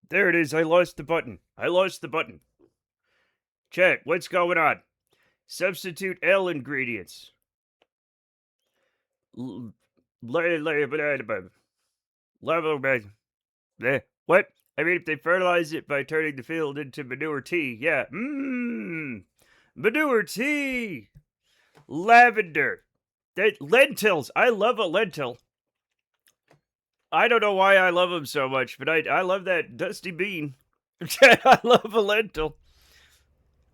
There it is. I lost the button. Chat, what's going on? Substitute L ingredients. Level. What? I mean, if they fertilize it by turning the field into manure tea, yeah. Manure tea! Lavender. Lentils. I love a lentil. I don't know why I love them so much, but I love that dusty bean. I love a lentil.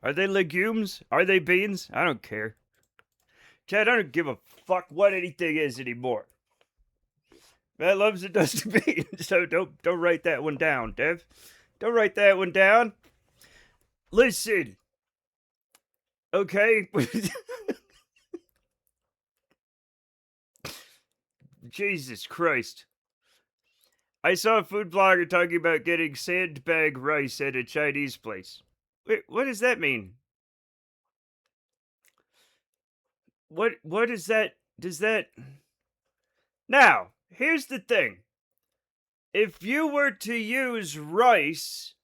Are they legumes? Are they beans? I don't care. Chad, I don't give a fuck what anything is anymore. Matt loves a dusty bean, so don't write that one down, Dev. Don't write that one down. Listen. Okay. Jesus Christ. I saw a food blogger talking about getting sandbag rice at a Chinese place. Wait, what does that mean? What is that? Does that... Now, here's the thing. If you were to use rice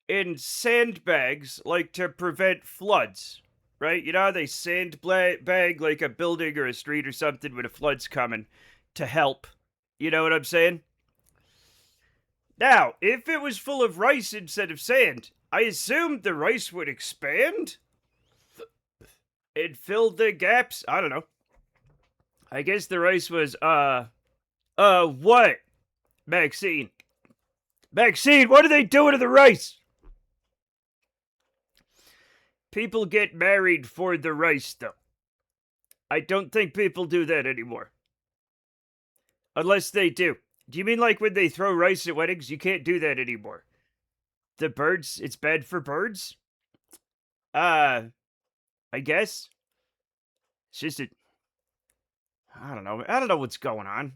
in sandbags, like to prevent floods, right? You know how they sandbag like a building or a street or something when a flood's coming to help? You know what I'm saying? Now, if it was full of rice instead of sand, I assumed the rice would expand and fill the gaps. I don't know. I guess the rice was, what? Maxine, what are they doing to the rice? People get married for the rice, though. I don't think people do that anymore. Unless they do. Do you mean like when they throw rice at weddings? You can't do that anymore. The birds, it's bad for birds? I guess. It's just I don't know. I don't know what's going on.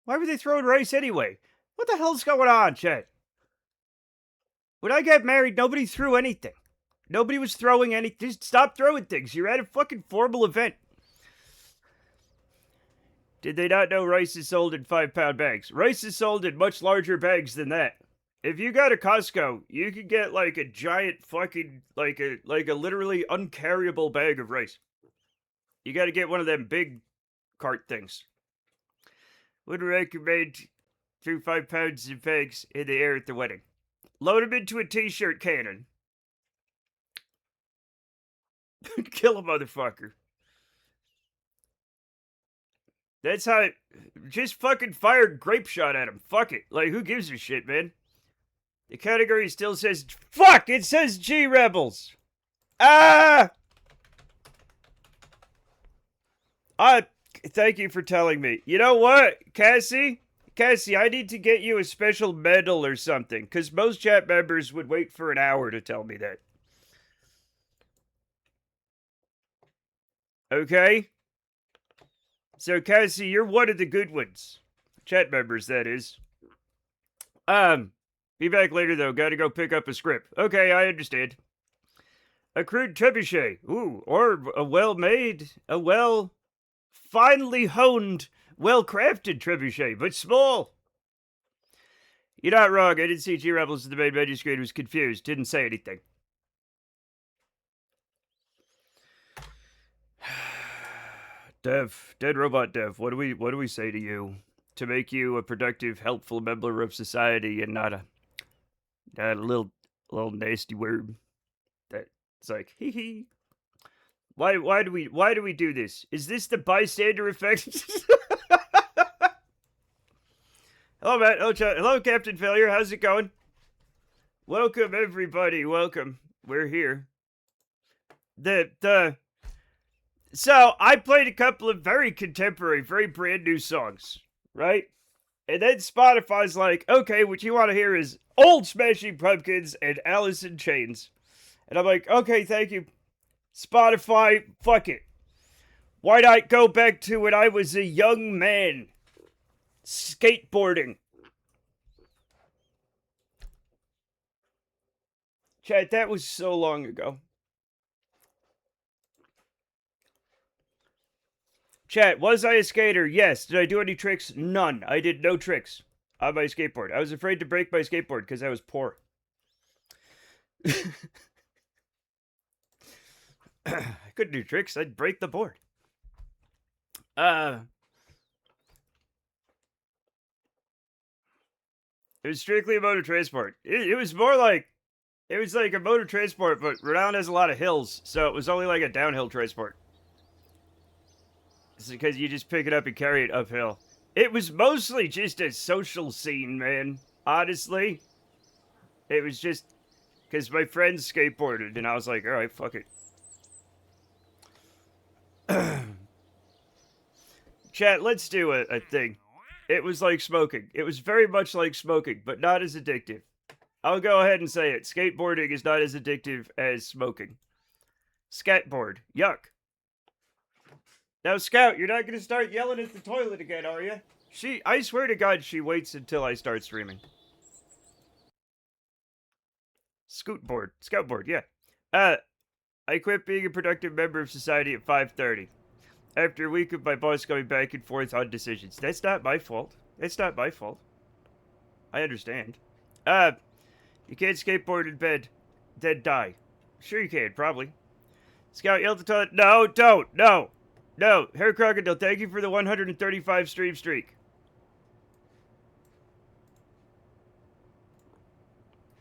Why were they throwing rice anyway? What the hell's going on, Chet? When I got married, nobody threw anything. Nobody was throwing anything. Just stop throwing things. You're at a fucking formal event. Did they not know rice is sold in 5-pound bags? Rice is sold in much larger bags than that. If you go to Costco, you can get like a giant fucking, like a literally uncarryable bag of rice. You gotta get one of them big cart things. Would recommend 5 pounds of bags in the air at the wedding. Load them into a t-shirt cannon. Kill a motherfucker. That's how just fucking fire grape shot at him. Fuck it. Like, who gives a shit, man? The category still says, fuck, it says G-Rebels. Ah! Thank you for telling me. You know what, Cassie? Cassie, I need to get you a special medal or something, because most chat members would wait for an hour to tell me that. Okay? So, Cassie, you're one of the good ones. Chat members, that is. Be back later, though. Gotta go pick up a script. Okay, I understand. A crude trebuchet. Ooh, or a well-made, finely honed, well-crafted trebuchet, but small. You're not wrong. I didn't see G-Rebels in the main menu screen. Was confused. Didn't say anything. Dead robot Dev, what do we say to you to make you a productive, helpful member of society and not a little nasty word that's like hee hee. Why do we do this? Is this the bystander effect? Hello, Matt. Hello, Captain Failure. How's it going? Welcome, everybody. Welcome. We're here. So, I played a couple of very contemporary, very brand new songs, right? And then Spotify's like, okay, what you want to hear is old Smashing Pumpkins and Alice in Chains. And I'm like, okay, thank you, Spotify, fuck it. Why not go back to when I was a young man skateboarding? Chat, that was so long ago. Chat, was I a skater? Yes. Did I do any tricks? None. I did no tricks. on my skateboard. I was afraid to break my skateboard because I was poor. I couldn't do tricks. I'd break the board. It was strictly a mode of transport. It was more like, it was like a mode of transport, but Rhode Island has a lot of hills, so it was only like a downhill transport. It's because you just pick it up and carry it uphill. It was mostly just a social scene, man. Honestly. It was just because my friends skateboarded, and I was like, alright, fuck it. Chat, let's do a thing. It was like smoking. It was very much like smoking, but not as addictive. I'll go ahead and say it. Skateboarding is not as addictive as smoking. Skateboard. Yuck. Now, Scout, you're not going to start yelling at the toilet again, are you? I swear to God, she waits until I start streaming. Scootboard. Scoutboard, yeah. I quit being a productive member of society at 5:30. After a week of my boss going back and forth on decisions. That's not my fault. That's not my fault. I understand. You can't skateboard in bed, then die. Sure you can, probably. Scout, yell at the toilet. No, don't. No. No. Hair Crocodile, thank you for the 135 stream streak.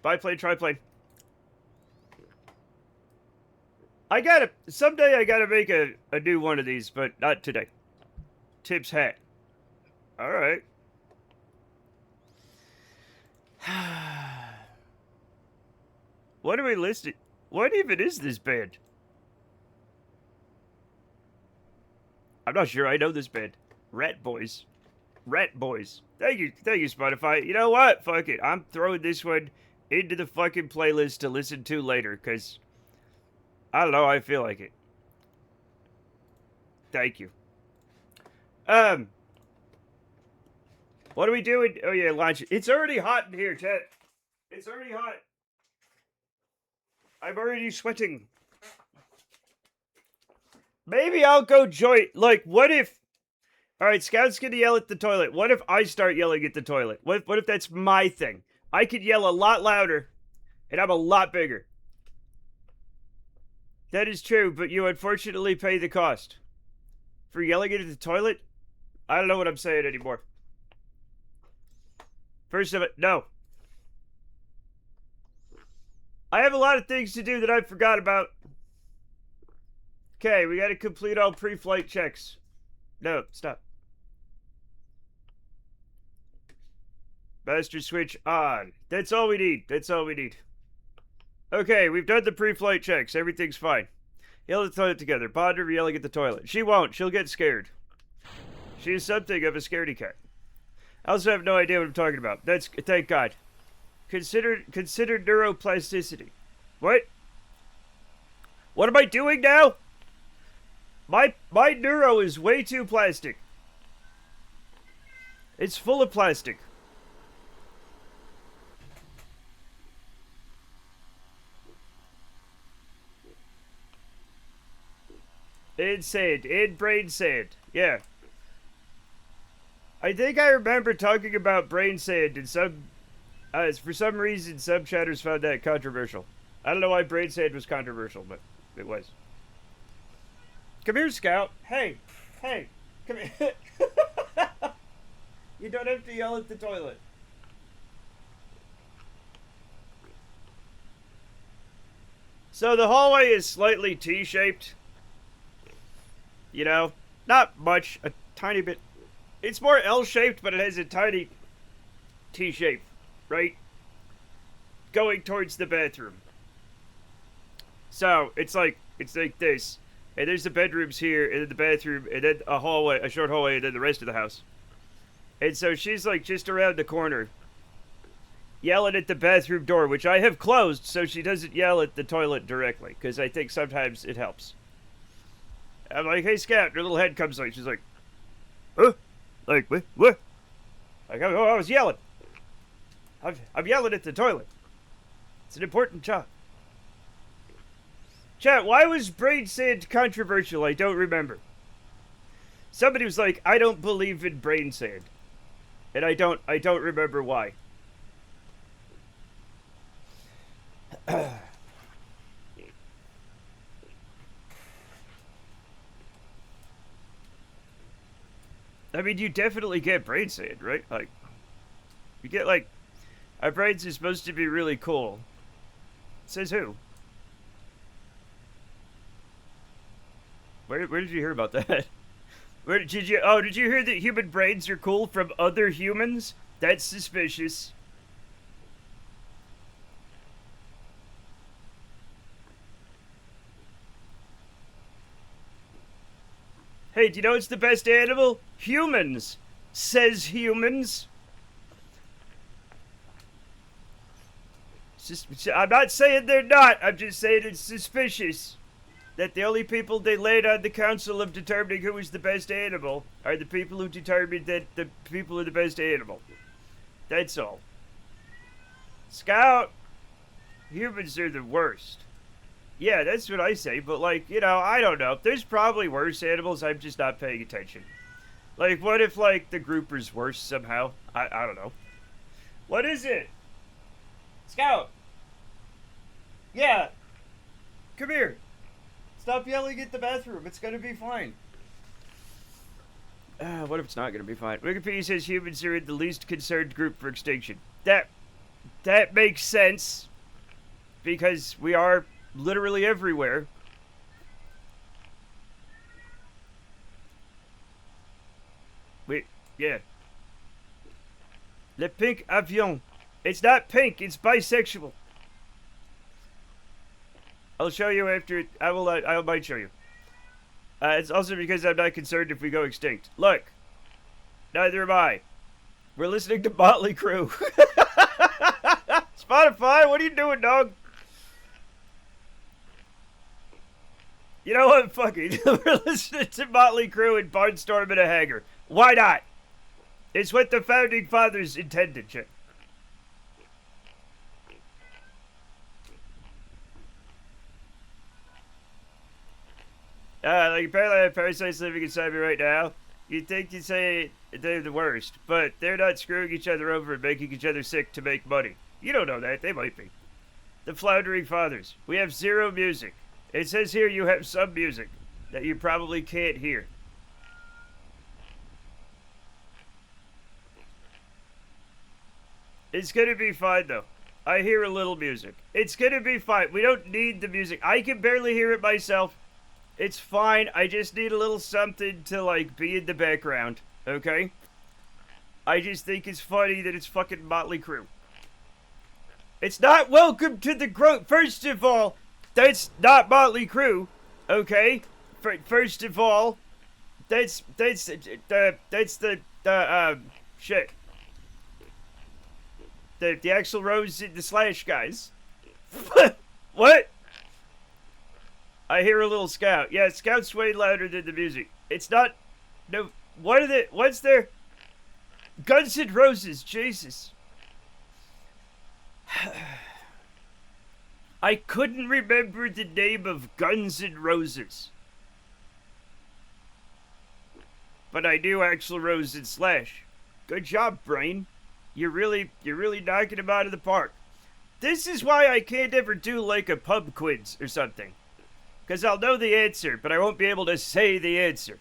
Biplane, triplane. Someday I gotta make a new one of these, but not today. Tips hat. Alright. What are we listing? What even is this band? I'm not sure I know this band. Rat Boys. Rat Boys. Thank you, Spotify. You know what? Fuck it. I'm throwing this one into the fucking playlist to listen to later, because I don't know, I feel like it. Thank you. What are we doing? Oh yeah, launch it. It's already hot in here, chat. It's already hot. I'm already sweating. Maybe I'll go join. Like, what if... Alright, Scout's gonna yell at the toilet. What if I start yelling at the toilet? What if that's my thing? I could yell a lot louder, and I'm a lot bigger. That is true, but you unfortunately pay the cost. For yelling into the toilet? I don't know what I'm saying anymore. First of it, no. I have a lot of things to do that I forgot about. Okay, we gotta complete all pre-flight checks. No, stop. Master switch on. That's all we need. That's all we need. Okay, we've done the pre-flight checks. Everything's fine. Yell at the toilet together. Ponder yelling at the toilet. She won't. She'll get scared. She is something of a scaredy cat. I also have no idea what I'm talking about. That's... Thank God. Consider neuroplasticity. What? What am I doing now? My neuro is way too plastic. It's full of plastic. In sand. In brain sand. Yeah. I think I remember talking about brain sand and some... for some reason, some chatters found that controversial. I don't know why brain sand was controversial, but it was. Come here, Scout. Hey. Hey. Come here. You don't have to yell at the toilet. So the hallway is slightly T-shaped. You know, not much, a tiny bit. It's more L-shaped, but it has a tiny T-shape, right? Going towards the bathroom. So, it's like this. And there's the bedrooms here, and then the bathroom, and then a hallway, a short hallway, and then the rest of the house. And so she's like just around the corner, yelling at the bathroom door, which I have closed so she doesn't yell at the toilet directly, because I think sometimes it helps. I'm like, hey, Scout, her little head comes like, she's like, huh? Like, what? Like, oh, I was yelling. I'm yelling at the toilet. It's an important job. Chat, why was brain sand controversial? I don't remember. Somebody was like, I don't believe in brain sand. And I don't remember why. I mean, you definitely get brain sand, right? Like, you get, like, our brains are supposed to be really cool. Says who? Where did you hear about that? Where did you? Oh, did you hear that human brains are cool from other humans? That's suspicious. Hey, do you know what's the best animal? Humans, says humans. I'm not saying they're not. I'm just saying it's suspicious that the only people they laid on the council of determining who is the best animal are the people who determined that the people are the best animal. That's all. Scout, humans are the worst. Yeah, that's what I say, but like, you know, I don't know. There's probably worse animals, I'm just not paying attention. Like, what if, like, the grouper's worse somehow? I don't know. What is it? Scout! Yeah! Come here! Stop yelling at the bathroom, it's gonna be fine. What if it's not gonna be fine? Wikipedia says humans are in the least concerned group for extinction. That makes sense. Because we are literally everywhere. Wait, yeah. Le pink avion. It's not pink, it's bisexual. I'll show you after. I might show you. It's also because I'm not concerned if we go extinct. Look. Neither am I. We're listening to Motley Crue. Spotify, what are you doing, dog? You know what? Fuck it. We're listening to Motley Crue and Barnstorm and a Hanger. Why not? It's what the founding fathers intended, shit. Like apparently I have parasites living inside me right now. You'd think you'd say they're the worst, but they're not screwing each other over and making each other sick to make money. You don't know that. They might be. The Floundering Fathers. We have zero music. It says here you have some music that you probably can't hear. It's gonna be fine though. I hear a little music. It's gonna be fine. We don't need the music. I can barely hear it myself. It's fine. I just need a little something to, like, be in the background. Okay? I just think it's funny that it's fucking Motley Crue. It's not Welcome to the Grove. First of all, that's not Motley Crue. Okay? First of all, that's the shit. The Axl Rose and the Slash guys. What? I hear a little Scout. Yeah, Scout's way louder than the music. It's not... No... What are they... What's their... Guns N' Roses. Jesus. I couldn't remember the name of Guns N' Roses. But I knew Axl Rose and Slash. Good job, brain. You're really knocking them out of the park. This is why I can't ever do, like, a pub quiz or something. Because I'll know the answer, but I won't be able to say the answer.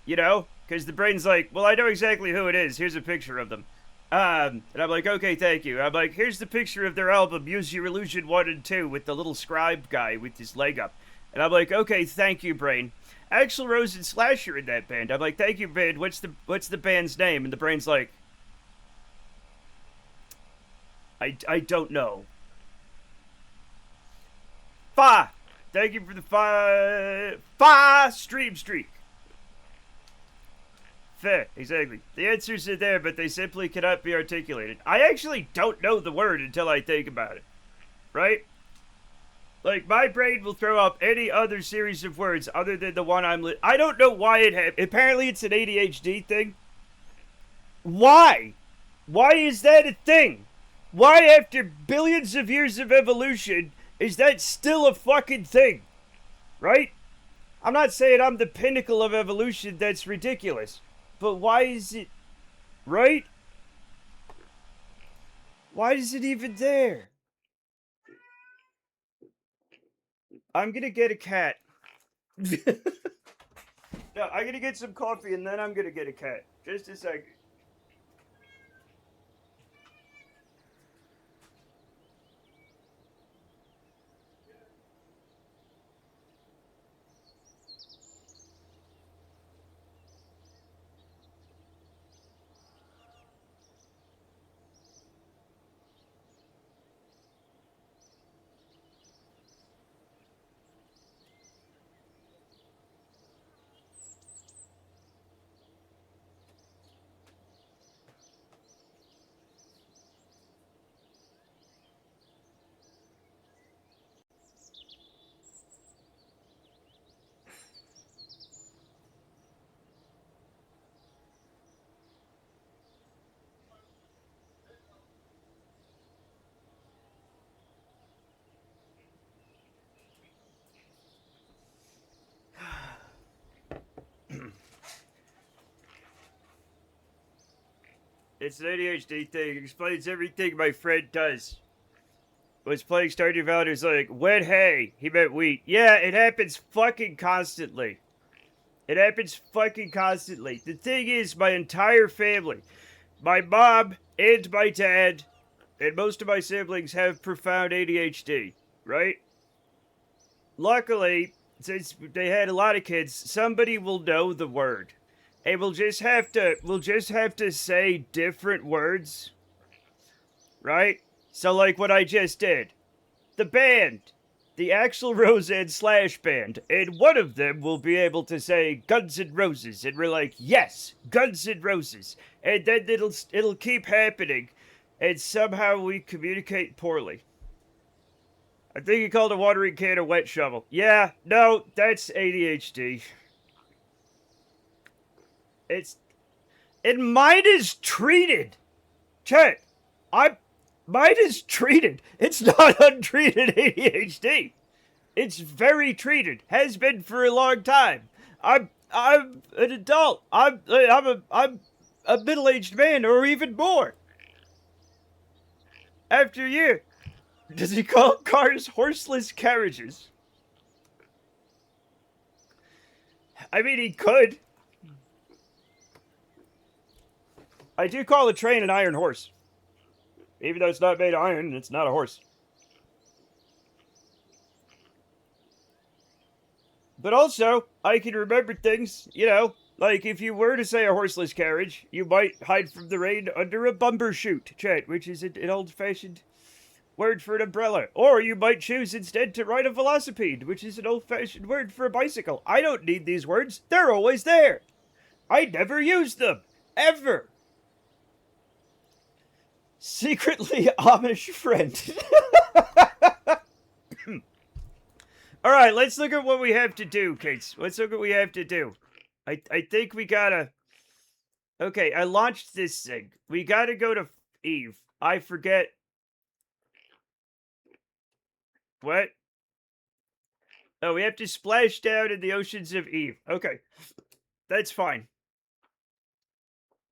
You know? Because the brain's like, well, I know exactly who it is. Here's a picture of them. And I'm like, okay, thank you. I'm like, here's the picture of their album, Use Your Illusion 1 and 2, with the little scribe guy with his leg up. And I'm like, okay, thank you, brain. Axl Rose and Slash are in that band. I'm like, thank you, band. What's the band's name? And the brain's like, I don't know. Fa! Thank you for the Fa stream streak. Fair, exactly. The answers are there, but they simply cannot be articulated. I actually don't know the word until I think about it. Right? Like, my brain will throw up any other series of words other than the one I don't know why it happened. Apparently it's an ADHD thing. Why? Why is that a thing? Why, after billions of years of evolution, is that still a fucking thing? Right? I'm not saying I'm the pinnacle of evolution, that's ridiculous. But why is it Right? Why is it even there? I'm gonna get a cat. No, I'm gonna get some coffee and then I'm gonna get a cat. Just a second. It's an ADHD thing. It explains everything my friend does. Was playing Stardew Valley. Was like, wet hay. He meant wheat. Yeah, it happens fucking constantly. It happens fucking constantly. The thing is, my entire family, my mom and my dad, and most of my siblings have profound ADHD, right? Luckily, since they had a lot of kids, somebody will know the word. And we'll just have to say different words, right? So like what I just did. The band. The Axl Rose and Slash band. And one of them will be able to say Guns N' Roses. And we're like, yes, Guns N' Roses. And then it'll keep happening. And somehow we communicate poorly. I think he called a watering can a wet shovel. Yeah, no, that's ADHD. And mine is treated. Chet, mine is treated. It's not untreated ADHD. It's very treated. Has been for a long time. I'm an adult. I'm a middle-aged man or even more. After a year. Does he call cars horseless carriages? I mean, he could. I do call a train an iron horse. Even though it's not made of iron, it's not a horse. But also, I can remember things, like if you were to say a horseless carriage, you might hide from the rain under a bumbershoot, Chet, which is an old-fashioned word for an umbrella. Or you might choose instead to ride a velocipede, which is an old-fashioned word for a bicycle. I don't need these words. They're always there. I never use them. Ever. Secretly Amish friend. All right, let's look at what we have to do, Case. Let's look at what we have to do. I think we gotta... Okay, I launched this thing. We gotta go to Eve. I forget... What? Oh, we have to splash down in the oceans of Eve. Okay. That's fine.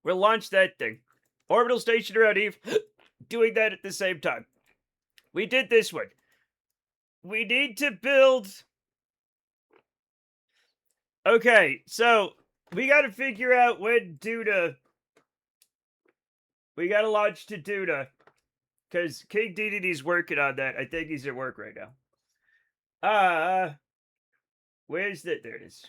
We'll launch that thing. Orbital station around Eve. Doing that at the same time. We did this one. We need to build... Okay, so... We gotta figure out when Duda... We gotta launch to Duda. Because King Dedede's working on that. I think he's at work right now. Where's that? There it is.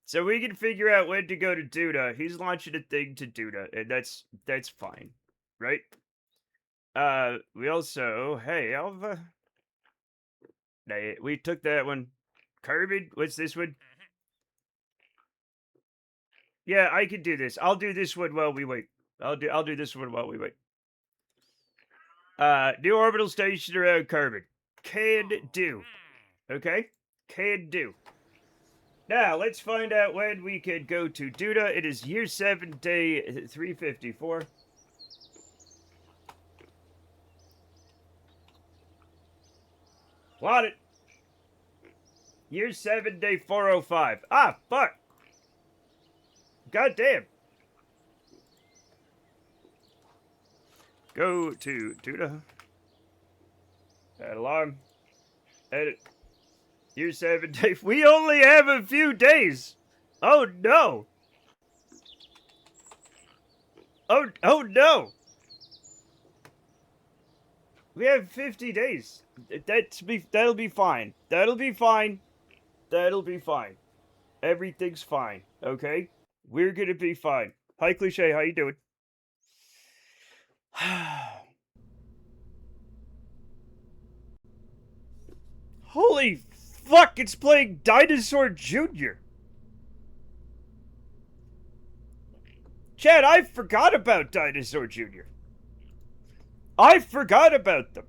So we can figure out when to go to Duda. He's launching a thing to Duda, and that's fine. Right? We also... Hey, Alva... Nah, we took that one. Kerbal? What's this one? Yeah, I can do this. I'll do this one while we wait. I'll do this one while we wait. New orbital station around Kerbal. Can do. Okay? Can do. Now, let's find out when we can go to Duda. It is year 7, day 354. Plot it. Year 7, day 405. Ah, fuck. God damn. Go to Tuna. Add alarm. Edit. Use 7 days. We only have a few days. Oh no. Oh no. We have 50 days. That'll be fine. That'll be fine. That'll be fine. Everything's fine. Okay? We're gonna be fine. Hi, Cliche. How you doing? Holy fuck! It's playing Dinosaur Jr. Chad, I forgot about Dinosaur Jr. I forgot about them.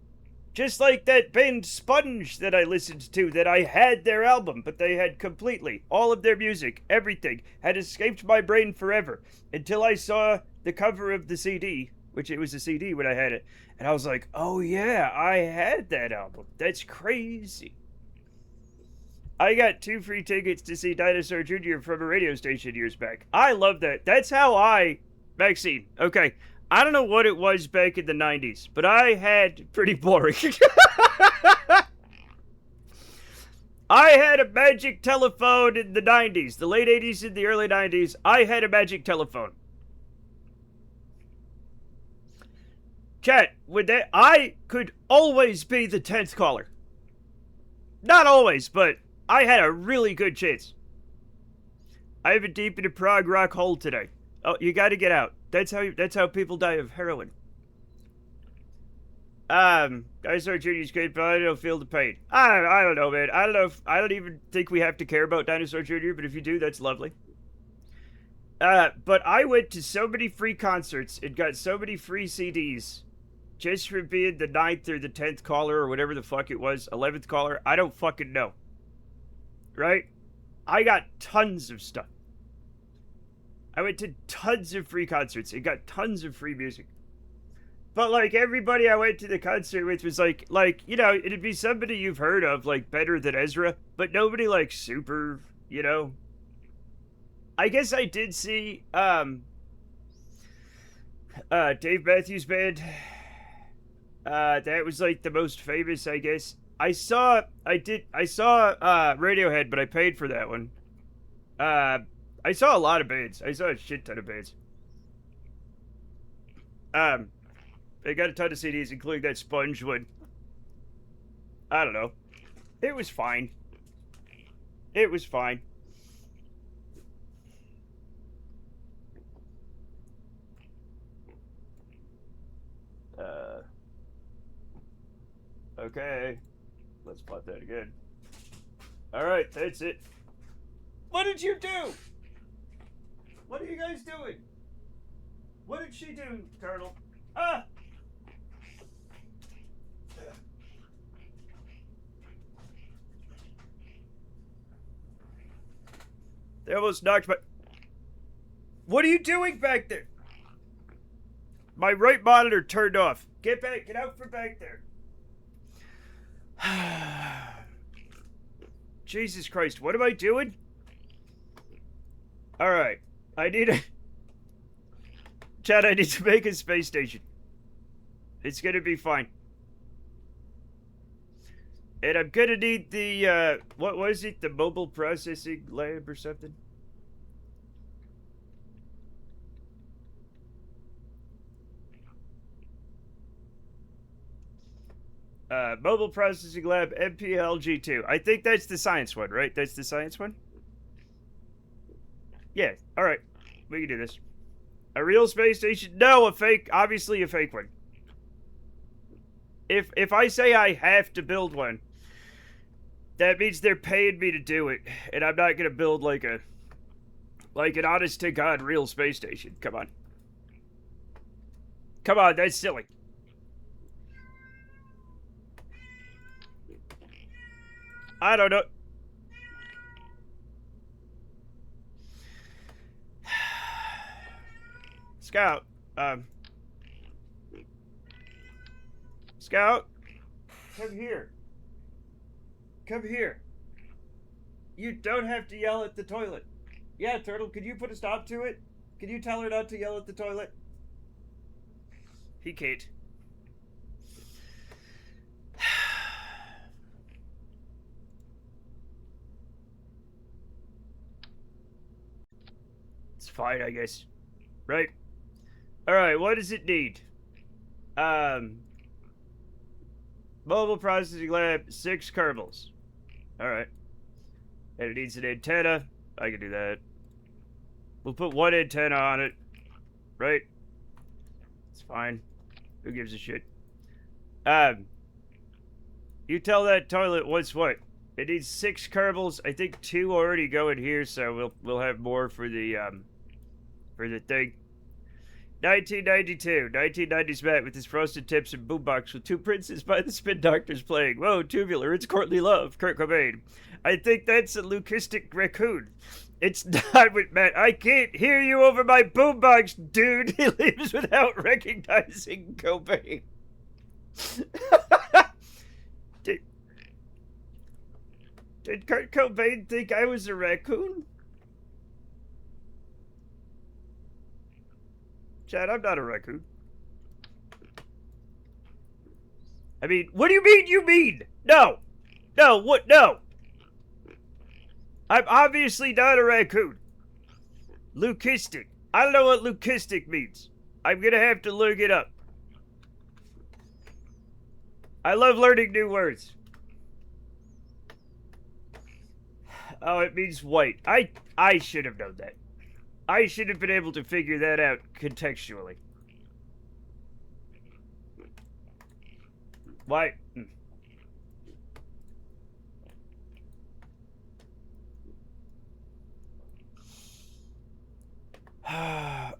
Just like that band Sponge that I listened to, that I had their album, but they had completely, all of their music, everything, had escaped my brain forever, until I saw the cover of the CD, which it was a CD when I had it, and I was like, oh yeah, I had that album. That's crazy. I got 2 free tickets to see Dinosaur Jr. from a radio station years back. I love that. That's how Maxine, okay, I don't know what it was back in the 90s, but I had pretty boring. I had a magic telephone in the 90s, the late 80s and the early 90s. I had a magic telephone. Chat, with that, I could always be the 10th caller. Not always, but I had a really good chance. I have a deep into prog rock hole today. Oh, you gotta get out. That's how people die of heroin. Dinosaur Jr.'s good, but I don't feel the pain. I don't know, man. I don't even think we have to care about Dinosaur Jr., but if you do, that's lovely. But I went to so many free concerts and got so many free CDs just for being the 9th or the 10th caller or whatever the fuck it was, 11th caller. I don't fucking know. Right? I got tons of stuff. I went to tons of free concerts and got tons of free music. But, like, everybody I went to the concert with was, like, you know, it'd be somebody you've heard of, like, better than Ezra, but nobody, like, super, you know. I guess I did see, Dave Matthews Band. That was, like, the most famous, I guess. I saw Radiohead, but I paid for that one. I saw a lot of bands. I saw a shit ton of bands. I got a ton of CDs, including that Sponge one. I don't know. It was fine. It was fine. Okay. Let's plot that again. Alright, that's it. What did you do? What are you guys doing? What did she do, Turtle? Ah! They almost knocked my... What are you doing back there? My right monitor turned off. Get back. Get out from back there. Jesus Christ. What am I doing? Alright. I need a... Chad, I need to make a space station. It's gonna be fine. And I'm gonna need the, what was it? The mobile processing lab or something? Mobile processing lab, MPLG2. I think that's the science one, right? That's the science one? Yeah, alright. We can do this. A real space station? No, a fake, obviously a fake one. If I say I have to build one, that means they're paying me to do it, and I'm not gonna build like an honest to God real space station. Come on. Come on, that's silly. I don't know. Scout, Scout, come here. Come here. You don't have to yell at the toilet. Yeah, Turtle, could you put a stop to it? Can you tell her not to yell at the toilet? He can't. It's fine, I guess. Right? Alright, what does it need? Mobile processing lab, 6 Kerbals. Alright. And it needs an antenna. I can do that. We'll put 1 antenna on it. Right? It's fine. Who gives a shit? You tell that toilet what's what. It needs 6 Kerbals. I think 2 already go in here, so we'll have more for the thing. 1992. 1990s Matt with his frosted tips and boombox with 2 Princes by the Spin Doctors playing. Whoa, tubular, it's Courtney Love, Kurt Cobain. I think that's a leucistic raccoon. It's not with Matt. I can't hear you over my boombox, dude. He leaves without recognizing Cobain. Did Kurt Cobain think I was a raccoon? Chad, I'm not a raccoon. I mean, what do you mean you mean? No. No, what? No. I'm obviously not a raccoon. Leucistic. I don't know what leucistic means. I'm gonna have to look it up. I love learning new words. Oh, it means white. I should have known that. I should have been able to figure that out contextually. Why?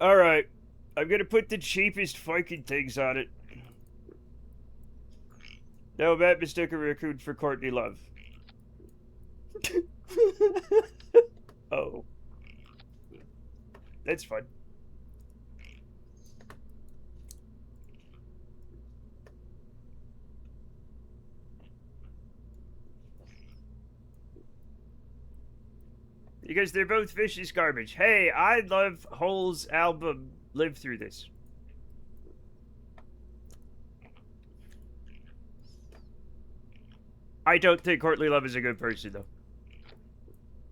Alright. I'm gonna put the cheapest fucking things on it. No, Matt mistook a raccoon for Courtney Love. Oh. That's fun. Because they're both vicious garbage. Hey, I love Hole's album Live Through This. I don't think Courtney Love is a good person, though.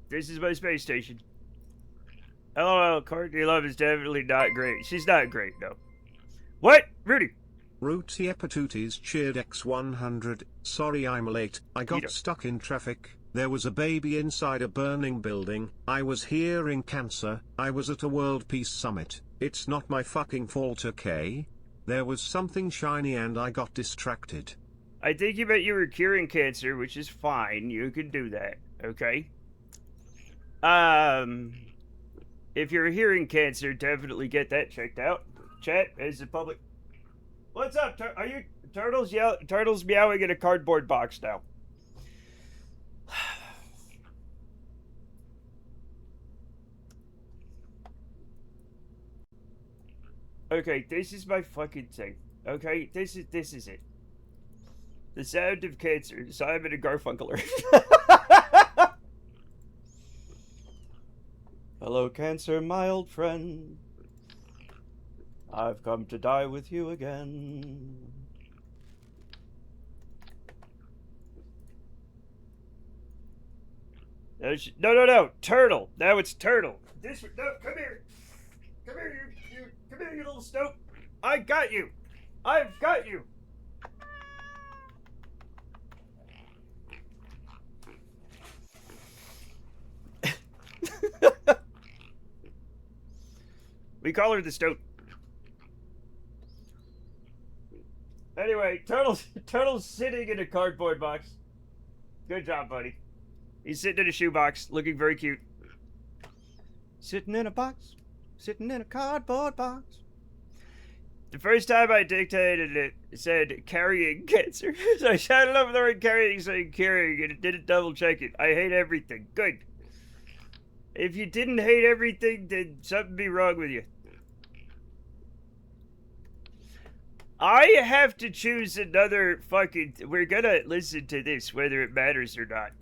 This is my space station. LOL, Courtney Love is definitely not great. She's not great, no. What? Rudy? Rooty Epatooties cheered X100. Sorry I'm late. I got stuck in traffic. There was a baby inside a burning building. I was hearing cancer. I was at a World Peace Summit. It's not my fucking fault, okay? There was something shiny and I got distracted. I think you meant you were curing cancer, which is fine. You can do that, okay? If you're hearing cancer, definitely get that checked out. Chat, is the public... What's up? Are you... Turtles Turtles meowing in a cardboard box now. Okay, this is my fucking thing. Okay, this is it. The sound of cancer. Simon and Garfunkel. Hello, cancer, my old friend. I've come to die with you again. No. Turtle. Now it's Turtle. No, come here. Come here, come here, you little snoop. I got you. I've got you. We call her the Stoat. Anyway, Turtle's sitting in a cardboard box. Good job, buddy. He's sitting in a shoebox, looking very cute. Sitting in a box. Sitting in a cardboard box. The first time I dictated it, it said carrying cancer. So I shouted over the word carrying, saying carrying, and it didn't double check it. I hate everything. Good. If you didn't hate everything, then something be wrong with you. I have to choose another fucking... We're gonna listen to this, whether it matters or not.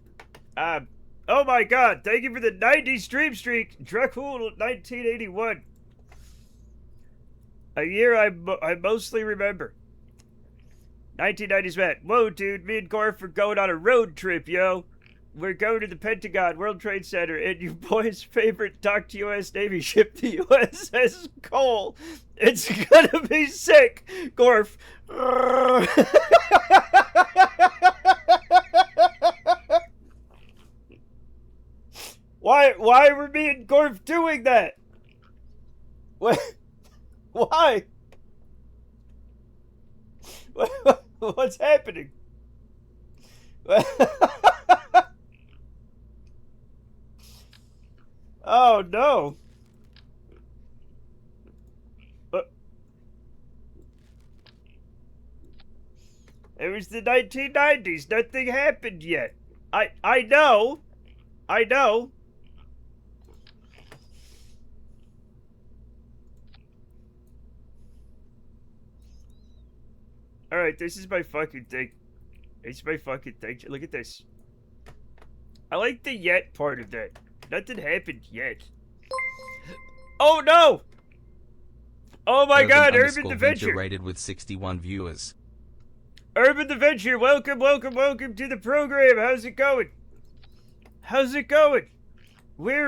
Oh my god, thank you for the 90 stream streak. Dracul 1981. A year I mostly remember. 1990s man. Whoa, dude, me and Gorf are going on a road trip, yo. We're going to the Pentagon, World Trade Center, and your boy's favorite docked U.S. Navy ship, the USS Cole. It's gonna be sick, Gorf. Why were me and Gorf doing that? What? Why? What's happening? Oh no. It was the 1990s. Nothing happened yet. I know. I know. Alright, this is my fucking thing. It's my fucking thing. Look at this. I like the yet part of that. Nothing happened yet. Oh no! Oh my god, Urban the Venture. Rated with 61 viewers. Urban the Venture, welcome to the program. How's it going? How's it going? We're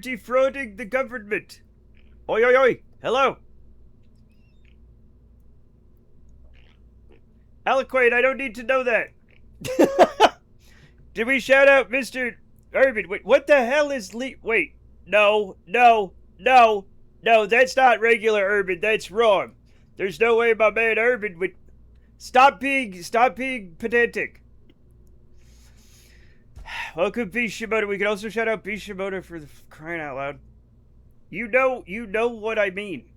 defrauding the government. Oi oi oi. Hello. Aliquate, I don't need to know that. Did we shout out Mr. Urban? Wait, what the hell is wait. No, that's not regular Urban. That's wrong. There's no way my man Urban would... Stop being pedantic. Welcome, B. Shimoda. We can also shout out B. Shimoda for the crying out loud. You know what I mean.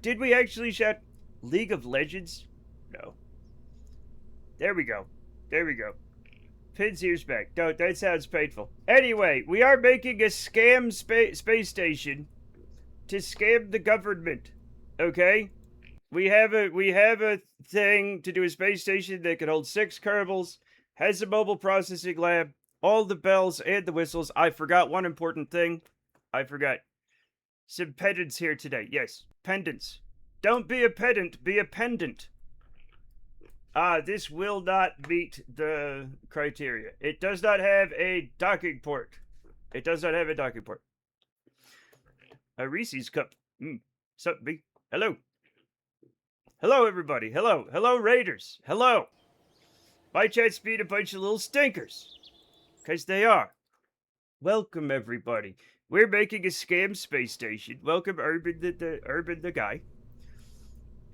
Did we actually shout League of Legends? No. There we go. Pins ears back. No, that sounds painful. Anyway, we are making a scam space station to scam the government. Okay? We have a thing to do a space station that can hold 6 Kerbals, has a mobile processing lab, all the bells and the whistles. I forgot one important thing. I forgot. Some pendants here today. Yes, pendants. Don't be a pedant, be a pendant. This will not meet the criteria. It does not have a docking port. A Reese's cup. Sup, B? Hello. Hello, everybody. Hello. Hello, Raiders. Hello. My chat's being a bunch of little stinkers. Because they are. Welcome, everybody. We're making a scam space station. Welcome, Urban the guy.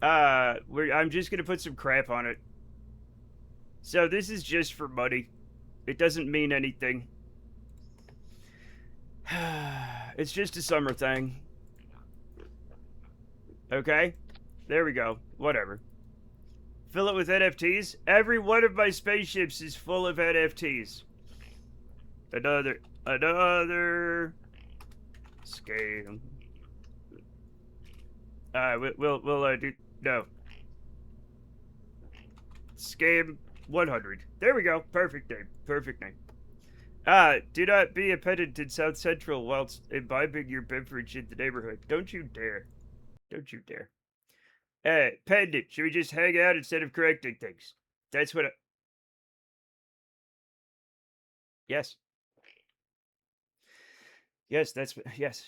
I'm just gonna put some crap on it. So this is just for money. It doesn't mean anything. It's just a summer thing. Okay? There we go. Whatever. Fill it with NFTs. Every one of my spaceships is full of NFTs. Another scam. We'll do no. Scam 100. There we go. Perfect name. Do not be a pedant in South Central whilst imbibing your beverage in the neighborhood. Don't you dare. Pendant. Should we just hang out instead of correcting things? That's what Yes. Yes, yes.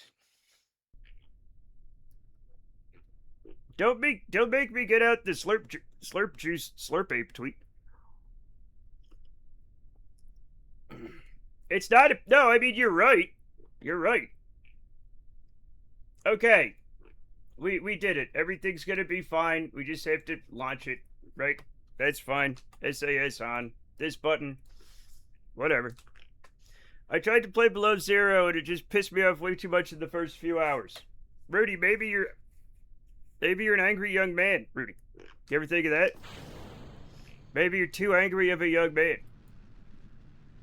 Don't make me get out the slurp juice slurp ape tweet. It's not no, I mean you're right. Okay. We did it. Everything's gonna be fine. We just have to launch it, right? That's fine. SAS on. This button. Whatever. I tried to play Below Zero and it just pissed me off way too much in the first few hours. Rudy, maybe you're an angry young man, Rudy. You ever think of that? Maybe you're too angry of a young man.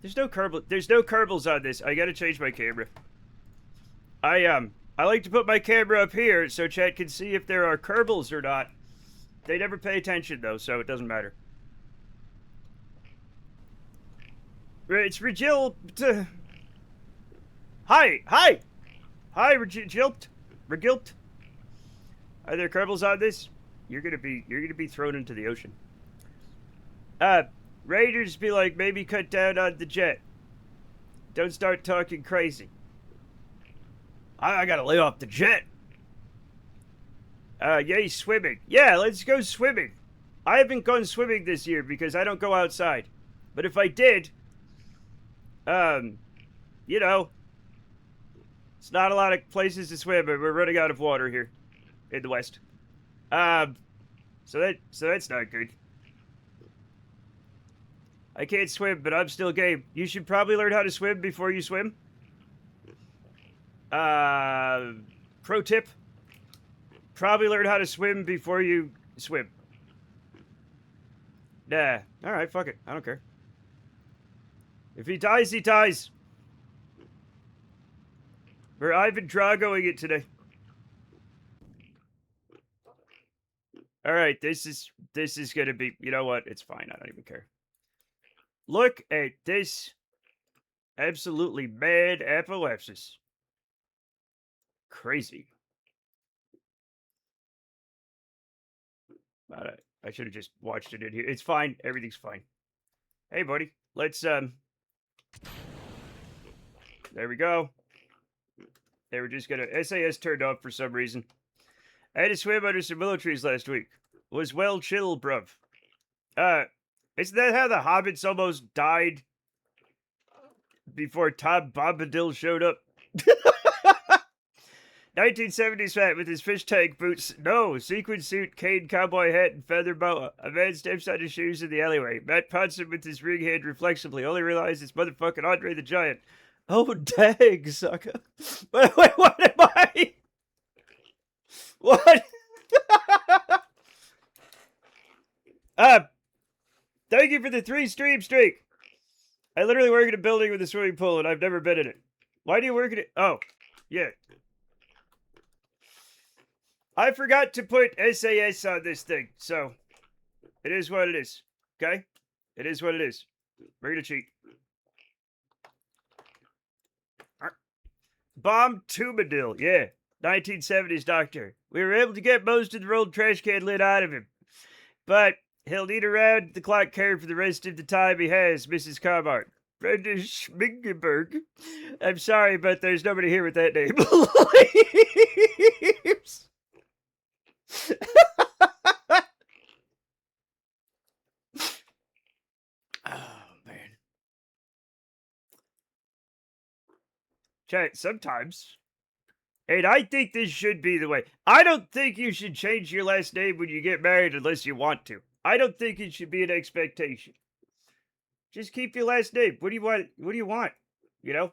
There's no Kerbals on this. I gotta change my camera. I like to put my camera up here so chat can see if there are Kerbals or not. They never pay attention though, so it doesn't matter. It's Regil. Hi. Hi, Regilpt. Are there Kerbals on this? You're gonna be thrown into the ocean. Raiders be like, maybe cut down on the jet. Don't start talking crazy. I gotta lay off the jet. Yay, swimming. Yeah, let's go swimming. I haven't gone swimming this year because I don't go outside. But if I did, you know, it's not a lot of places to swim, but we're running out of water here in the West. So that's not good. I can't swim, but I'm still game. You should probably learn how to swim before you swim. Pro tip. Probably learn how to swim before you swim. Nah. Alright, fuck it. I don't care. If he dies, he dies. We're Ivan Dragoing it today. Alright, this is gonna be... You know what? It's fine. I don't even care. Look at this absolutely mad apoapsis. Crazy. I should have just watched it in here. It's fine. Everything's fine. Hey, buddy. Let's, There we go. They were just gonna... SAS turned off for some reason. I had to swim under some willow trees last week. Was well chill, bruv. Isn't that how the hobbits almost died before Tom Bombadil showed up? 1970s fat with his fish tank boots. No, sequin suit, cane, cowboy hat, and feather boa. A man steps on his shoes in the alleyway. Matt pots him with his ring hand reflexively. Only realized it's motherfucking Andre the Giant. Oh, dang, sucker. Wait, what am I? What? Thank you for the 3-stream streak. I literally work in a building with a swimming pool, and I've never been in it. Why do you work in it? Oh, yeah. I forgot to put SAS on this thing, so it is what it is. Okay? It is what it is. We're gonna cheat. Bomb Tubadil, yeah. 1970s doctor. We were able to get most of the rolled trash can lid out of him. But he'll need around the clock care for the rest of the time he has, Mrs. Carmart. Brenda Schmingenberg. I'm sorry, but there's nobody here with that name. Leaves. Oh, man. Chat, sometimes. And I think this should be the way. I don't think you should change your last name when you get married unless you want to. I don't think it should be an expectation. Just keep your last name. What do you want? What do you want? You know?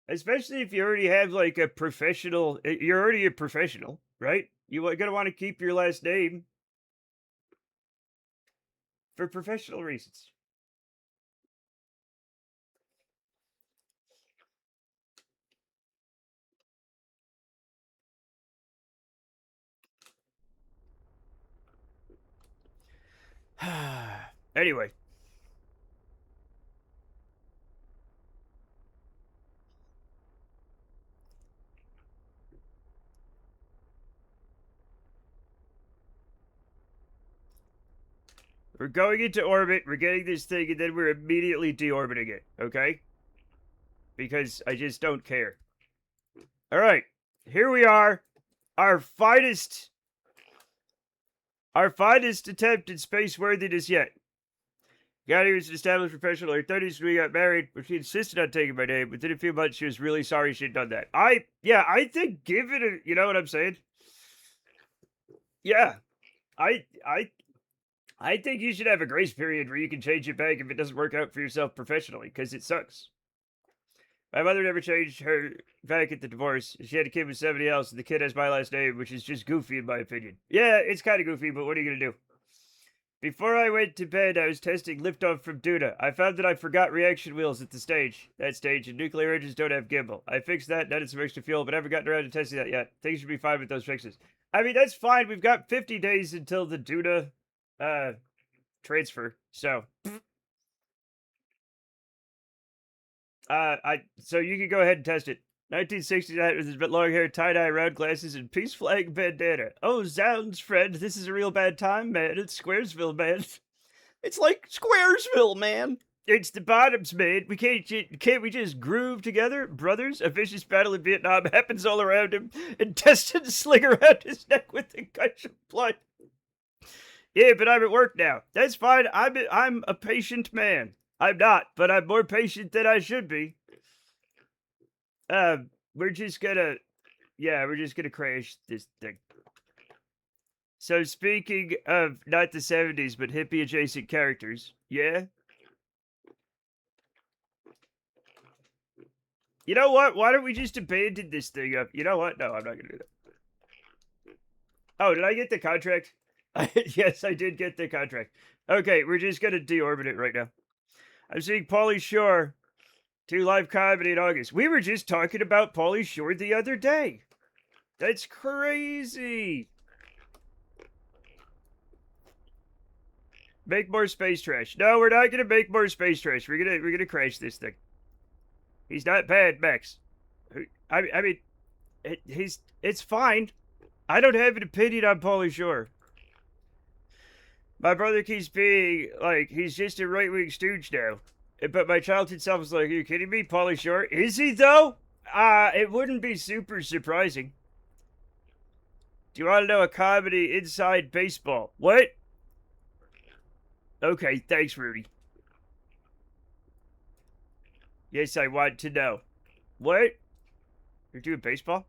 Especially if you already have like a professional. You're already a professional, right? You're going to want to keep your last name for professional reasons. Anyway. We're going into orbit, we're getting this thing, and then we're immediately deorbiting it, okay? Because I just don't care. Alright, here we are. Our finest attempt at space worthiness yet. Got here as an established professional in her 30s when we got married, but she insisted on taking my name. Within a few months, she was really sorry she'd done that. I think give it a, you know what I'm saying? Yeah. I think you should have a grace period where you can change it back if it doesn't work out for yourself professionally, because it sucks. My mother never changed her back at the divorce. She had a kid with somebody else, and the kid has my last name, which is just goofy in my opinion. Yeah, it's kind of goofy, but what are you going to do? Before I went to bed, I was testing liftoff from Duna. I found that I forgot reaction wheels at that stage, and nuclear engines don't have gimbal. I fixed that, added some extra fuel, but I haven't gotten around to testing that yet. Things should be fine with those fixes. I mean, that's fine. We've got 50 days until the Duna transfer, so So you can go ahead and test it. 1969 with his long hair, tie-dye, round glasses, and peace flag bandana. Oh, zounds, friend, this is a real bad time, man. It's Squaresville, man. It's like Squaresville, man. It's the bottoms, man. Can't we just groove together, brothers? A vicious battle in Vietnam happens all around him, intestines sling around his neck with a gush of blood. Yeah, but I'm at work now. That's fine. I'm a patient man. I'm not, but I'm more patient than I should be. We're just gonna crash this thing. So speaking of not the 70s, but hippie adjacent characters, yeah? You know what? Why don't we just abandon this thing up? You know what? No, I'm not gonna do that. Oh, did I get the contract? Yes, I did get the contract. Okay, we're just gonna deorbit it right now. I'm seeing Pauly Shore to live comedy in August. We were just talking about Pauly Shore the other day. That's crazy. Make more space trash. No, we're not gonna make more space trash. We're gonna crash this thing. He's not bad, Max. I mean, it's fine. I don't have an opinion on Pauly Shore. My brother keeps being like he's just a right-wing stooge now. But my childhood self was like, are you kidding me? Pauly Shore? Is he though? It wouldn't be super surprising. Do you want to know a comedy inside baseball? What? Okay, thanks, Rudy. Yes, I want to know. What? You're doing baseball?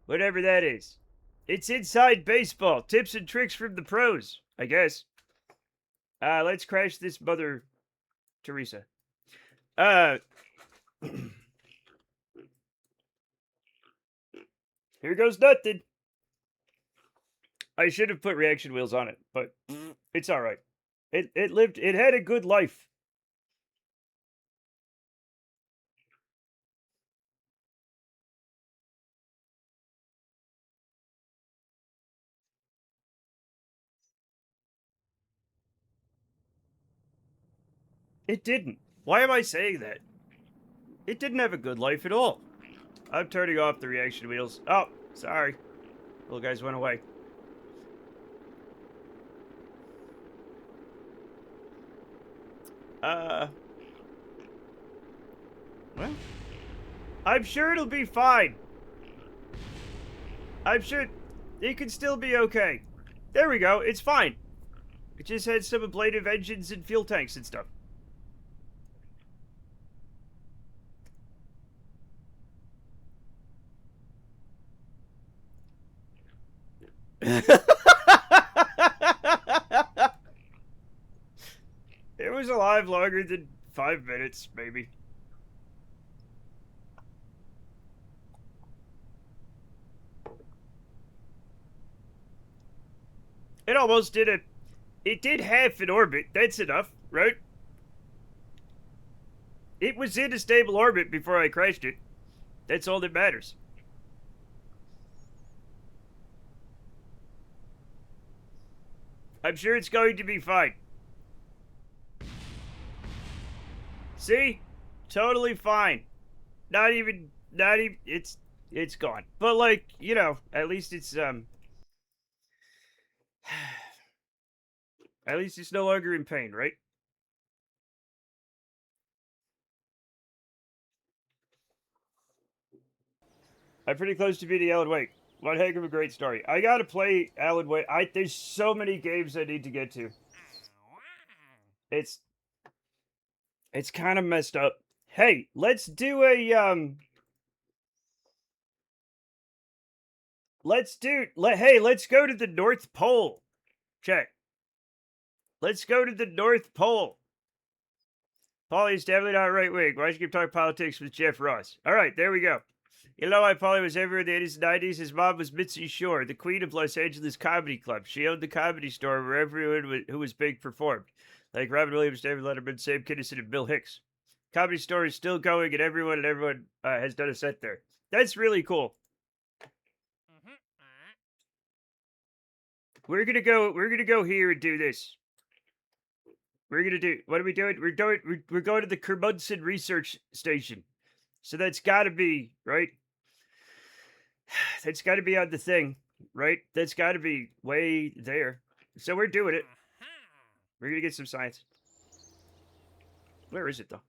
Whatever that is. It's inside baseball. Tips and tricks from the pros, I guess. Let's crash this Mother Teresa. Here goes nothing. I should have put reaction wheels on it, but it's all right. It had a good life. It didn't. Why am I saying that? It didn't have a good life at all. I'm turning off the reaction wheels. Oh, sorry. Little guys went away. Well, I'm sure it'll be fine. I'm sure it can still be okay. There we go. It's fine. It just had some ablative engines and fuel tanks and stuff. It was alive longer than 5 minutes, maybe. It almost did it. It did half an orbit. That's enough, right? It was in a stable orbit before I crashed it. That's all that matters. I'm sure it's going to be fine. See? Totally fine. Not even, it's gone. But like, you know, at least it's, at least it's no longer in pain, right? I'm pretty close to beating Alan Wake. One heck of a great story. I gotta play Alan Wake. There's so many games I need to get to. It's kind of messed up. Hey, let's do a, hey, let's go to the North Pole. Check. Let's go to the North Pole. Paulie's definitely not right wing. Why should you keep talking politics with Jeff Ross? All right, there we go. You know why Paulie was everywhere in the 80s and 90s? His mom was Mitzi Shore, the queen of Los Angeles Comedy Club. She owned the Comedy Store where everyone who was big performed. Like Robin Williams, David Letterman, Sam Kinison, and Bill Hicks. Comedy Store is still going, and everyone has done a set there. That's really cool. We're gonna go here and do this. We're gonna do. What are we doing? We're going to the Kerbal Research Station. So that's got to be right. That's got to be on the thing, right? That's got to be way there. So we're doing it. We're gonna get some science. Where is it though?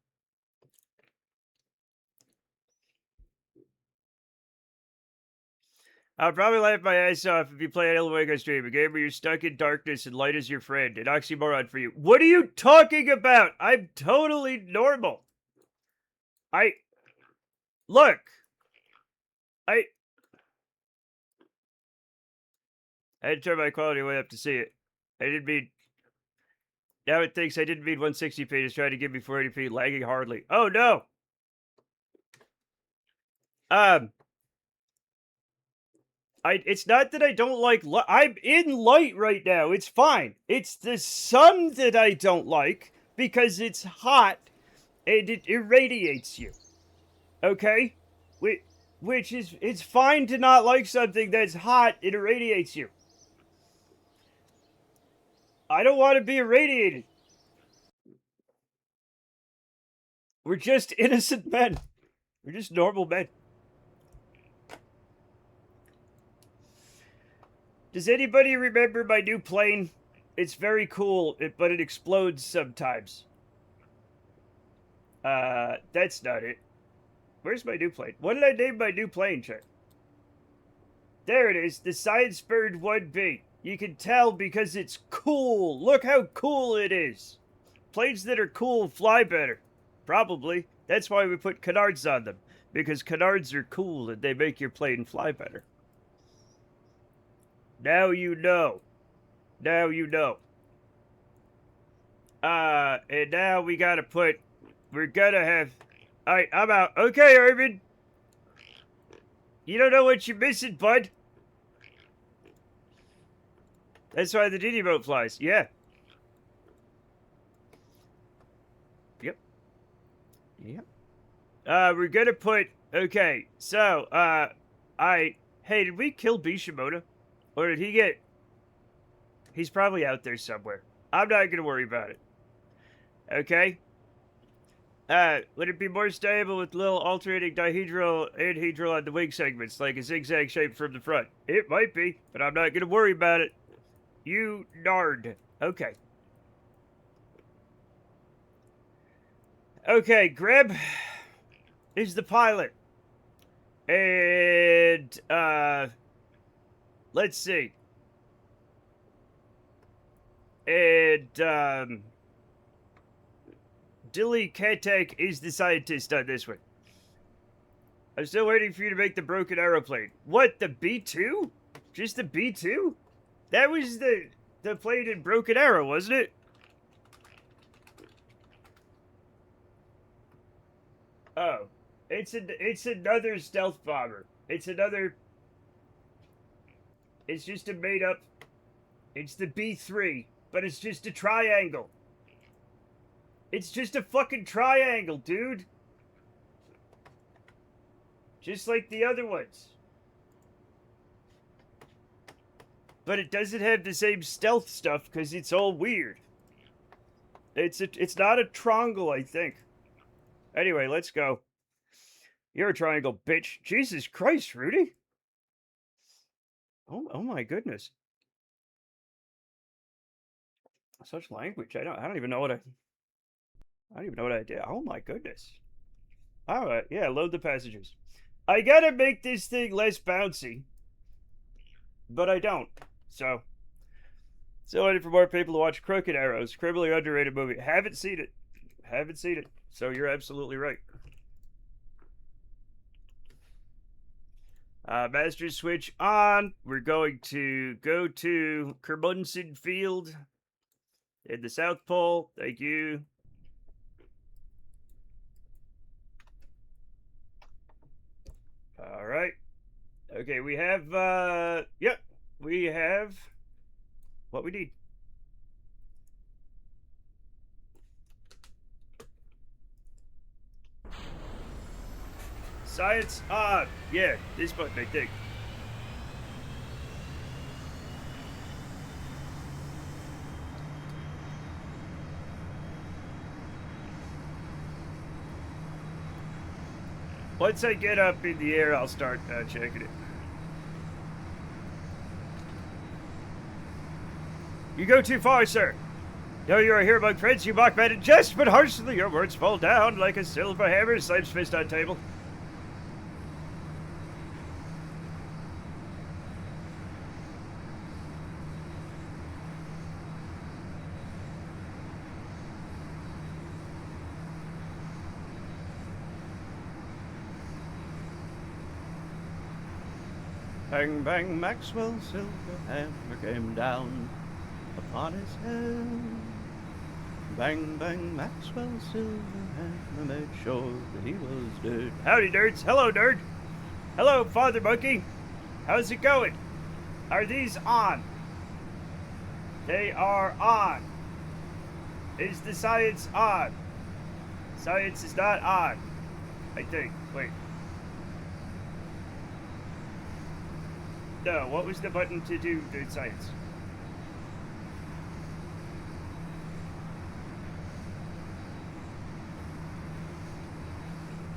I'll probably laugh my ass off if you play an Illinois stream, a game where you're stuck in darkness and light is your friend. An oxymoron for you. What are you talking about? I'm totally normal. Look. I had to turn my quality way up to see it. I didn't mean... Now it thinks I didn't mean 160p. It's trying to give me 480p, lagging hardly. Oh, no! It's not that I don't like light. I'm in light right now. It's fine. It's the sun that I don't like because it's hot and it irradiates you. Okay? Which is, it's fine to not like something that's hot and irradiates you. I don't want to be irradiated. We're just innocent men. We're just normal men. Does anybody remember my new plane? It's very cool, but it explodes sometimes. That's not it. Where's my new plane? What did I name my new plane, Chuck? There it is, the Science Bird 1B. You can tell because it's cool. Look how cool it is. Planes that are cool fly better. Probably. That's why we put canards on them. Because canards are cool and they make your plane fly better. Now you know. Now you know. And now we gotta put... We're gonna have... Alright, I'm out. Okay, Urban. You don't know what you're missing, bud. That's why the Diddy boat flies. Yeah. Yep. Yep. We're gonna put... Okay, so, Hey, did we kill Bishimoto? Or did he get... He's probably out there somewhere. I'm not gonna worry about it. Okay? Would it be more stable with little alternating dihedral and hedral on the wing segments, like a zigzag shape from the front? It might be, but I'm not gonna worry about it. You nard. Okay. Okay, Greb is the pilot. And, let's see. And, Dilly Katek is the scientist on this one. I'm still waiting for you to make the broken aeroplane. What, the B-2? Just the B-2? That was the plane in Broken Arrow, wasn't it? Oh. It's another stealth bomber. It's just a made up... It's the B-3, but it's just a triangle. It's just a fucking triangle, dude. Just like the other ones. But it doesn't have the same stealth stuff because it's all weird. It's not a triangle, I think. Anyway, let's go. You're a triangle, bitch. Jesus Christ, Rudy. Oh my goodness. Such language. I don't even know what I don't even know what I did. Oh my goodness. Alright, yeah, load the passengers. I gotta make this thing less bouncy. But I don't. So. Still waiting for more people to watch Crooked Arrows. Criminally underrated movie. Haven't seen it. Haven't seen it. So you're absolutely right. Master switch on. We're going to go to Kermunson Field in the South Pole. Thank you. All right. Okay, we have, yep, we have what we need. Science on. Yeah, this button, I think. Once I get up in the air, I'll start checking it. You go too far, sir. Though you are here among friends, you mock men in jest, but harshly your words fall down like a silver hammer slams fist on table. Bang, bang, Maxwell's silver hammer came down upon his head. Bang, bang, Maxwell's silver hammer made sure that he was dead. Howdy, nerds. Hello, nerd. Hello, Father Monkey. How's it going? Are these on? They are on. Is the science on? Science is not on, I think. Wait. No, what was the button to do the science?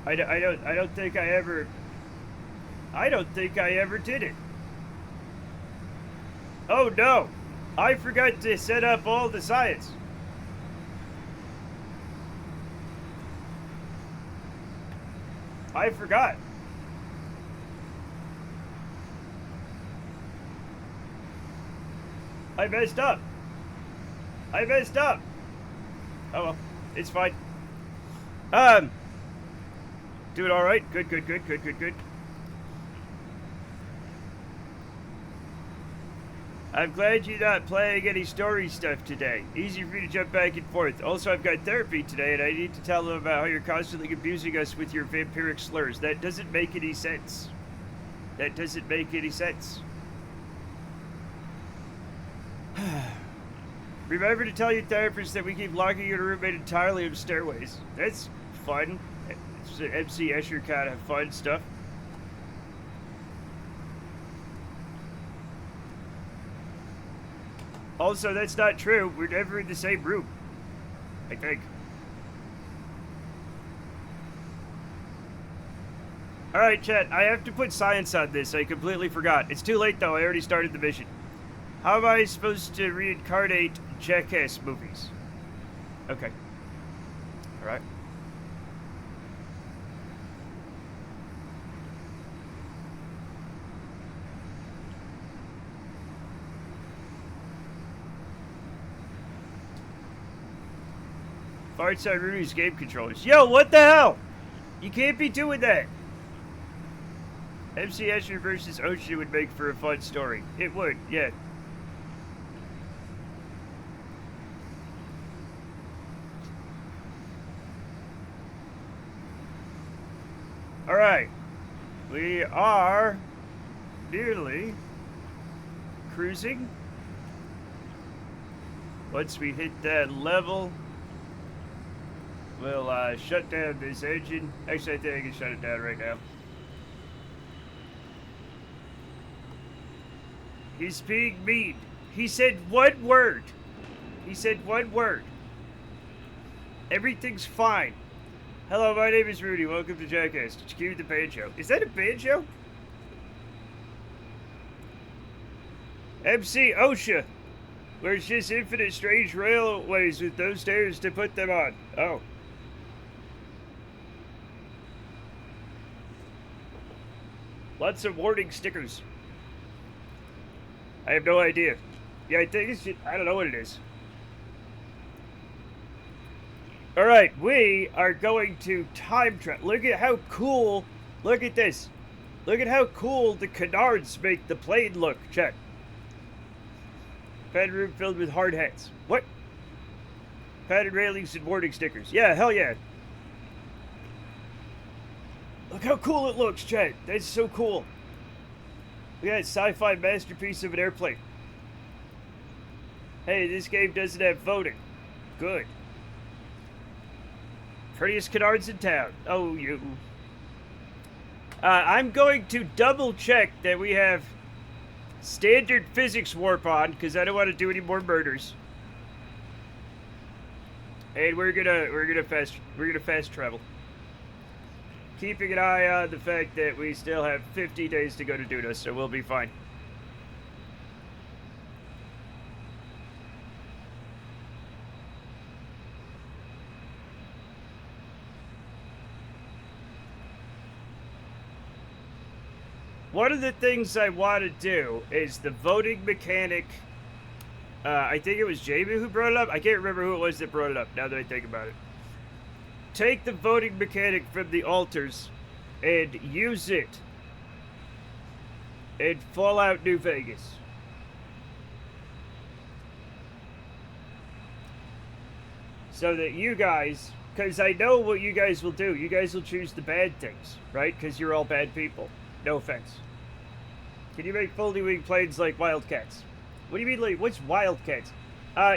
I don't think I ever did it. Oh no, I forgot to set up all the science. I forgot. I messed up. Oh well, it's fine. Doing all right. Good. I'm glad you're not playing any story stuff today. Easy for you to jump back and forth. Also, I've got therapy today, and I need to tell them about how you're constantly abusing us with your vampiric slurs. That doesn't make any sense. Remember to tell your therapist that we keep locking your roommate entirely in stairways. That's fun. It's MC Escher kind of fun stuff. Also, that's not true. We're never in the same room, I think. Alright, chat. I have to put science on this. I completely forgot. It's too late, though. I already started the mission. How am I supposed to reincarnate Jackass movies? Okay. Alright. Fartside Rudy's game controllers. Yo, what the hell? You can't be doing that. MC Escher versus Ocean would make for a fun story. It would, yeah. Alright. We are nearly cruising. Once we hit that level, we'll shut down this engine. Actually, I think I can shut it down right now. He's being mean. He said one word. Everything's fine. Hello, my name is Rudy. Welcome to Jackass. Did you hear the banjo? Is that a banjo? MC OSHA. Where's just infinite strange railways with no stairs to put them on? Oh. Lots of warning stickers. I have no idea. Yeah, I think it's... I don't know what it is. Alright, we are going to time travel. Look at how cool... Look at this. Look at how cool the canards make the plane look. Check. Padded room filled with hard hats. What? Padded railings and warning stickers. Yeah, hell yeah. Look how cool it looks, Chad. That's so cool. Look at that sci-fi masterpiece of an airplane. Hey, this game doesn't have voting. Good. Prettiest canards in town. Oh, you. I'm going to double check that we have standard physics warp on, because I don't want to do any more murders. And we're gonna fast travel. keeping an eye on the fact that we still have 50 days to go to Duda, so we'll be fine. One of the things I want to do is the voting mechanic. I think it was Jamie who brought it up. I can't remember who it was that brought it up now that I think about it. Take the voting mechanic from the altars and use it in Fallout New Vegas. So that you guys, because I know what you guys will do. You guys will choose the bad things, right? Because you're all bad people. No offense. Can you make folding wing planes like Wildcats? What do you mean, like, what's Wildcats?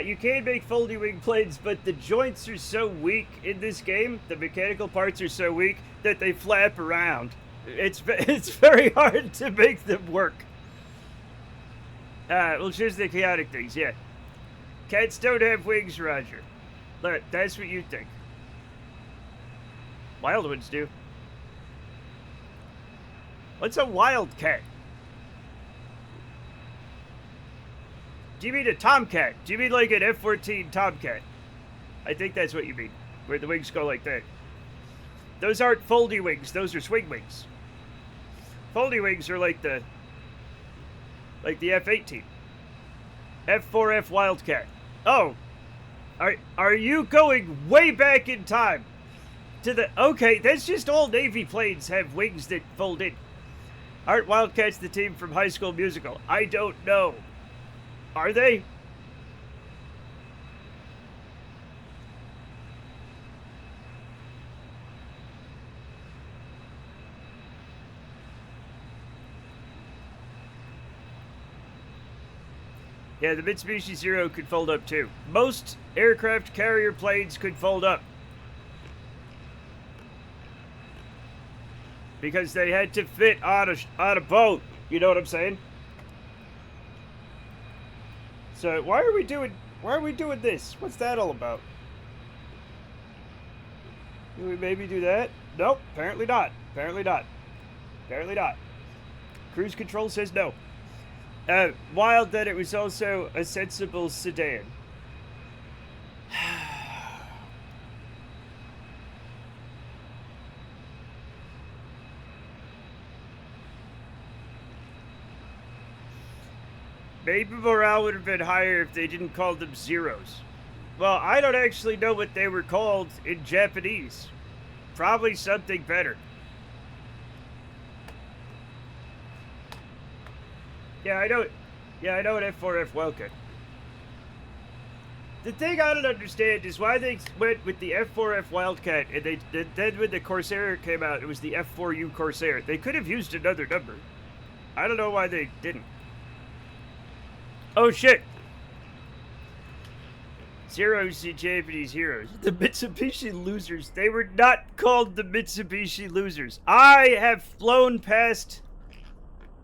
You can make folding wing planes, but the joints are so weak in this game, the mechanical parts are so weak, that they flap around. It's very hard to make them work. We'll choose the chaotic things, yeah. Cats don't have wings, Roger. Look, that's what you think. Wild ones do. What's a wildcat? Do you mean a tomcat? Do you mean like an F-14 tomcat? I think that's what you mean, where the wings go like that. Those aren't foldy wings, those are swing wings. Foldy wings are like the F-18. F-4F Wildcat. Oh, are you going way back in time? To the, okay, that's just all Navy planes have wings that fold in. Aren't Wildcats the team from High School Musical? I don't know. Are they? Yeah, the Mitsubishi Zero could fold up too. Most aircraft carrier planes could fold up. Because they had to fit on a boat. You know what I'm saying? So why are we doing this? What's that all about? Can we maybe do that? Nope, apparently not. Apparently not. Apparently not. Cruise control says no. Wild that it was also a sensible sedan. Maybe morale would have been higher if they didn't call them zeros. Well, I don't actually know what they were called in Japanese. Probably something better. Yeah, I know. Yeah, I know an F4F Welkin. The thing I don't understand is why they went with the F4F Wildcat, and then when the Corsair came out, it was the F4U Corsair. They could have used another number. I don't know why they didn't. Oh shit! Zeros to Japanese heroes. The Mitsubishi Losers. They were not called the Mitsubishi Losers. I have flown past...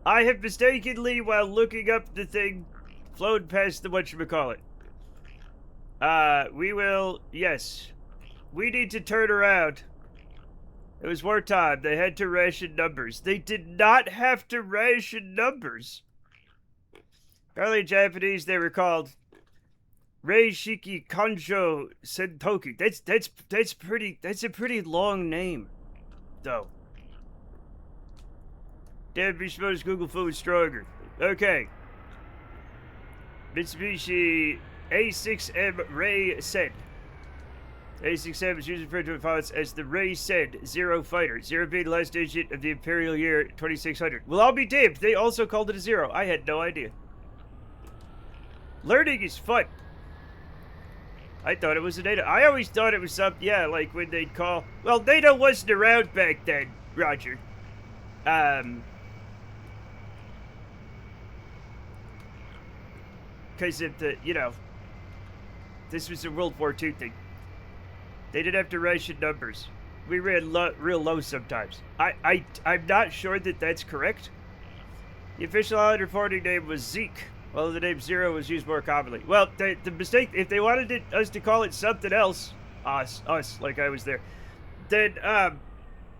I have mistakenly, while looking up the thing, flown past the whatchamacallit. We will... Yes. We need to turn around. It was wartime. They had to ration numbers. They did not have to ration numbers. Early Japanese, they were called Reishiki Kanjo Sentoku. That's a pretty long name, though. Damn, you're supposed Google food stronger. Okay. Mitsubishi A6M Ray said. A6M is usually referred to in fonts as the Ray said Zero Fighter. Zero being the last digit of the Imperial year 2600. Well, I'll be damned. They also called it a zero. I had no idea. Learning is fun. I thought it was a NATO. I always thought it was something, yeah, like when they'd call... Well, NATO wasn't around back then, Roger. Because of the, you know... This was a World War II thing. They didn't have to ration numbers. We ran real low sometimes. I'm not sure that that's correct. The official island reporting name was Zeke. Well, the name Zero was used more commonly. Well, the mistake, if they wanted us to call it something else, us, like I was there, then,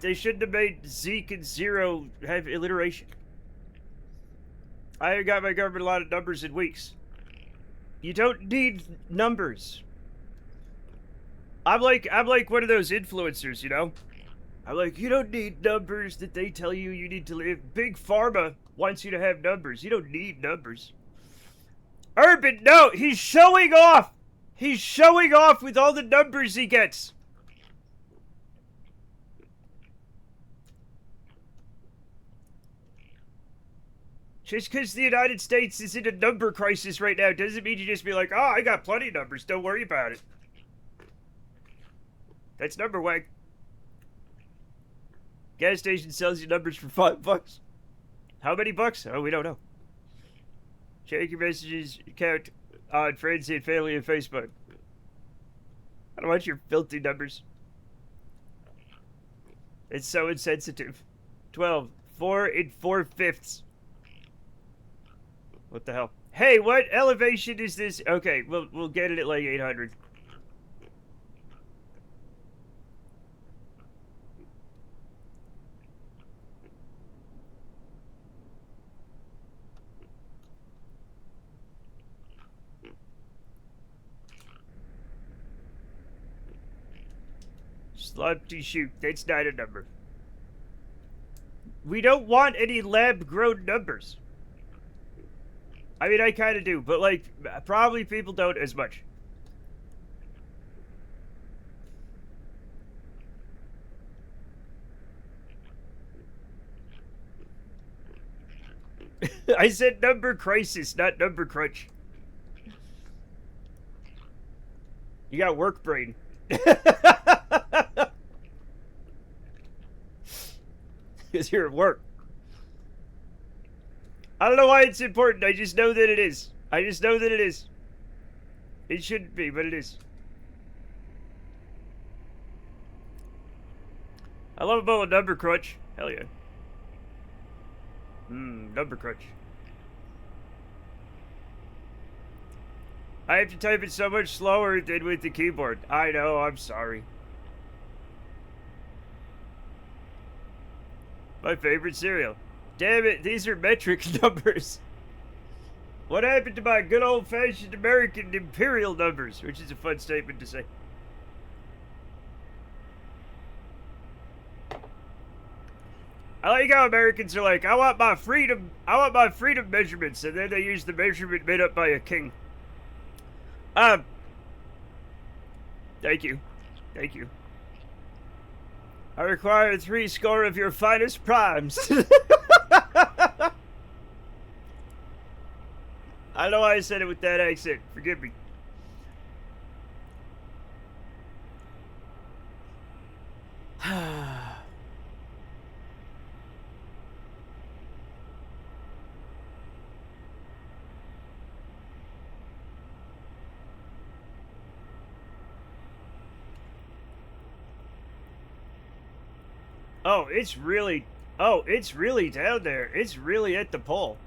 They shouldn't have made Zeke and Zero have alliteration. I haven't got my government a lot of numbers in weeks. You don't need numbers. I'm like one of those influencers, you know? I'm like, you don't need numbers that they tell you need to live. Big Pharma wants you to have numbers. You don't need numbers. Urban, no, he's showing off. He's showing off with all the numbers he gets. Just because the United States is in a number crisis right now doesn't mean you just be like, oh, I got plenty of numbers. Don't worry about it. That's number wag. Gas station sells you numbers for $5. How many bucks? Oh, we don't know. Check your messages account on friends and family and Facebook. I don't want your filthy numbers. It's so insensitive. 12. 4 4/5. What the hell? Hey, what elevation is this? Okay, we'll get it at like 800. Slumpty shoot. That's not a number. We don't want any lab-grown numbers. I mean, I kind of do, but, like, probably people don't as much. I said number crisis, not number crunch. You got work brain. Because you're at work. I don't know why it's important. I just know that it is. I just know that it is. It shouldn't be, but it is. I love about a number crunch. Hell yeah. Number crunch. I have to type it so much slower than with the keyboard. I know, I'm sorry. My favorite cereal. Damn it, these are metric numbers. What happened to my good old-fashioned American imperial numbers? Which is a fun statement to say. I like how Americans are like, I want my freedom measurements, and then they use the measurement made up by a king. Thank you. Thank you. I require 3 score of your finest primes. I know I said it with that accent. Forgive me. it's really down there. It's really at the pole.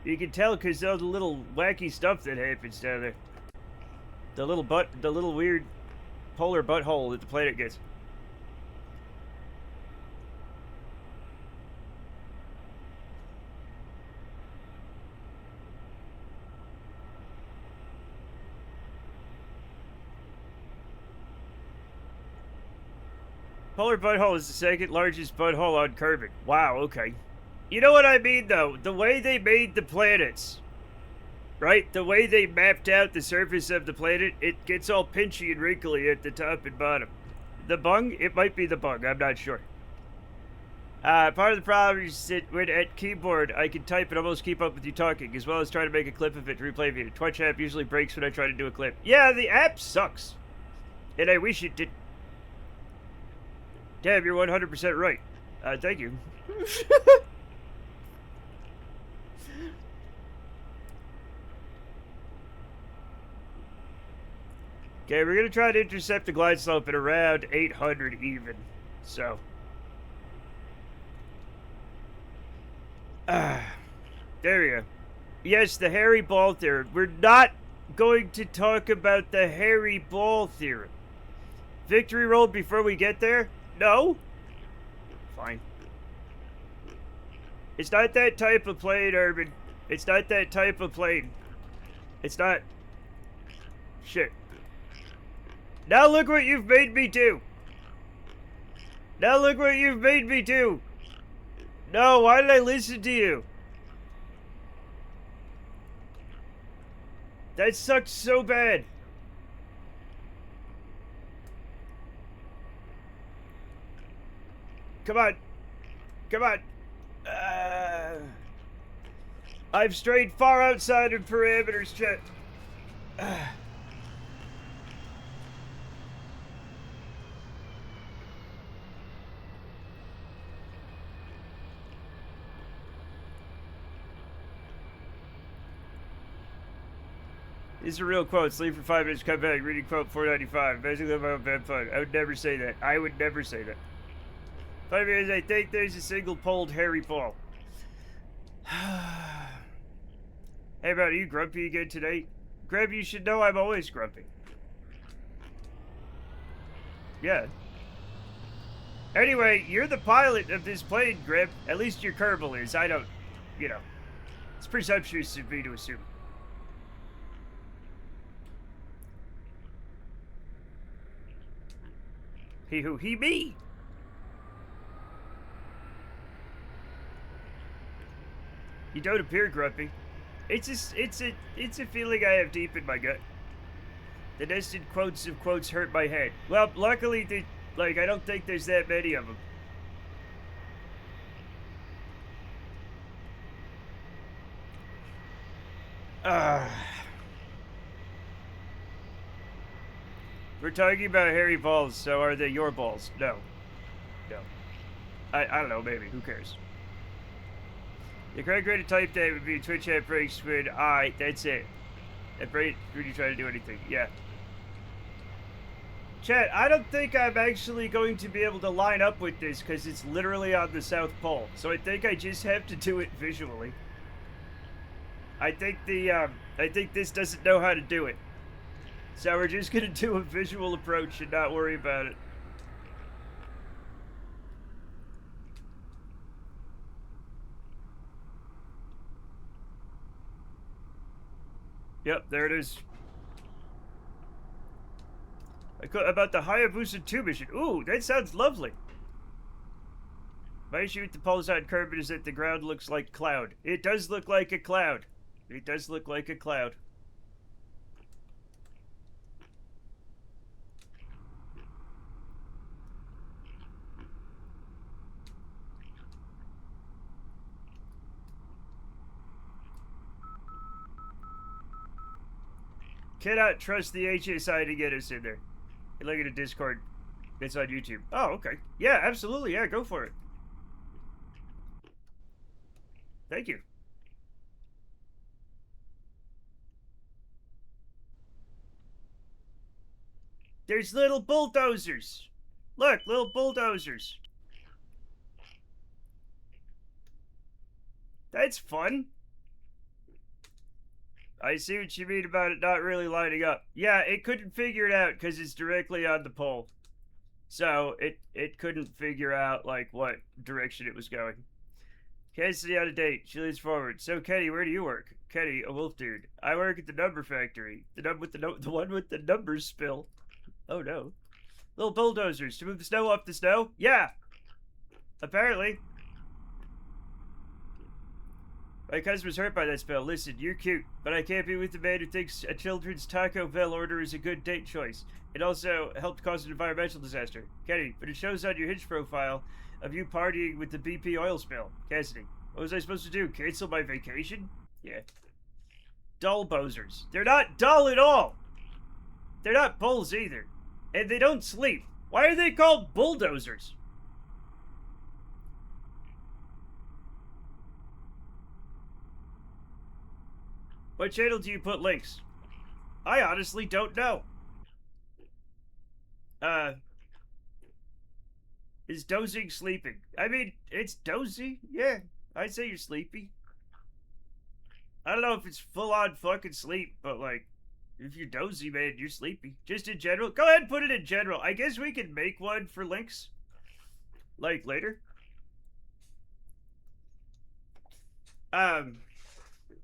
You can tell because of the little wacky stuff that happens down there. The little weird polar butthole that the planet gets. Polar butthole is the second largest butthole on Kerbal. Wow, okay. You know what I mean, though? The way they made the planets, right? The way they mapped out the surface of the planet, it gets all pinchy and wrinkly at the top and bottom. The bung? It might be the bung. I'm not sure. Part of the problem is that when at keyboard, I can type and almost keep up with you talking, as well as try to make a clip of it to replay via. Twitch app usually breaks when I try to do a clip. Yeah, the app sucks. And I wish it did. Damn, you're 100% right. Thank you. Okay, we're going to try to intercept the glide slope at around 800 even. So. There we go. Yes, the hairy ball theorem. We're not going to talk about the hairy ball theorem. Victory roll before we get there? No. Fine. It's not that type of plane, Urban. It's not that type of plane. It's not. Shit. Now look what you've made me do. Now look what you've made me do. No, why did I listen to you? That sucks so bad. Come on. Come on. I've strayed far outside of parameters, chat. These are real quotes. Leave for 5 minutes, come back. Reading quote 495. Basically, my own bad fun. I would never say that. I would never say that. 5 minutes, I think there's a single polled Harry Paul. Hey, man, are you grumpy again today? Grab, you should know I'm always grumpy. Yeah. Anyway, you're the pilot of this plane, Grib. At least your Kerbal is. I don't, you know. It's presumptuous of me to assume. He who, he me. You don't appear grumpy. It's a feeling I have deep in my gut. The nested quotes of quotes hurt my head. Well, luckily, I don't think there's that many of them. We're talking about hairy balls, so are they your balls? No. No. I don't know, maybe. Who cares? The correct way to type that would be Twitch app breaks with I. That's it. That break when you try to do anything. Yeah. Chat, I don't think I'm actually going to be able to line up with this because it's literally on the South Pole. So I think I just have to do it visually. I think this doesn't know how to do it. So we're just gonna do a visual approach and not worry about it. Yep, there it is. About the Hayabusa 2 mission. Ooh, that sounds lovely. My issue with the pulsar Kerbal is that the ground looks like cloud. It does look like a cloud. It does look like a cloud. Cannot trust the HSI to get us in there. You look at a Discord. It's on YouTube. Oh, okay. Yeah, absolutely. Yeah, go for it. Thank you. There's little bulldozers. Look, little bulldozers. That's fun. I see what you mean about it not really lining up. Yeah, it couldn't figure it out because it's directly on the pole. So, it couldn't figure out, like, what direction it was going. Cassidy out of date. She leads forward. So, Kenny, where do you work? Kenny, a wolf dude. I work at the number factory. The one with the numbers spill. Oh, no. Little bulldozers to move the snow off the snow? Yeah! Apparently. My cousin was hurt by that spell. Listen, you're cute, but I can't be with the man who thinks a children's Taco Bell order is a good date choice. It also helped cause an environmental disaster. Kenny, but it shows on your Hinge profile of you partying with the BP oil spill. Cassidy, what was I supposed to do? Cancel my vacation? Yeah. Dull bozers. They're not dull at all! They're not bulls either. And they don't sleep. Why are they called bulldozers? What channel do you put links? I honestly don't know. Is dozing sleeping? I mean, it's dozy. Yeah, I'd say you're sleepy. I don't know if it's full-on fucking sleep, but like, if you're dozy, man, you're sleepy. Just in general. Go ahead and put it in general. I guess we can make one for links. Like, later.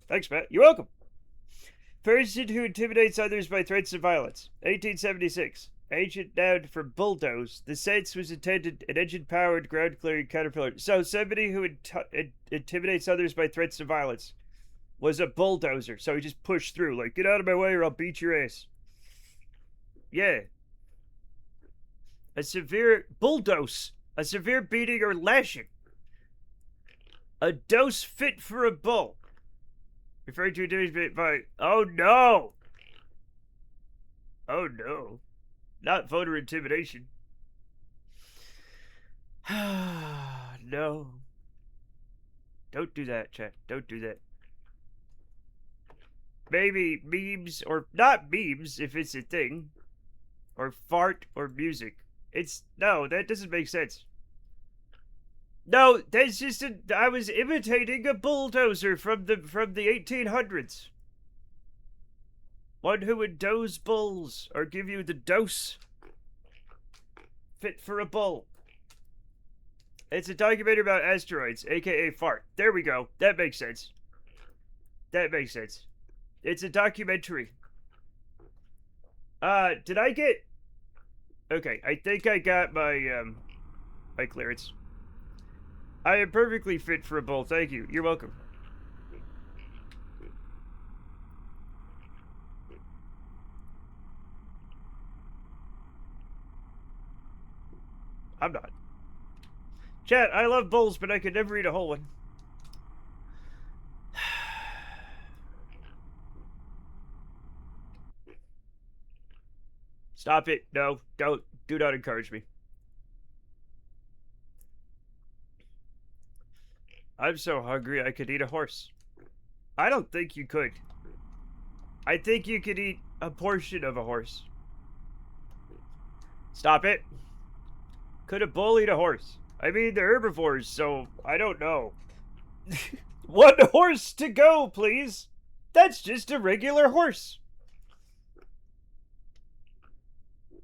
Thanks, Matt. You're welcome. Person who intimidates others by threats of violence. 1876. Ancient noun for bulldoze. The sense was intended an engine-powered ground-clearing caterpillar. So somebody who intimidates others by threats of violence was a bulldozer. So he just pushed through, like, get out of my way or I'll beat your ass. Yeah. A severe bulldoze. A severe beating or lashing. A dose fit for a bull. Referring to a damage by... Oh, no! Oh, no. Not voter intimidation. No. Don't do that, chat. Don't do that. Maybe memes, or not memes, if it's a thing. Or fart, or music. No, that doesn't make sense. No, that's just I was imitating a bulldozer from the 1800s. One who would doze bulls, or give you the dose. Fit for a bull. It's a documentary about asteroids, aka fart. There we go. That makes sense. That makes sense. It's a documentary. Did I get... Okay, I think I got my, my clearance. I am perfectly fit for a bull, thank you. You're welcome. I'm not. Chat, I love bulls, but I could never eat a whole one. Stop it. No, don't. Do not encourage me. I'm so hungry I could eat a horse. I don't think you could. I think you could eat a portion of a horse. Stop it. Could a bull eat a horse? I mean, they're herbivores, so I don't know. One horse to go, please. That's just a regular horse.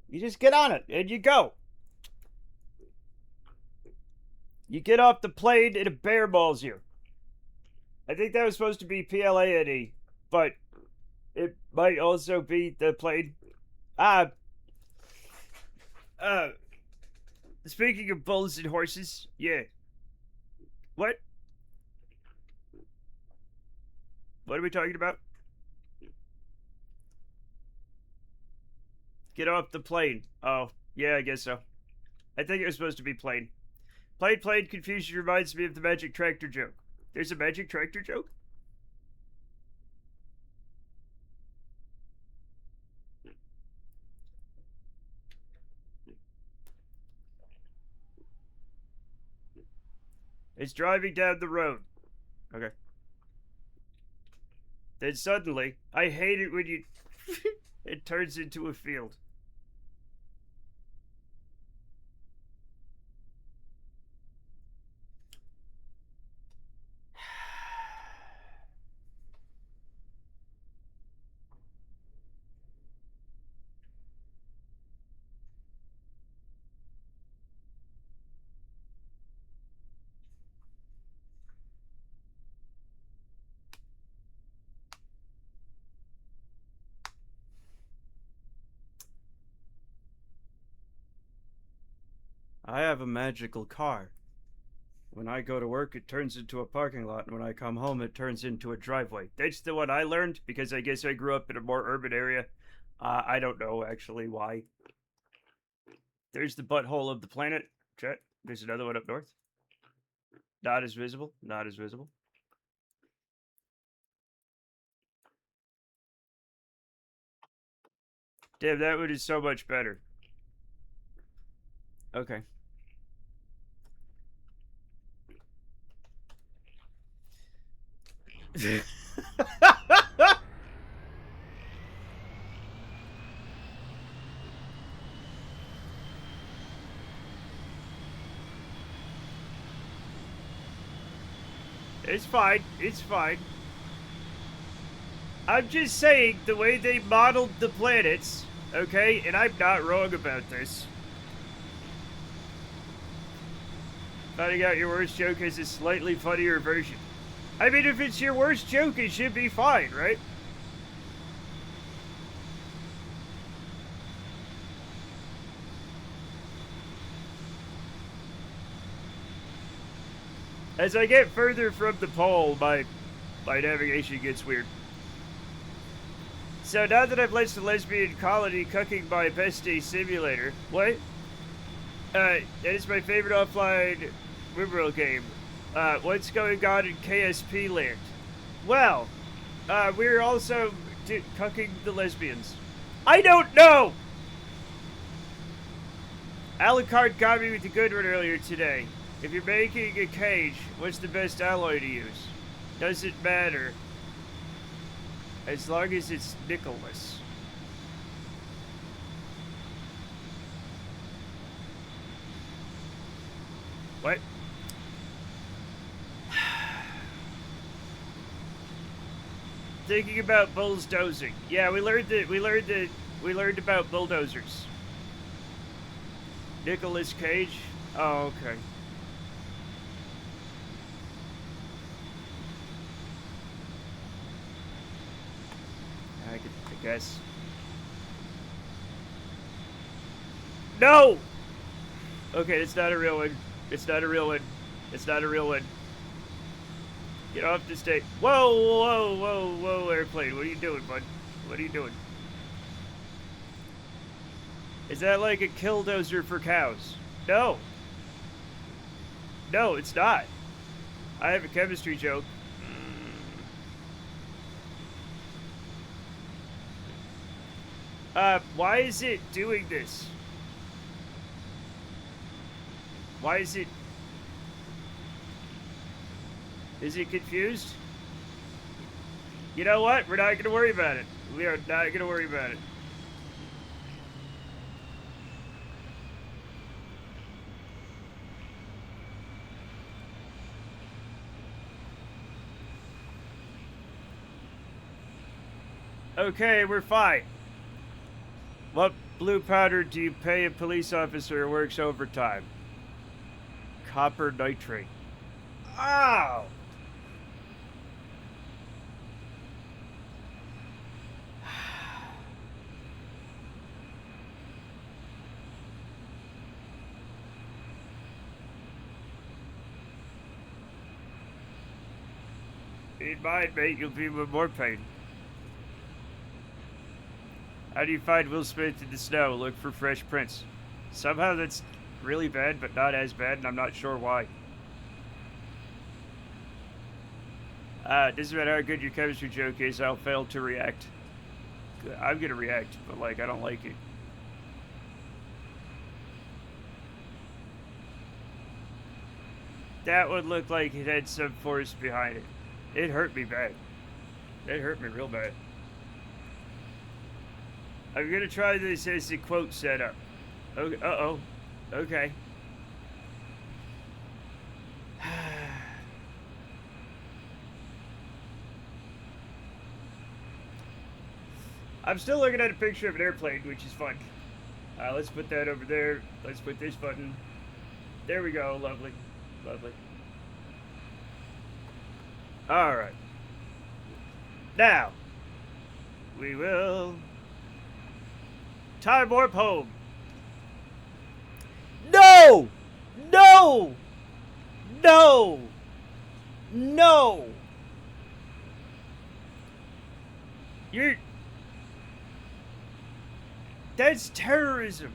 You just get on it and you go. You get off the plane and a bear mauls you. I think that was supposed to be PLANE, but it might also be the plane. Speaking of bulls and horses, yeah. What? What are we talking about? Get off the plane. Oh, yeah, I guess so. I think it was supposed to be plane. Plane confusion reminds me of the magic tractor joke. There's a magic tractor joke? It's driving down the road. Okay. Then suddenly, I hate it when you... it turns into a field. I have a magical car. When I go to work, it turns into a parking lot, and when I come home, it turns into a driveway. That's the one I learned, because I guess I grew up in a more urban area. I don't know, actually, why. There's the butthole of the planet. Chat. There's another one up north. Not as visible. Not as visible. Damn, that one is so much better. Okay. It's fine. It's fine. I'm just saying the way they modeled the planets, okay? And I'm not wrong about this. Finding out your worst joke is a slightly funnier version. I mean, if it's your worst joke, it should be fine, right? As I get further from the pole, my navigation gets weird. So now that I've left the lesbian colony, cooking my bestie simulator. What? That is my favorite offline Rimworld game. What's going on in KSP land? Well, we're also cucking the lesbians. I don't know! Alucard got me with the good one earlier today. If you're making a cage, what's the best alloy to use? Doesn't matter. As long as it's nickel-less. What? Thinking about bulldozing. Yeah, we learned about bulldozers. Nicholas Cage. Oh, okay. I guess. No! Okay, it's not a real one. It's not a real one. It's not a real one. Get off the stage. Whoa, whoa, whoa, whoa, airplane. What are you doing, bud? What are you doing? Is that like a killdozer for cows? No. No, it's not. I have a chemistry joke. Why is it doing this? Why is it... Is it confused? You know what? We're not gonna worry about it. We are not gonna worry about it. Okay, we're fine. What blue powder do you pay a police officer who works overtime? Copper nitrate. Ow! In mind, mate, you'll be with more pain. How do you find Will Smith in the snow? Look for Fresh Prince. Somehow that's really bad, but not as bad, and I'm not sure why. Doesn't matter how good your chemistry joke is, I'll fail to react. I'm gonna react, but like, I don't like it. That would look like it had some force behind it. It hurt me bad. It hurt me real bad. I'm gonna try this as a quote setup. Okay, uh-oh. Okay. I'm still looking at a picture of an airplane, which is fun. Let's put that over there. Let's put this button. There we go. Lovely. Lovely. Alright. Now, we will time warp home. No! No! No! No! You're... That's terrorism.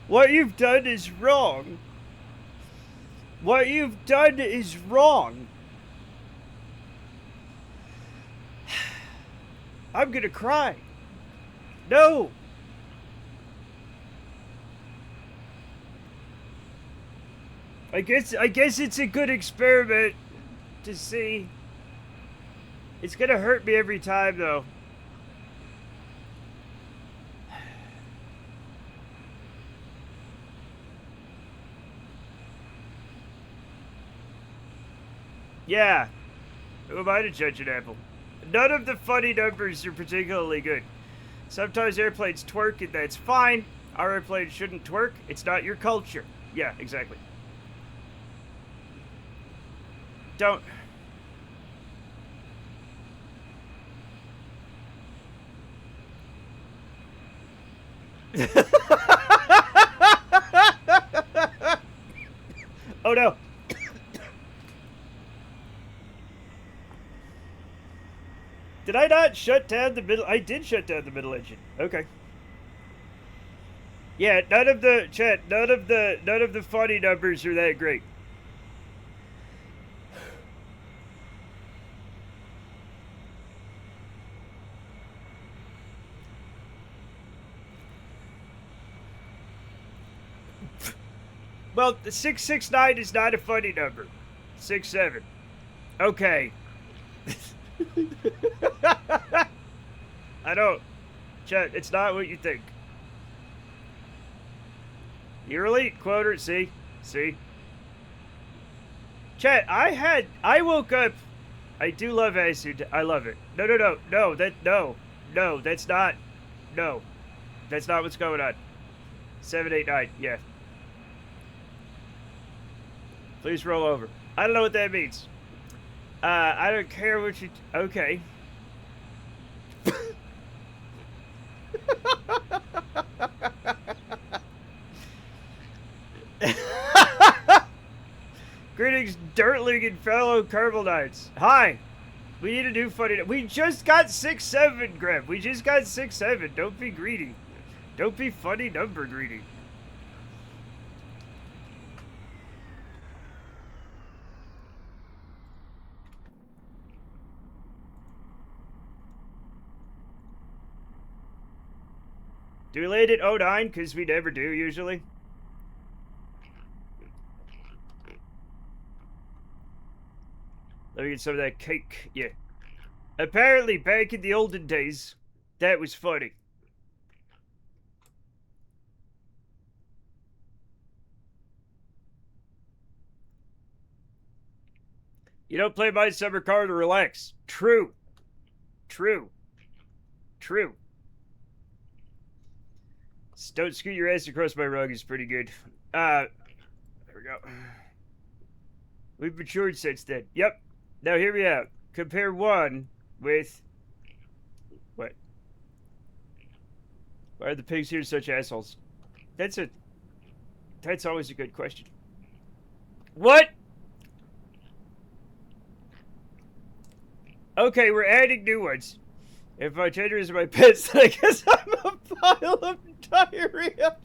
What you've done is wrong. What you've done is wrong. I'm gonna cry. No. I guess it's a good experiment to see. It's gonna hurt me every time though. Yeah. Who am I to judge an apple? None of the funny numbers are particularly good. Sometimes airplanes twerk and that's fine. Our airplane shouldn't twerk. It's not your culture. Yeah, exactly. don't. Oh no. Did I not shut down the middle? I did shut down the middle engine. Okay. Yeah, none of the funny numbers are that great. Well, the 669 is not a funny number. 67. Okay. I don't. Chet, it's not what you think. You're elite, Quoter. See? Chet, I woke up. I do love acid. I love it. No, that's not. No. That's not what's going on. 789, yeah. Please roll over. I don't know what that means. I don't care what you... Okay. Greetings, Dirtling and fellow Kerbal Knights. Hi. We need a new funny... We just got 6-7, Greb. We just got 6-7. Don't be greedy. Don't be funny number greedy. Do we land at 09? Because we never do, usually. Let me get some of that cake. Yeah. Apparently, back in the olden days, that was funny. You don't play my summer car to relax. True. Don't scoot your ass across my rug is pretty good. There we go. We've matured since then. Yep. Now hear me out. Compare 1 with... What? Why are the pigs here such assholes? That's always a good question. What? Okay, we're adding new ones. If my gender is my pets, then I guess I'm a pile of diarrhea.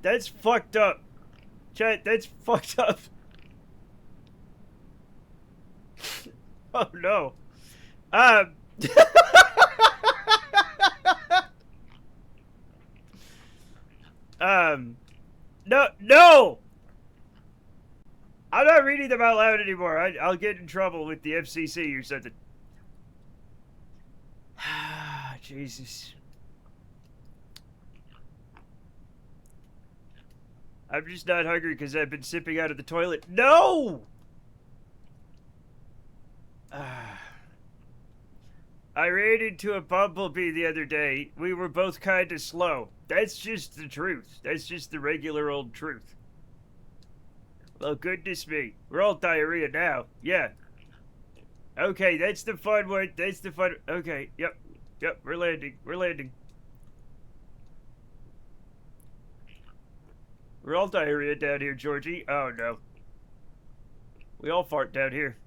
That's fucked up. Chat, that's fucked up. Oh no. No! I'm not reading them out loud anymore. I'll get in trouble with the FCC or something. Jesus. I'm just not hungry because I've been sipping out of the toilet. No! I ran into a bumblebee the other day. We were both kind of slow. That's just the truth. That's just the regular old truth. Well, goodness me. We're all diarrhea now. Yeah. Okay, that's the fun one. That's the fun... Okay, yep. Yep, we're landing. We're landing. We're all diarrhea down here, Georgie. Oh, no. We all fart down here.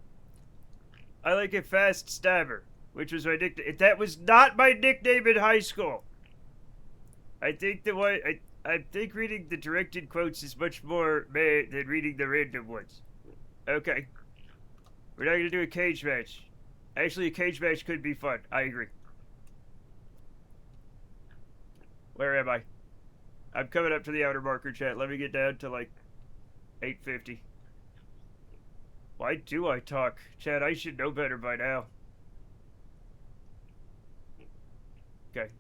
I like a fast stabber, which was my nickname. That was not my nickname in high school. I think the one... I think reading the directed quotes is much more meh than reading the random ones. Okay. We're not going to do a cage match. Actually, a cage match could be fun. I agree. Where am I? I'm coming up to the outer marker, chat. Let me get down to, like, 850. Why do I talk? Chat, I should know better by now. Okay.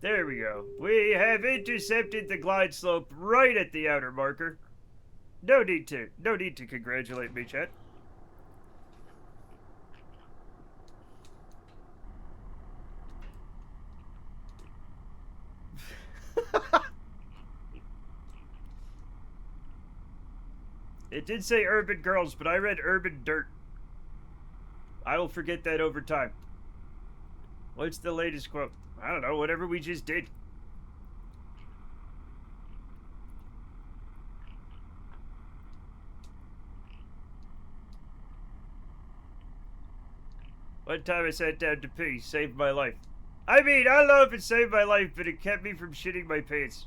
There we go. We have intercepted the glide slope right at the outer marker. No need to congratulate me, chat. It did say urban girls, but I read urban dirt. I will forget that over time. What's the latest quote? I don't know, whatever we just did. One time I sat down to pee, saved my life. I mean, I don't know if it saved my life, but it kept me from shitting my pants.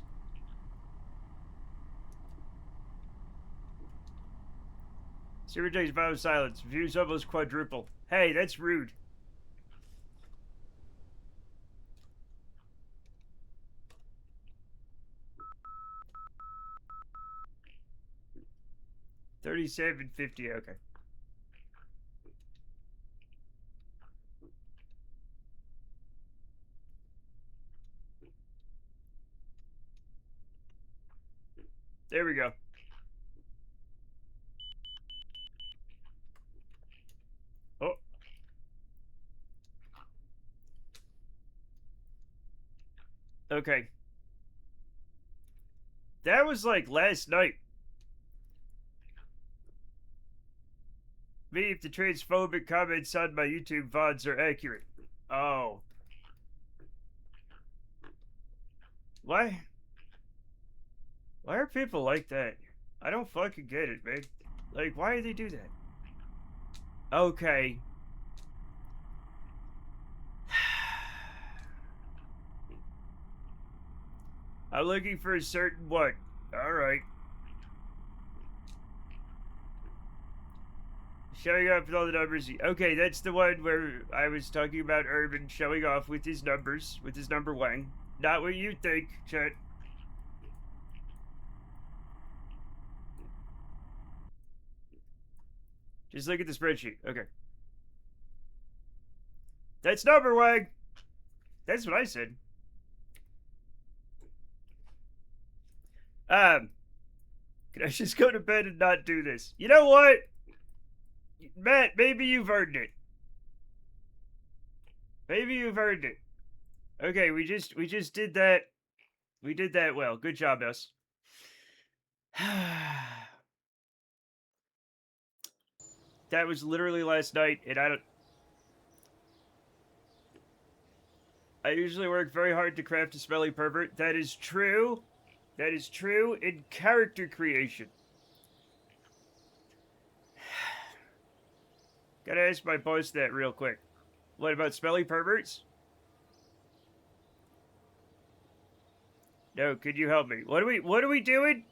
Zero days violent silence. Views almost quadruple. Hey, that's rude. $37.50. Okay. There we go. Oh. Okay. That was like last night. Me if the transphobic comments on my YouTube VODs are accurate. Oh. Why? Why are people like that? I don't fucking get it, man. Like, why do they do that? Okay. I'm looking for a certain one. Alright. Showing off with all the numbers. Okay, that's the one where I was talking about Urban showing off with his numbers, with his number one. Not what you think, chat. Just look at the spreadsheet. Okay. That's number one. That's what I said. Can I just go to bed and not do this? You know what? Matt, maybe you've earned it. Maybe you've earned it. Okay, we just did that. We did that well. Good job, us. That was literally last night, and I usually work very hard to craft a smelly pervert. That is true. That is true in character creation. Gotta ask my boss that real quick. What about smelly perverts? No, could you help me? What are we doing?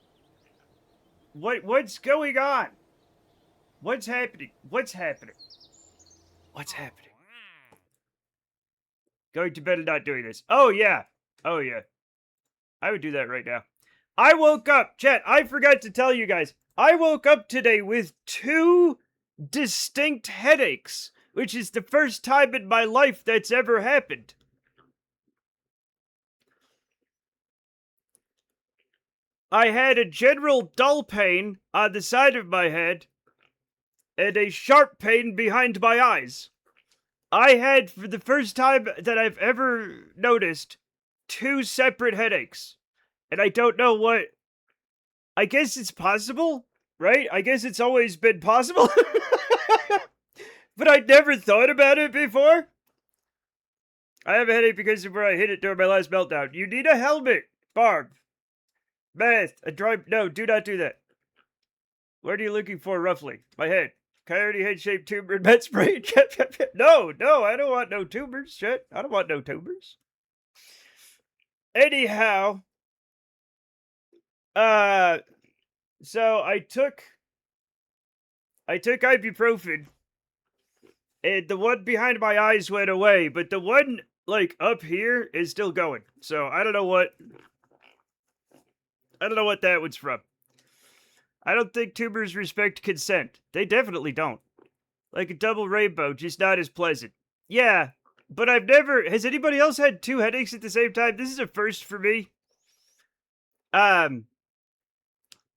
What's going on? What's happening? What's happening? What's happening? Going to bed and not doing this. Oh yeah. Oh yeah. I would do that right now. I woke up, chat, I forgot to tell you guys. I woke up today with 2 distinct headaches, which is the first time in my life that's ever happened. I had a general dull pain on the side of my head and a sharp pain behind my eyes. I had, for the first time that I've ever noticed, 2 separate headaches. And I don't know what... I guess it's possible, right? I guess it's always been possible. But I never thought about it before. I have a headache because of where I hit it during my last meltdown. You need a helmet, Barb. Math, a dry... No, do not do that. What are you looking for, roughly? My head. Coyote head-shaped tumor and med spray. No, I don't want no tumors, shit. I don't want no tumors. Anyhow... So I took ibuprofen, and the one behind my eyes went away, but the one, like, up here is still going. So I don't know what that one's from. I don't think tumors respect consent. They definitely don't. Like a double rainbow, just not as pleasant. Yeah, but I've never... Has anybody else had 2 headaches at the same time? This is a first for me.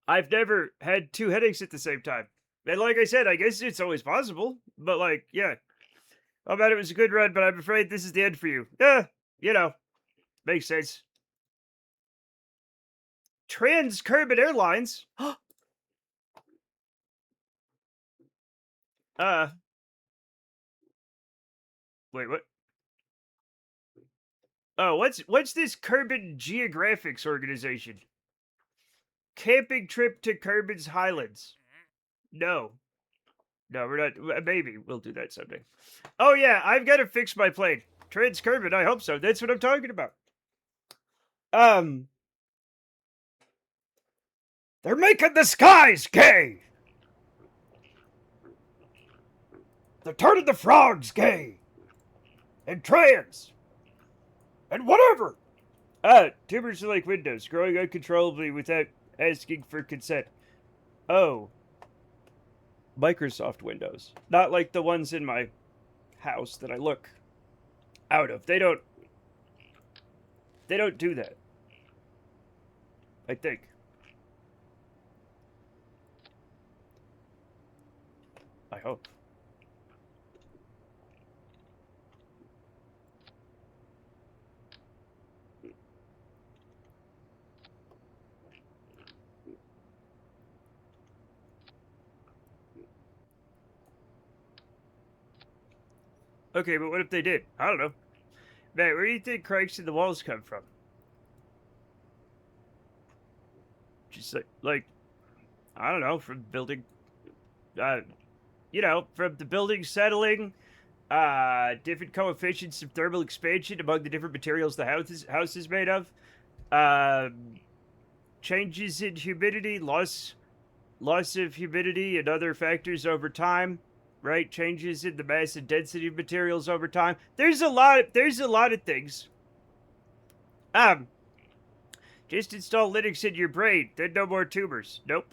I've never had 2 headaches at the same time. And like I said, I guess it's always possible. But like, yeah. Oh man, it was a good run, but I'm afraid this is the end for you. Yeah, you know. Makes sense. Kerbal Airlines? Uh, wait, what? Oh, what's this Kerbal Geographics organization? Camping trip to Kerbin's Highlands. No. No, we're not. Maybe we'll do that someday. Oh, yeah, I've got to fix my plane. Trans Kerbin, I hope so. That's what I'm talking about. They're making the skies gay! They're turning the frogs gay! And trans! And whatever! Tumors are like windows, growing uncontrollably without asking for consent. Oh. Microsoft Windows. Not like the ones in my house that I look out of. They don't do that. I think. I hope. Okay, but what if they did? I don't know. Man, where do you think cracks in the walls come from? Just like I don't know, from building, from the building settling, different coefficients of thermal expansion among the different materials the house is made of, changes in humidity, loss of humidity, and other factors over time. Right, changes in the mass and density of materials over time. There's a lot of things. Just install Linux in your brain, then no more tumors. Nope.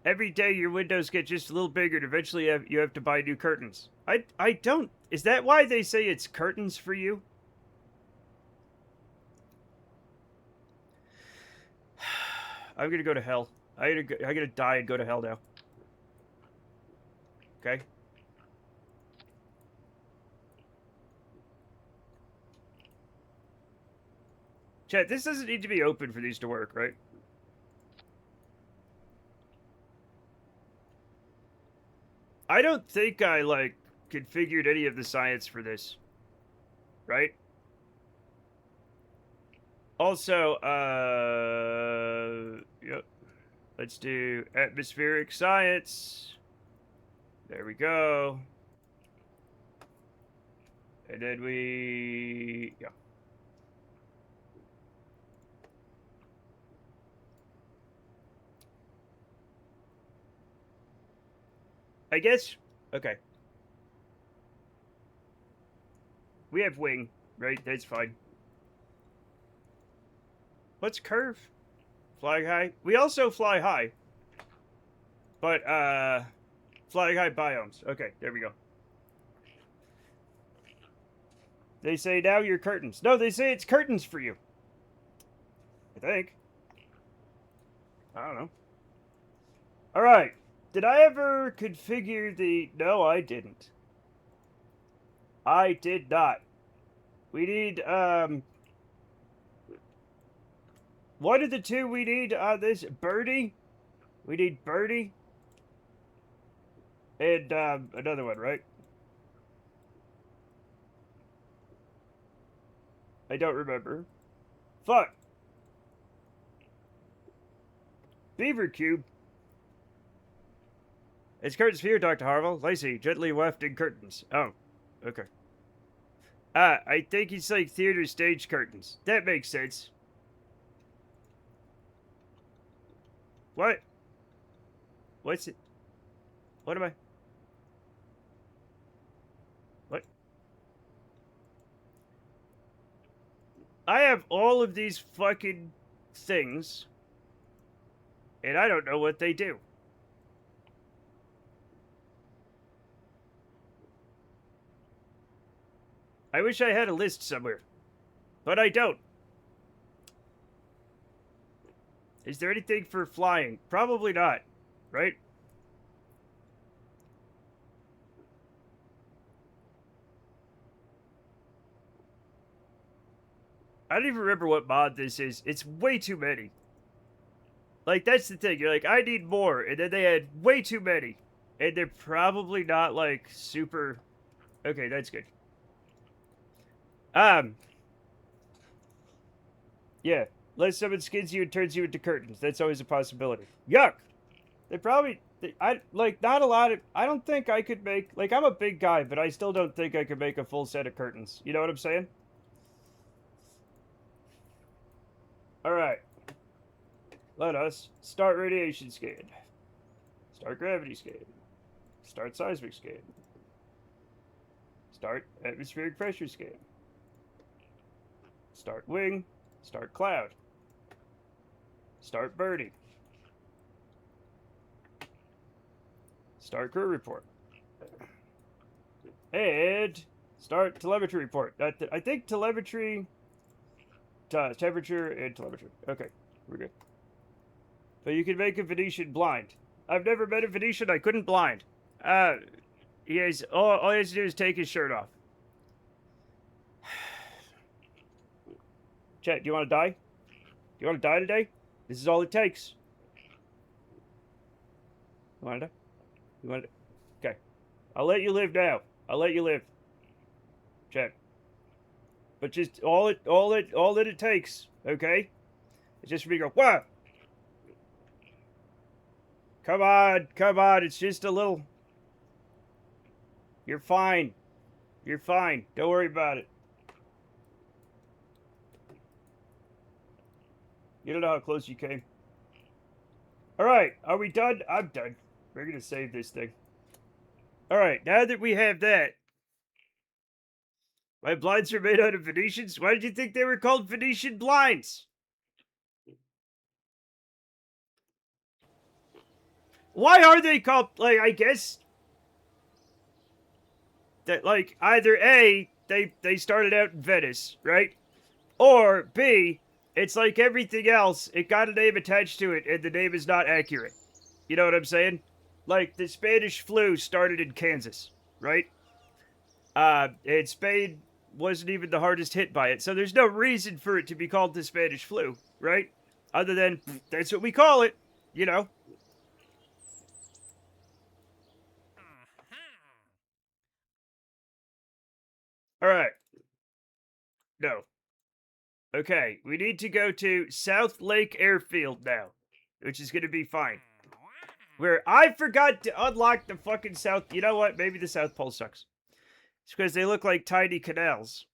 Every day your windows get just a little bigger, and eventually you have to buy new curtains. I don't. Is that why they say it's curtains for you? I'm gonna go to hell. I'm gonna die and go to hell now. Okay. Chat, this doesn't need to be open for these to work, right? I don't think I, configured any of the science for this. Right? Also, yep. Let's do atmospheric science. There we go. And then yeah. I guess, okay. We have wing, right? That's fine. What's curve? Fly high? We also fly high. But, fly high biomes. Okay, there we go. They say now you're curtains. No, they say it's curtains for you. I think. I don't know. Alright. Did I ever configure the... No, I didn't. I did not. We need, What are the two we need on this? Birdie? We need Birdie. And, another one, right? I don't remember. Fuck. Beaver Cube. It's curtains for you, Dr. Harville. Lacey, gently wafting curtains. Oh, okay. I think it's like theater stage curtains. That makes sense. What? What's it? What am I? What? I have all of these fucking things, and I don't know what they do. I wish I had a list somewhere, but I don't. Is there anything for flying? Probably not, right? I don't even remember what mod this is. It's way too many. Like, that's the thing. You're like, I need more, and then they had way too many. And they're probably not, like, super... Okay, that's good. Yeah. Unless someone skins you and turns you into curtains. That's always a possibility. Yuck! They probably... not a lot of... I don't think I could make... Like, I'm a big guy, but I still don't think I could make a full set of curtains. You know what I'm saying? Alright. Let us start radiation scan. Start gravity scan. Start seismic scan. Start atmospheric pressure scan. Start wing. Start cloud. Start birding. Start crew report. And start telemetry report. I think telemetry... temperature and telemetry. Okay, we're good. But you can make a Venetian blind. I've never met a Venetian I couldn't blind. All he has to do is take his shirt off. Chat, do you want to die? Do you want to die today? This is all it takes. You want to die? You want to... Okay. I'll let you live now. I'll let you live. Chat. But just all that it takes, okay? It's just for me to go, what? Come on, it's just a little... You're fine. You're fine. Don't worry about it. You don't know how close you came. Alright, are we done? I'm done. We're gonna save this thing. Alright, now that we have that... My blinds are made out of Venetians? Why did you think they were called Venetian blinds? Why are they called, like, I guess... That, like, either A, they started out in Venice, right? Or B, it's like everything else, it got a name attached to it, and the name is not accurate. You know what I'm saying? Like, the Spanish flu started in Kansas, right? And Spain wasn't even the hardest hit by it, so there's no reason for it to be called the Spanish flu, right? Other than, that's what we call it, you know? Alright. No. Okay, we need to go to South Lake Airfield now, which is going to be fine. Where I forgot to unlock the fucking South... You know what? Maybe the South Pole sucks. It's because they look like tiny canals.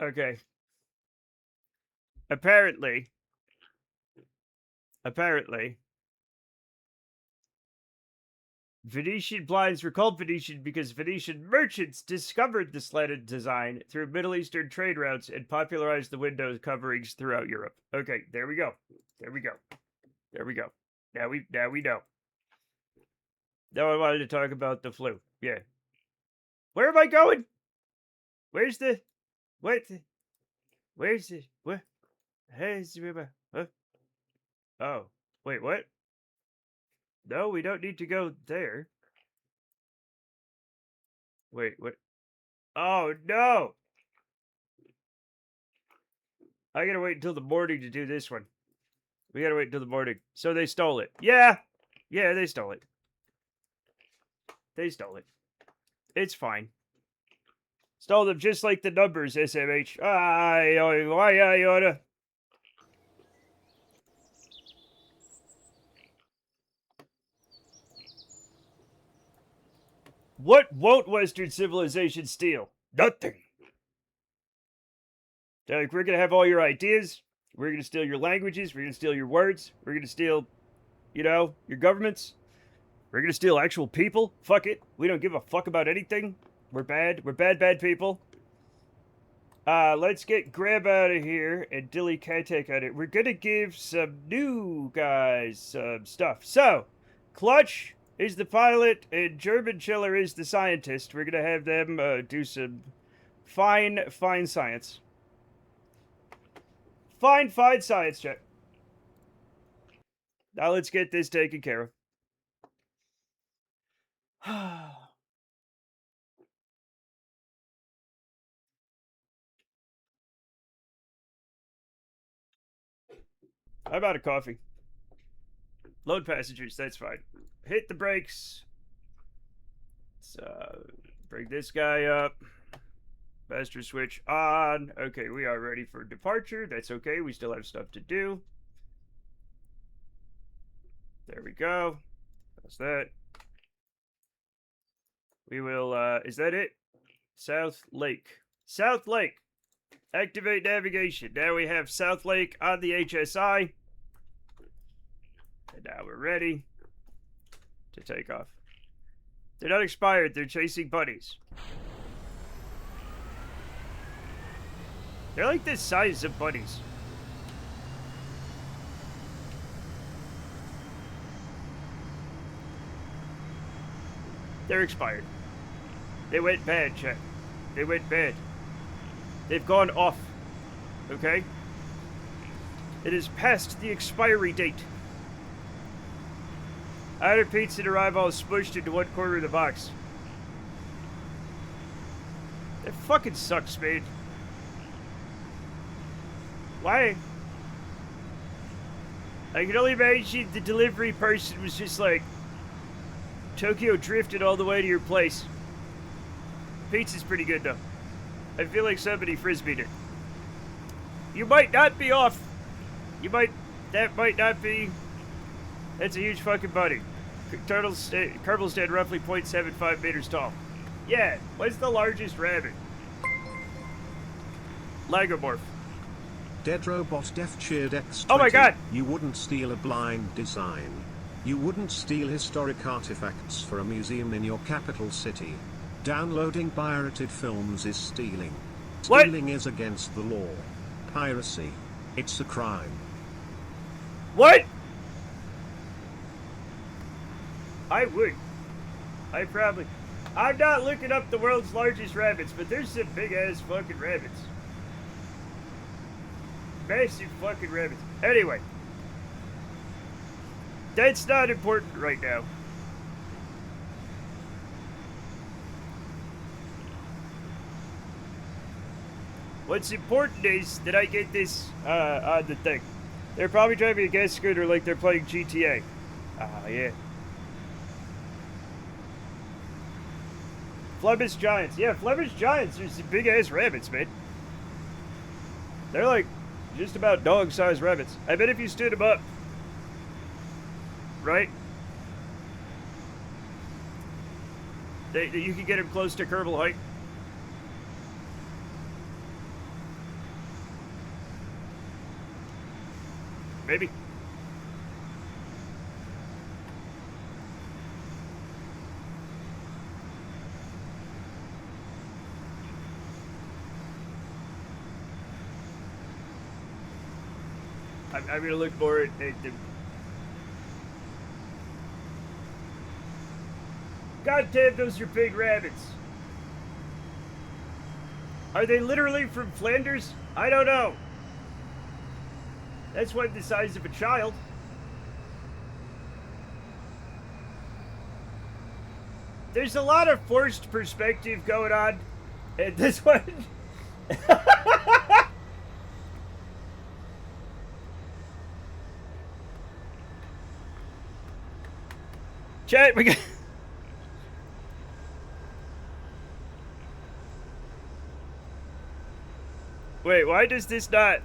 Okay. Apparently, Venetian blinds were called Venetian because Venetian merchants discovered the slanted design through Middle Eastern trade routes and popularized the window coverings throughout Europe. Okay, there we go. There we go. There we go. Now we know. Now I wanted to talk about the flu. Yeah. Where am I going? Where's the... What? Where's the... What? Where's the river? Huh? Oh. Wait, what? No, we don't need to go there. Wait, what? Oh, no! I gotta wait until the morning to do this one. We gotta wait until the morning. So they stole it. Yeah! Yeah, they stole it. They stole it. It's fine. Stole them just like the numbers, SMH. Why I oughta... What won't Western civilization steal? Nothing. Like, we're gonna have all your ideas. We're gonna steal your languages. We're gonna steal your words. We're gonna steal, you know, your governments. We're gonna steal actual people. Fuck it. We don't give a fuck about anything. We're bad. We're bad people. Let's get Grab out of here and Dilly Katek out of it. We're gonna give some new guys some stuff. So, Clutch is the pilot, and German Chiller is the scientist. We're gonna have them do some fine science. Fine science check. Now let's get this taken care of. How about a coffee? Load passengers, that's fine. Hit the brakes. Let's bring this guy up. Master switch on. Okay, we are ready for departure. That's okay, we still have stuff to do. There we go. That's that. We will, is that it? South Lake. South Lake! Activate navigation. Now we have South Lake on the HSI. And now we're ready to take off. They're not expired, they're chasing bunnies. They're like the size of bunnies. They're expired. They went bad, Chet. They went bad. They've gone off. Okay? It is past the expiry date. Outer pizza and arrive all smushed into one corner of the box. That fucking sucks, man. Why? I can only imagine the delivery person was just like, Tokyo drifted all the way to your place. Pizza's pretty good, though. I feel like somebody frisbeed it. You might not be off. That might not be. That's a huge fucking bunny. Kerbal stand roughly 0.75 meters tall. Yeah, what's the largest rabbit? Lagomorph. Dead Robot Def Cheered X20. Oh my god! You wouldn't steal a blind design. You wouldn't steal historic artifacts for a museum in your capital city. Downloading pirated films is stealing. What? Stealing is against the law. Piracy. It's a crime. What? I would. I probably. I'm not looking up the world's largest rabbits, but there's some big ass fucking rabbits. Massive fucking rabbits. Anyway. That's not important right now. What's important is that I get this on the thing. They're probably driving a gas scooter like they're playing GTA. Ah, yeah. Flemish Giants. Yeah, Flemish Giants are some big-ass rabbits, man. They're like just about dog-sized rabbits. I bet if you stood them up, right? You could get them close to Kerbal height. Maybe. I'm gonna look more at the... God damn, those are big rabbits. Are they literally from Flanders? I don't know. That's one the size of a child. There's a lot of forced perspective going on in this one. Chat, we got... Wait, why does this not...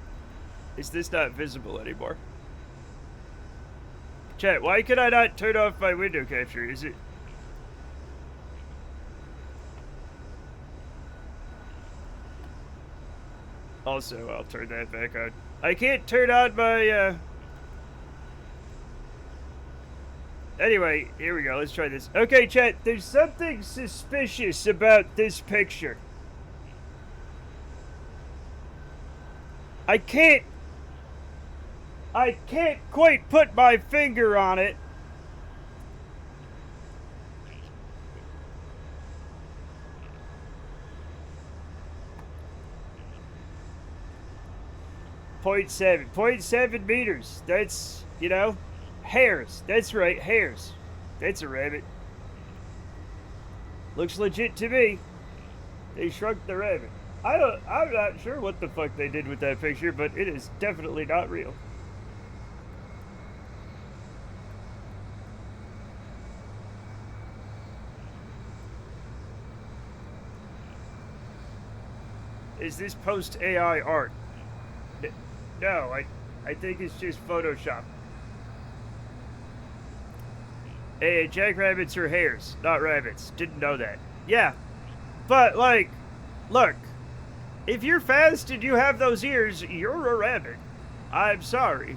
Is this not visible anymore? Chat, why can I not turn off my window capture? Is it... Also, I'll turn that back on. I can't turn on my, Anyway, here we go. Let's try this. Okay, chat, there's something suspicious about this picture. I can't quite put my finger on it. .7. 0.7 meters. That's, you know, hairs. That's right, hairs. That's a rabbit. Looks legit to me. They shrunk the rabbit. I'm not sure what the fuck they did with that picture, but it is definitely not real. Is this post-AI art? No, I think it's just Photoshop. Hey, jackrabbits are hares, not rabbits. Didn't know that. Yeah, but, like, look. If you're fast and you have those ears, you're a rabbit. I'm sorry.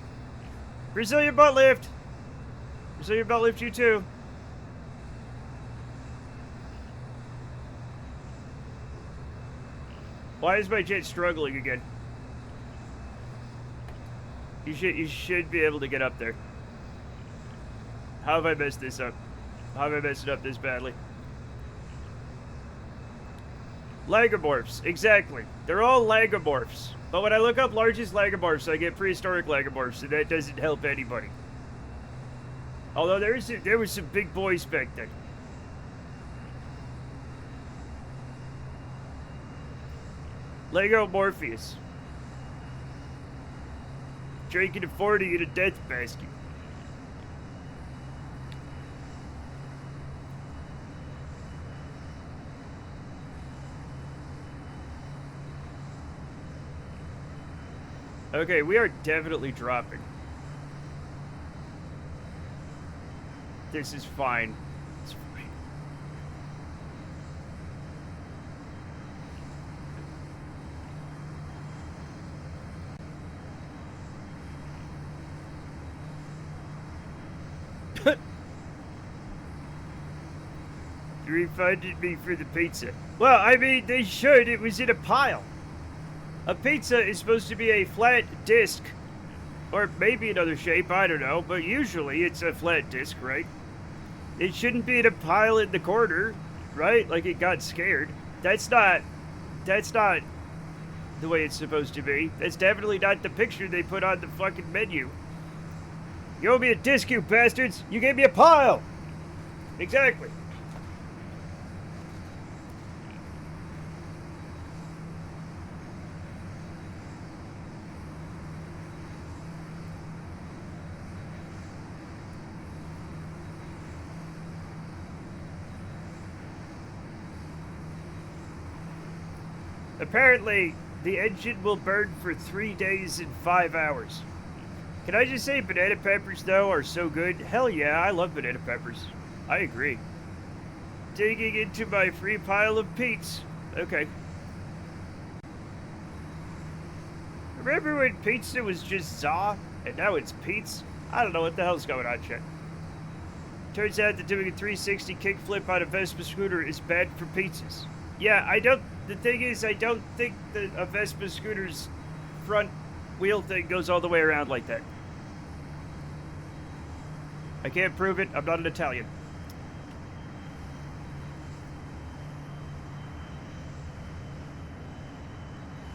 Brazilian butt lift. Brazilian butt lift you too. Why is my jet struggling again? You should be able to get up there. How have I messed this up? How have I messed it up this badly? Lagomorphs, exactly. They're all lagomorphs. But when I look up largest lagomorphs, I get prehistoric lagomorphs, and that doesn't help anybody. Although there was some big boys back then. Lego Morpheus. Drinking a 40 in a death basket. Okay, we are definitely dropping. This is fine. It's fine. You refunded me for the pizza. Well, I mean, they should. It was in a pile. A pizza is supposed to be a flat disc, or maybe another shape, I don't know, but usually it's a flat disc, right? It shouldn't be in a pile in the corner, right? Like it got scared. That's not the way it's supposed to be. That's definitely not the picture they put on the fucking menu. You owe me a disc, you bastards! You gave me a pile! Exactly. Apparently, the engine will burn for 3 days and 5 hours. Can I just say banana peppers, though, are so good? Hell yeah, I love banana peppers. I agree. Digging into my free pile of Pete's. Okay. Remember when pizza was just za, and now it's Pete's? I don't know what the hell's going on, Chet. Turns out that doing a 360 kickflip on a Vespa scooter is bad for pizzas. Yeah, the thing is, I don't think that a Vespa scooter's front wheel thing goes all the way around like that. I can't prove it, I'm not an Italian.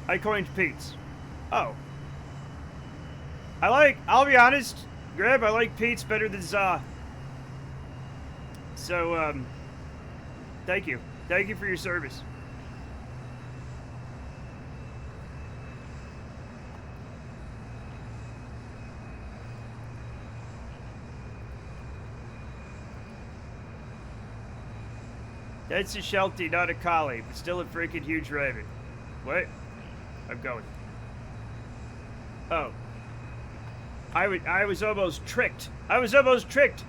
I coined Pete's. Oh. I'll be honest, Grab, I like Pete's better than za. So, thank you. Thank you for your service. That's a Sheltie, not a collie, but still a freaking huge rabbit. What? I'm going. Oh. I was almost tricked. I was almost tricked.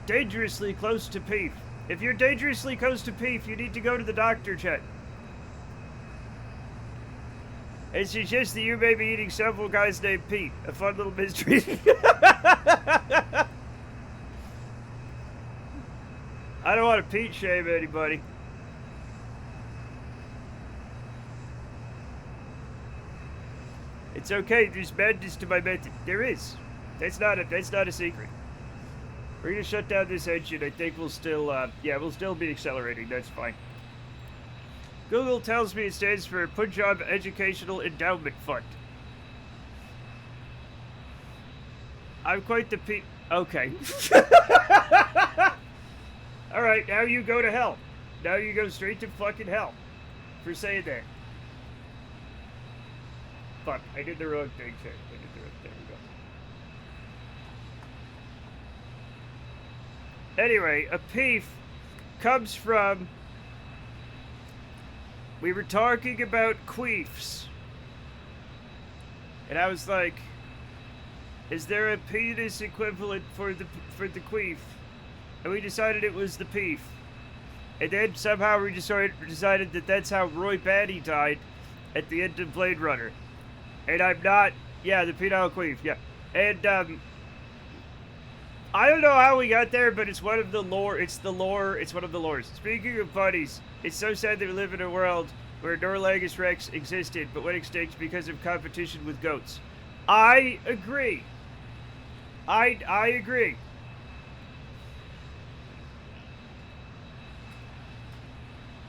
Dangerously close to Peef. If you're dangerously close to Peef, you need to go to the doctor, Chet. It suggests that you may be eating several guys named Pete. A fun little mystery. I don't want to Pete shame anybody. It's okay. There's madness to my method. There is. That's not a secret. We're gonna shut down this engine. I think we'll still, we'll still be accelerating. That's fine. Google tells me it stands for Punjab Educational Endowment Fund. I'm quite the Okay. Alright, now you go to hell. Now you go straight to fucking hell. For saying that. Fuck, I did the wrong thing, shit. I did the wrong thing. There we go. Anyway, a peef comes from... We were talking about queefs. And I was like, is there a penis equivalent for the queef? And we decided it was the peef. And then somehow we decided that that's how Roy Batty died at the end of Blade Runner. And I'm not... Yeah, the penile queef, yeah. And, I don't know how we got there, but it's one of the lore. It's the lore. It's one of the lores. Speaking of buddies, it's so sad that we live in a world where Norlagus Rex existed, but went extinct because of competition with goats. I agree. I agree.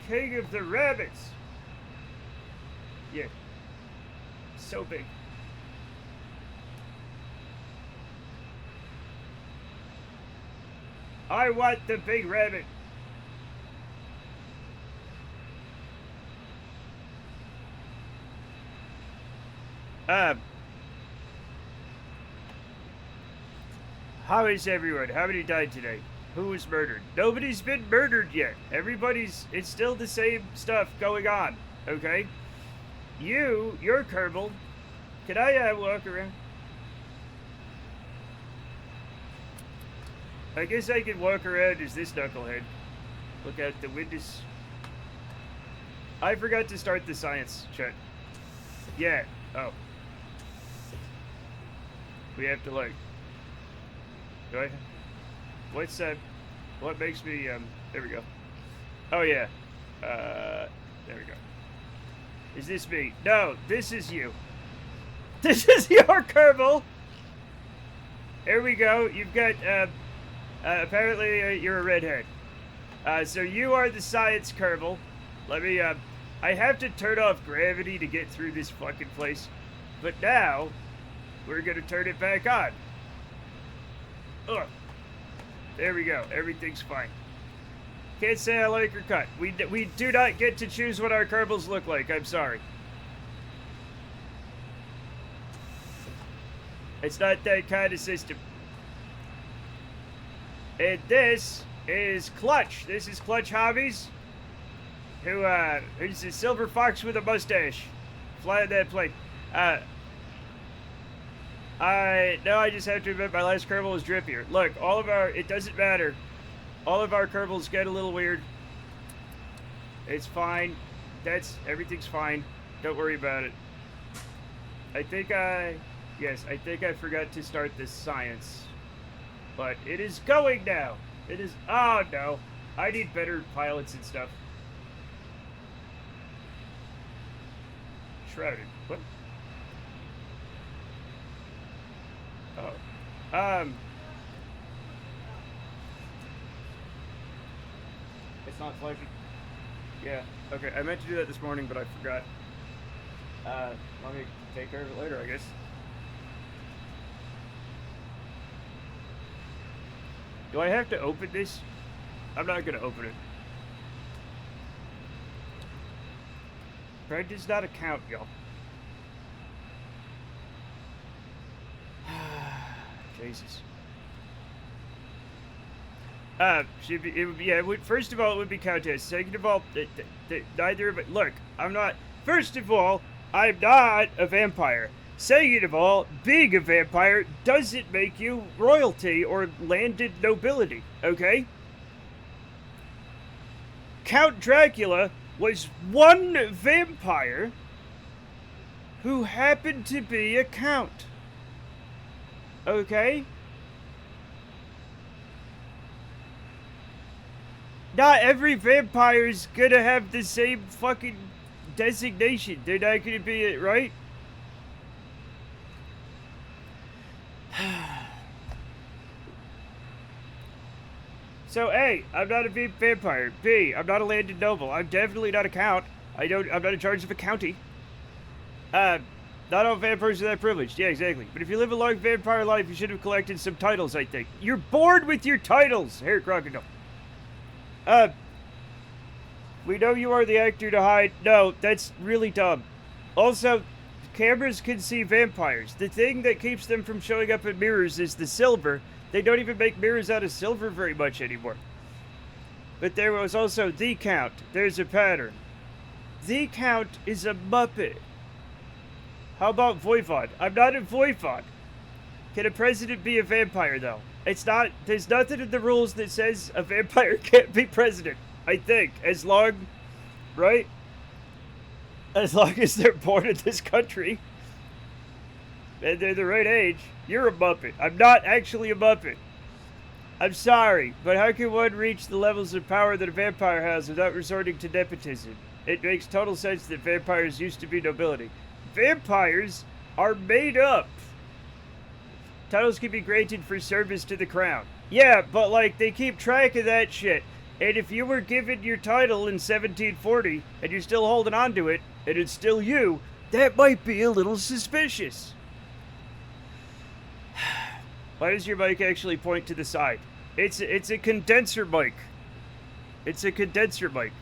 King of the rabbits. Yeah. So big. I want the big rabbit. How is everyone? How many died today? Who was murdered? Nobody's been murdered yet. It's still the same stuff going on, okay? You're Kerbal. Can I walk around? I guess I can walk around as this knucklehead. Look out the windows. I forgot to start the science check. Yeah. Oh. We have to like... Do I... What's that? What makes me, there we go. Oh, yeah. There we go. Is this me? No, this is you. This is your Kerbal! There we go. You've got, apparently you're a redhead. So you are the science Kerbal. Let me, I have to turn off gravity to get through this fucking place. But now, we're gonna turn it back on. Ugh. There we go. Everything's fine. Can't say I like her cut. We do not get to choose what our Kerbals look like. I'm sorry. It's not that kind of system. And this is Clutch. This is Clutch Hobbies. Who's a silver fox with a mustache. Flying that plane. I just have to admit my last Kerbal was drippier. Look, it doesn't matter. All of our Kerbals get a little weird. It's fine. Everything's fine. Don't worry about it. I think I forgot to start this science. But it is going now. It is, oh no. I need better pilots and stuff. Shrouded. What? Oh. It's not flashing. Yeah, okay. I meant to do that this morning, but I forgot. Let me take care of it later, I guess. Do I have to open this? I'm not gonna open it. Brad does not account, y'all. Jesus. First of all, it would be contest. Second of all, neither of it. Look, first of all, I'm not a vampire. Second of all, being a vampire doesn't make you royalty or landed nobility, okay? Count Dracula was one vampire who happened to be a count. Okay? Not every vampire's gonna have the same fucking designation. They're not gonna be it, right? So A, I'm not a vampire. B, I'm not a landed noble. I'm definitely not a count. I'm not in charge of a county. Not all vampires are that privileged. Yeah, exactly. But if you live a long vampire life, you should have collected some titles, I think. You're bored with your titles, Hair Crocodile. We know you are the actor to hide. No, that's really dumb. Also, cameras can see vampires. The thing that keeps them from showing up in mirrors is the silver. They don't even make mirrors out of silver very much anymore. But there was also the Count. There's a pattern. The Count is a Muppet. How about Voivod? I'm not a Voivod. Can a president be a vampire, though? It's not. There's nothing in the rules that says a vampire can't be president. I think. As long. Right? As long as they're born in this country. And they're the right age. You're a Muppet. I'm not actually a Muppet. I'm sorry, but how can one reach the levels of power that a vampire has without resorting to nepotism? It makes total sense that vampires used to be nobility. Vampires are made up. Titles can be granted for service to the crown. Yeah, but like they keep track of that shit. And if you were given your title in 1740 and you're still holding on to it, and it's still you, that might be a little suspicious. Why does your mic actually point to the side? It's a condenser mic. It's a condenser mic.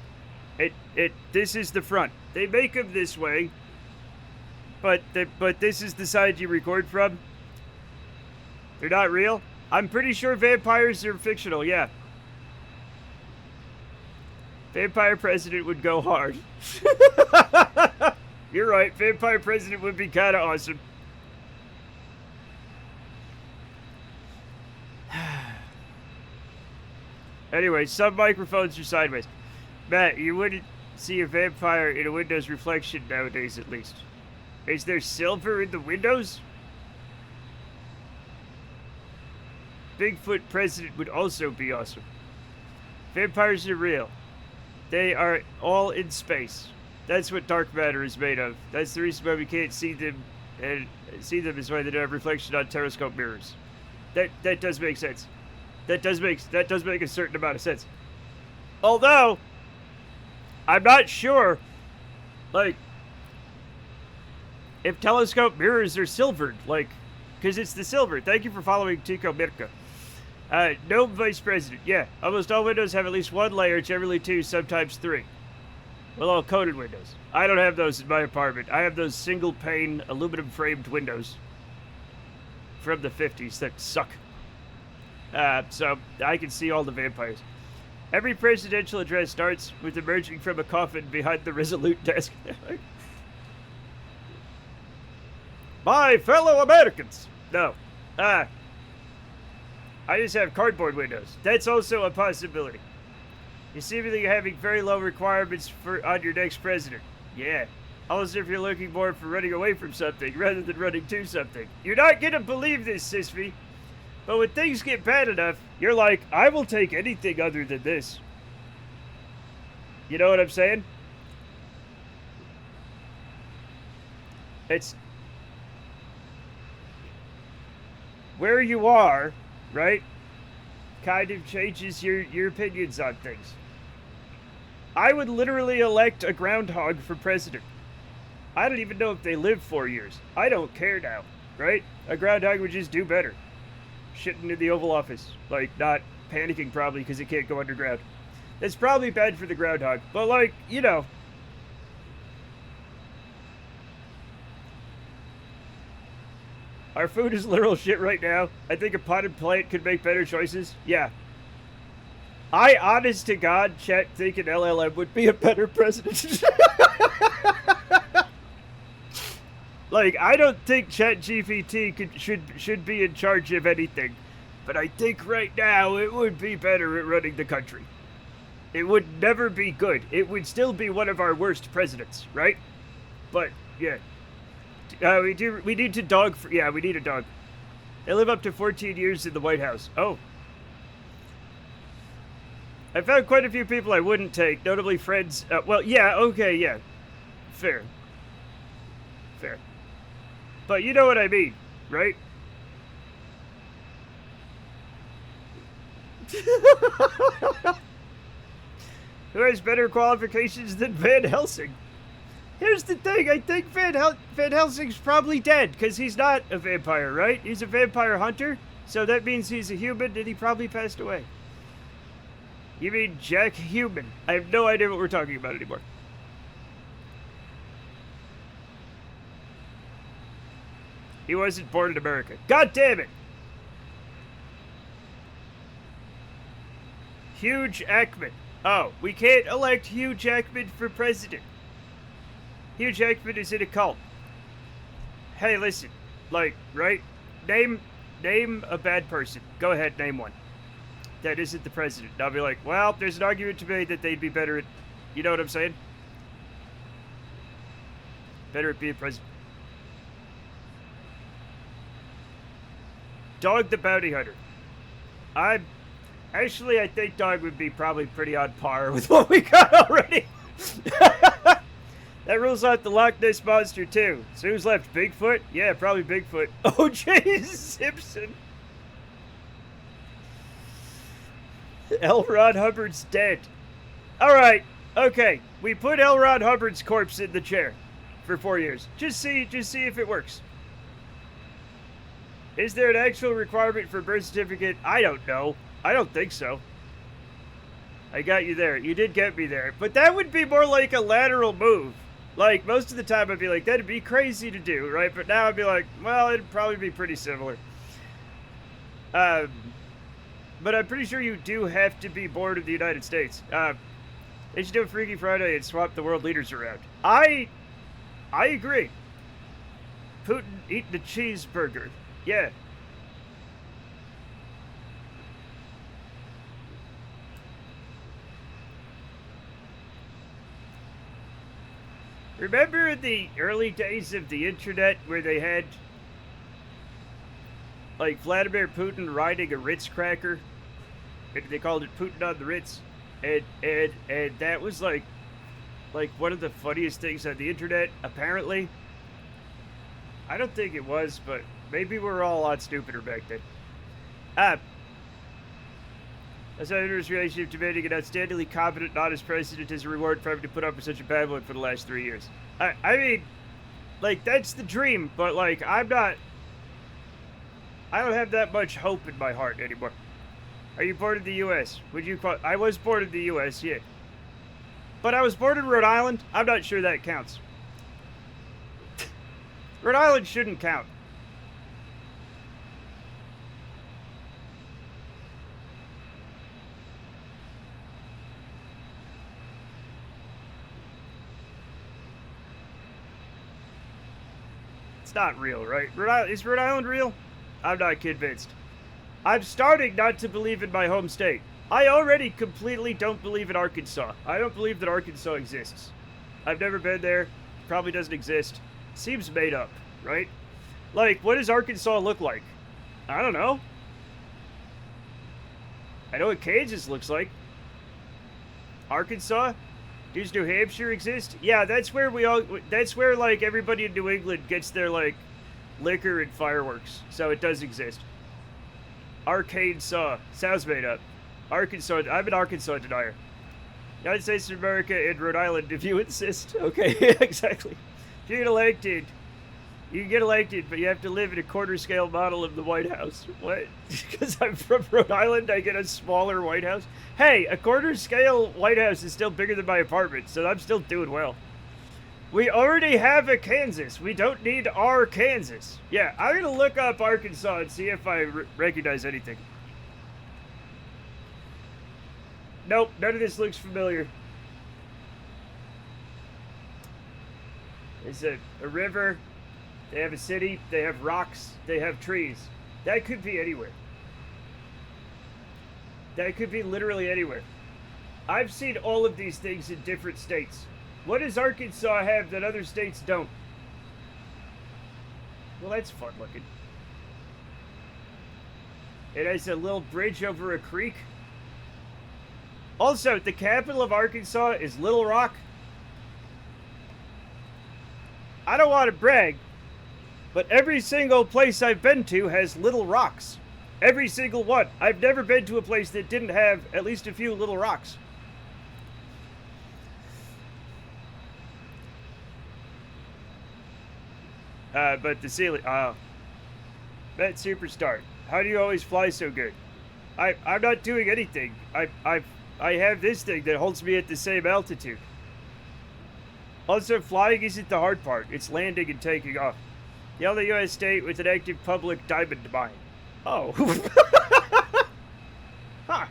This is the front. They make them this way. But this is the side you record from. They're not real? I'm pretty sure vampires are fictional, yeah. Vampire president would go hard. You're right, vampire president would be kind of awesome. Anyway, some microphones are sideways. Matt, you wouldn't see a vampire in a window's reflection nowadays, at least. Is there silver in the windows? Bigfoot president would also be awesome. Vampires are real. They are all in space. That's what dark matter is made of. That's the reason why we can't see them, and see them is why they don't have reflection on telescope mirrors. That does make sense. That does make a certain amount of sense. Although, I'm not sure, like, if telescope mirrors are silvered, like, because it's the silver. Thank you for following Tico Mirka. No vice president. Yeah, almost all windows have at least one layer, generally two, sometimes three. Well, all coated windows. I don't have those in my apartment. I have those single pane, aluminum framed windows from the 50s that suck. So I can see all the vampires. Every presidential address starts with emerging from a coffin behind the Resolute desk. My fellow Americans! No. I just have cardboard windows. That's also a possibility. You seem to be having very low requirements on your next president. Yeah. Also, if you're looking more for running away from something rather than running to something. You're not gonna believe this, Sisby. But when things get bad enough, you're like, I will take anything other than this. You know what I'm saying? It's where you are, right? Kind of changes your opinions on things. I would literally elect a groundhog for president. I don't even know if they live 4 years. I don't care now, right? A groundhog would just do better. Shitting in the Oval Office. Like, not panicking probably because it can't go underground. That's probably bad for the groundhog. But, like, you know. Our food is literal shit right now. I think a potted plant could make better choices. Yeah. I, honest to God, Chet, think an LLM would be a better president. Like, I don't think ChatGPT should be in charge of anything. But I think right now it would be better at running the country. It would never be good. It would still be one of our worst presidents, right? But, yeah. We need to dog... yeah, we need a dog. They live up to 14 years in the White House. Oh. I found quite a few people I wouldn't take, notably friends... well, yeah, okay, yeah. Fair. Fair. But you know what I mean, right? Who has better qualifications than Van Helsing? Here's the thing. I think Van Helsing's probably dead because he's not a vampire, right? He's a vampire hunter, so that means he's a human and he probably passed away. You mean Jack Human? I have no idea what we're talking about anymore. He wasn't born in America. God damn it! Hugh Jackman. Oh, we can't elect Hugh Jackman for president. Hugh Jackman is in a cult. Hey, listen. Like, right? Name a bad person. Go ahead, name one. That isn't the president. And I'll be like, well, there's an argument to be made that they'd be better at... You know what I'm saying? Better at being president. Dog the Bounty Hunter. Actually, I think Dog would be probably pretty on par with what we got already. That rules out the Loch Ness Monster, too. So who's left? Bigfoot? Yeah, probably Bigfoot. O.J. Simpson. L. Ron Hubbard's dead. Alright, okay. We put L. Ron Hubbard's corpse in the chair for 4 years. Just see if it works. Is there an actual requirement for a birth certificate? I don't know. I don't think so. I got you there. You did get me there. But that would be more like a lateral move. Like, most of the time I'd be like, that'd be crazy to do, right? But now I'd be like, well, it'd probably be pretty similar. But I'm pretty sure you do have to be born in the United States. They should do a Freaky Friday and swap the world leaders around. I agree. Putin eating a cheeseburger. Yeah. Remember in the early days of the internet where they had, like, Vladimir Putin riding a Ritz cracker? And they called it Putin on the Ritz. And that was, like one of the funniest things on the internet, apparently. I don't think it was, but maybe we were all a lot stupider back then. As I enter his relationship demanding an outstandingly competent, honest president as a reward for having to put up with such a bad one for the last 3 years. I mean, like, that's the dream, but, like, I don't have that much hope in my heart anymore. Are you born in the U.S.? I was born in the U.S., yeah. But I was born in Rhode Island. I'm not sure that counts. Rhode Island shouldn't count. It's not real, right? Is Rhode Island real? I'm not convinced. I'm starting not to believe in my home state. I already completely don't believe in Arkansas. I don't believe that Arkansas exists. I've never been there. Probably doesn't exist. Seems made up, right? Like, what does Arkansas look like? I don't know. I know what Kansas looks like. Arkansas? Does New Hampshire exist? Yeah, that's where like everybody in New England gets their like liquor and fireworks. So it does exist. Arkansas. Sounds made up. Arkansas. I'm an Arkansas denier. United States of America and Rhode Island, if you insist. Okay, exactly. If you get elected, you can get elected, but you have to live in a quarter-scale model of the White House. What? Because I'm from Rhode Island, I get a smaller White House? Hey, a quarter-scale White House is still bigger than my apartment, so I'm still doing well. We already have a Kansas. We don't need our Kansas. Yeah, I'm going to look up Arkansas and see if I recognize anything. Nope, none of this looks familiar. There's a river. They have a city. They have rocks. They have trees. That could be anywhere. That could be literally anywhere. I've seen all of these things in different states. What does Arkansas have that other states don't? Well, that's fun looking. It has a little bridge over a creek. Also, the capital of Arkansas is Little Rock. I don't want to brag, but every single place I've been to has little rocks. Every single one. I've never been to a place that didn't have at least a few little rocks. But the ceiling. Oh. That superstar. How do you always fly so good? I'm not doing anything. I have this thing that holds me at the same altitude. Also, flying isn't the hard part. It's landing and taking off. The only U.S. state with an active public diamond mine. Oh. Huh.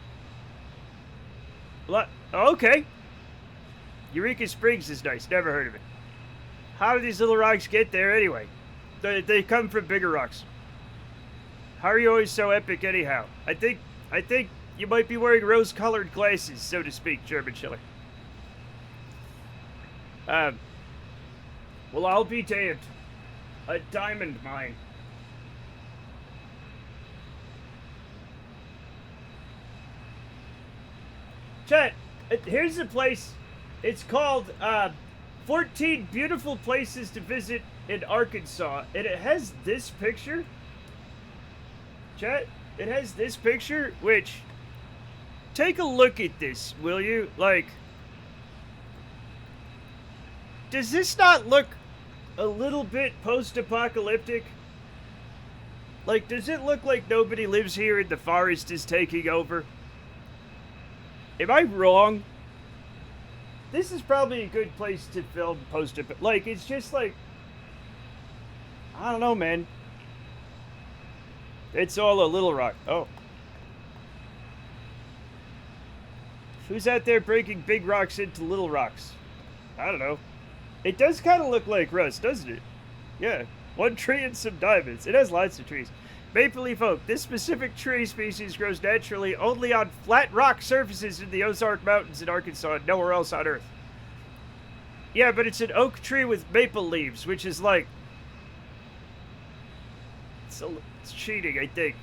Okay. Eureka Springs is nice. Never heard of it. How do these little rocks get there anyway? They come from bigger rocks. How are you always so epic anyhow? I think you might be wearing rose-colored glasses, so to speak, German Schiller. Well, I'll be damned. A diamond mine. Chat, here's a place. It's called 14 Beautiful Places to Visit in Arkansas. And it has this picture. Chat, it has this picture, which... Take a look at this, will you? Like... Does this not look a little bit post-apocalyptic? Like, does it look like nobody lives here and the forest is taking over? Am I wrong? This is probably a good place to film post-apocalyptic. Like, it's just like... I don't know, man. It's all a Little Rock. Oh. Who's out there breaking big rocks into little rocks? I don't know. It does kind of look like rust, doesn't it? Yeah. One tree and some diamonds. It has lots of trees. Maple leaf oak. This specific tree species grows naturally only on flat rock surfaces in the Ozark Mountains in Arkansas and nowhere else on Earth. Yeah, but it's an oak tree with maple leaves, which is like... It's cheating, I think.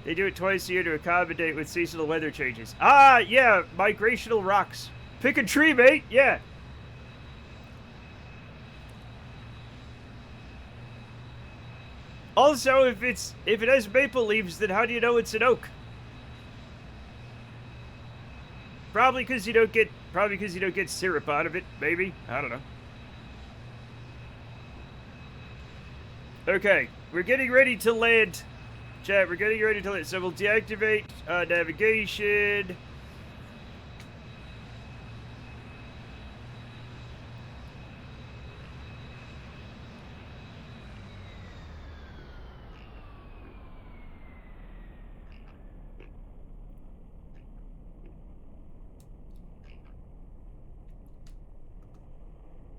They do it twice a year to accommodate with seasonal weather changes. Ah, yeah, migrational rocks. Pick a tree, mate. Yeah. Also, if it has maple leaves, then how do you know it's an oak? Probably because you don't get syrup out of it. Maybe, I don't know. Okay, we're getting ready to land. Chat, we're getting ready to land. So we'll deactivate navigation.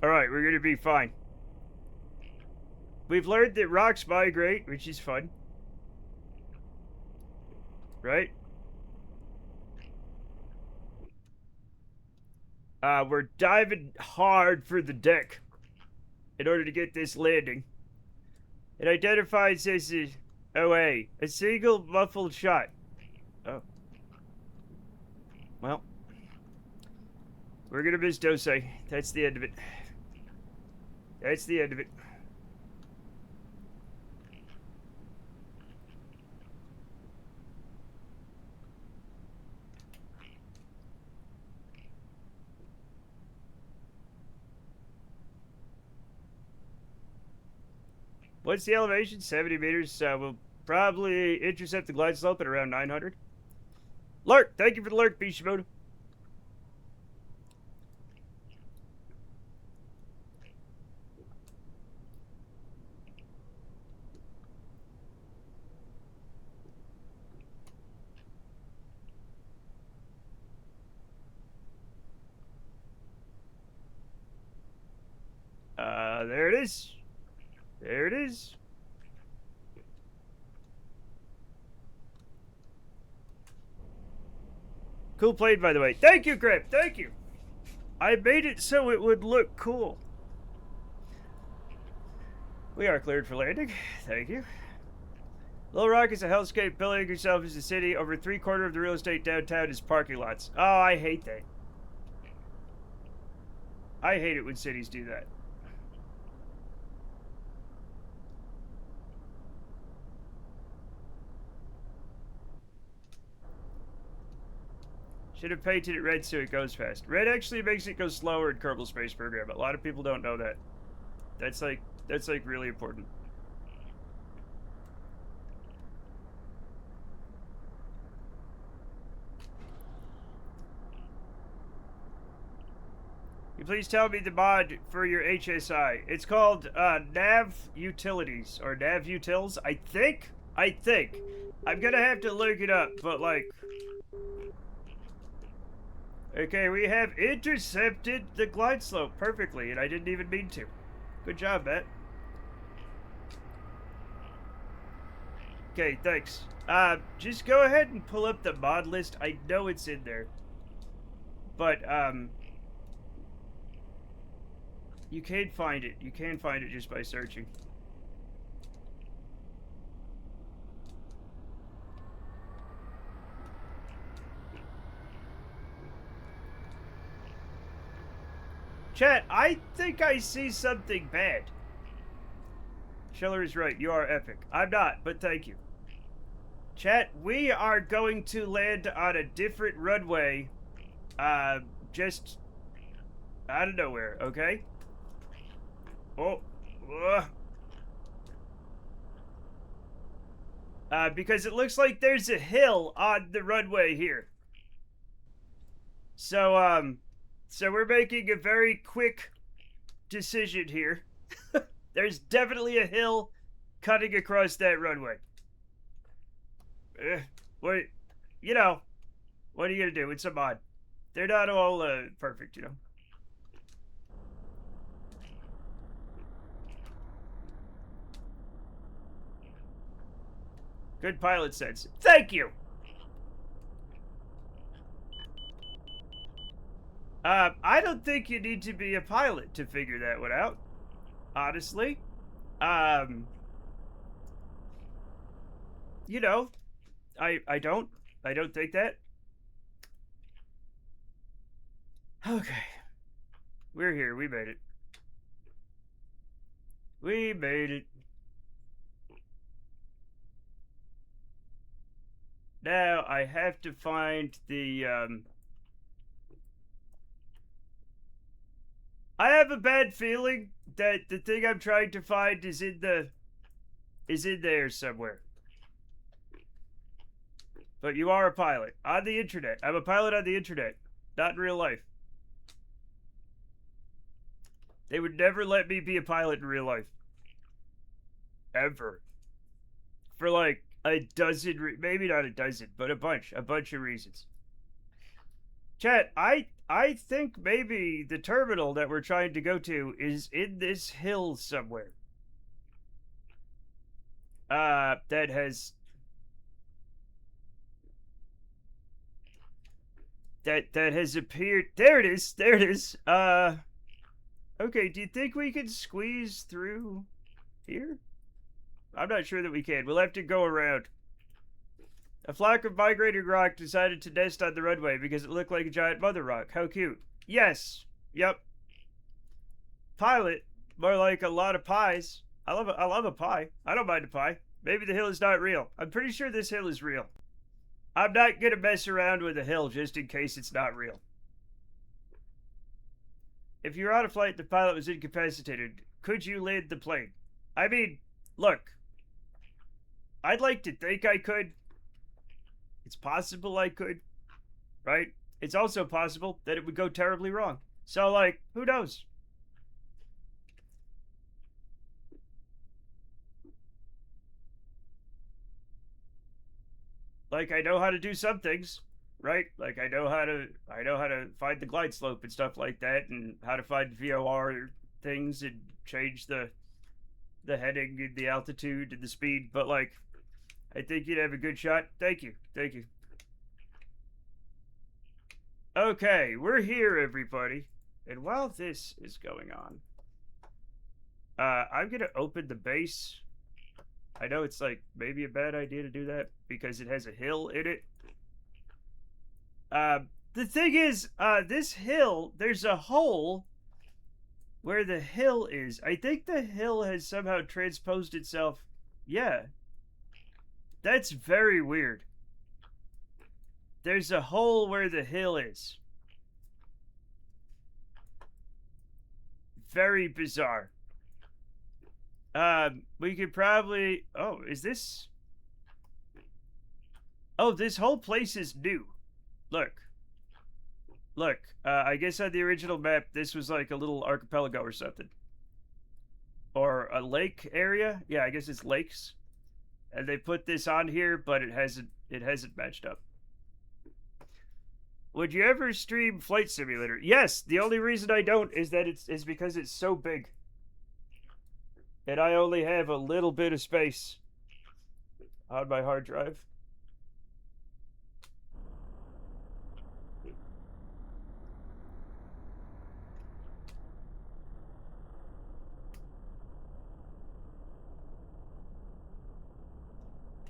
Alright, we're gonna be fine. We've learned that rocks migrate, which is fun. Right? We're diving hard for the deck in order to get this landing. It identifies as a OA, a single muffled shot. Oh. Well. We're gonna miss Dose. That's the end of it. That's the end of it. What's the elevation? 70 meters. We'll probably intercept the glide slope at around 900. Lurk! Thank you for the lurk, Bishimoto. There it is. There it is. Cool plane, by the way. Thank you, Grip. Thank you. I made it so it would look cool. We are cleared for landing. Thank you. Little Rock is a hellscape. Billing yourself as a city. Over 3/4 of the real estate downtown is parking lots. Oh, I hate that. I hate it when cities do that. Should have painted it red so it goes fast. Red actually makes it go slower in Kerbal Space Program. A lot of people don't know that. That's like That's like really important. You please tell me the mod for your HSI. It's called Nav Utilities or Nav Utils. I think. I'm gonna have to look it up, but like. Okay, we have intercepted the glide slope perfectly, and I didn't even mean to. Good job, Matt. Okay, thanks. Just go ahead and pull up the mod list. I know it's in there. But, you can find it. You can find it just by searching. Chat, I think I see something bad. Scheller is right. You are epic. I'm not, but thank you. Chat, we are going to land on a different runway, just out of nowhere, okay? Oh, because it looks like there's a hill on the runway here. So, so we're making a very quick decision here. There's definitely a hill cutting across that runway. What, you know, what are you gonna do? It's a mod. They're not all, perfect, you know. Good pilot sense. Thank you! I don't think you need to be a pilot to figure that one out. Honestly. You know, I don't think that. Okay. We're here. We made it. We made it. Now I have to find the, I have a bad feeling that the thing I'm trying to find is in there somewhere. But you are a pilot on the internet. I'm a pilot on the internet, not in real life. They would never let me be a pilot in real life. Ever. For like a dozen, maybe not a dozen, but a bunch of reasons. Chat, I think maybe the terminal that we're trying to go to is in this hill somewhere. That has appeared. There it is. There it is. Okay, do you think we can squeeze through here? I'm not sure that we can. We'll have to go around. A flock of migrating rock decided to nest on the runway because it looked like a giant mother rock. How cute. Yes. Yep. Pilot. More like a lot of pies. I love a pie. I don't mind a pie. Maybe the hill is not real. I'm pretty sure this hill is real. I'm not gonna mess around with a hill just in case it's not real. If you're on a flight, the pilot was incapacitated. Could you land the plane? I mean, look. I'd like to think I could. It's possible I could, right? It's also possible that it would go terribly wrong. So, like, who knows? Like, I know how to do some things, right? Like, I know how to find the glide slope and stuff like that, and how to find VOR things and change the heading and the altitude and the speed. But like, I think you'd have a good shot. Thank you. Thank you. Okay, we're here, everybody. And while this is going on, I'm gonna open the base. I know it's like maybe a bad idea to do that because it has a hill in it. The thing is, this hill, there's a hole where the hill is. I think the hill has somehow transposed itself. Yeah. That's very weird. There's a hole where the hill is. Very bizarre. We could probably... Oh, is this... Oh, this whole place is new. Look. Look, I guess on the original map, this was like a little archipelago or something. Or a lake area? Yeah, I guess it's lakes. And they put this on here, but it hasn't matched up. Would you ever stream Flight Simulator? Yes, the only reason I don't is that is because it's so big. And I only have a little bit of space on my hard drive.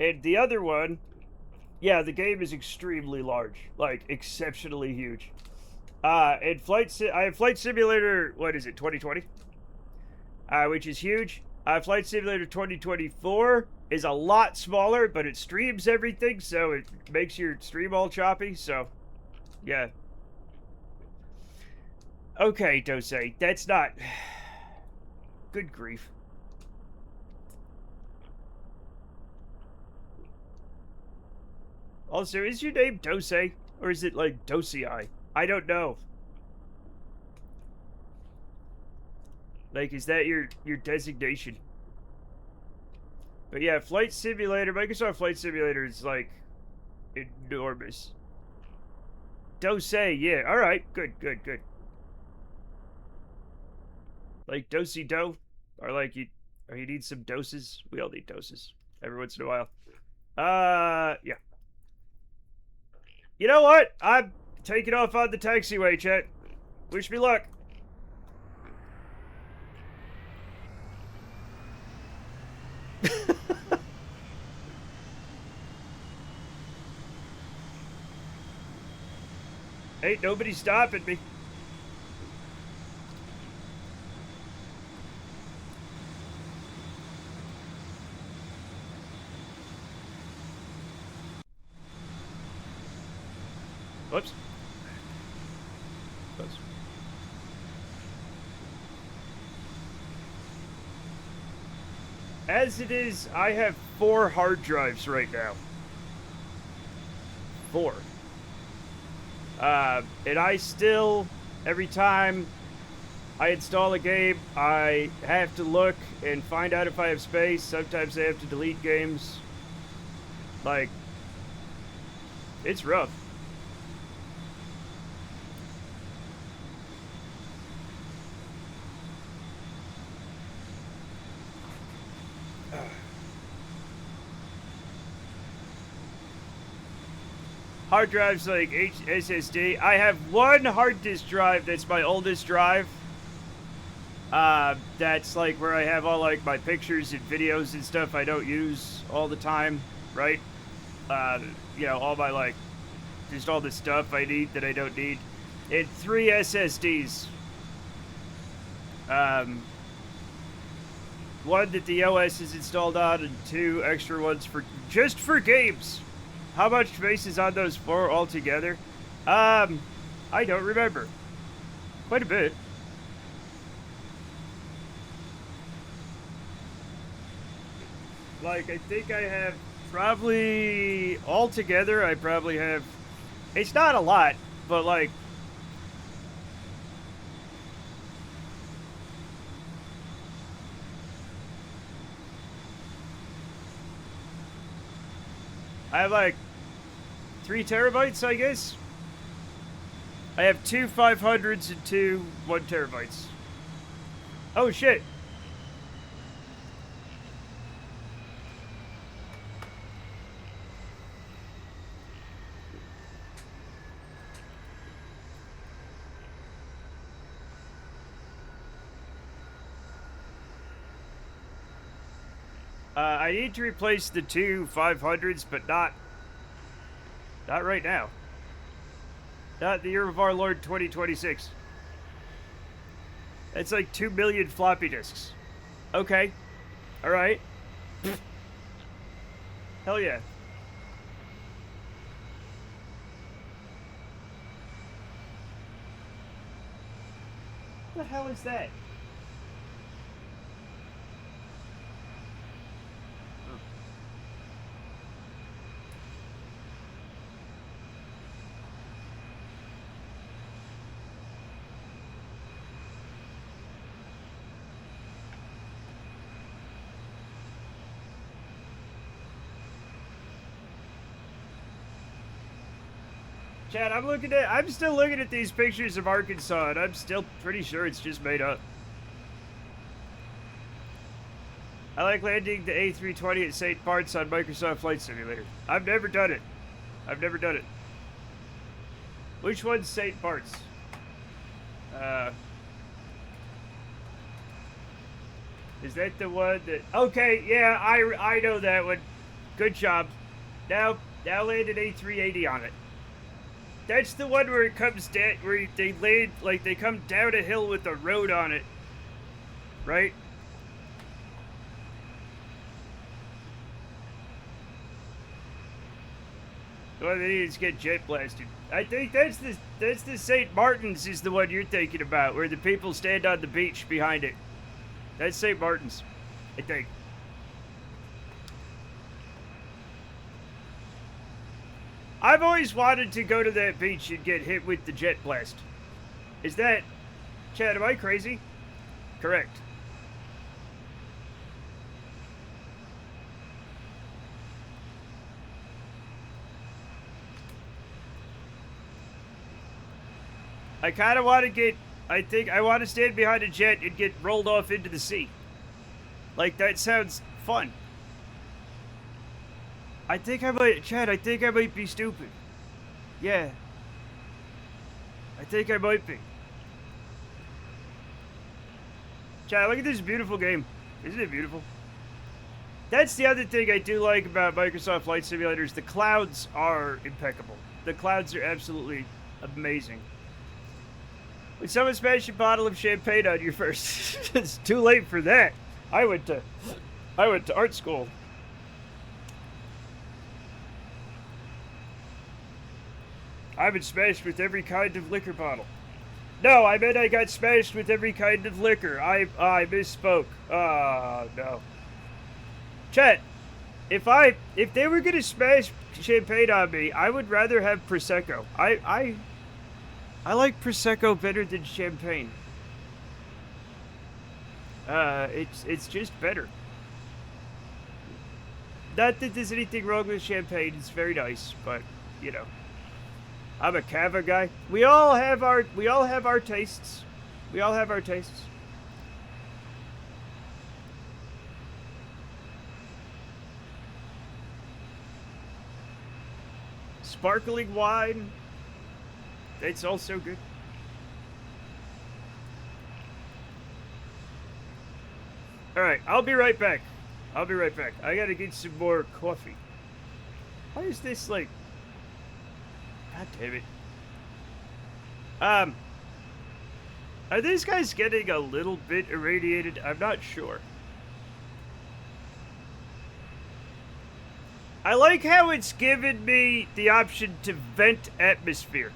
And the other one, yeah, the game is extremely large, like exceptionally huge. And I have Flight Simulator, what is it, 2020? Which is huge. Flight Simulator 2024 is a lot smaller, but it streams everything, so it makes your stream all choppy, so, yeah. Okay, Dose, that's not... Good grief. Also, is your name Dose? Or is it like Dosei? I don't know. Like, is that your designation? But yeah, Flight Simulator, Microsoft Flight Simulator is like enormous. Dose, yeah. Alright, good. Like dosey do? Or like you need some doses? We all need doses. Every once in a while. Yeah. You know what? I'm taking off on the taxiway, chat. Wish me luck. Ain't nobody stopping me. Whoops. Whoops. As it is, I have 4 hard drives right now. 4. And I still, every time I install a game, I have to look and find out if I have space. Sometimes I have to delete games. Like, it's rough. Hard drives like SSD. I have 1 hard disk drive that's my oldest drive. That's like where I have all like my pictures and videos and stuff I don't use all the time, right? You know, all my like, just all the stuff I need that I don't need. And 3 SSDs. 1 that the OS is installed on, and 2 extra ones just for games. How much space is on those 4 altogether? I don't remember. Quite a bit. Like, I think I have probably, altogether, I probably have, it's not a lot, but like, I have like 3 terabytes, I guess. I have 2 500s and 2 1 terabytes. Oh shit. I need to replace the 2 500s, but not right now. Not the year of our Lord 2026. That's like 2 million floppy disks. Okay. Alright. Hell yeah. What the hell is that? Chad, I'm still looking at these pictures of Arkansas, and I'm still pretty sure it's just made up. I like landing the A320 at St. Bart's on Microsoft Flight Simulator. I've never done it. Which one's St. Bart's? Is that the one that... Okay, yeah, I know that one. Good job. Now land an A380 on it. That's the one where it comes down, where they land, like they come down a hill with a road on it. Right? Well, they just get jet blasted. I think that's the St. Martin's is the one you're thinking about, where the people stand on the beach behind it. That's St. Martin's, I think. I've always wanted to go to that beach and get hit with the jet blast. Is that... Chad, am I crazy? Correct. I kind of want to get... I think I want to stand behind a jet and get rolled off into the sea. Like, that sounds fun. I think I might... Chad, I think I might be stupid. Yeah. I think I might be. Chad, look at this beautiful game. Isn't it beautiful? That's the other thing I do like about Microsoft Flight Simulators. The clouds are impeccable. The clouds are absolutely amazing. When someone smashed a bottle of champagne on you first, it's too late for that. I went to art school. I've been smashed with every kind of liquor bottle. No, I meant I got smashed with every kind of liquor. I misspoke. No. Chet, if they were gonna smash champagne on me, I would rather have Prosecco. I like Prosecco better than champagne. It's just better. Not that there's anything wrong with champagne. It's very nice, but you know, I'm a cava guy. We all have our tastes. We all have our tastes. Sparkling wine. It's also good. Alright, I'll be right back. I gotta get some more coffee. Why is this like... God damn it. Are these guys getting a little bit irradiated? I'm not sure. I like how it's given me the option to vent atmosphere.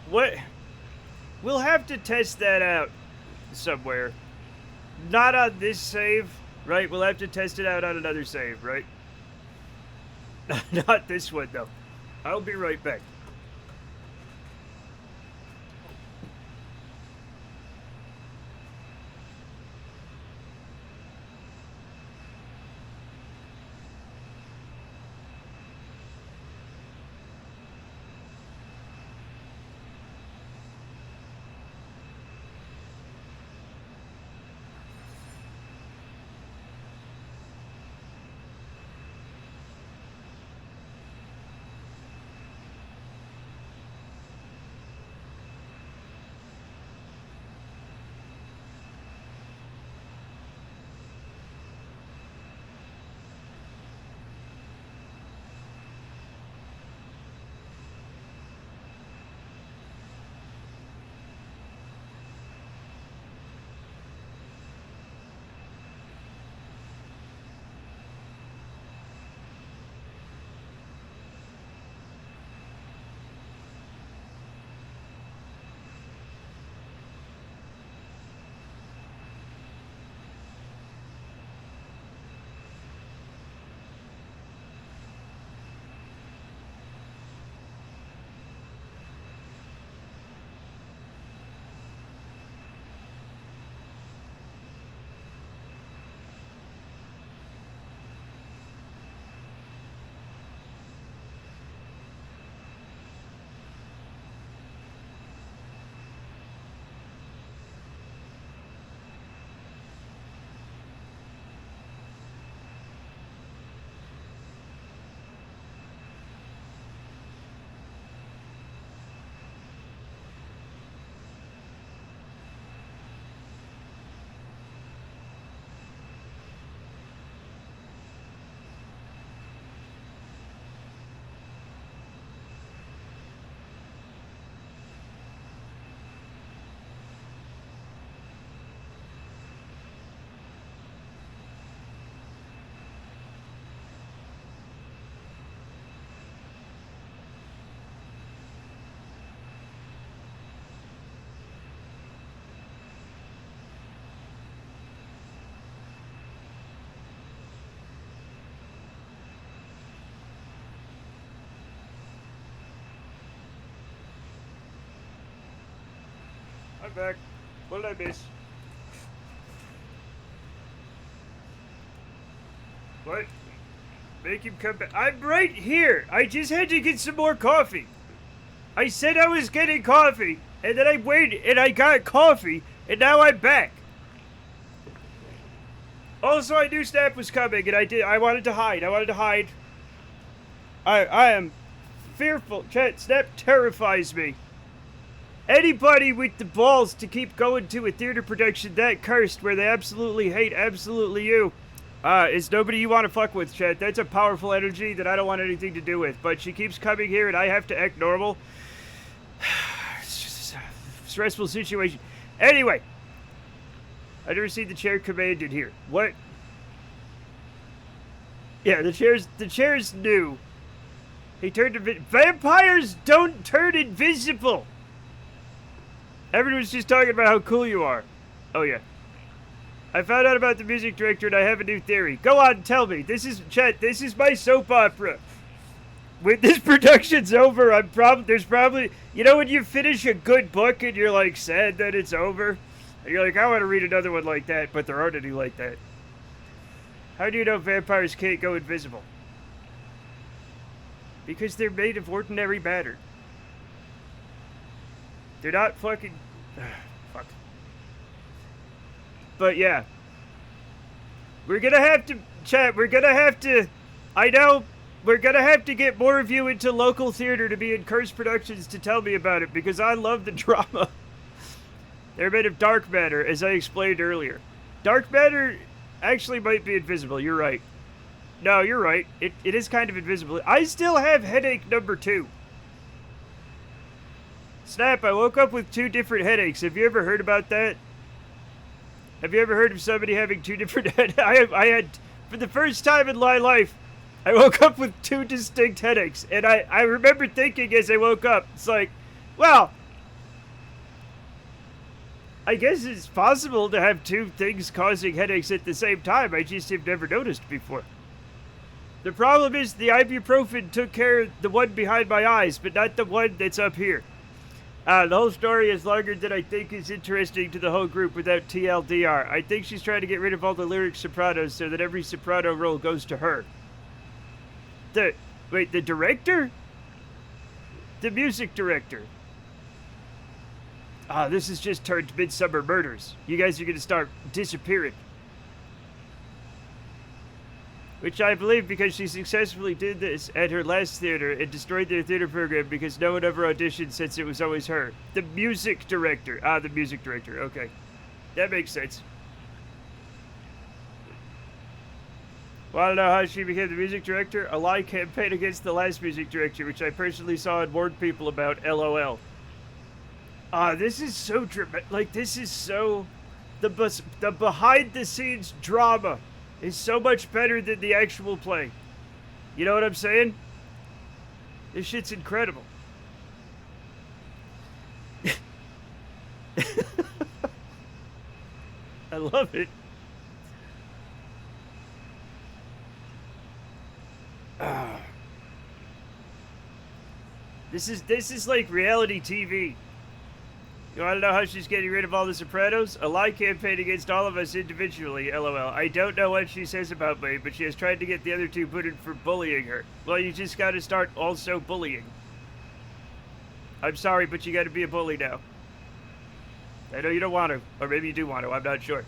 What? We'll have to test that out somewhere. Not on this save, right? We'll have to test it out on another save, right? Not this one, though. I'll be right back. I'm back. What did I miss? What? Make him come back. I'm right here. I just had to get some more coffee. I said I was getting coffee, and then I waited, and I got coffee, and now I'm back. Also, I knew Snap was coming, and I wanted to hide. I am fearful. Chat, Snap terrifies me. Anybody with the balls to keep going to a theater production that cursed, where they absolutely hate absolutely you, is nobody you want to fuck with, chat. That's a powerful energy that I don't want anything to do with. But she keeps coming here, and I have to act normal. It's just a stressful situation. Anyway, I never seen the chair commanded here. What? Yeah, the chair's new. He turned vampires don't turn invisible. Everyone's just talking about how cool you are. Oh yeah. I found out about the music director and I have a new theory. Go on, tell me. This is my soap opera. When this production's over, there's probably, you know when you finish a good book and you're like sad that it's over? And you're like, I want to read another one like that, but there aren't any like that. How do you know vampires can't go invisible? Because they're made of ordinary matter. They're not fucking... fuck. But yeah. We're gonna have to... Chat, I know... We're gonna have to get more of you into local theater to be in Curse Productions to tell me about it, because I love the drama. They're made of dark matter, as I explained earlier. Dark matter actually might be invisible, you're right. No, you're right. It is kind of invisible. I still have headache number 2. Snap, I woke up with 2 different headaches. Have you ever heard about that? Have you ever heard of somebody having 2 different headaches? I had, for the first time in my life, I woke up with 2 distinct headaches. And I remember thinking as I woke up, it's like, well, I guess it's possible to have 2 things causing headaches at the same time. I just have never noticed before. The problem is the ibuprofen took care of the one behind my eyes, but not the one that's up here. The whole story is longer than I think is interesting to the whole group without TLDR. I think she's trying to get rid of all the lyric sopranos so that every soprano role goes to her. The director? The music director. This has just turned Midsummer Murders. You guys are gonna start disappearing. Which I believe because she successfully did this at her last theater and destroyed their theater program because no one ever auditioned since it was always her. The music director. The music director. Okay. That makes sense. Want to know how she became the music director? A lie campaign against the last music director, which I personally saw and warned people about. LOL. This is so dramatic. Like, this is so... The behind-the-scenes drama is so much better than the actual play. You know what I'm saying? This shit's incredible. I love it. This is like reality TV. You want to know how she's getting rid of all the Sopranos? A lie campaign against all of us individually, LOL. I don't know what she says about me, but she has tried to get the other 2 put in for bullying her. Well, you just gotta start also bullying. I'm sorry, but you gotta be a bully now. I know you don't want to, or maybe you do want to, I'm not sure.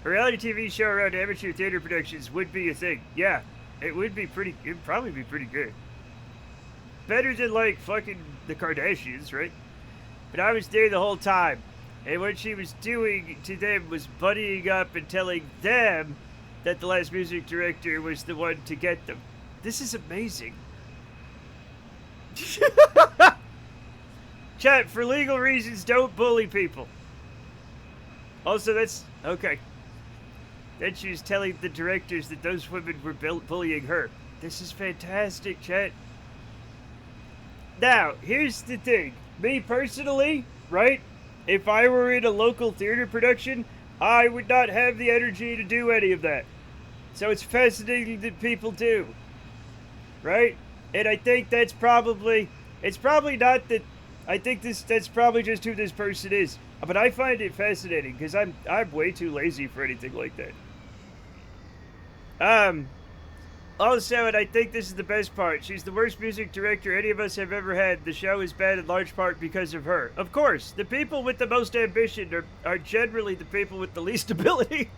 A reality TV show around amateur theater productions would be a thing. Yeah. It'd probably be pretty good. Better than, like, fucking the Kardashians, right? But I was there the whole time. And what she was doing to them was buddying up and telling them that the last music director was the one to get them. This is amazing. Chat, for legal reasons, don't bully people. Also, that's... Okay. Then she was telling the directors that those women were bullying her. This is fantastic, chat. Now, here's the thing. Me personally, right? If I were in a local theater production, I would not have the energy to do any of that. So it's fascinating that people do. Right? And I think that's probably, it's probably not that, I think that's probably just who this person is. But I find it fascinating because I'm way too lazy for anything like that. Also, and I think this is the best part, she's the worst music director any of us have ever had. The show is bad in large part because of her. Of course, the people with the most ambition are generally the people with the least ability.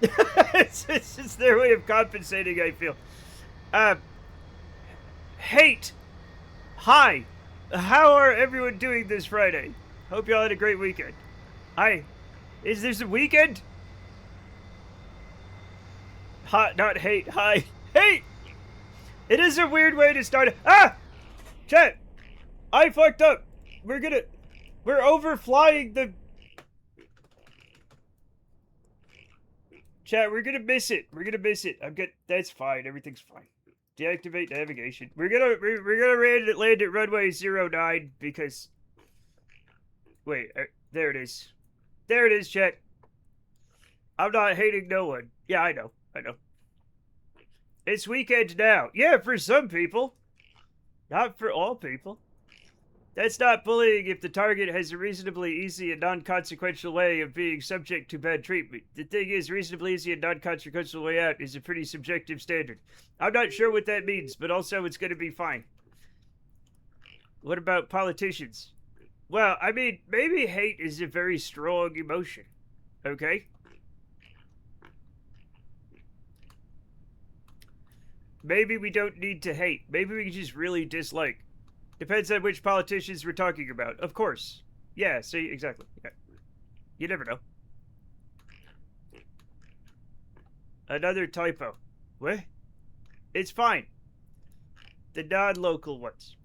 It's just their way of compensating, I feel. Hate. Hi. How are everyone doing this Friday? Hope y'all had a great weekend. Hi. Is this a weekend? Hot, not hate. Hi. Hate! It is a weird way to start. Ah! Chat! I fucked up. We're overflying the... Chat, we're gonna miss it. We're gonna miss it. That's fine. Everything's fine. Deactivate navigation. We're gonna land at runway 09 because... Wait, there it is. There it is, chat. I'm not hating no one. Yeah, I know. It's weekend now. Yeah, for some people. Not for all people. That's not bullying if the target has a reasonably easy and non-consequential way of being subject to bad treatment. The thing is, reasonably easy and non-consequential way out is a pretty subjective standard. I'm not sure what that means, but also it's going to be fine. What about politicians? Well, I mean, maybe hate is a very strong emotion. Okay? Maybe we don't need to hate. Maybe we can just really dislike. Depends on which politicians we're talking about. Of course. Yeah, see, exactly. Yeah. You never know. Another typo. What? It's fine. The non-local ones.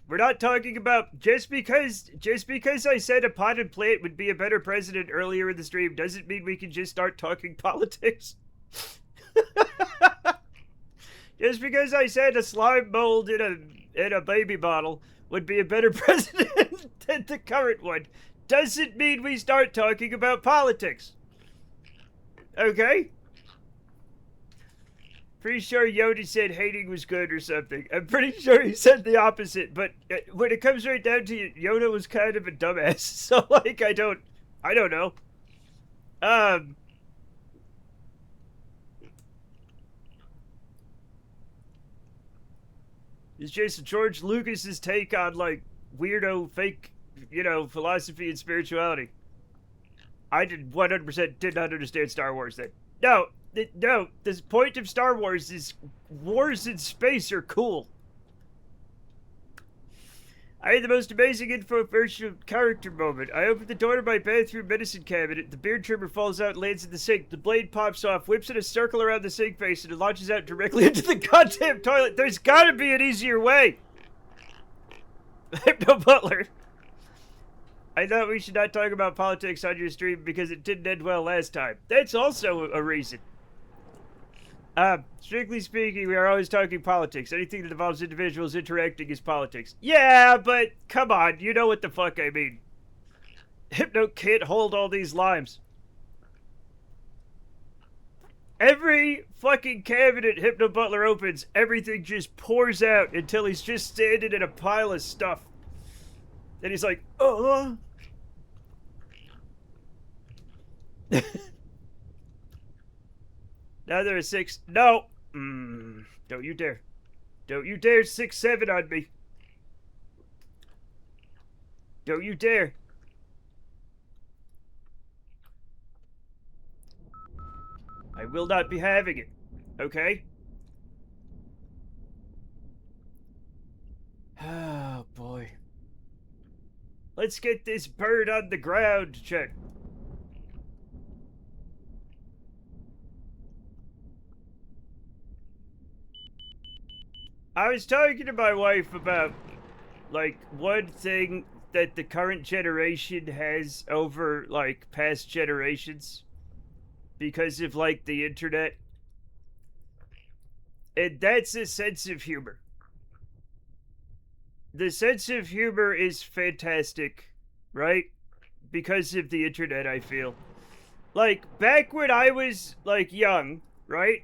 We're not talking about... Just because I said a potted plant would be a better president earlier in the stream doesn't mean we can just start talking politics. Just because I said a slime mold in a baby bottle would be a better president than the current one doesn't mean we start talking about politics. Okay? Pretty sure Yoda said hating was good or something. I'm pretty sure he said the opposite, but when it comes right down to it, Yoda was kind of a dumbass. So, like, I don't know. It's just George Lucas's take on, like, weirdo, fake, philosophy and spirituality. I 100% did not understand Star Wars then. No, the point of Star Wars is wars in space are cool. I had the most amazing infomercial character moment. I opened the door to my bathroom medicine cabinet. The beard trimmer falls out and lands in the sink. The blade pops off, whips in a circle around the sink face, and it launches out directly into the goddamn toilet. There's gotta be an easier way. Hypno Butler. I thought we should not talk about politics on your stream because it didn't end well last time. That's also a reason. Strictly speaking, we are always talking politics. Anything that involves individuals interacting is politics. Yeah, but come on, you know what the fuck I mean. Hypno can't hold all these limes. Every fucking cabinet Hypno Butler opens, everything just pours out until he's just standing in a pile of stuff. And he's like, Now there are 6. No. Don't you dare. Don't you dare 6-7 on me. Don't you dare. I will not be having it. Okay? Oh, boy. Let's get this bird on the ground, Chet. I was talking to my wife about, like, one thing that the current generation has over, like, past generations because of, like, the internet. And that's a sense of humor. The sense of humor is fantastic, right? Because of the internet, I feel. Like, back when I was, like, young, right?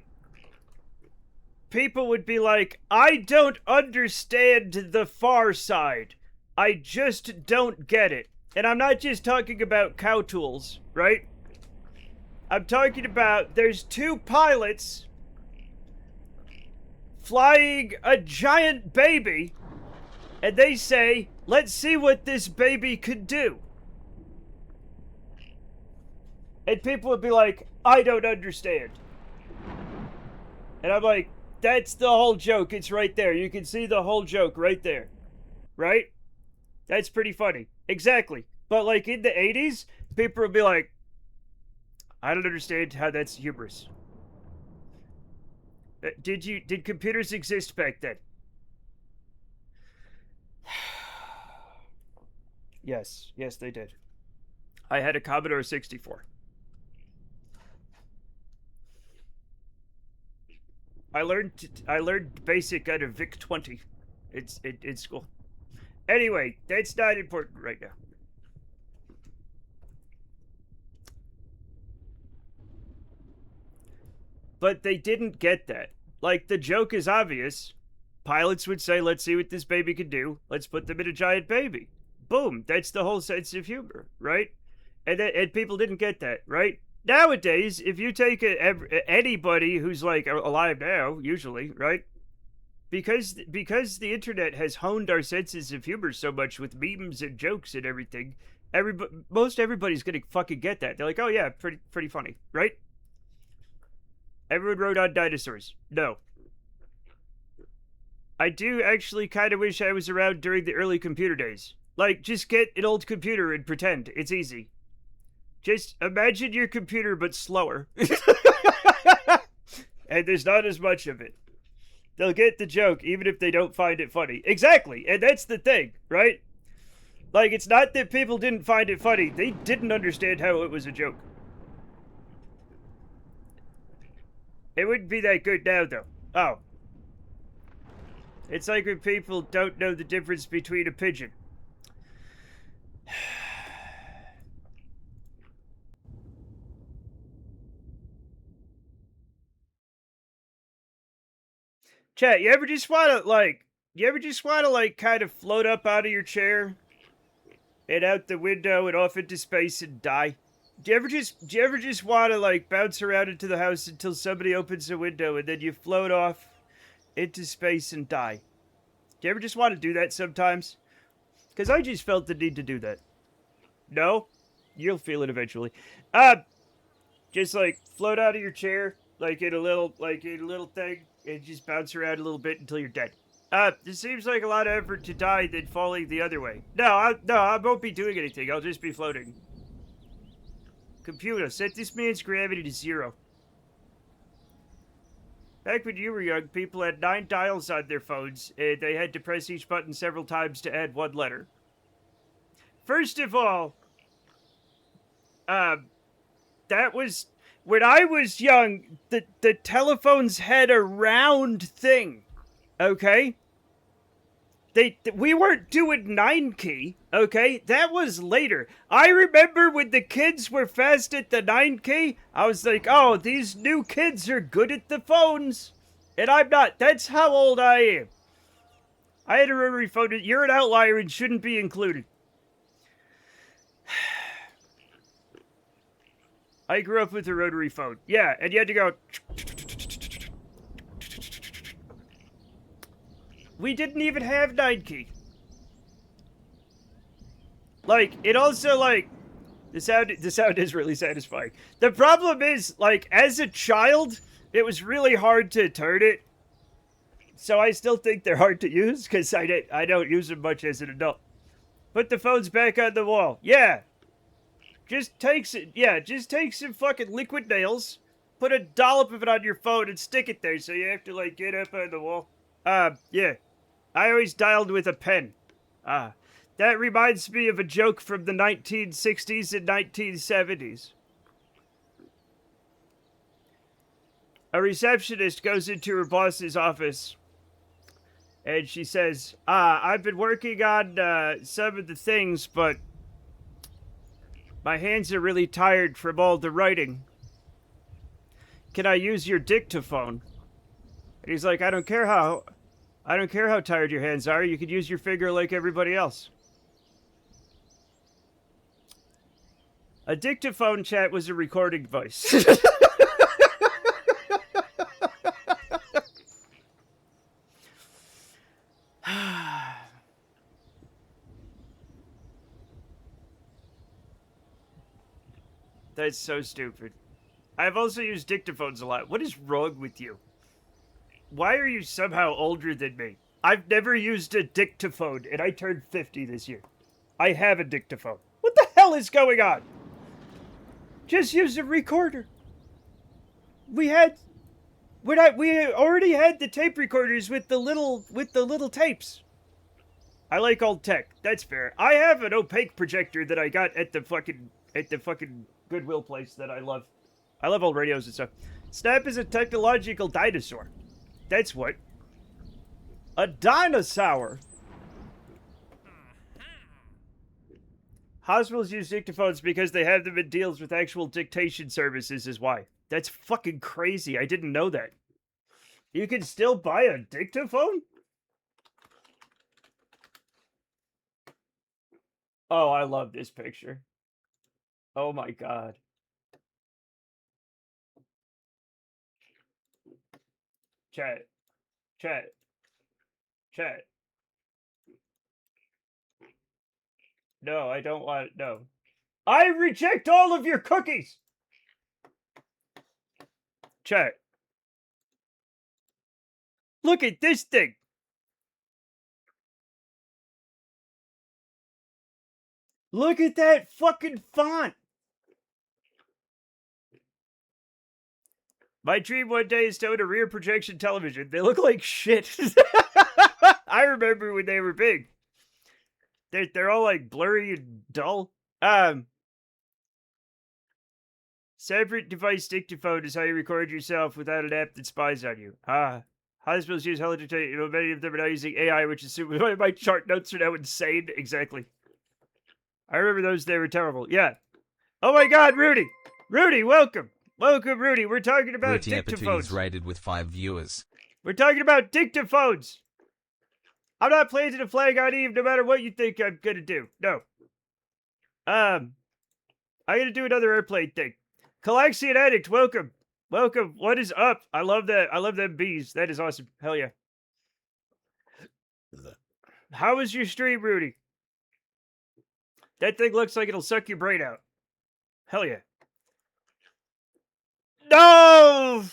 people would be like, I don't understand the far side. I just don't get it. And I'm not just talking about cow tools, right? I'm talking about there's two pilots flying a giant baby, and they say, let's see what this baby could do. And people would be like, I don't understand. And I'm like, that's the whole joke. It's right there. You can see the whole joke right there. Right? That's pretty funny. Exactly. But like in the 80s, people would be like, I don't understand how that's humorous. Did computers exist back then? Yes, they did. I had a Commodore 64. I learned BASIC out of VIC 20. It's school. Anyway, that's not important right now. But they didn't get that. Like, the joke is obvious. Pilots would say, let's see what this baby can do. Let's put them in a giant baby. Boom. That's the whole sense of humor, right? And people didn't get that, right? Nowadays, if you take anybody who's, like, alive now, usually, right? Because the internet has honed our senses of humor so much with memes and jokes and everything, most everybody's gonna fucking get that. They're like, oh yeah, pretty funny, right? Everyone wrote on dinosaurs. No. I do actually kind of wish I was around during the early computer days. Like, just get an old computer and pretend. It's easy. Just imagine your computer, but slower. And there's not as much of it. They'll get the joke, even if they don't find it funny. Exactly, and that's the thing, right? Like, it's not that people didn't find it funny. They didn't understand how it was a joke. It wouldn't be that good now, though. Oh. It's like when people don't know the difference between a pigeon. Chat, you ever just want to, kind of float up out of your chair and out the window and off into space and die? Do you ever just want to, like, bounce around into the house until somebody opens a window and then you float off into space and die? Do you ever just want to do that sometimes? Because I just felt the need to do that. No? You'll feel it eventually. Just, like, float out of your chair, like in a little thing, and just bounce around a little bit until you're dead. This seems like a lot of effort to die than falling the other way. No, I won't be doing anything. I'll just be floating. Computer, set this man's gravity to 0. Back when you were young, people had 9 dials on their phones, and they had to press each button several times to add 1 letter. First of all, that was... When I was young, the telephones had a round thing, okay? We weren't doing 9 key, okay? That was later. I remember when the kids were fast at the 9 key, I was like, oh, these new kids are good at the phones. And I'm not. That's how old I am. I had a rotary phone. You're an outlier and shouldn't be included. I grew up with a rotary phone. Yeah, and you had to go... We didn't even have 9 key. Like, it also, like... The sound is really satisfying. The problem is, like, as a child, it was really hard to turn it. So I still think they're hard to use, because I don't use them much as an adult. Put the phones back on the wall. Yeah. Just take some fucking liquid nails, put a dollop of it on your phone and stick it there so you have to, like, get up on the wall. Yeah. I always dialed with a pen. That reminds me of a joke from the 1960s and 1970s. A receptionist goes into her boss's office, and she says, I've been working on some of the things, but my hands are really tired from all the writing. Can I use your dictaphone? And he's like, I don't care how tired your hands are. You could use your finger like everybody else. A dictaphone chat was a recording voice. That's so stupid. I've also used dictaphones a lot. What is wrong with you? Why are you somehow older than me? I've never used a dictaphone, and I turned 50 this year. I have a dictaphone. What the hell is going on? Just use a recorder. We already had the tape recorders with the little tapes. I like old tech. That's fair. I have an opaque projector that I got at the fucking Goodwill place that I love. I love old radios and stuff. Snap is a technological dinosaur. That's what. A dinosaur. Hospitals use dictaphones because they have them in deals with actual dictation services is why. That's fucking crazy. I didn't know that. You can still buy a dictaphone? Oh, I love this picture. Oh my god. Chat. Chat. Chat. No, I don't want... No. I reject all of your cookies! Chat. Look at this thing! Look at that fucking font! My dream one day is to own a rear projection television. They look like shit. I remember when they were big. They're all like blurry and dull. Separate device dictaphone is how you record yourself without an app that spies on you. Hospitals use holodetection. You know, many of them are now using AI, which is super. My chart notes are now insane. Exactly. I remember those. They were terrible. Yeah. Oh my God, Rudy. Rudy, welcome. Welcome, Rudy. We're talking about dictaphones. Rated with 5 viewers. We're talking about dictaphones. I'm not planting a flag on Eve no matter what you think I'm gonna do. No. I'm gonna do another airplane thing. Calaxian Addict, welcome. Welcome. What is up? I love that. I love them bees. That is awesome. Hell yeah. How was your stream, Rudy? That thing looks like it'll suck your brain out. Hell yeah. No!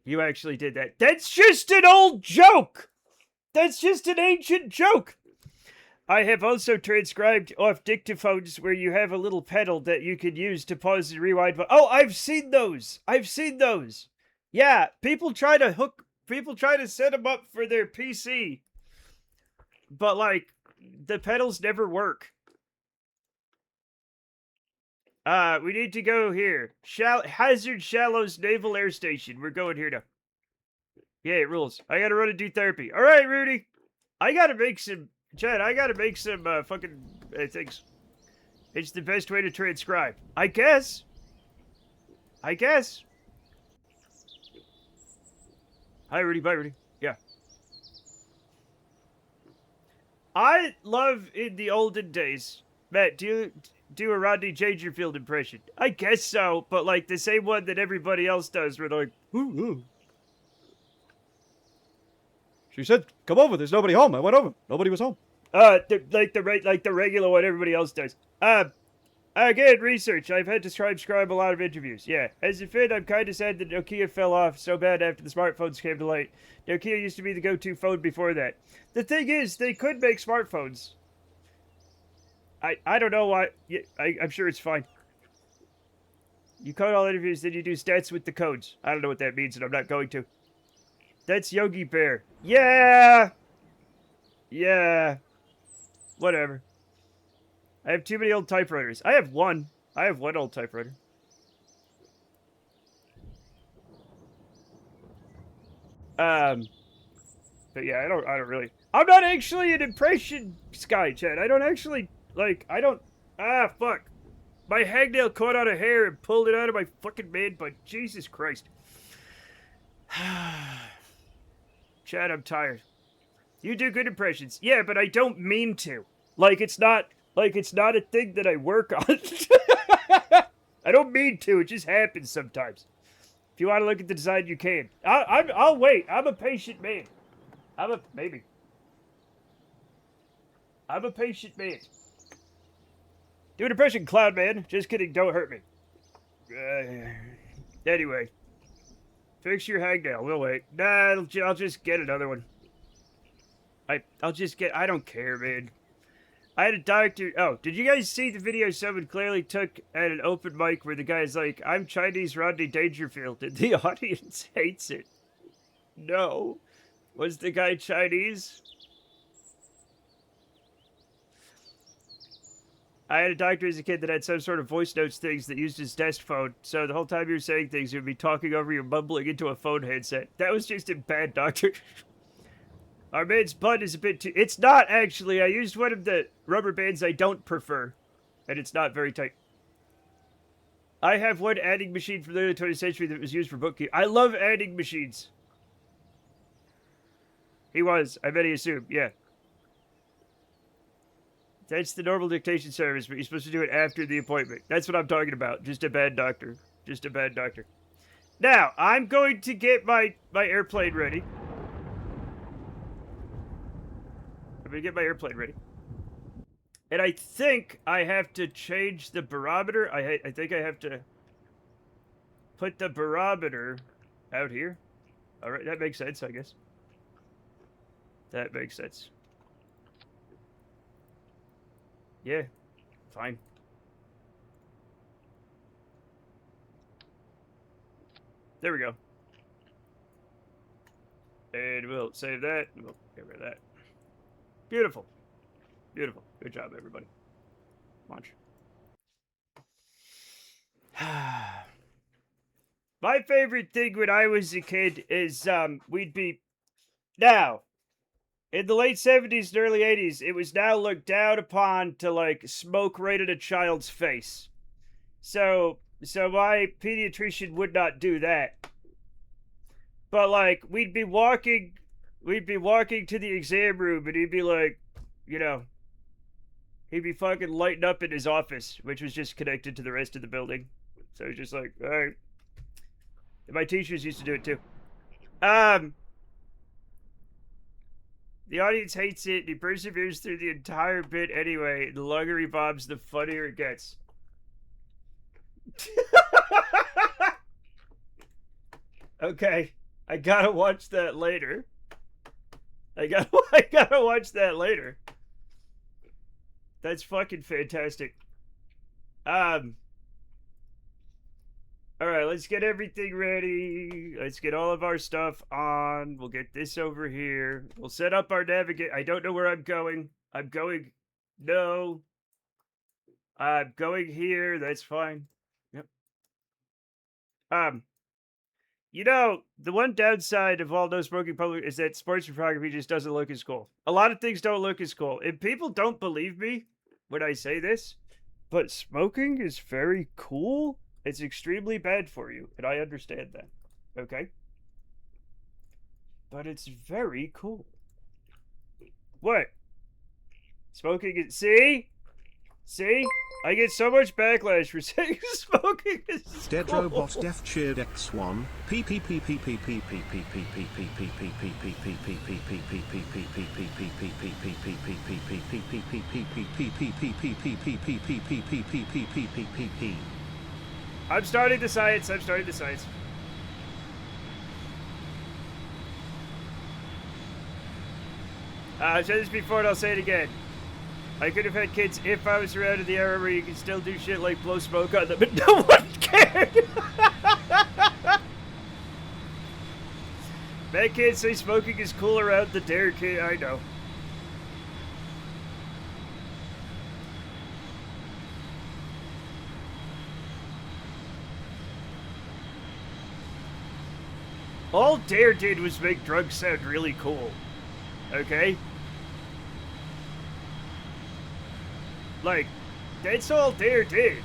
You actually did that. That's just an old joke! That's just an ancient joke! I have also transcribed off dictaphones where you have a little pedal that you can use to pause and rewind. Oh, I've seen those! I've seen those! Yeah, people try to set them up for their PC. But, like, the pedals never work. We need to go here. Hazard Shallows Naval Air Station. We're going here now. Yeah, it rules. I gotta run and do therapy. Alright, Rudy. I gotta make some... Chad, I gotta make some, fucking... things. It's the best way to transcribe. I guess. I guess. Hi, Rudy. Bye, Rudy. Yeah. I love in the olden days. Matt, do you do a Rodney Dangerfield impression? I guess so, but like the same one that everybody else does. Where they're like, ooh, ooh. She said, "Come over. There's nobody home." I went over. Nobody was home. Like the regular one everybody else does. Again, research. I've had to transcribe a lot of interviews. Yeah. As a fan, I'm kind of sad that Nokia fell off so bad after the smartphones came to light. Nokia used to be the go-to phone before that. The thing is, they could make smartphones. I don't know why. Yeah, I'm sure it's fine. You code all interviews, then you do stats with the codes. I don't know what that means, and I'm not going to. That's Yogi Bear. Yeah! Yeah. Whatever. I have too many old typewriters. I have one. I have one old typewriter. But yeah, I don't really... I'm not actually an impression guy, Chad. I don't actually... Like, I don't... fuck. My hangnail caught on a hair and pulled it out of my fucking man butt. Jesus Christ. Chad, I'm tired. You do good impressions. Yeah, but I don't mean to. It's not a thing that I work on. I don't mean to. It just happens sometimes. If you want to look at the design, you can. I'll wait. I'm a patient man. I'm a patient man. Do an impression, Cloud Man. Just kidding. Don't hurt me. Anyway. Fix your hangnail. We'll wait. Nah, I'll just get another one. I'll just get... I don't care, man. I had a doctor... Oh, did you guys see the video someone clearly took at an open mic where the guy's like, I'm Chinese Rodney Dangerfield, and the audience hates it? No. Was the guy Chinese? I had a doctor as a kid that had some sort of voice notes things that used his desk phone, so the whole time you were saying things, you would be talking over you, mumbling into a phone headset. That was just a bad doctor. Our man's butt is a bit too... It's not, actually. I used one of the rubber bands I don't prefer, and it's not very tight. I have one adding machine from the early 20th century that was used for bookkeeping. I love adding machines. He was. I bet he assumed. Yeah. That's the normal dictation service, but you're supposed to do it after the appointment. That's what I'm talking about. Just a bad doctor. Just a bad doctor. Now, I'm going to get my airplane ready. I'm going to get my airplane ready. And I think I have to change the barometer. I think I have to put the barometer out here. All right, that makes sense, I guess. That makes sense. Yeah, fine. There we go. And we'll save that. We'll get rid of that. Beautiful. Beautiful. Good job, everybody. Munch. My favorite thing when I was a kid is we'd be... Now, in the late 70s and early 80s, it was now looked down upon to, like, smoke right at a child's face. So my pediatrician would not do that. But, like, we'd be walking to the exam room, and he'd be like, you know, he'd be fucking lighting up in his office, which was just connected to the rest of the building. So he's just like, all right. And my teachers used to do it, too. The audience hates it, and he perseveres through the entire bit anyway. The longer he bobs, the funnier it gets. Okay, I gotta watch that later. I gotta watch that later. That's fucking fantastic. Alright, let's get everything ready. Let's get all of our stuff on. We'll get this over here. We'll set up our navigate. I don't know where I'm going. I'm going... No. I'm going here. That's fine. Yep. You know, the one downside of all those smoking public is that sports photography just doesn't look as cool. A lot of things don't look as cool. And people don't believe me when I say this, but smoking is very cool. It's extremely bad for you, and I understand that, okay? But it's very cool. What? Smoking is... See? See? I get so much backlash for saying smoking is Dead cool. Robot Def cheered X1 I'm starting the science. I'm starting the science. I've said this before and I'll say it again. I could have had kids if I was around in the era where you could still do shit like blow smoke on them, but no one cared. That kid say smoking is cool around the dare kid. I know. All Dare did was make drugs sound really cool. Okay? Like, that's all Dare did.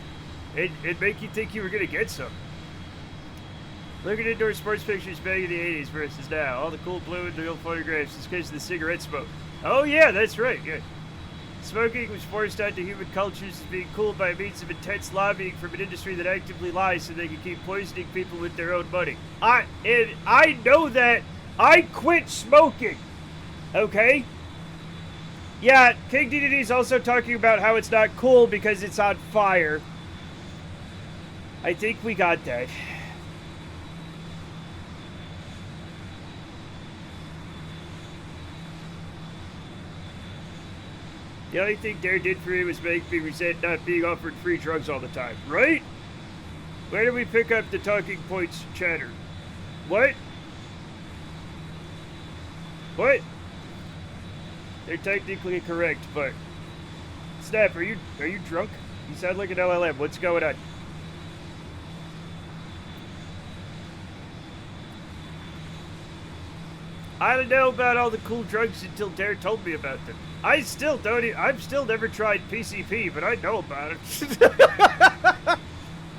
It'd make you think you were gonna get some. Look at indoor sports pictures back in the 80s versus now. All the cool blue and the old photographs is because of the cigarette smoke. Oh yeah, that's right, yeah. Smoking was forced onto human cultures as being cool by means of intense lobbying from an industry that actively lies so they can keep poisoning people with their own money. I know that. I quit smoking. Okay? Yeah, King DDD's also talking about how it's not cool because it's on fire. I think we got that. The only thing Dare did for me was make me resent not being offered free drugs all the time, right? Where do we pick up the talking points chatter? What? What? They're technically correct, but... Snap, are you drunk? You sound like an LLM. What's going on? I don't know about all the cool drugs until Dare told me about them. I still don't. I've still never tried PCP, but I know about it.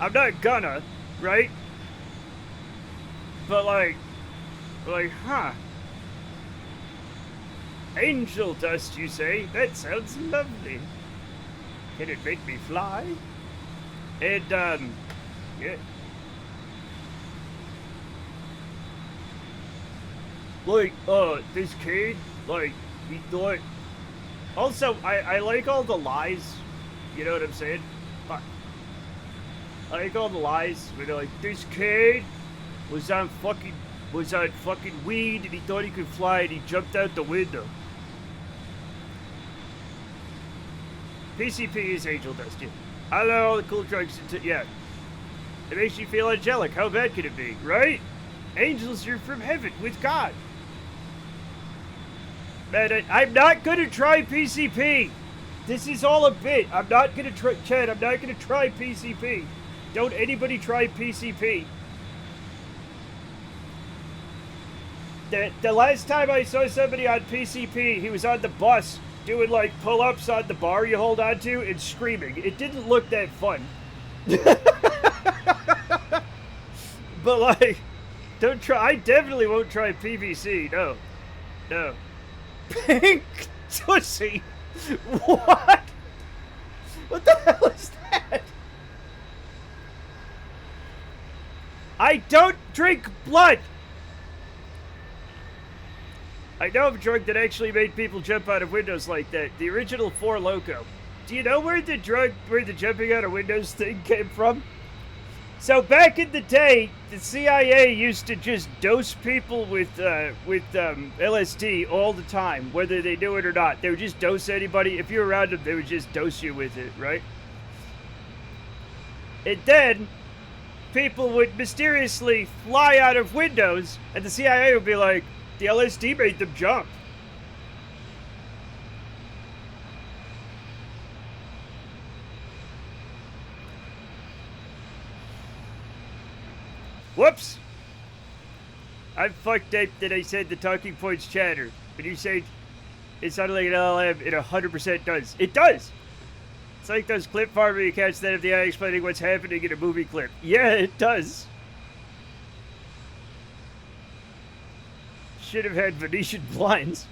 I'm not gonna, right? But like, huh? Angel dust, you say? That sounds lovely. Can it make me fly? And yeah. Like, this kid, like, he thought... Also, I like all the lies. You know what I'm saying? Fuck. I like all the lies where they're like, this kid was on fucking weed and he thought he could fly and he jumped out the window. PCP is angel dust, yeah. I don't know all the cool drugs yeah. It makes you feel angelic. How bad could it be, right? Angels are from heaven with God. Man, I'm not gonna try PCP. This is all a bit. I'm not gonna try, Chad, I'm not gonna try PCP. Don't anybody try PCP. The last time I saw somebody on PCP, he was on the bus doing like pull-ups on the bar you hold on to and screaming. It didn't look that fun. But like, don't try. I definitely won't try PVC. No. No. Pink Tootsie? What? What the hell is that? I don't drink blood! I know of a drug that actually made people jump out of windows like that. The original Four Loko. Do you know where the jumping out of windows thing came from? So back in the day, the CIA used to just dose people with LSD all the time, whether they knew it or not. They would just dose anybody. If you were around them, they would just dose you with it, right? And then people would mysteriously fly out of windows, and the CIA would be like, the LSD made them jump. Whoops! I'm fucked up that I said the talking points chatter. But you say it sounded like an LLM, it 100% does. It does! It's like those clip farming accounts that have the eye explaining what's happening in a movie clip. Yeah, it does. Should have had Venetian blinds.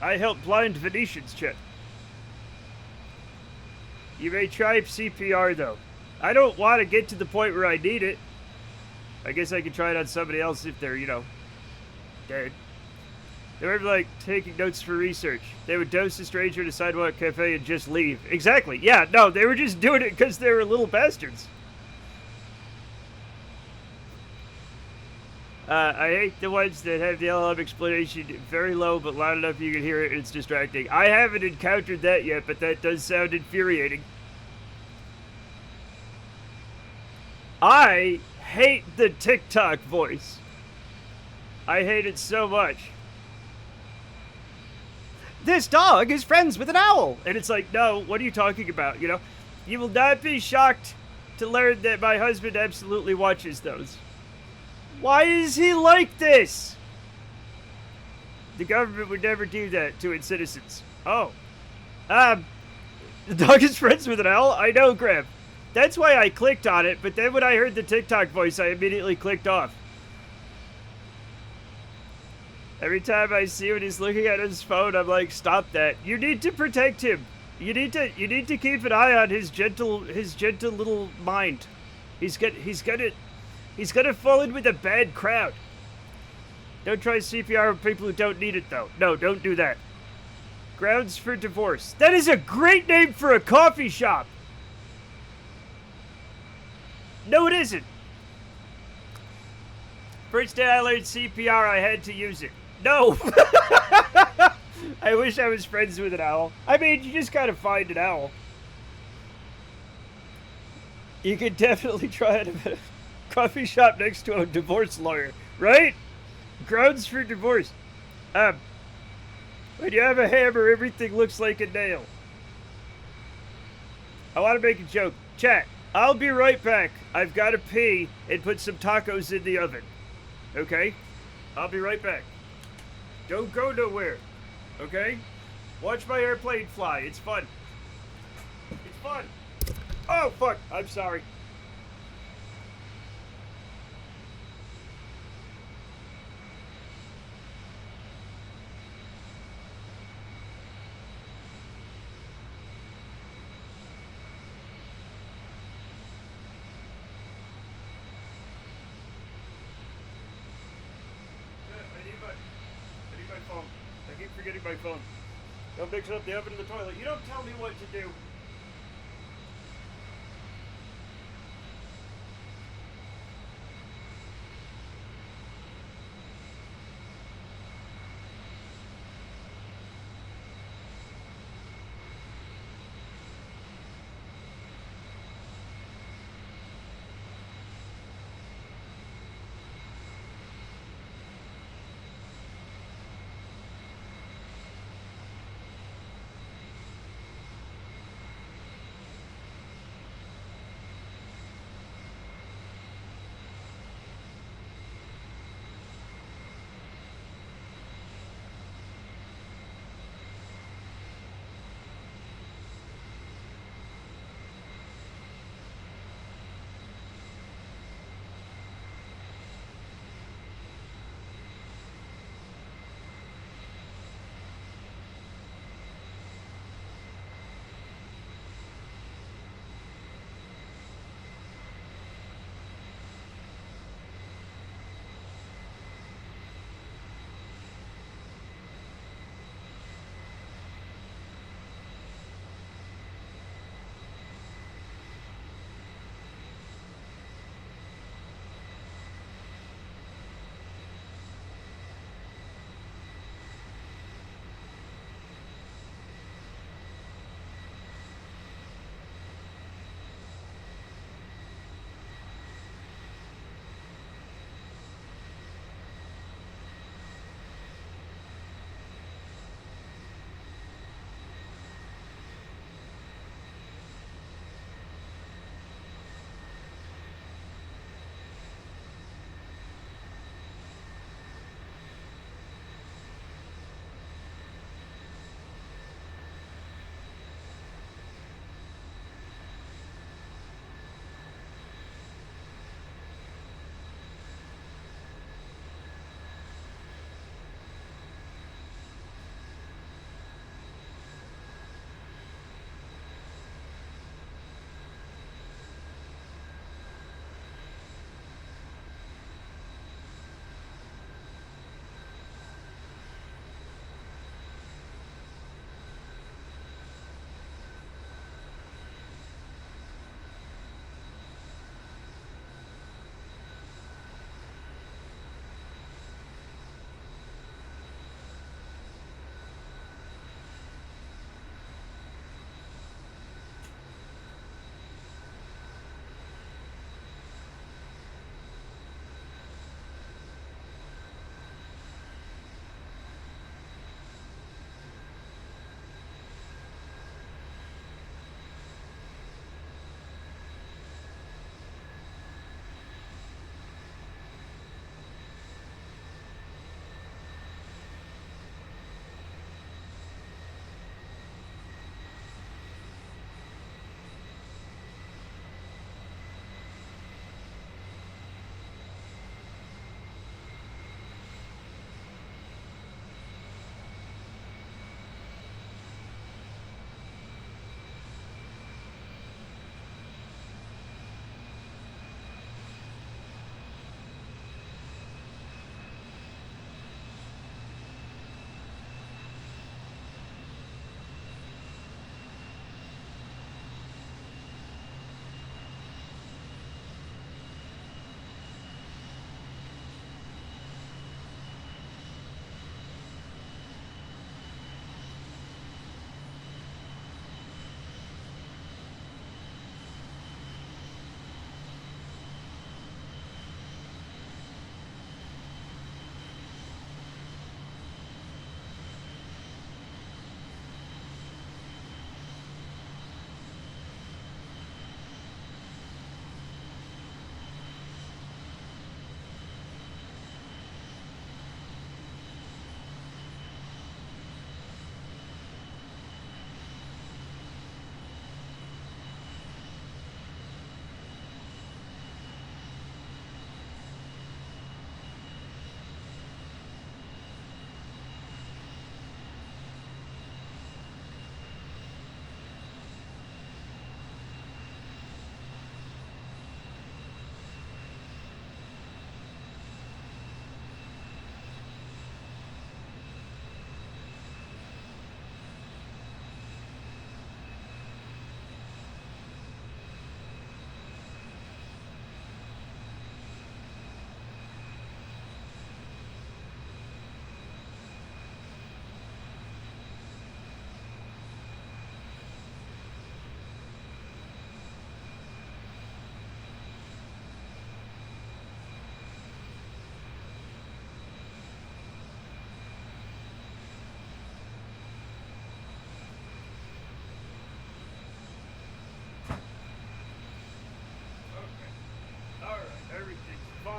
I help blind Venetians, Chet. You may try CPR, though. I don't want to get to the point where I need it. I guess I can try it on somebody else if they're, dead. They were like taking notes for research. They would dose a stranger at a sidewalk cafe and just leave. Exactly. Yeah, no, they were just doing it because they were little bastards. I hate the ones that have the LLM explanation very low but loud enough you can hear it and it's distracting. I haven't encountered that yet, but that does sound infuriating. I hate the TikTok voice. I hate it so much. This dog is friends with an owl. And it's like, no, what are you talking about, You will not be shocked to learn that my husband absolutely watches those. Why is he like this? The government would never do that to its citizens. Oh. The dog is friends with an owl? I know, Graham. That's why I clicked on it, but then when I heard the TikTok voice, I immediately clicked off. Every time I see when he's looking at his phone, I'm like, stop that. You need to protect him. You need to keep an eye on his gentle little mind. He's gonna fall in with a bad crowd. Don't try CPR with people who don't need it, though. No, don't do that. Grounds for divorce. That is a great name for a coffee shop. No, it isn't. First day I learned CPR, I had to use it. No. I wish I was friends with an owl. I mean, you just gotta find an owl. You could definitely try it at a coffee shop next to a divorce lawyer, right? Grounds for divorce. When you have a hammer, everything looks like a nail. I want to make a joke. Chat, I'll be right back. I've got to pee and put some tacos in the oven. Okay? I'll be right back. Don't go nowhere. Okay? Watch my airplane fly. It's fun. It's fun. Oh, fuck. I'm sorry. I need my phone. I keep forgetting my phone. Don't mix up the oven and the toilet. You don't tell me what to do.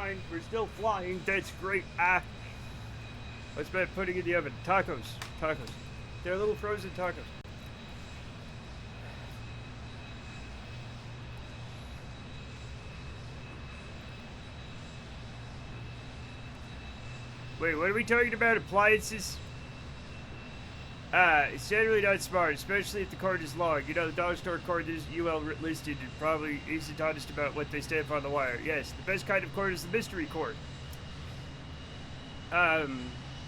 fine. We're still flying. That's great. Ah. What's about putting in the oven? Tacos. Tacos. They're little frozen tacos. Wait, what are we talking about? Appliances? It's generally not smart, especially if the cord is long. You know, the dollar store cord is UL listed and probably isn't honest about what they stamp on the wire. Yes, the best kind of cord is the mystery cord.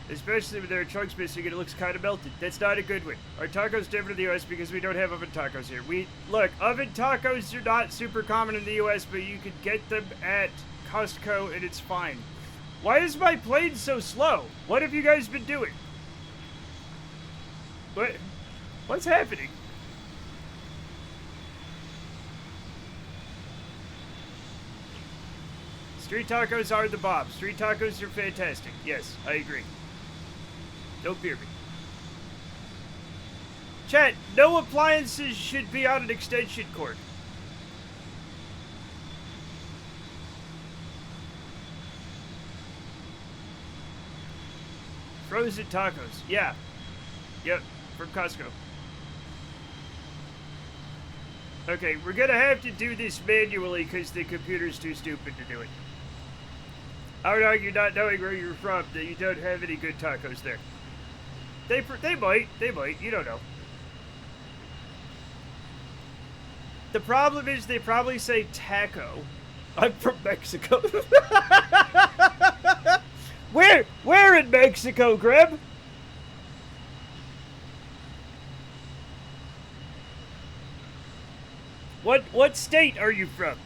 Especially when there are chunks missing and it looks kind of melted. That's not a good one. Our tacos different in the US because we don't have oven tacos here. Look, oven tacos are not super common in the US, but you can get them at Costco and it's fine. Why is my plane so slow? What have you guys been doing? What's happening? Street tacos are the bomb. Street tacos are fantastic. Yes, I agree. Don't fear me. Chat, no appliances should be on an extension cord. Frozen tacos. Yeah. Yep, from Costco. Okay, we're gonna have to do this manually because the computer's too stupid to do it. I would argue, not knowing where you're from, that you don't have any good tacos there. They might, you don't know. The problem is they probably say taco. I'm from Mexico. Where in Mexico, Greb? What state are you from?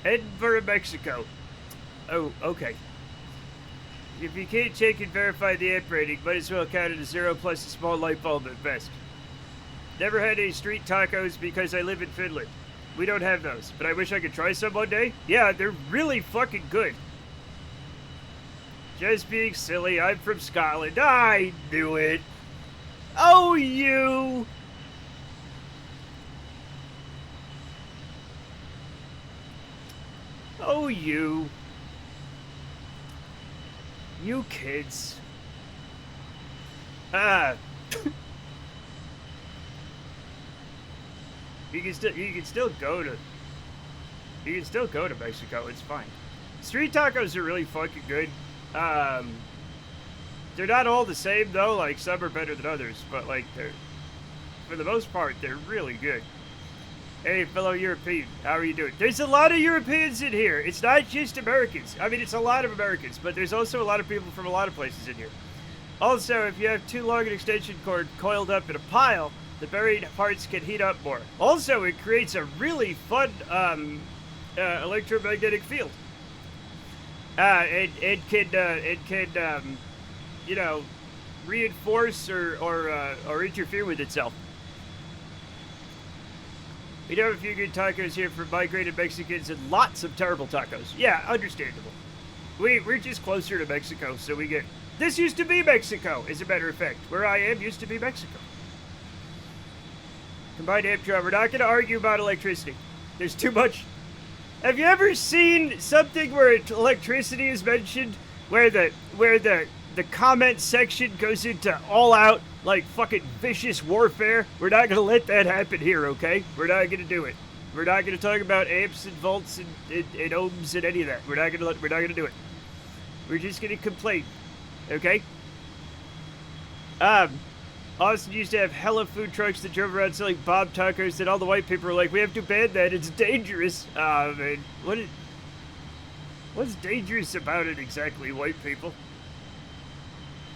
Edinburgh, Mexico. Oh, okay. If you can't check and verify the app rating, might as well count it as 0 plus a small light bulb at best. Never had any street tacos because I live in Finland. We don't have those, but I wish I could try some one day. Yeah, they're really fucking good. Just being silly, I'm from Scotland. I knew it. Oh, you! Oh, you. You kids. Ah. You can still go to Mexico. It's fine. Street tacos are really fucking good. They're not all the same though. Like some are better than others, but like for the most part, they're really good. Hey, fellow European, how are you doing? There's a lot of Europeans in here. It's not just Americans. I mean, it's a lot of Americans, but there's also a lot of people from a lot of places in here. Also, if you have too long an extension cord coiled up in a pile, the buried parts can heat up more. Also, it creates a really fun electromagnetic field. It can you know, reinforce or interfere with itself. We do have a few good tacos here for migrated Mexicans and lots of terrible tacos. Yeah, understandable. We're just closer to Mexico, so we get... This used to be Mexico, as a matter of fact. Where I am used to be Mexico. Combined amp draw. We're not going to argue about electricity. There's too much... Have you ever seen something where electricity is mentioned, where the comment section goes into all-out, like, fucking vicious warfare? We're not gonna let that happen here, okay? We're not gonna do it. We're not gonna talk about amps and volts and ohms and any of that. We're not gonna do it. We're just gonna complain, okay? Austin used to have hella food trucks that drove around selling Bob tacos, and all the white people were like, we have to ban that, it's dangerous. Man, what's dangerous about it exactly, white people?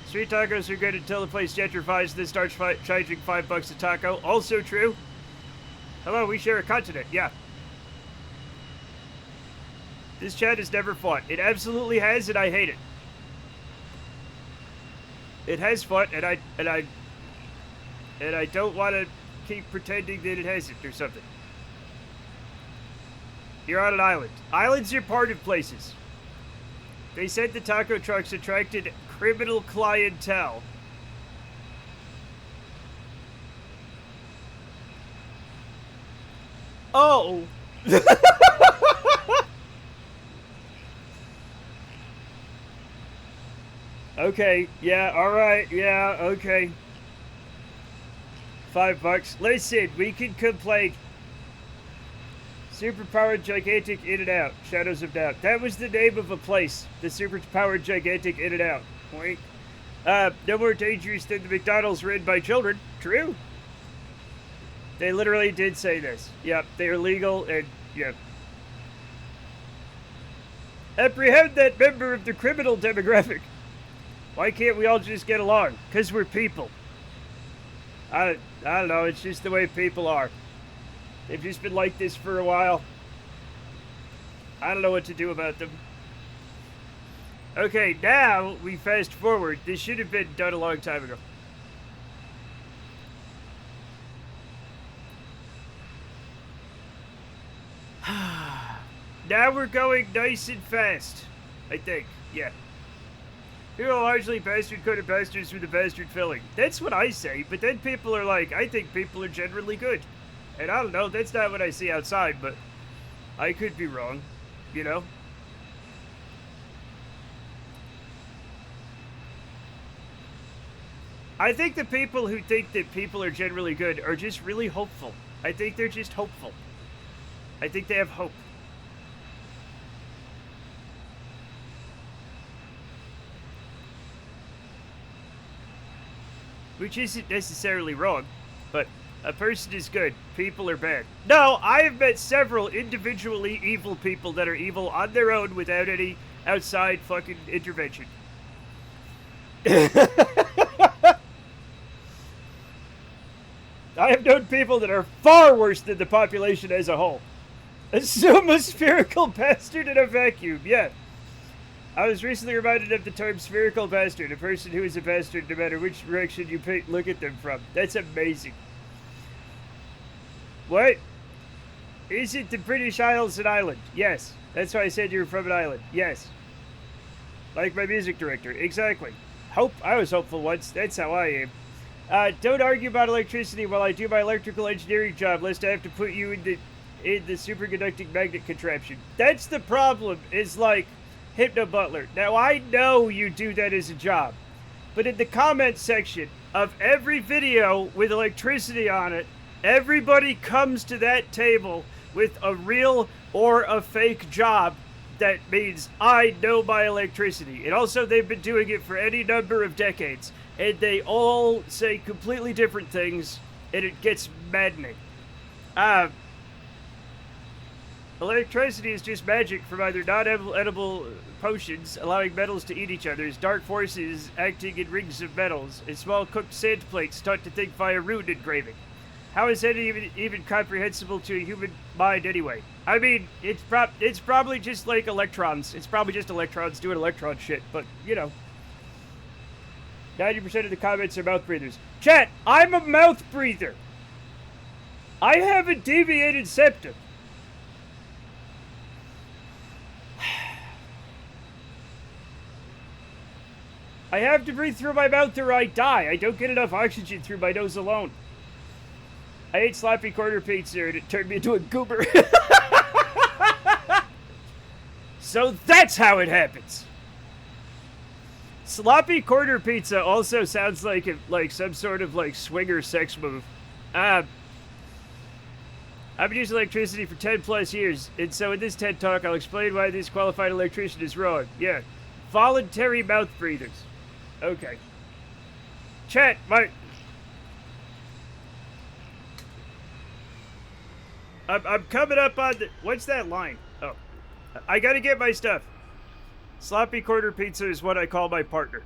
Street tacos are good until the place gentrifies, then starts charging $5 a taco. Also true. Hello, we share a continent. Yeah. This chat has never fought. It absolutely has, and I hate it. It has fought, and I don't want to keep pretending that it hasn't or something. You're on an island. Islands are part of places. They said the taco trucks attracted criminal clientele. Oh! Okay, yeah, alright, yeah, okay. $5. Listen, we can complain. Superpowered Gigantic In-N-Out. Shadows of Doubt. That was the name of a place. The Superpowered Gigantic In-N-Out. Wink. No more dangerous than the McDonald's ran by children. True. They literally did say this. Yep, they are legal and, yep. Apprehend that member of the criminal demographic. Why can't we all just get along? Because we're people. I don't know, it's just the way people are. They've just been like this for a while. I don't know what to do about them. Okay, now we fast forward. This should have been done a long time ago. Now we're going nice and fast. I think, yeah. People are largely bastard-coated bastards with a bastard filling. That's what I say, but then people are like, I think people are generally good. And I don't know, that's not what I see outside, but I could be wrong, you know? I think the people who think that people are generally good are just really hopeful. I think they're just hopeful. I think they have hope. Which isn't necessarily wrong, but a person is good, people are bad. No, I have met several individually evil people that are evil on their own without any outside fucking intervention. I have known people that are far worse than the population as a whole. Assume a spherical bastard in a vacuum, yeah. I was recently reminded of the term spherical bastard, a person who is a bastard no matter which direction you look at them from. That's amazing. What? Is it the British Isles an island? Yes. That's why I said you were from an island. Yes. Like my music director. Exactly. Hope. I was hopeful once. That's how I am. Don't argue about electricity while I do my electrical engineering job, lest I have to put you in the superconducting magnet contraption. That's the problem, is like Hypno Butler. Now, I know you do that as a job, but in the comment section of every video with electricity on it, everybody comes to that table with a real or a fake job that means I know my electricity. And also, they've been doing it for any number of decades, and they all say completely different things, and it gets maddening. Electricity is just magic from either non-edible potions, allowing metals to eat each other's, dark forces acting in rings of metals, and small cooked sand plates taught to think via rune engraving. How is that even comprehensible to a human mind anyway? I mean, it's probably just like electrons. It's probably just electrons doing electron shit, but, you know. 90% of the comments are mouth breathers. Chat, I'm a mouth breather. I have a deviated septum. I have to breathe through my mouth or I die. I don't get enough oxygen through my nose alone. I ate sloppy quarter pizza and it turned me into a goober. So that's how it happens. Sloppy quarter pizza also sounds like some sort of swinger sex move. I've been using electricity for 10 plus years, and so in this TED Talk I'll explain why this qualified electrician is wrong. Yeah. Voluntary mouth breathers. Okay. Chat, I'm coming up on the... What's that line? Oh. I gotta get my stuff. Sloppy quarter pizza is what I call my partner.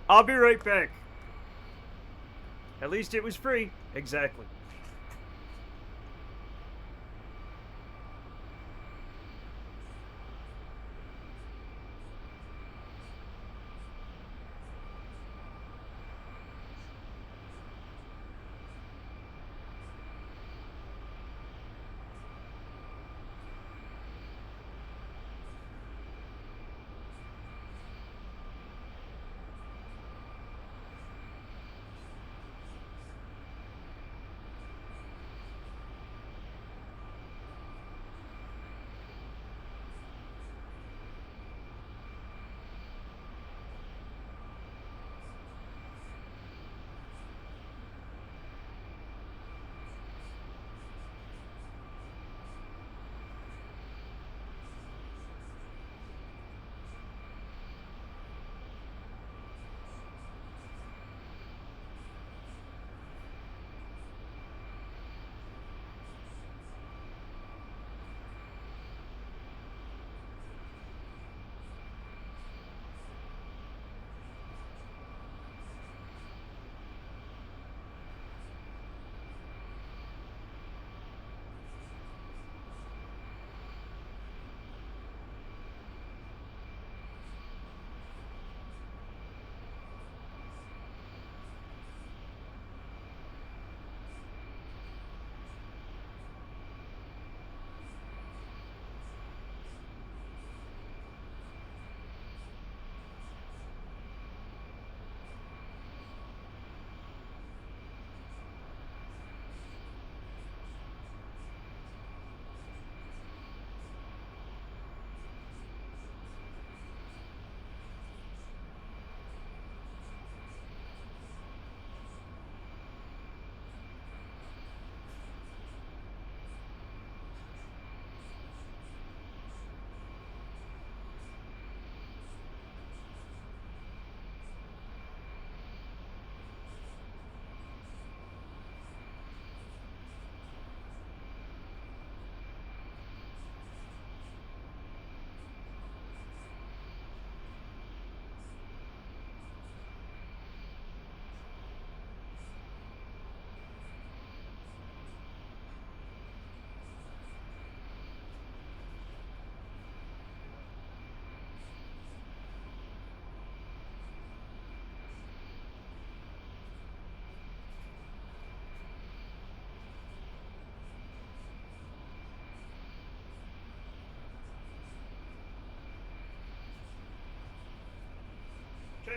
I'll be right back. At least it was free. Exactly.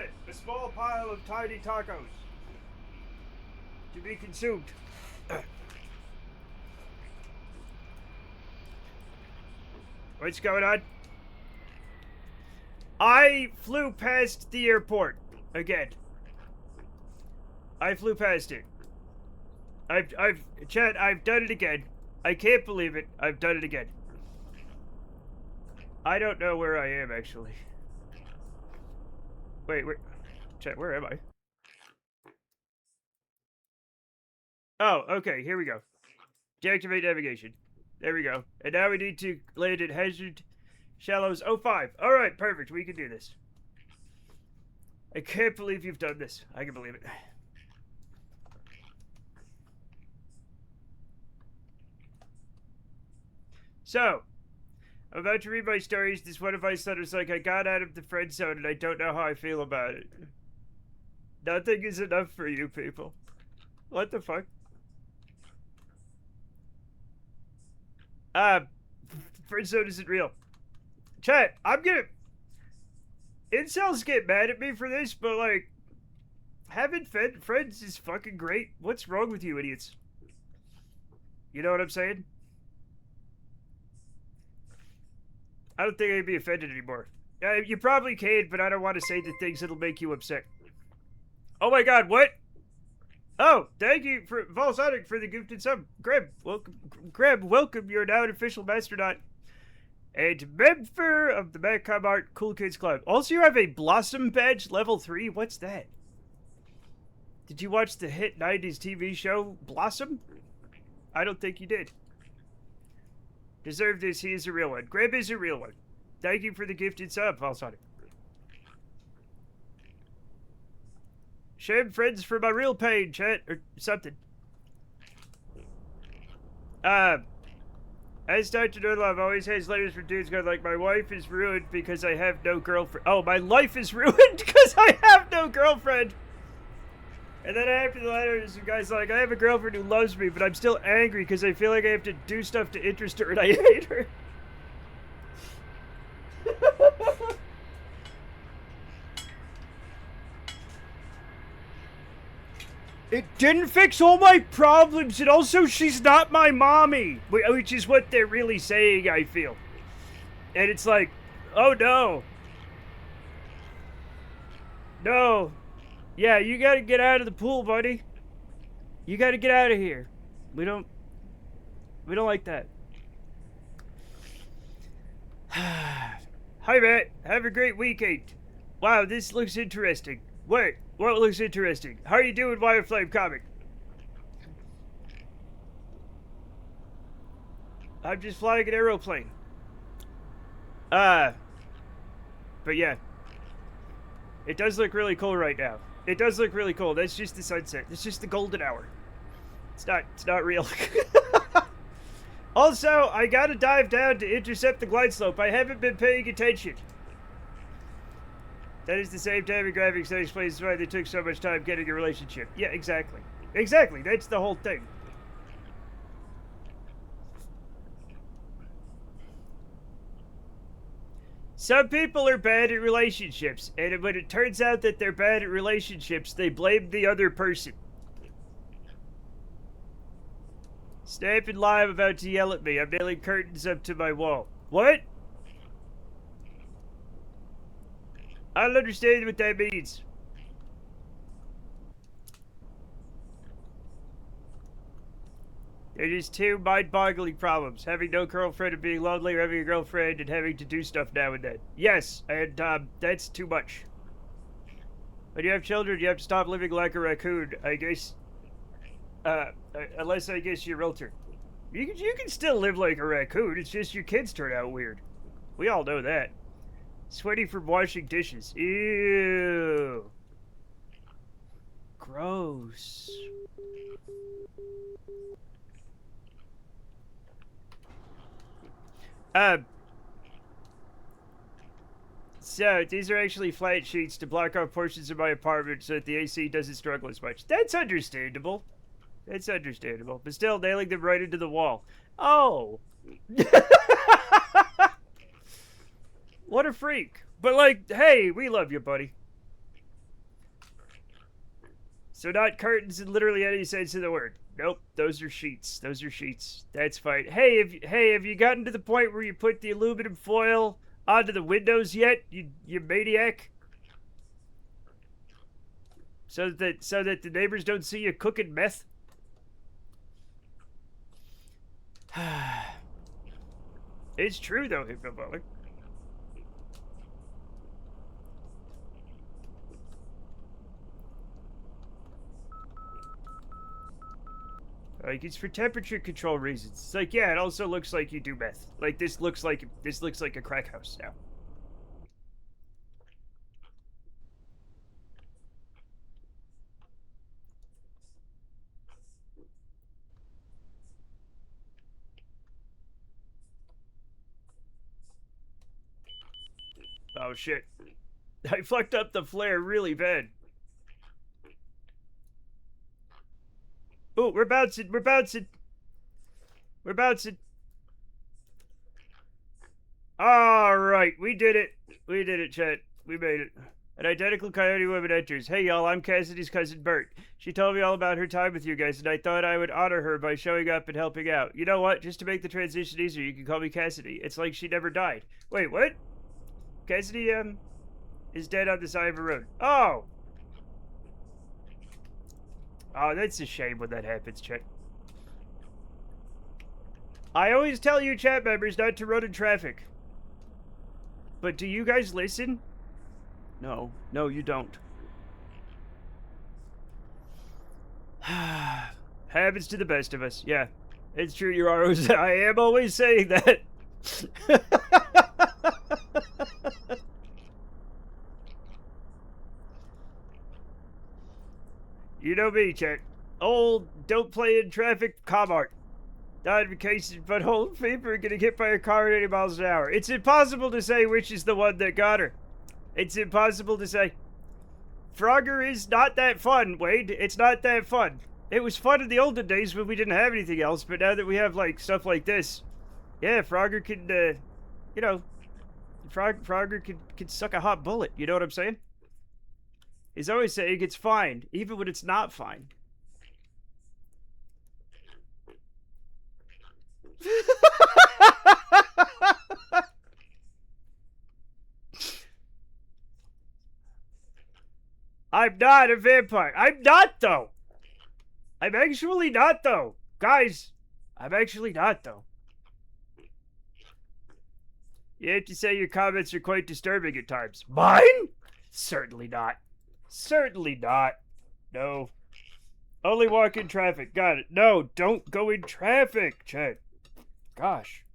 it. A small pile of tiny tacos. To be consumed. What's going on? I flew past the airport again. I flew past it. Chad, I've done it again. I can't believe it. I've done it again. I don't know where I am, actually. Wait, Chad, where am I? Oh, okay, here we go. Deactivate navigation. There we go. And now we need to land at Hazard Shallows 05. Alright, perfect. We can do this. I can't believe you've done this. I can believe it. So, I'm about to read my stories. This one of my son was like, I got out of the friend zone and I don't know how I feel about it. Nothing is enough for you people. What the fuck? Friend zone isn't real. Chat, I'm gonna... Incels get mad at me for this, but like... Having friends is fucking great. What's wrong with you idiots? You know what I'm saying? I don't think I'd be offended anymore. You probably can, but I don't want to say the things that'll make you upset. Oh my god, what? Oh, thank you for Volsonic for the gifted sub. Greb, welcome. You're now an official Masternaut. And member of the Macom Art Cool Kids Club. Also, you have a Blossom Badge level 3. What's that? Did you watch the hit 90s TV show Blossom? I don't think you did. Deserve this, he is a real one. Greb is a real one. Thank you for the gifted sub, Volsonic. Shame friends for my real pain, chat, or something. As Dr. Nerdlove always has letters from dudes going like, my wife is ruined because I have no girlfriend. Oh, my life is ruined because I have no girlfriend. And then after the letter, some guy's like, I have a girlfriend who loves me, but I'm still angry because I feel like I have to do stuff to interest her and I hate her. It didn't fix all my problems, and also she's not my mommy. Which is what they're really saying, I feel. And it's like, oh no. No. Yeah, you gotta get out of the pool, buddy. You gotta get out of here. We don't like that. Hi, Matt. Have a great weekend. Wow, this looks interesting. Wait, what looks interesting? How are you doing, Wireflame Comic? I'm just flying an aeroplane. But yeah. It does look really cool right now. It does look really cool. That's just the sunset. It's just the golden hour. It's not real. Also, I gotta dive down to intercept the glide slope. I haven't been paying attention. That is the same demographics that explains why they took so much time getting a relationship. Yeah, exactly. Exactly, that's the whole thing. Some people are bad at relationships, and when it turns out that they're bad at relationships, they blame the other person. Snap and Live about to yell at me. I'm nailing curtains up to my wall. What? I don't understand what that means. They're just two mind-boggling problems. Having no girlfriend and being lonely, or having a girlfriend and having to do stuff now and then. Yes, and that's too much. When you have children, you have to stop living like a raccoon, I guess. Unless I guess you're a realtor. You can still live like a raccoon, it's just your kids turn out weird. We all know that. Sweaty from washing dishes. Ew. Gross. So, these are actually flat sheets to block off portions of my apartment so that the AC doesn't struggle as much. That's understandable. That's understandable. But still, nailing them right into the wall. Oh. What a freak. But like, hey, we love you, buddy. So not curtains in literally any sense of the word. Nope, those are sheets. Those are sheets. That's fine. Hey, have you gotten to the point where you put the aluminum foil onto the windows yet? You maniac. So that the neighbors don't see you cooking meth. It's true though, Hypnobolic. Like, it's for temperature control reasons. It's like, yeah, it also looks like you do meth. Like, this looks like a crack house now. Oh shit. I fucked up the flare really bad. Oh, we're bouncing, we're bouncing. We're bouncing. Alright, we did it. We did it, chat. We made it. An identical coyote woman enters. Hey, y'all, I'm Cassidy's cousin Bert. She told me all about her time with you guys, and I thought I would honor her by showing up and helping out. You know what? Just to make the transition easier, you can call me Cassidy. It's like she never died. Wait, what? Cassidy, is dead on the side of a road. Oh! Oh, that's a shame when that happens, chat. I always tell you chat members not to run in traffic. But do you guys listen? No. No, you don't. Happens to the best of us. Yeah. It's true, you are always... I am always saying that. You know me, chat. Old, don't play in traffic, Comart. Not in case, but old people are getting hit by a car at 80 miles an hour. It's impossible to say which is the one that got her. It's impossible to say. Frogger is not that fun, Wade. It's not that fun. It was fun in the olden days when we didn't have anything else, but now that we have, like, stuff like this, yeah, Frogger can, you know, Frogger can suck a hot bullet. You know what I'm saying? He's always saying it's fine, even when it's not fine. I'm not a vampire. I'm not, though. I'm actually not, though. Guys, I'm actually not, though. You have to say your comments are quite disturbing at times. Mine? Certainly not. Certainly not. No. Only walk in traffic. Got it. No, don't go in traffic, Chad. Gosh.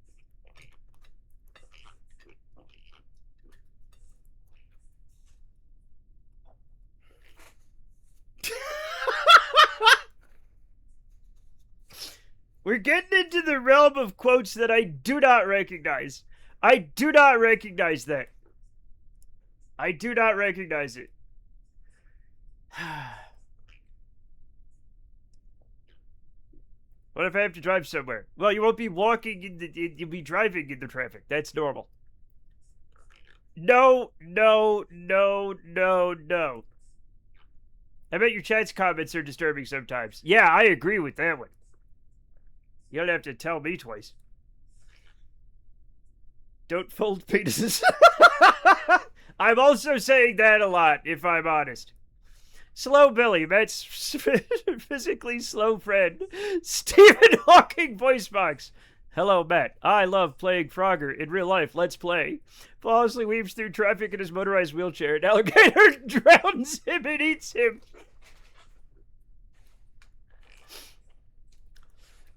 We're getting into the realm of quotes that I do not recognize. I do not recognize that. I do not recognize it. What if I have to drive somewhere? Well, you won't be walking in the... You'll be driving in the traffic. That's normal. No, no, no, no, no. I bet your chat's comments are disturbing sometimes. Yeah, I agree with that one. You don't have to tell me twice. Don't fold penises. I'm also saying that a lot, if I'm honest. Slow Billy, Matt's physically slow friend. Stephen Hawking voice box. Hello, Matt. I love playing Frogger in real life. Let's play. Flawlessly weaves through traffic in his motorized wheelchair. An alligator drowns him and eats him.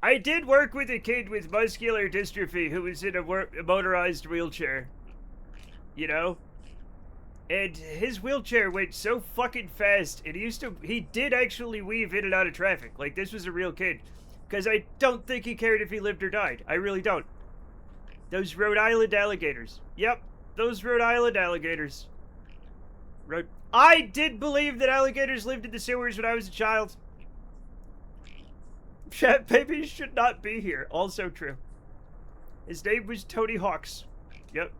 I did work with a kid with muscular dystrophy who was in a motorized wheelchair. You know? And his wheelchair went so fucking fast, and he did actually weave in and out of traffic. Like, this was a real kid. Because I don't think he cared if he lived or died. I really don't. Those Rhode Island alligators. Yep, those Rhode Island alligators. I did believe that alligators lived in the sewers when I was a child. Chat babies should not be here. Also true. His name was Tony Hawks. Yep.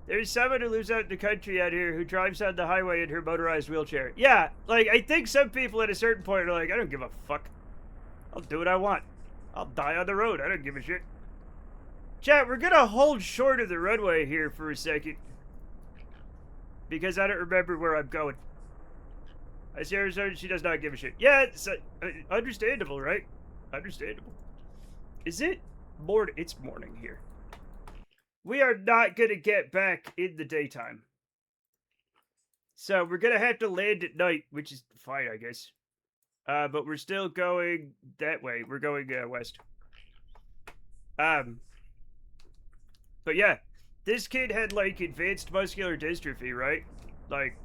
There's someone who lives out in the country out here who drives on the highway in her motorized wheelchair. Yeah, like, I think some people at a certain point are like, I don't give a fuck. I'll do what I want. I'll die on the road. I don't give a shit. Chat, we're gonna hold short of the runway here for a second. Because I don't remember where I'm going. I see Arizona, she does not give a shit. Yeah, it's understandable, right? Understandable. Is it morning? It's morning here. We are not gonna get back in the daytime. So we're gonna have to land at night, which is fine, I guess. But we're still going that way. We're going west. But yeah, this kid had like advanced muscular dystrophy, right? Like,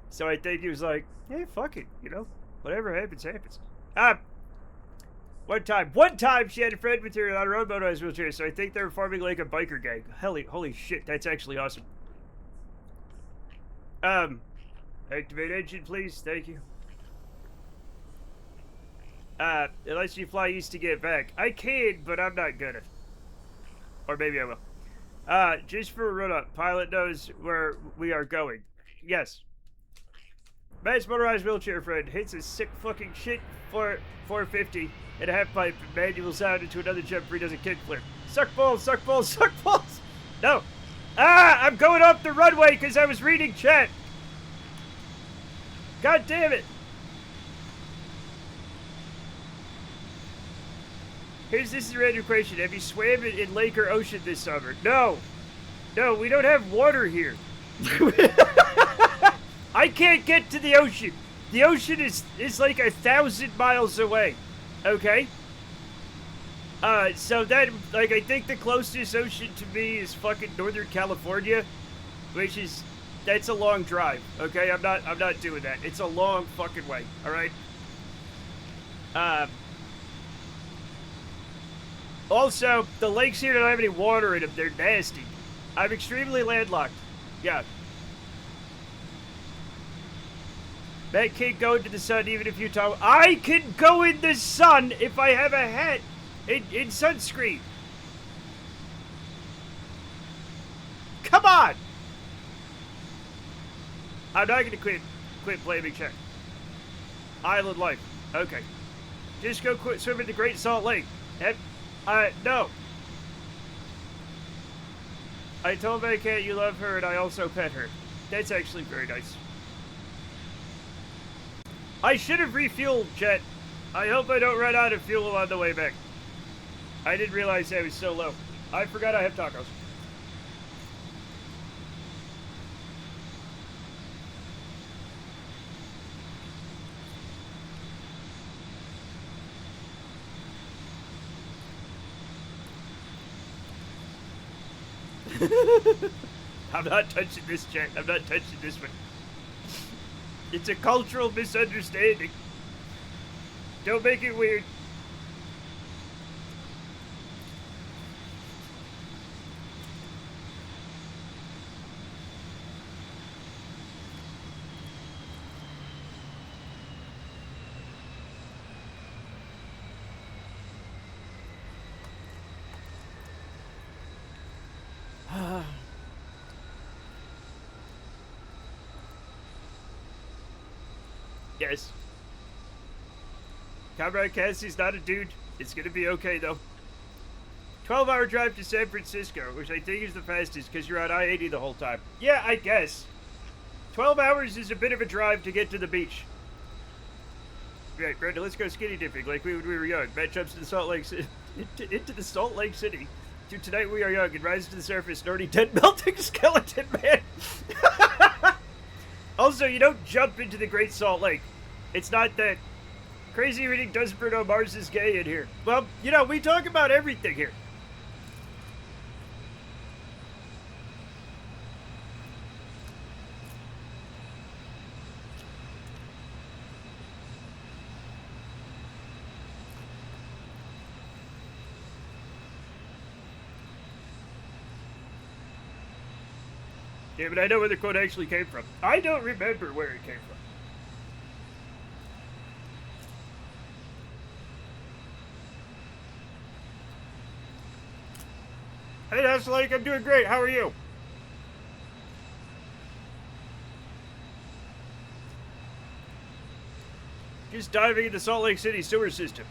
so I think he was like, hey, fuck it, you know, whatever happens, happens. One time she had a friend with her on her own motorized wheelchair, so I think they were forming like a biker gang. Holy shit, that's actually awesome. Activate engine, please, thank you. Unless you fly east to get back. I can, but I'm not gonna. Or maybe I will. Just for a run-up, pilot knows where we are going. Yes. Matt's motorized wheelchair friend hits a sick fucking shit for 450 and a half pipe and manuals out into another jump where he does a kickflip. Suck balls, suck balls, suck balls! No! I'm going off the runway because I was reading chat! God damn it! This is a random question. Have you swam in lake or ocean this summer? No! No, we don't have water here. I can't get to the ocean. The ocean is like 1,000 miles away. Okay? So that, like, I think the closest ocean to me is fucking Northern California, which is, that's a long drive. Okay? I'm not doing that. It's a long fucking way. Alright? Also, the lakes here don't have any water in them. They're nasty. I'm extremely landlocked. Yeah. That can't go into the sun even if you tell. I can go in the sun if I have a hat in sunscreen. Come on! I'm not gonna quit blaming Czech. Island life. Okay. Just go quit swimming in the Great Salt Lake. No. I told my cat you love her and I also pet her. That's actually very nice. I should have refueled, Chet. I hope I don't run out of fuel on the way back. I didn't realize I was so low. I forgot I have tacos. I'm not touching this, Chet. I'm not touching this one. It's a cultural misunderstanding. Don't make it weird. Yes. Comrade Cassie's not a dude. It's gonna be okay, though. 12-hour drive to San Francisco, which I think is the fastest because you're on I-80 the whole time. Yeah, I guess. 12 hours is a bit of a drive to get to the beach. Right, Brenda, let's go skinny dipping like when we were young. Matt jumps to the Salt Lake City, into the Salt Lake City. Dude, tonight we are young and rises to the surface, snorting dead melting skeleton man. Also, you don't jump into the Great Salt Lake. It's not that. Crazy reading does Bruno Mars is gay in here. Well, you know, we talk about everything here. Yeah, but I know where the quote actually came from. I don't remember where it came from. Hey, that's like I'm doing great. How are you? Just diving into Salt Lake City sewer system,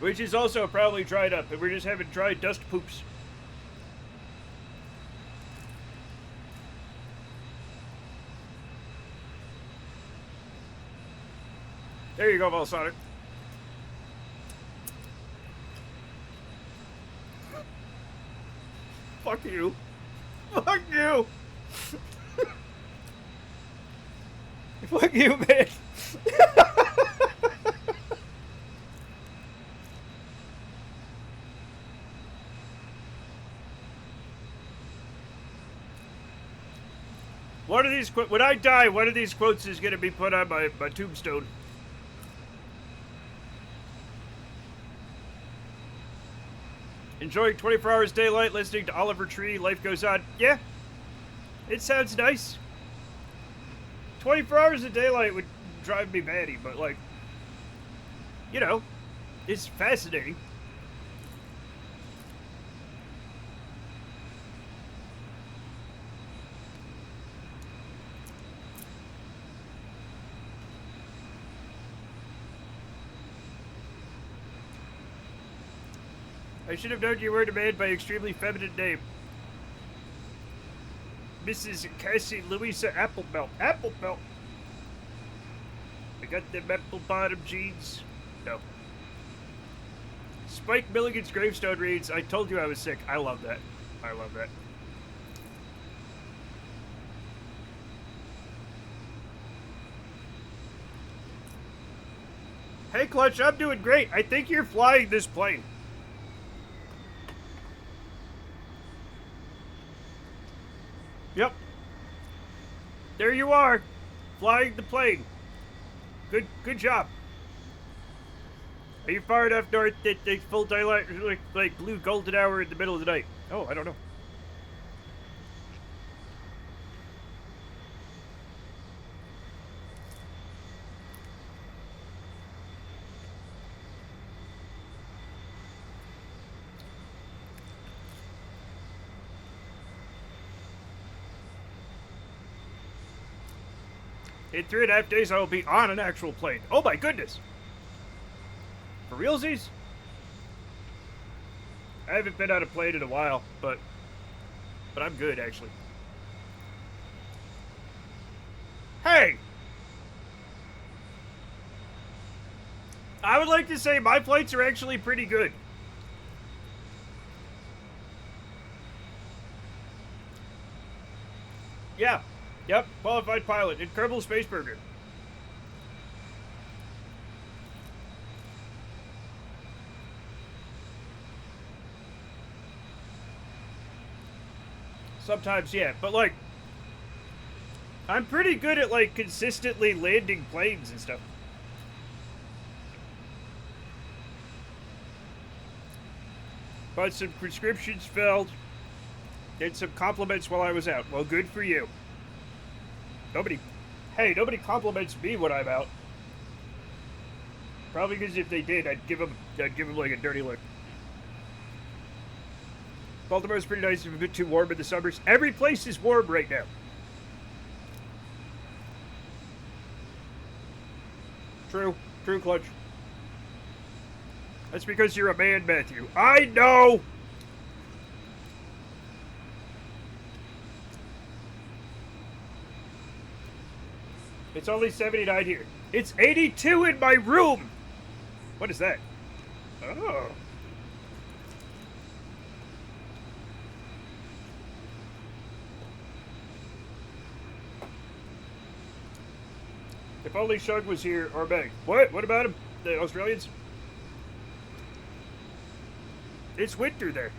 which is also probably dried up, and we're just having dry dust poops. There you go, Volsonic. Fuck you. Fuck you. Fuck you, man. One of these when I die, one of these quotes is going to be put on my tombstone. Enjoying 24 hours daylight, listening to Oliver Tree, life goes on. Yeah, it sounds nice. 24 hours of daylight would drive me batty, but like, you know, it's fascinating. I should have known you were demanded by an extremely feminine name. Mrs. Cassie Louisa Applebelt. Applebelt! I got them apple bottom jeans. No. Spike Milligan's gravestone reads, I told you I was sick. I love that. I love that. Hey, Clutch, I'm doing great. I think you're flying this plane. Yep. There you are, flying the plane. Good job. Are you far enough north that the full daylight, like blue golden hour in the middle of the night? Oh, I don't know. In 3.5 days, I will be on an actual plane. Oh my goodness! For realsies? I haven't been on a plane in a while, but I'm good, actually. Hey! I would like to say my flights are actually pretty good. Yeah. Yep, qualified pilot in Kerbal Space Burger. Sometimes, yeah, but like, I'm pretty good at like consistently landing planes and stuff. But some prescriptions filled, and some compliments while I was out. Well, good for you. Nobody compliments me when I'm out. Probably because if they did, I'd give them like a dirty look. Baltimore's pretty nice, if a bit too warm in the summers. Every place is warm right now. True, Clutch. That's because you're a man, Matthew. I know! It's only 79 here. It's 82 in my room! What is that? Oh. If only Shug was here, or Meg. What? What about him? The Australians? It's winter there.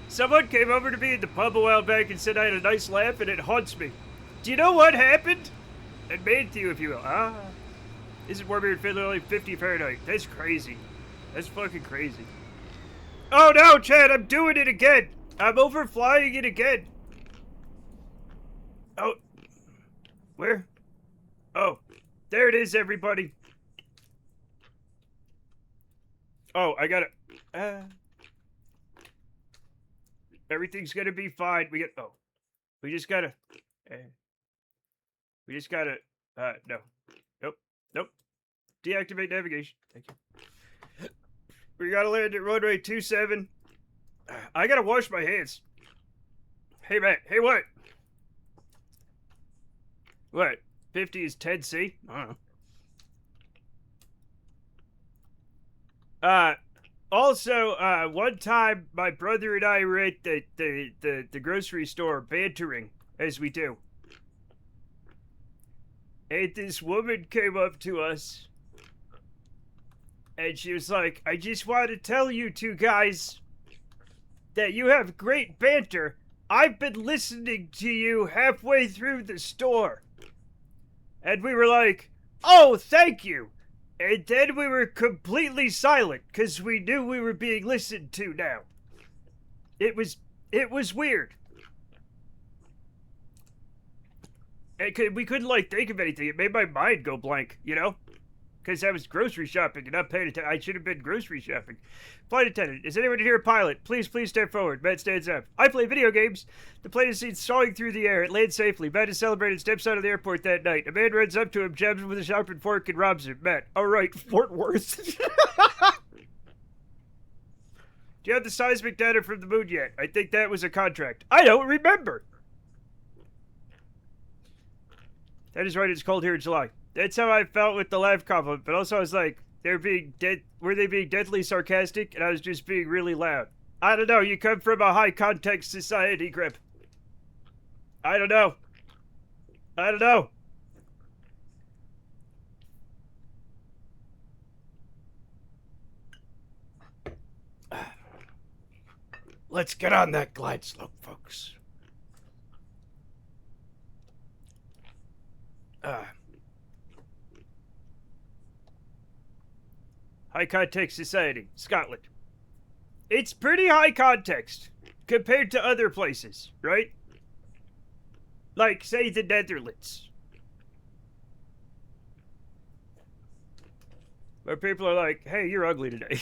Someone came over to me at the pub a while back and said I had a nice laugh, and it haunts me. Do you know what happened? It made to you, if you will. Ah. Isn't warmer in Finland only 50 Fahrenheit? That's crazy. That's fucking crazy. Oh no, Chad, I'm doing it again. I'm overflying it again. Oh. Where? Oh. There it is, everybody. Oh, I gotta... everything's gonna be fine. We just gotta... we just gotta... no. Nope. Nope. Deactivate navigation. Thank you. We gotta land at runway 27. I gotta wash my hands. Hey, Matt. Hey, what? What? 50 is 10C? I don't know. Also, one time my brother and I were at the grocery store bantering, as we do. And this woman came up to us. And she was like, I just want to tell you two guys that you have great banter. I've been listening to you halfway through the store. And we were like, oh, thank you. And then we were completely silent because we knew we were being listened to now. It was weird. And we couldn't, like, think of anything. It made my mind go blank, you know? Because I was grocery shopping and not paying attention. I should have been grocery shopping. Flight attendant, is anyone here a pilot? Please step forward. Matt stands up. I play video games. The plane is seen sawing through the air. It lands safely. Matt is celebrated, steps out of the airport that night. A man runs up to him, jabs him with a sharpened fork, and robs him. Matt, all right, Fort Worth. Do you have the seismic data from the moon yet? I think that was a contract. I don't remember. That is right, it's cold here in July. That's how I felt with the laugh compliment, but also I was like, were they being deadly sarcastic? And I was just being really loud. I don't know, you come from a high context society, Grip. I don't know. Let's get on that glide slope, folks. High context society, Scotland. It's pretty high context compared to other places, right? Like, say, the Netherlands. Where people are like, hey, you're ugly today.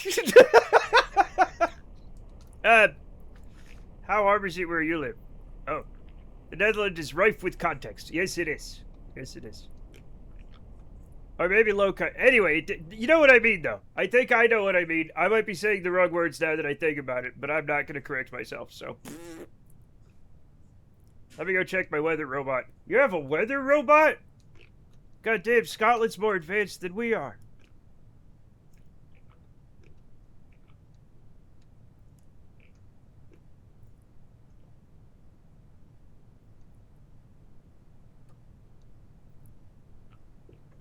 How warm is it where you live? Oh. The Netherlands is rife with context. Yes, it is. Yes, it is. Or maybe low cut. Anyway, you know what I mean, though. I think I know what I mean. I might be saying the wrong words now that I think about it, but I'm not going to correct myself, so. Let me go check my weather robot. You have a weather robot? God damn, Scotland's more advanced than we are.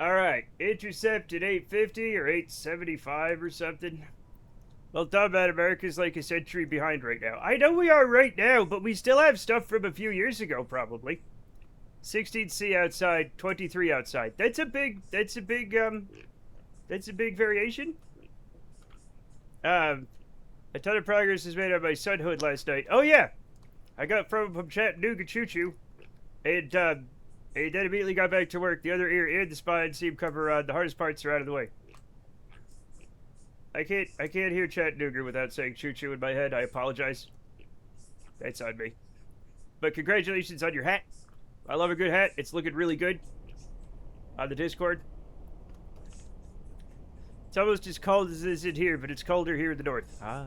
Alright, intercept at 850 or 875 or something. Well, dumb man, America's like a century behind right now. I know we are right now, but we still have stuff from a few years ago, probably. 16C outside, 23 outside. That's a big variation. A ton of progress is made on my sonhood last night. Oh yeah, I got from Chattanooga Choo Choo, and then immediately got back to work. The other ear and the spine seem cover. The hardest parts are out of the way. I can't hear Chattanooga without saying choo choo in my head. I apologize. That's on me. But congratulations on your hat. I love a good hat. It's looking really good on the Discord. It's almost as cold as it is in here, but it's colder here in the north. Ah.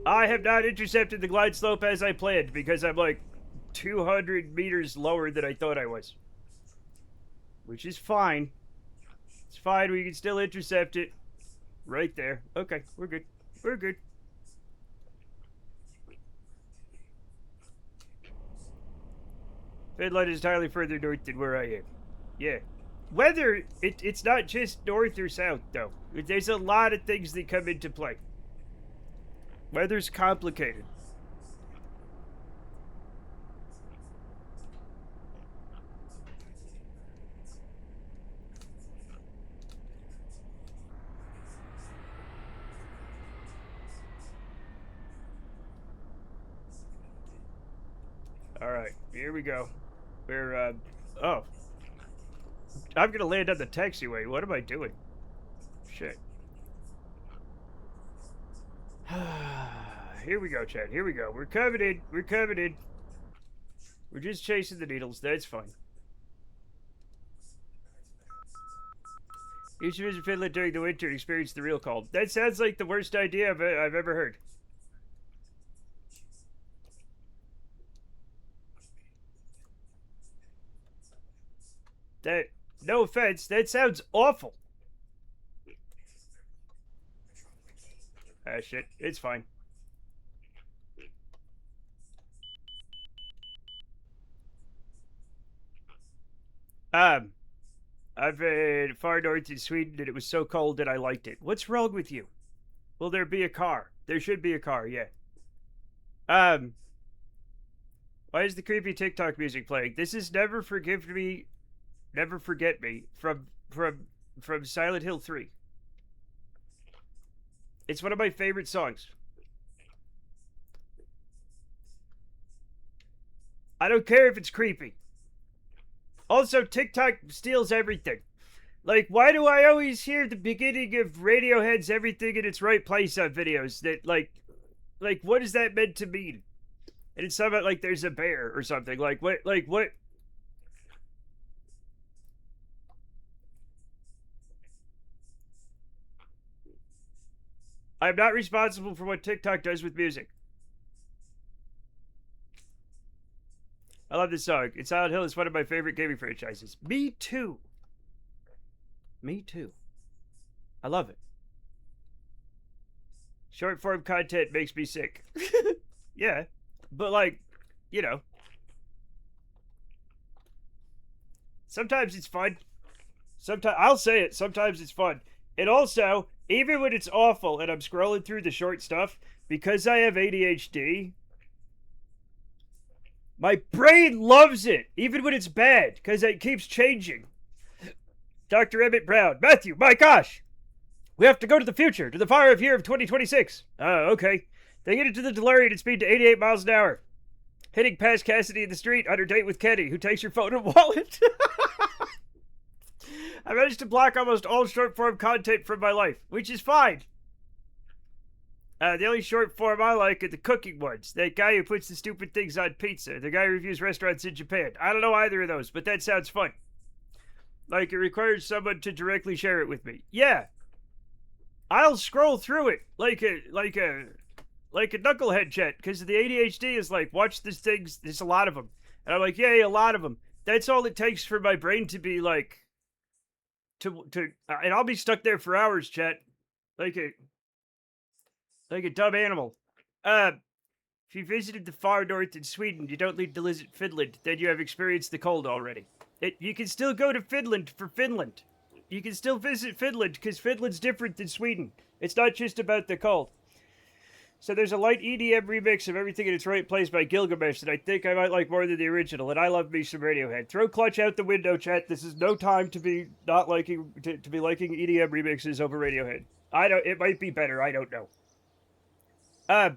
I have not intercepted the glide slope as I planned because I'm like 200 meters lower than I thought I was. Which is fine. It's fine, we can still intercept it. Right there. Okay, we're good. We're good. Finland is entirely further north than where I am. Yeah. Weather, it's not just north or south, though. There's a lot of things that come into play. Weather's complicated. Alright, here we go. We're Oh. I'm gonna land on the taxiway. What am I doing? Shit. Here we go, Chad. Here we go. We're coming in. We're coming in. We're just chasing the needles. That's fine. You should visit Finland during the winter and experience the real cold. That sounds like the worst idea I've ever heard. That, no offense, that sounds awful. Ah, shit. It's fine. I've been far north in Sweden and it was so cold that I liked it. What's wrong with you? Will there be a car? There should be a car, yeah. Why is the creepy TikTok music playing? This is Never Forgive Me, Never Forget Me from Silent Hill 3. It's one of my favorite songs. I don't care if it's creepy. Also, TikTok steals everything. Like, why do I always hear the beginning of Radiohead's Everything in Its Right Place on videos? That, like, what is that meant to mean? And it's something like there's a bear or something. Like, what? I'm not responsible for what TikTok does with music. I love this song. It's Silent Hill is one of my favorite gaming franchises. Me too. Me too. I love it. Short form content makes me sick. Yeah. But like, you know. Sometimes it's fun. Sometimes I'll say it. Sometimes it's fun. And also, even when it's awful and I'm scrolling through the short stuff, because I have ADHD, my brain loves it, even when it's bad, because it keeps changing. Dr. Emmett Brown. Matthew, my gosh! We have to go to the future, to the fire of year of 2026. Okay. They get into the DeLorean at speed to 88 miles an hour. Hitting past Cassidy in the street on her date with Kenny, who takes your phone and wallet. I managed to block almost all short-form content from my life, which is fine. The only short form I like are the cooking ones. That guy who puts the stupid things on pizza. The guy who reviews restaurants in Japan. I don't know either of those, but that sounds fun. Like, it requires someone to directly share it with me. Yeah. I'll scroll through it like a knucklehead chat, because the ADHD is like, watch these things, there's a lot of them. And I'm like, yay, a lot of them. That's all it takes for my brain to be like, and I'll be stuck there for hours, chat. Like a dumb animal. If you visited the far north in Sweden, you don't need to visit Finland, then you have experienced the cold already. You can still go to Finland for Finland. You can still visit Finland, because Finland's different than Sweden. It's not just about the cold. So there's a light EDM remix of Everything in Its Right Place by Gilgamesh that I think I might like more than the original, and I love me some Radiohead. Throw Clutch out the window, chat. This is no time to be not liking to be liking EDM remixes over Radiohead. It might be better, I don't know. I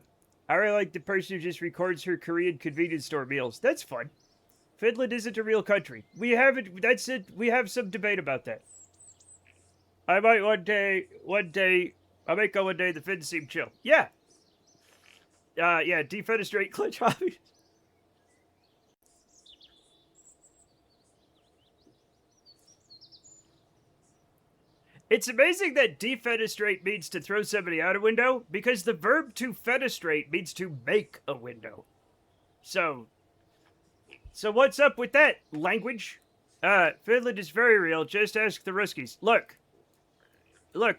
really like the person who just records her Korean convenience store meals. That's fun. Finland isn't a real country. We have it. That's it. We have some debate about that. I might one day, I might go one day, the Finns seem chill. Yeah. Yeah, defenestrate Clutch hobbies. It's amazing that defenestrate means to throw somebody out a window, because the verb to fenestrate means to make a window. So what's up with that, language? Finland is very real, just ask the Ruskies. Look,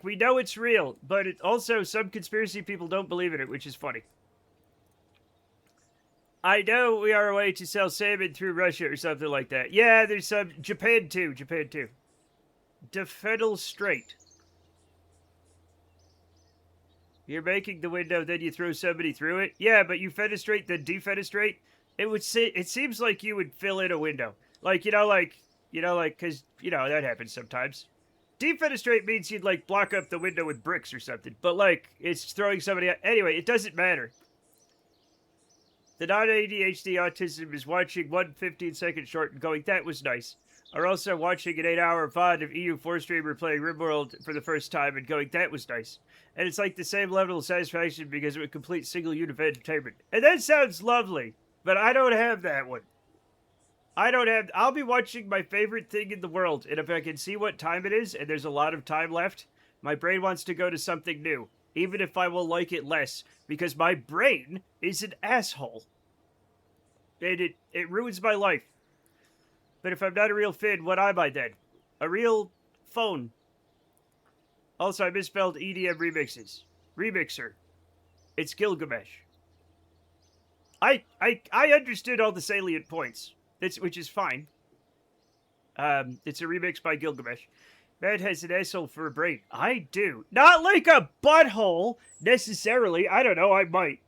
we know it's real, but also some conspiracy people don't believe in it, which is funny. I know we are a way to sell salmon through Russia or something like that. Yeah, there's some. Japan too. Defenestrate. You're making the window, then you throw somebody through it? Yeah, but you fenestrate, then defenestrate? It seems like you would fill in a window. Like, because, that happens sometimes. Defenestrate means you'd, block up the window with bricks or something. But, it's throwing somebody out. Anyway, it doesn't matter. The non-ADHD autism is watching one 15-second short and going, that was nice. Or also watching an 8-hour VOD of EU4 streamer playing RimWorld for the first time and going, that was nice. And it's like the same level of satisfaction because of a complete single unit of entertainment. And that sounds lovely, but I don't have that one. I'll be watching my favorite thing in the world, and if I can see what time it is, and there's a lot of time left, my brain wants to go to something new, even if I will like it less, because my brain is an asshole. And it ruins my life. But if I'm not a real Finn, what am I then? A real phone. Also, I misspelled EDM remixes. Remixer. It's Gilgamesh. I understood all the salient points. Which is fine. It's a remix by Gilgamesh. Man has an asshole for a brain. I do. Not like a butthole, necessarily. I don't know, I might.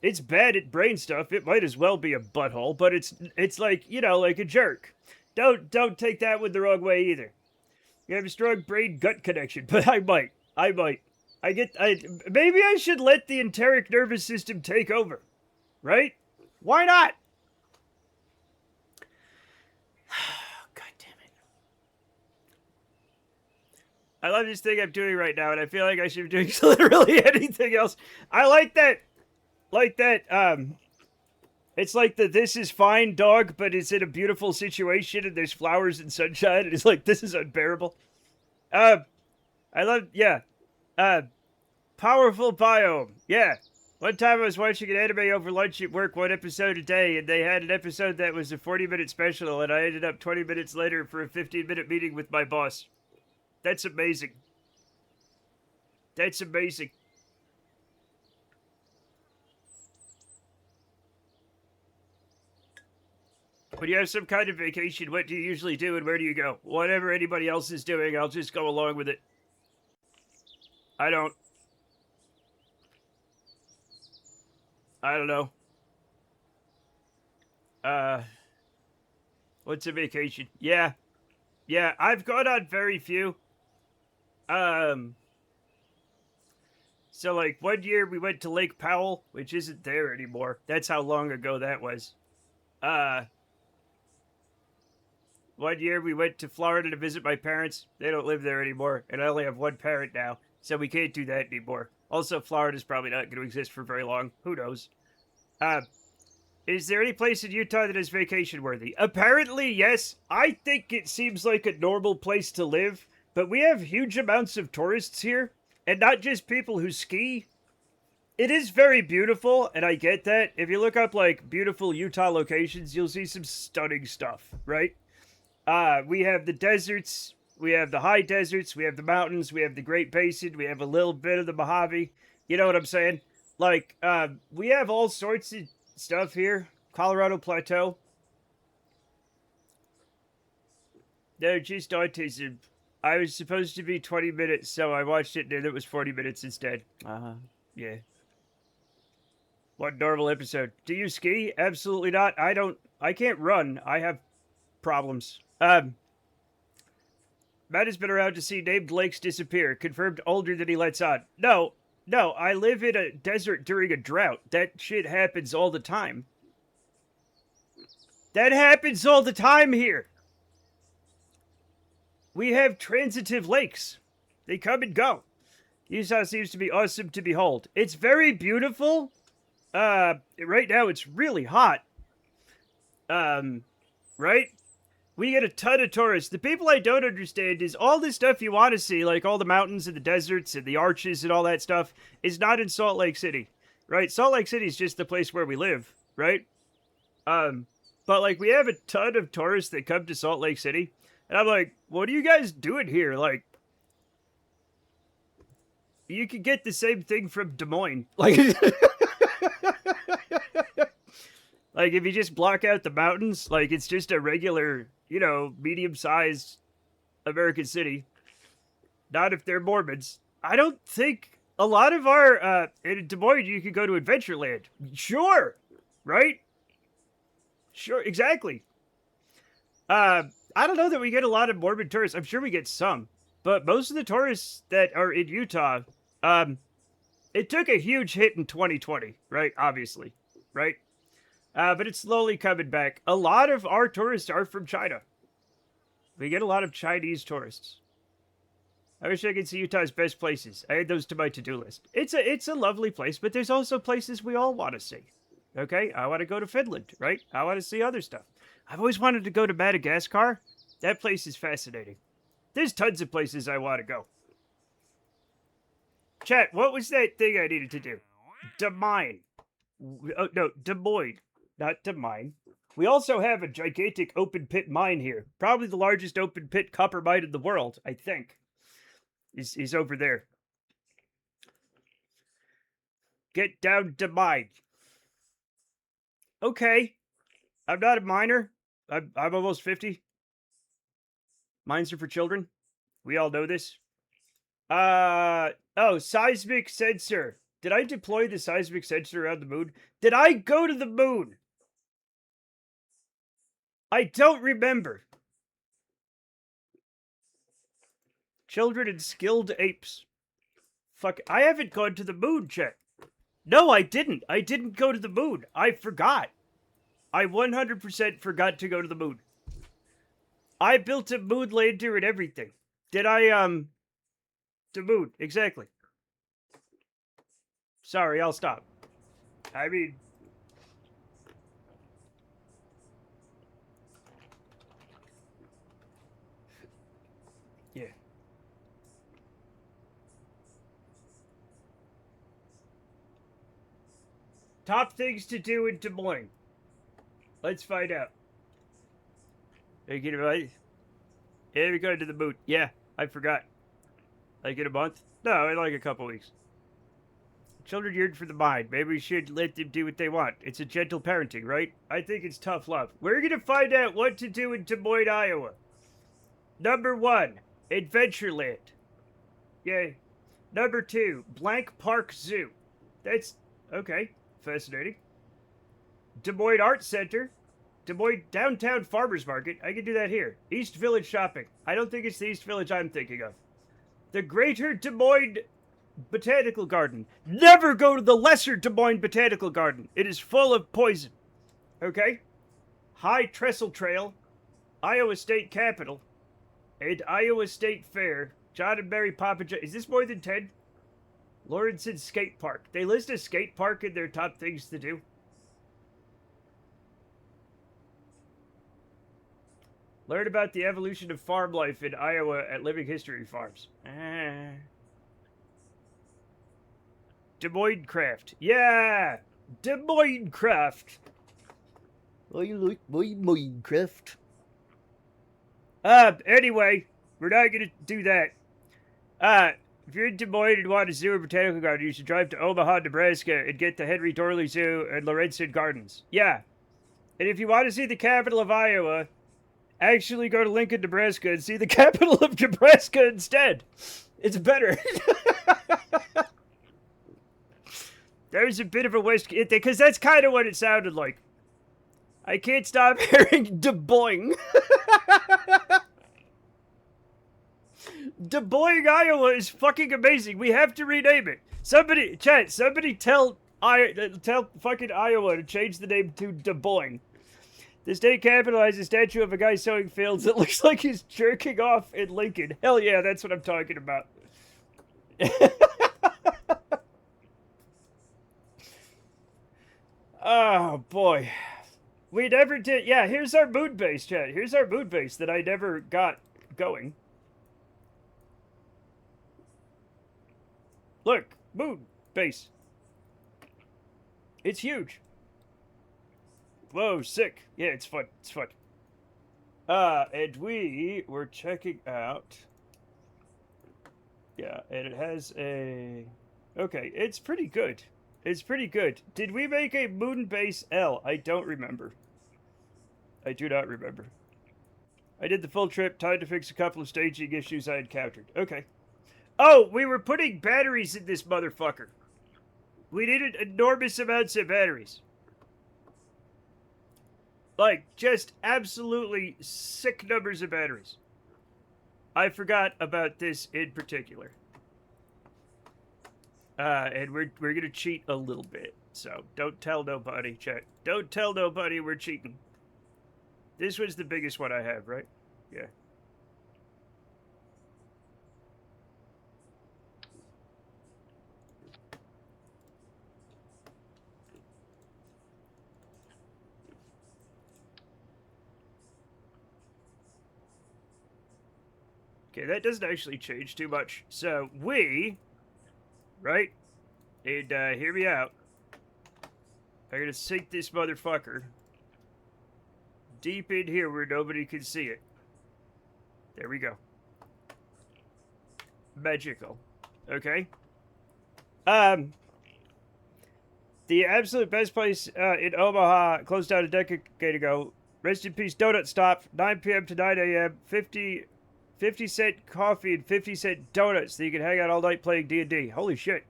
It's bad at brain stuff. It might as well be a butthole, but it's like, you know, like a jerk. Don't take that one the wrong way either. You have a strong brain-gut connection, but I might. Maybe I should let the enteric nervous system take over. Right? Why not? God damn it. I love this thing I'm doing right now, and I feel like I should be doing literally anything else. I like that. It's like the this is fine dog, but it's in a beautiful situation, and there's flowers and sunshine, and it's like, this is unbearable. I love, yeah. Powerful biome. Yeah. One time I was watching an anime over lunch at work, one episode a day, and they had an episode that was a 40-minute special, and I ended up 20 minutes later for a 15-minute meeting with my boss. That's amazing. That's amazing. When you have some kind of vacation, what do you usually do and where do you go? Whatever anybody else is doing, I'll just go along with it. I don't know. What's a vacation? Yeah, I've gone on very few. So like one year we went to Lake Powell, which isn't there anymore. That's how long ago that was. One year we went to Florida to visit my parents. They don't live there anymore, and I only have one parent now, so we can't do that anymore. Also, Florida's probably not going to exist for very long. Who knows? Is there any place in Utah that is vacation-worthy? Apparently, yes. I think it seems like a normal place to live, but we have huge amounts of tourists here, and not just people who ski. It is very beautiful, and I get that. If you look up, like, beautiful Utah locations, you'll see some stunning stuff, right? We have the deserts, we have the high deserts, we have the mountains, we have the Great Basin, we have a little bit of the Mojave. You know what I'm saying? Like, we have all sorts of stuff here. Colorado Plateau. No, just autism. I was supposed to be 20 minutes, so I watched it and it was 40 minutes instead. Yeah. What normal episode? Do you ski? Absolutely not. I can't run. I have problems. Matt has been around to see named lakes disappear. Confirmed older than he lets on. No, I live in a desert during a drought. That shit happens all the time. That happens all the time here. We have transitive lakes. They come and go. Utah seems to be awesome to behold. It's very beautiful. Right now it's really hot. Right? We get a ton of tourists. The people I don't understand is all the stuff you want to see, like all the mountains and the deserts and the arches and all that stuff, is not in Salt Lake City, right? Salt Lake City is just the place where we live, right? But like we have a ton of tourists that come to Salt Lake City, and I'm like, what are you guys doing here? Like, you could get the same thing from Des Moines. Like, like if you just block out the mountains, like it's just a regular, you know, medium-sized American city. Not if they're Mormons. I don't think a lot of our, in Des Moines, you could go to Adventureland. Sure. Right? Sure, exactly. I don't know that we get a lot of Mormon tourists. I'm sure we get some. But most of the tourists that are in Utah, it took a huge hit in 2020, right? Obviously, right? But it's slowly coming back. A lot of our tourists are from China. We get a lot of Chinese tourists. I wish I could see Utah's best places. I add those to my to-do list. It's a lovely place, but there's also places we all want to see. Okay, I want to go to Finland, right? I want to see other stuff. I've always wanted to go to Madagascar. That place is fascinating. There's tons of places I want to go. Chat, what was that thing I needed to do? Demine. Oh, no, Des Moines, not Demine. We also have a gigantic open pit mine here. Probably the largest open pit copper mine in the world, I think. Is over there. Get down to mine. Okay. I'm not a miner. I'm almost 50. Mines are for children. We all know this. Oh, seismic sensor. Did I deploy the seismic sensor around the moon? Did I go to the moon? I don't remember. Children and skilled apes. Fuck, I haven't gone to the moon, chat. No, I didn't. I didn't go to the moon. I forgot. I 100% forgot to go to the moon. I built a moon lander and everything. Did I, the moon, exactly. Sorry, I'll stop. I mean... yeah. Top things to do in Des Moines. Let's find out. Are you kidding me? Yeah, we're going to the moon. Yeah, I forgot. Like in a month? No, in like a couple weeks. Children yearn for the mind. Maybe we should let them do what they want. It's a gentle parenting, right? I think it's tough love. We're going to find out what to do in Des Moines, Iowa. Number 1, Adventureland. Yay. Number 2, Blank Park Zoo. That's, okay, fascinating. Des Moines Art Center. Des Moines Downtown Farmers Market. I can do that here. East Village Shopping. I don't think it's the East Village I'm thinking of. The Greater Des Moines Botanical Garden. Never go to the Lesser Des Moines Botanical Garden. It is full of poison. Okay? High Trestle Trail. Iowa State Capitol. And Iowa State Fair. John and Mary Poppins. Is this more than 10? Lawrenson Skate Park. They list a skate park in their top things to do. Learn about the evolution of farm life in Iowa at Living History Farms. Des Moines Craft. Yeah! Des Moines Craft. I like my Minecraft. Anyway, we're not gonna do that. If you're in Des Moines and want a zoo or botanical garden, you should drive to Omaha, Nebraska and get the Henry Dorley Zoo and Lorenzen Gardens. Yeah. And if you want to see the capital of Iowa, actually go to Lincoln, Nebraska and see the capital of Nebraska instead. It's better. There's a bit of a West... because that's kind of what it sounded like. I can't stop hearing Des Moines. Des Moines, Iowa is fucking amazing. We have to rename it. Somebody, chat, somebody tell fucking Iowa to change the name to Des Moines. The state capital has a statue of a guy sowing fields that looks like he's jerking off in Lincoln. Hell yeah, that's what I'm talking about. Oh, boy. We never did... yeah, here's our moon base, chat. Here's our moon base that I never got going. Look, moon base. It's huge. Whoa, sick. Yeah, it's fun. It's fun. And we were checking out... yeah, and it has a... okay, it's pretty good. It's pretty good. Did we make a moon base L? I don't remember. I do not remember. I did the full trip, time to fix a couple of staging issues I encountered. Okay. Oh, we were putting batteries in this motherfucker. We needed enormous amounts of batteries. Like, just absolutely sick numbers of batteries. I forgot about this in particular. And we're gonna cheat a little bit. So don't tell nobody, chat. Don't tell nobody we're cheating. This was the biggest one I have, right? Yeah. Okay, that doesn't actually change too much. So we, right? And hear me out. I'm gonna sink this motherfucker deep in here where nobody can see it. There we go. Magical. Okay. The absolute best place in Omaha closed down a decade ago. Rest in peace, Donut Stop, 9 p.m. to 9 a.m. 50-cent coffee and 50-cent donuts so you can hang out all night playing D&D. Holy shit.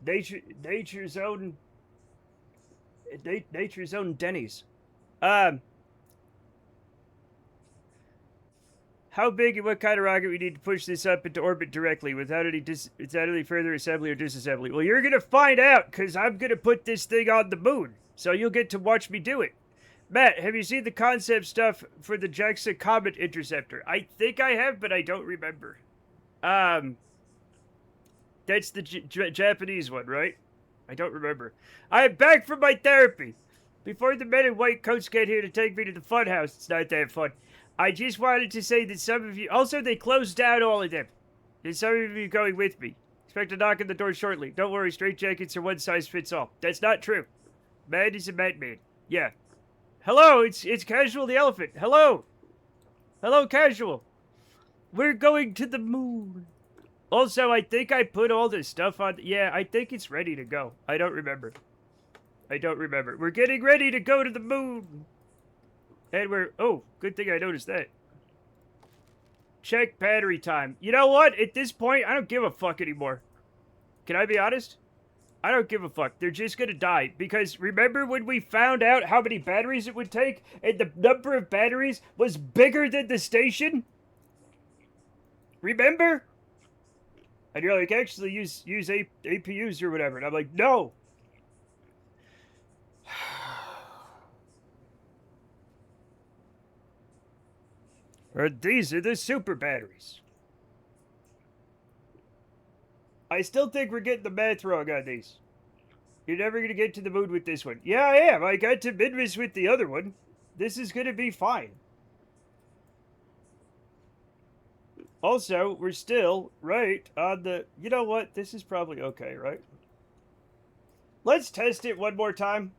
Nature's own Denny's. How big and what kind of rocket we need to push this up into orbit directly without any further assembly or disassembly? Well, you're gonna find out, because I'm gonna put this thing on the moon, so you'll get to watch me do it. Matt, have you seen the concept stuff for the JAXA Comet Interceptor? I think I have, but I don't remember. That's the Japanese one, right? I don't remember. I am back from my therapy. Before the men in white coats get here to take me to the fun house, it's not that fun. I just wanted to say that some of you... Also, they closed down all of them. There's some of you going with me. Expect a knock on the door shortly. Don't worry, straitjackets are one size fits all. That's not true. Man is a man. Yeah. Hello, it's Casual the Elephant. Hello. Hello, Casual. We're going to the moon. Also, I think I put all this stuff on... Yeah, I think it's ready to go. I don't remember. We're getting ready to go to the moon. And we're... Oh, good thing I noticed that. Check battery time. You know what? At this point, I don't give a fuck anymore. Can I be honest? I don't give a fuck. They're just gonna die. Because remember when we found out how many batteries it would take? And the number of batteries was bigger than the station? Remember? And you're like, actually use APUs or whatever. And I'm like, no. Or these are the super batteries. I still think we're getting the math wrong on these. You're never going to get to the moon with this one. Yeah, I am. I got to Midwest with the other one. This is going to be fine. Also, we're still right on the... You know what? This is probably okay, right? Let's test it one more time.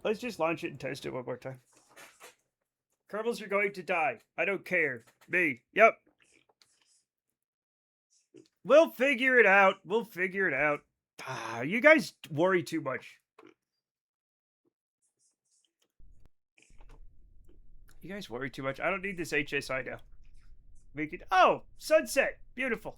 Let's just launch it and test it one more time. Kerbals are going to die. I don't care. Me. Yep. We'll figure it out. You guys worry too much. I don't need this HSI now. Make it... Oh! Sunset! Beautiful.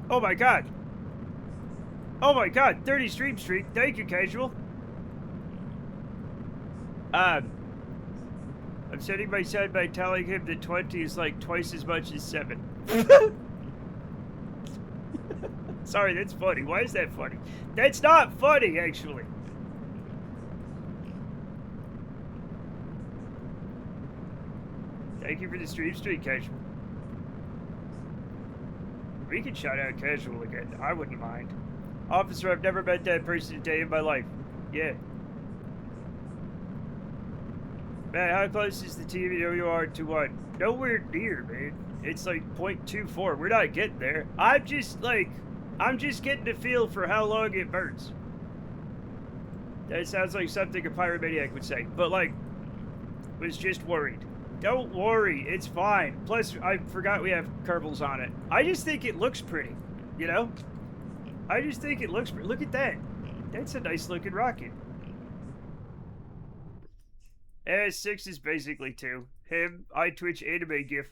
Oh my god. Oh my god, 30 stream streak. Thank you, Casual. I'm setting my son by telling him that 20 is like twice as much as 7. Sorry, that's funny. Why is that funny? That's not funny, actually. Thank you for the stream streak, Casual. We can shout out Casual again. I wouldn't mind. Officer, I've never met that person a day in my life. Yeah. Man, how close is the TWR to 1? Nowhere near, man. It's like 0.24. We're not getting there. I'm just getting a feel for how long it burns. That sounds like something a pyromaniac would say. But, like, was just worried. Don't worry, it's fine. Plus, I forgot we have Kerbals on it. I just think it looks pretty, you know? I just think it looks pretty. Look at that. That's a nice looking rocket. S6 is basically 2. Him, I Twitch anime gif.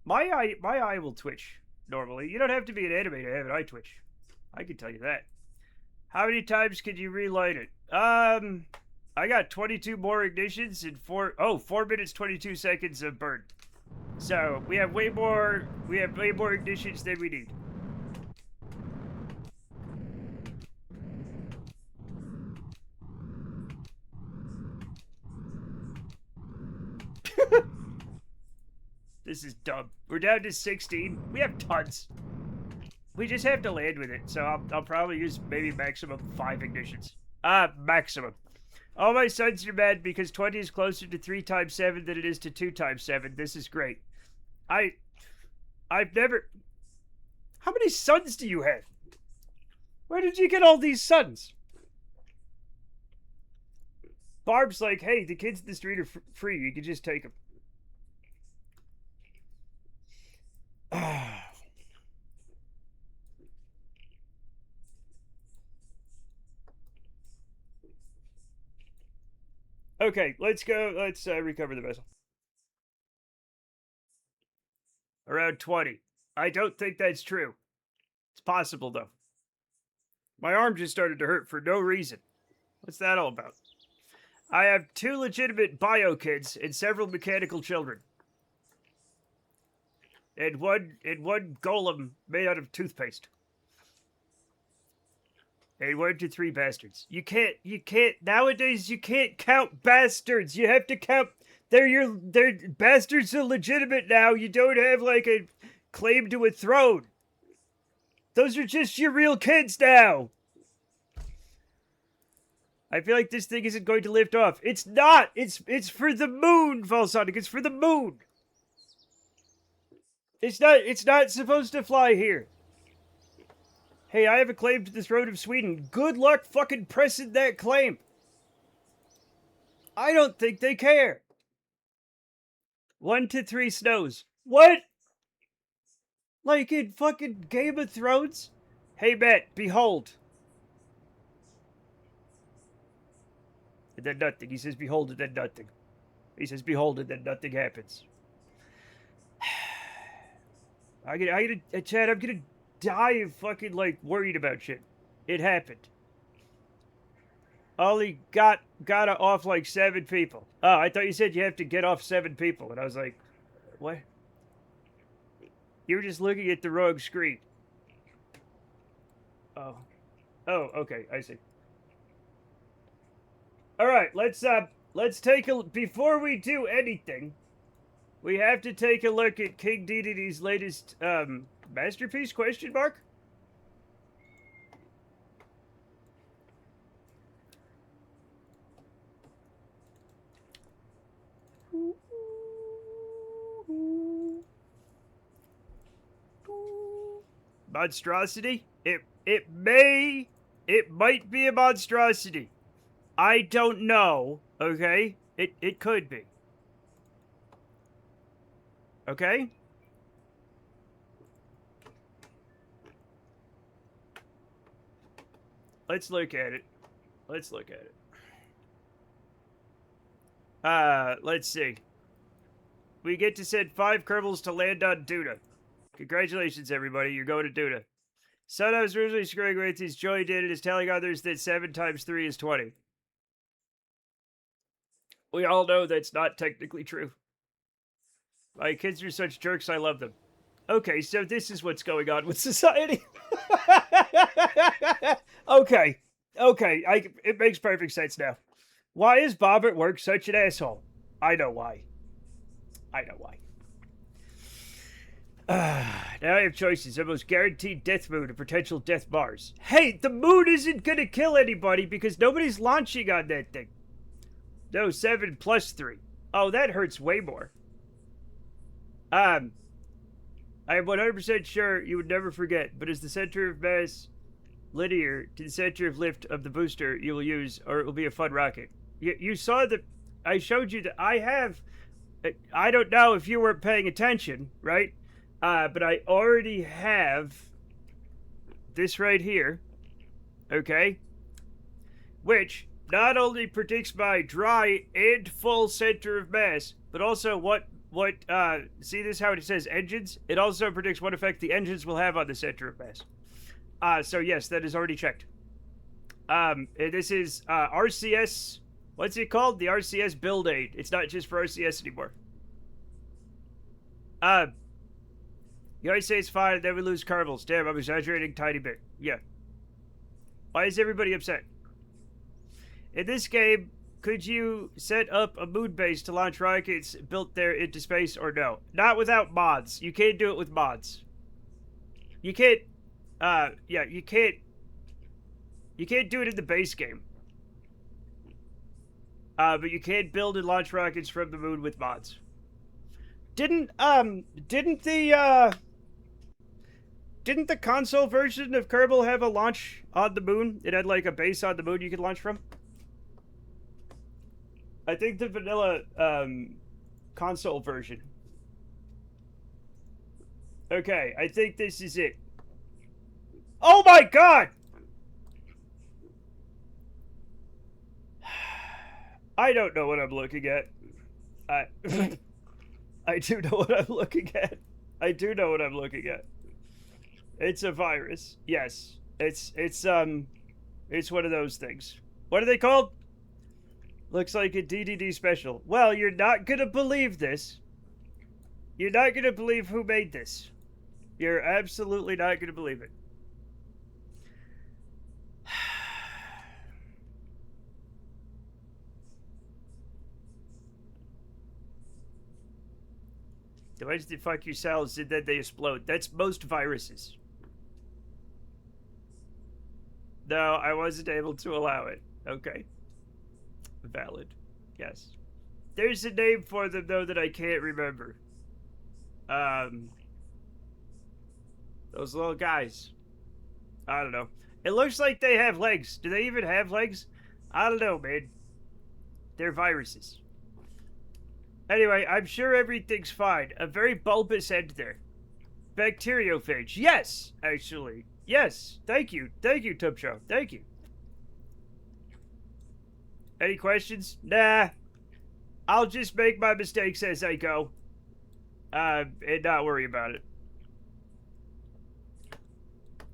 My eye will twitch normally. You don't have to be an anime to have an eye twitch. I can tell you that. How many times can you relight it? I got 22 more ignitions and 4 minutes 22 seconds of burn. So we have way more ignitions than we need. This is dumb. We're down to 16. We have tons. We just have to land with it. So I'll probably use maybe maximum 5 ignitions. Maximum. All my sons are mad because 20 is closer to 3 times 7 than it is to 2 times 7. This is great. I've never... How many sons do you have? Where did you get all these sons? Barb's like, hey, the kids in the street are free. You can just take them. Okay, let's go. Let's recover the vessel. Around 20. I don't think that's true. It's possible, though. My arm just started to hurt for no reason. What's that all about? I have 2 legitimate bio kids and several mechanical children. And one golem made out of toothpaste. And 1 to 3 bastards. You can't, nowadays you can't count bastards. You have to count, bastards are legitimate now. You don't have like a claim to a throne. Those are just your real kids now. I feel like this thing isn't going to lift off. It's not. It's for the moon, Volsonic. It's for the moon. It's not supposed to fly here. Hey, I have a claim to the throne of Sweden. Good luck fucking pressing that claim. I don't think they care. 1 to 3 snows. What? Like in fucking Game of Thrones? Hey, Matt, behold. And then nothing. He says, behold, and then nothing. He says, behold, and then nothing happens. Chad, I'm gonna die of fucking, like, worried about shit. It happened. Ollie got off like 7 people. Oh, I thought you said you have to get off 7 people. And I was like, what? You were just looking at the wrong screen. Oh. Oh, okay, I see. Alright, let's take a... Before we do anything, we have to take a look at King Dedede's latest, masterpiece, question mark? Monstrosity? It might be a monstrosity. I don't know, okay? It could be. Okay? Let's look at it. Let's look at it. Let's see. We get to send 5 Kerbals to land on Duna. Congratulations, everybody. You're going to Duna. Son I was originally screwing with is joined in and is telling others that 7 times 3 is 20. We all know that's not technically true. My kids are such jerks, I love them. Okay, so this is what's going on with society. Okay, it makes perfect sense now. Why is Bob at work such an asshole? I know why. Now I have choices. Almost guaranteed death moon and potential death Mars. Hey, the moon isn't gonna kill anybody because nobody's launching on that thing. No, 7 plus 3. Oh, that hurts way more. I am 100% sure you would never forget, but as the center of mass linear to the center of lift of the booster you will use, or it will be a fun rocket. You saw that I showed you that I have... I don't know if you weren't paying attention, right? But I already have this right here, okay? Which not only predicts my dry and full center of mass, but also what see this how it says engines? It also predicts what effect the engines will have on the center of mass. So yes, that is already checked. And this is, RCS, what's it called? The RCS build aid. It's not just for RCS anymore. You always say it's fine, then we lose Kerbals. Damn, I'm exaggerating a tiny bit. Yeah. Why is everybody upset? In this game, could you set up a moon base to launch rockets built there into space or no? Not without mods. You can't do it with mods. You can't, yeah, you can't do it in the base game. But you can build and launch rockets from the moon with mods. Didn't the console version of Kerbal have a launch on the moon? It had like a base on the moon you could launch from? I think the vanilla console version. Okay, I think this is it. Oh my god! I don't know what I'm looking at. I do know what I'm looking at. I do know what I'm looking at. It's a virus. Yes. It's one of those things. What are they called? Looks like a DDD special. Well, you're not gonna believe this. You're not gonna believe who made this. You're absolutely not gonna believe it. The ones that fuck your cells and then they explode. That's most viruses. No, I wasn't able to allow it. Okay. Valid. Yes. There's a name for them, though, that I can't remember. Those little guys. I don't know. It looks like they have legs. Do they even have legs? I don't know, man. They're viruses. Anyway, I'm sure everything's fine. A very bulbous end there. Bacteriophage. Yes, actually. Yes. Thank you. Thank you, Tubshow. Thank you. Any questions? Nah. I'll just make my mistakes as I go. And not worry about it.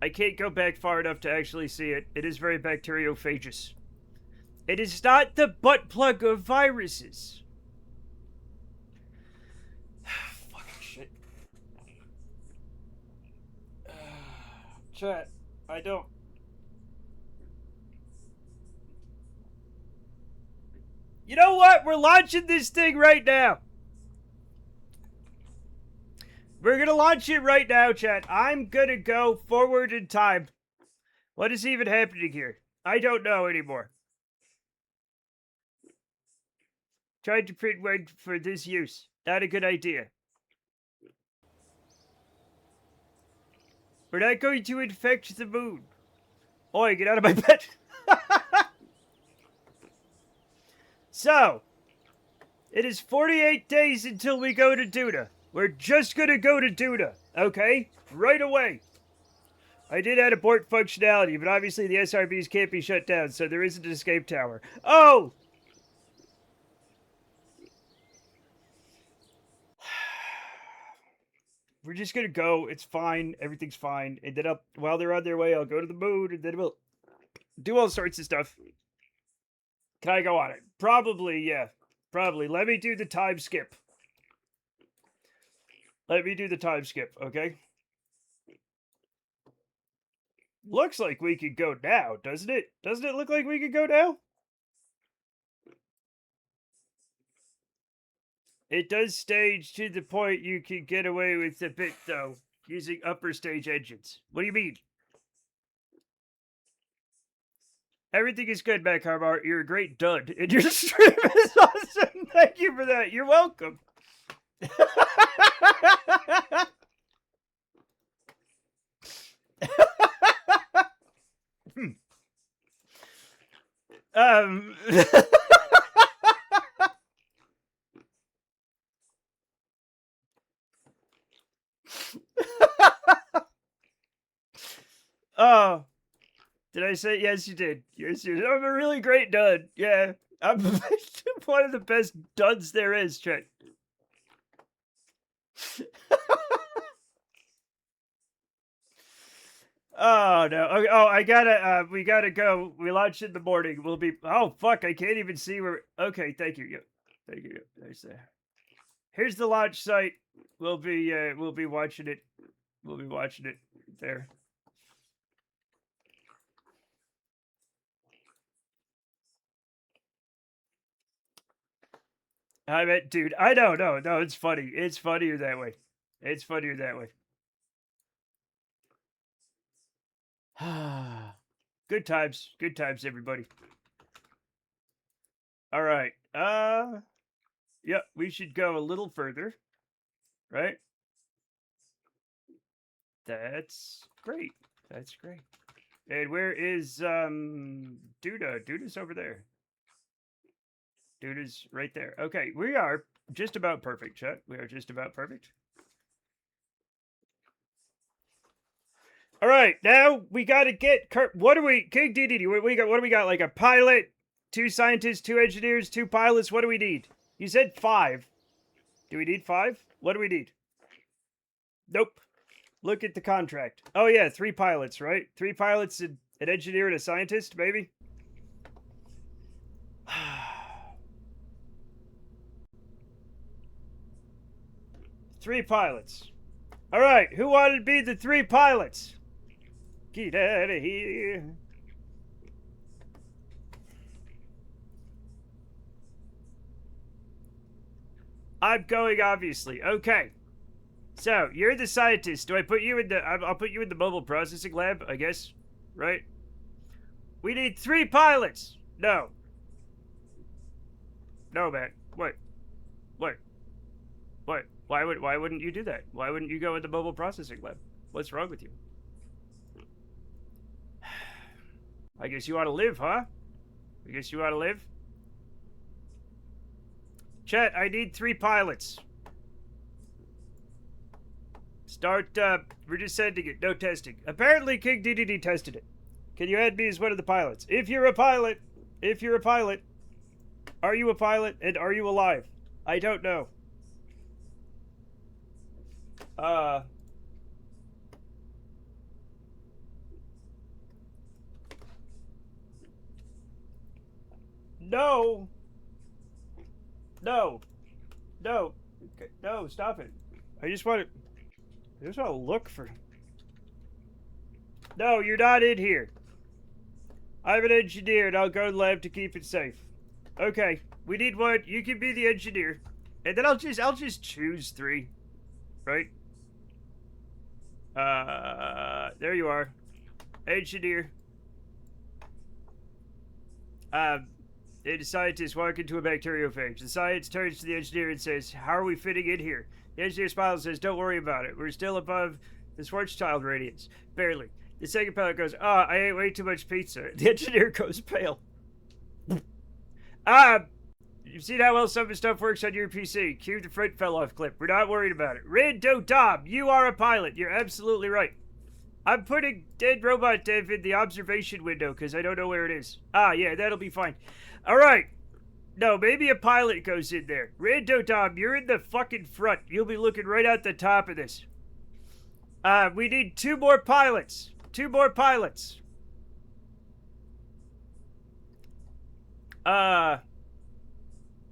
I can't go back far enough to actually see it. It is very bacteriophagous. It is not the butt plug of viruses. Fucking shit. Chat, I don't... You know what? We're launching this thing right now. We're gonna launch it right now, chat. I'm gonna go forward in time. What is even happening here? I don't know anymore. Tried to print one for this use. Not a good idea. We're not going to infect the moon. Oi, get out of my bed. So, it is 48 days until we go to Duna. We're just gonna go to Duna, okay? Right away. I did add abort functionality, but obviously the SRBs can't be shut down, so there isn't an escape tower. Oh! We're just gonna go. It's fine. Everything's fine. And then while they're on their way, I'll go to the moon, and then we'll do all sorts of stuff. Can I go on it? Probably, yeah. Probably. Let me do the time skip. Let me do the time skip, okay? Looks like we could go now, doesn't it? Doesn't it look like we could go now? It does stage to the point you can get away with a bit, though, using upper stage engines. What do you mean? Everything is good, Matt Carbar. You're a great dud. And your stream is awesome. Thank you for that. You're welcome. Oh. Did I say? Yes, you did. Yes, you did. I'm a really great dud. Yeah. I'm one of the best duds there is, Trent. Oh no. Okay, oh, I gotta we gotta go. We launch in the morning. We'll be oh fuck, I can't even see where okay, thank you. Yep. Thank you. Yep. There's there. Here's the launch site. We'll be watching it. We'll be watching it there. I meant, dude, I know, no, it's funny. It's funnier that way. It's funnier that way. Good times, everybody. All right. Yep, we should go a little further, right? That's great. That's great. And where is Duda? Duda's over there. Duda's right there. Okay, we are just about perfect, chat. We are just about perfect. All right, now we got to get what do we King DDD? What do we got? Like a pilot, 2 scientists, 2 engineers, 2 pilots. What do we need? You said 5. Do we need 5? What do we need? Nope. Look at the contract. Oh yeah, 3 pilots, right? 3 pilots, an engineer, and a scientist, maybe. 3 pilots. All right, who wanted to be the 3 pilots? Get out of here. I'm going, obviously. Okay. So, you're the scientist. Do I put you in the... I'll put you in the mobile processing lab, I guess. Right? We need 3 pilots. No. No, man. What? What? What? Why wouldn't you do that? Why wouldn't you go in the mobile processing lab? What's wrong with you? I guess you ought to live, huh? I guess you ought to live. Chat, I need 3 pilots. Start, we're just sending it. No testing. Apparently, King DDD tested it. Can you add me as one of the pilots? If you're a pilot, are you a pilot and are you alive? I don't know. No. No. No. Okay. No, stop it. I just want to look for... No, you're not in here. I'm an engineer and I'll go to the lab to keep it safe. Okay, we need one. You can be the engineer. And then I'll just choose 3. Right? There you are. Engineer. A scientist walk into a bacteriophage. The scientist turns to the engineer and says, "How are we fitting in here?" The engineer smiles and says, "Don't worry about it. We're still above the Schwarzschild radius. Barely." The second pilot goes, "Ah, I ate way too much pizza." The engineer goes pale. You've seen how well some of the stuff works on your PC. Cue the front fell off clip. We're not worried about it. Rindo Dom, you are a pilot. You're absolutely right. I'm putting dead robot dev in the observation window because I don't know where it is. Ah, yeah, that'll be fine. All right. No, maybe a pilot goes in there. Rando Dom, you're in the fucking front. You'll be looking right out the top of this. We need 2 more pilots. 2 more pilots.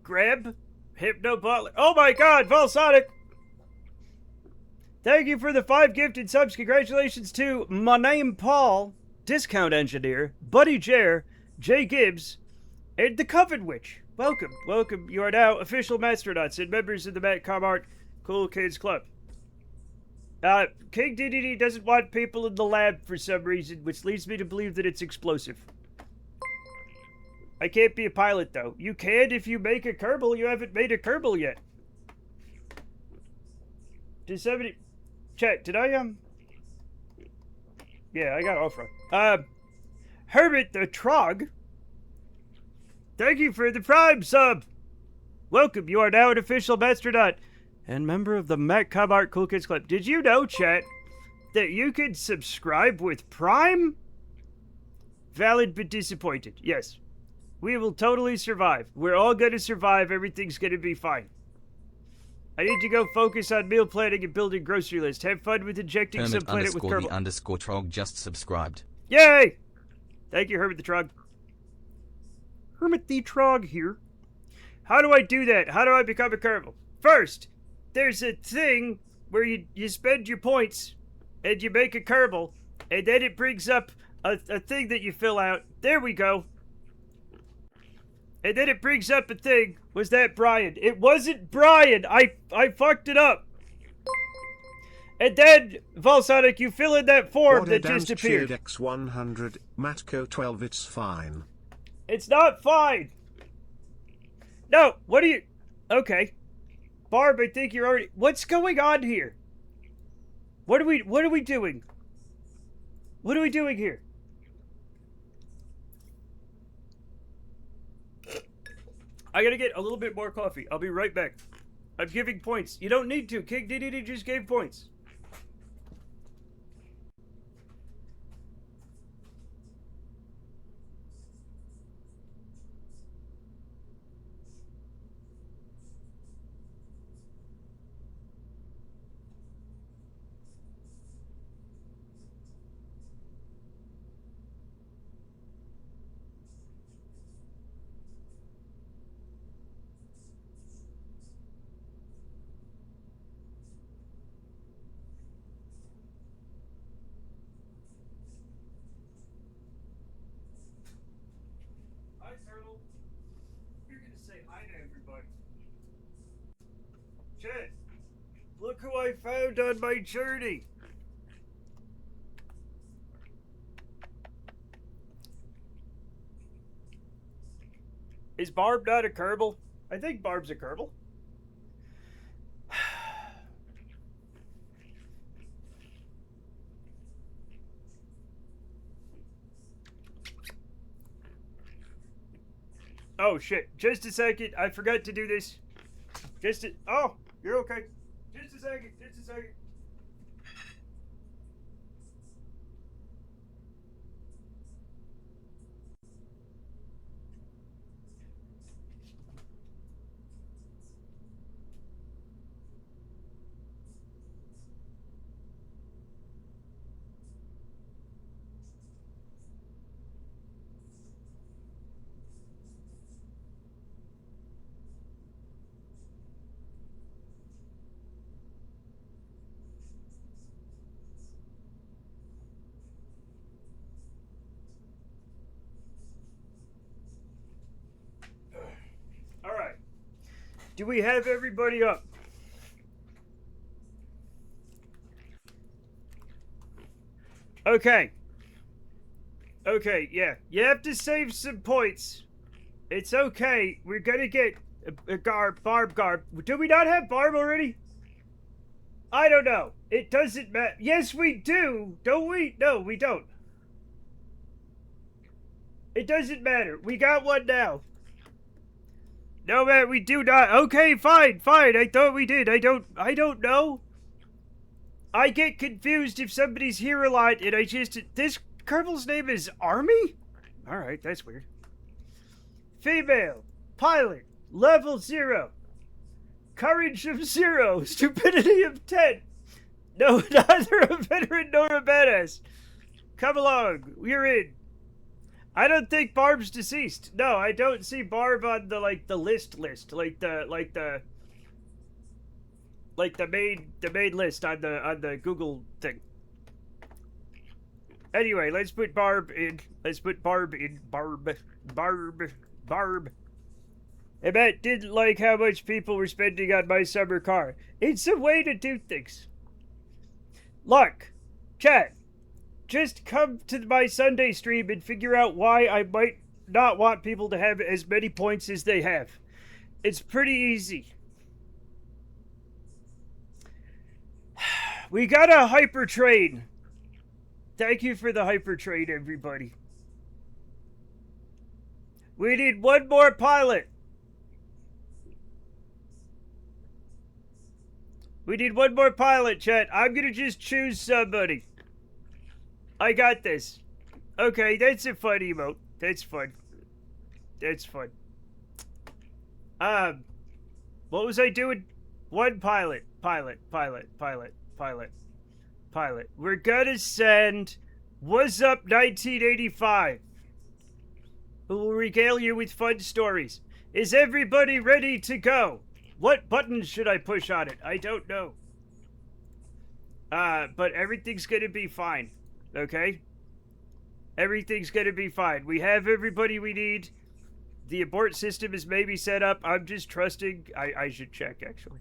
Grab. Hypno Butler. Oh my god, Volsonic! Thank you for the 5 gifted subs. Congratulations to my name Paul, Discount Engineer, Buddy Jer, Jay Gibbs, and the Coven Witch. Welcome, welcome. You are now official Masternauts and members of the Matt Comart Cool Kids Club. King DDD doesn't want people in the lab for some reason, which leads me to believe that it's explosive. I can't be a pilot, though. You can if you make a Kerbal. You haven't made a Kerbal yet. Did somebody... Chat, did I, Yeah, I got Ofra. Herbert the Trog. Thank you for the Prime sub. Welcome, you are now an official Masternaut and member of the Matt Comart Cool Kids Club. Did you know, chat, that you could subscribe with Prime? Valid but disappointed. Yes. We will totally survive. We're all gonna survive. Everything's gonna be fine. I need to go focus on meal planning and building grocery list. Have fun with injecting some Hermit planet with underscore the Kerbal. underscore trog just subscribed. Yay! Thank you, Hermit the Trog. Hermit the Trog here. How do I do that? How do I become a Kerbal? First, there's a thing where you spend your points and you make a Kerbal, and then it brings up a thing that you fill out. There we go. And then it brings up a thing. Was that Brian? It wasn't Brian. I fucked it up. And then, Volsonic, you fill in that form that just appeared. X100, Matco 12, it's fine. It's not fine. No, what are you... Okay. Barb, I think you're already... What's going on here? What are we doing? What are we doing here? I gotta get a little bit more coffee. I'll be right back. I'm giving points. You don't need to. King DDD just gave points. Hi, Turtle. You're gonna say hi to everybody. Chet, look who I found on my journey. Is Barb not a Kerbal? I think Barb's a Kerbal. Oh shit, just a second, I forgot to do this. Oh, you're okay. Just a second. Alright. Do we have everybody up? Okay. Okay, yeah. You have to save some points. It's okay. We're gonna get Barb. Do we not have Barb already? I don't know. It doesn't matter. Yes, we do. Don't we? No, we don't. It doesn't matter. We got one now. No, man, we do not. Okay, fine. I thought we did. I don't know. I get confused if somebody's here a lot, and this Kerbal's name is Army? Alright, that's weird. Female. Pilot. Level 0. Courage of 0. Stupidity of 10. No, neither a veteran nor a badass. Come along. We're in. I don't think Barb's deceased. No, I don't see Barb on the list. Like the main list on the Google thing. Anyway, let's put Barb in. Barb. And Matt didn't like how much people were spending on my summer car. It's a way to do things. Look, chat. Just come to my Sunday stream and figure out why I might not want people to have as many points as they have. It's pretty easy. We got a hyper train. Thank you for the hyper train, everybody. We need one more pilot. We need one more pilot, chat. I'm gonna just choose somebody. I got this. Okay, that's a fun emote. That's fun. What was I doing? One pilot. Pilot. Pilot. Pilot. Pilot. Pilot. We're gonna send What's Up 1985, who will regale you with fun stories. Is everybody ready to go? What button should I push on it? I don't know. But everything's gonna be fine. Okay? Everything's gonna be fine. We have everybody we need. The abort system is maybe set up. I'm just trusting. I should check, actually.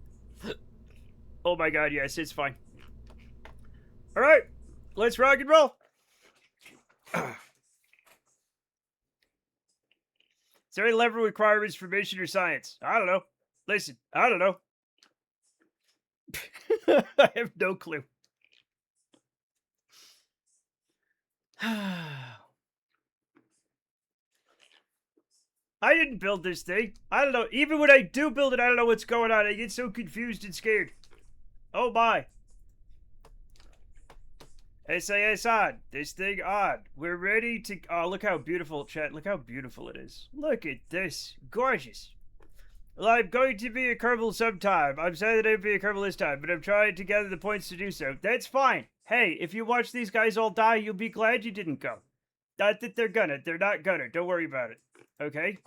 Oh my god, yes, it's fine. Alright, let's rock and roll. Is there any level requirements for mission or science? I don't know. Listen, I don't know. I have no clue. I didn't build this thing. I don't know. Even when I do build it, I don't know what's going on. I get so confused and scared. Oh my. SAS on. This thing on. We're ready to... Oh, look how beautiful, chat. Look how beautiful it is. Look at this. Gorgeous. Well, I'm going to be a Kerbal sometime. I'm sad that I didn't be a Kerbal this time, but I'm trying to gather the points to do so. That's fine. Hey, if you watch these guys all die, you'll be glad you didn't go. Not that they're gonna. They're not gonna. Don't worry about it. Okay?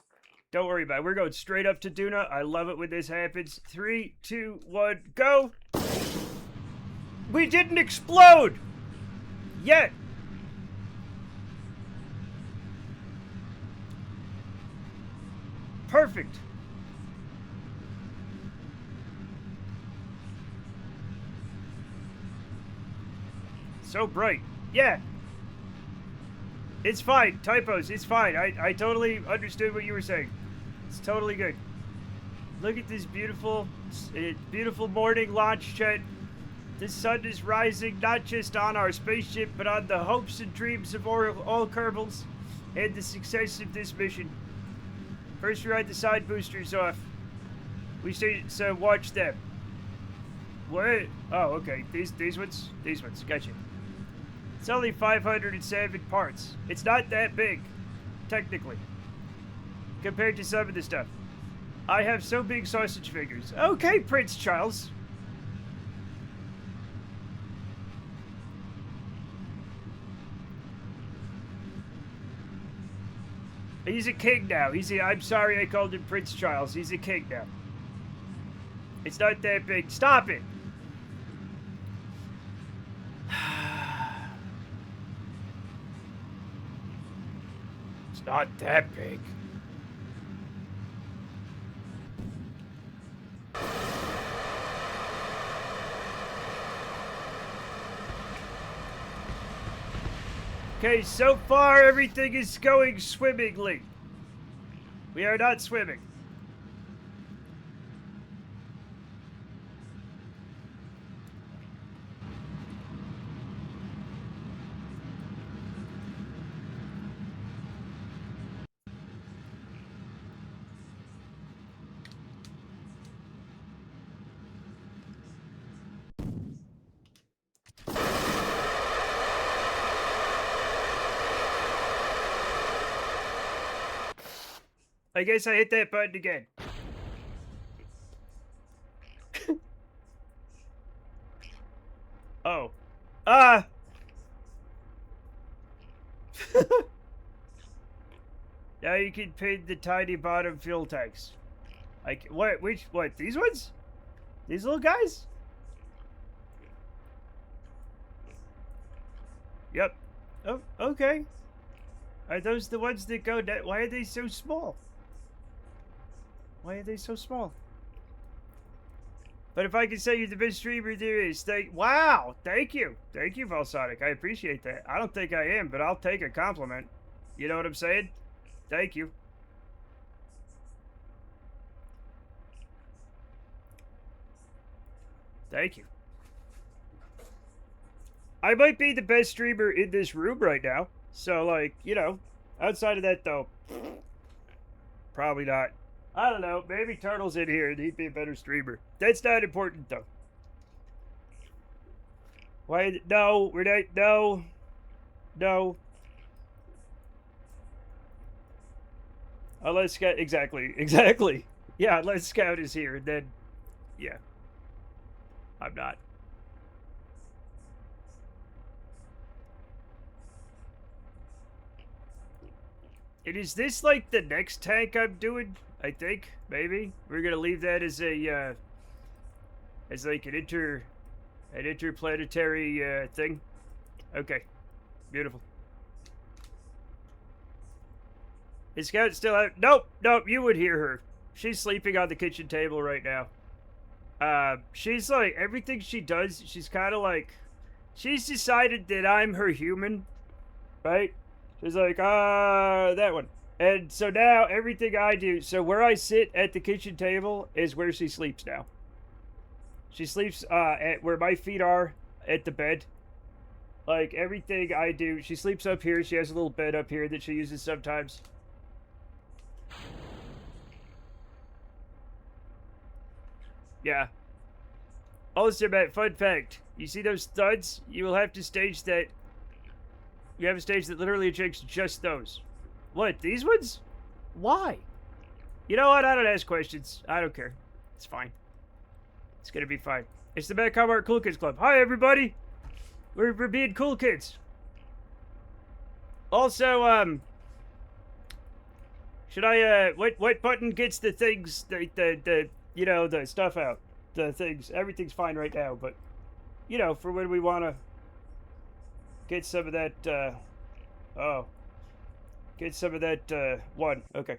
Don't worry about it. We're going straight up to Duna. I love it when this happens. 3, 2, 1, go! We didn't explode! Yet! Perfect. So bright. Yeah. It's fine. Typos. It's fine. I totally understood what you were saying. It's totally good. Look at this beautiful morning launch, chat. The sun is rising not just on our spaceship, but on the hopes and dreams of all Kerbals and the success of this mission. First, we ride the side boosters off. We say, so watch them. What? Oh, okay. These ones? These ones. Gotcha. It's only 507 parts. It's not that big, technically, compared to some of the stuff. I have so big sausage fingers. Okay, Prince Charles. He's a king now. I'm sorry I called him Prince Charles. He's a king now. It's not that big. Stop it! It's not that big. Okay, so far everything is going swimmingly. We are not swimming. I guess I hit that button again. Oh. Now you can pin the tiny bottom fuel tanks. What, these ones? These little guys? Yep. Oh, okay. Are those the ones that go down? Why are they so small? Why are they so small? But if I can say you're the best streamer there is, wow, thank you. Thank you, Volsonic. I appreciate that. I don't think I am, but I'll take a compliment. You know what I'm saying? Thank you. Thank you. I might be the best streamer in this room right now. So, like, you know, outside of that, though, probably not. I don't know. Maybe Turtle's in here and he'd be a better streamer. That's not important, though. Why? No, we're not. No. No. Unless Scout. Exactly. Exactly. Yeah, unless Scout is here, and then. Yeah. I'm not. And is this like the next tank I'm doing? I think maybe we're gonna leave that as a as like an interplanetary thing. Okay, beautiful. Is Scout still out? Nope, nope. You would hear her. She's sleeping on the kitchen table right now. She's like everything she does. She's kind of like, she's decided that I'm her human, right? She's like, that one. And so now everything I do, so where I sit at the kitchen table is where she sleeps now. She sleeps at where my feet are at the bed. Like everything I do, she sleeps up here. She has a little bed up here that she uses sometimes. Yeah. Also, Matt, fun fact. You see those studs? You will have to stage that. You have a stage that literally ejects just those. What, these ones? Why? You know what? I don't ask questions. I don't care. It's fine. It's gonna be fine. It's the Matt Comart Cool Kids Club. Hi, everybody. We're being cool kids. Also, should I, what button gets the things, the you know, the stuff out? The things. Everything's fine right now, but, you know, for when we want to get some of that, get some of that, one. Okay.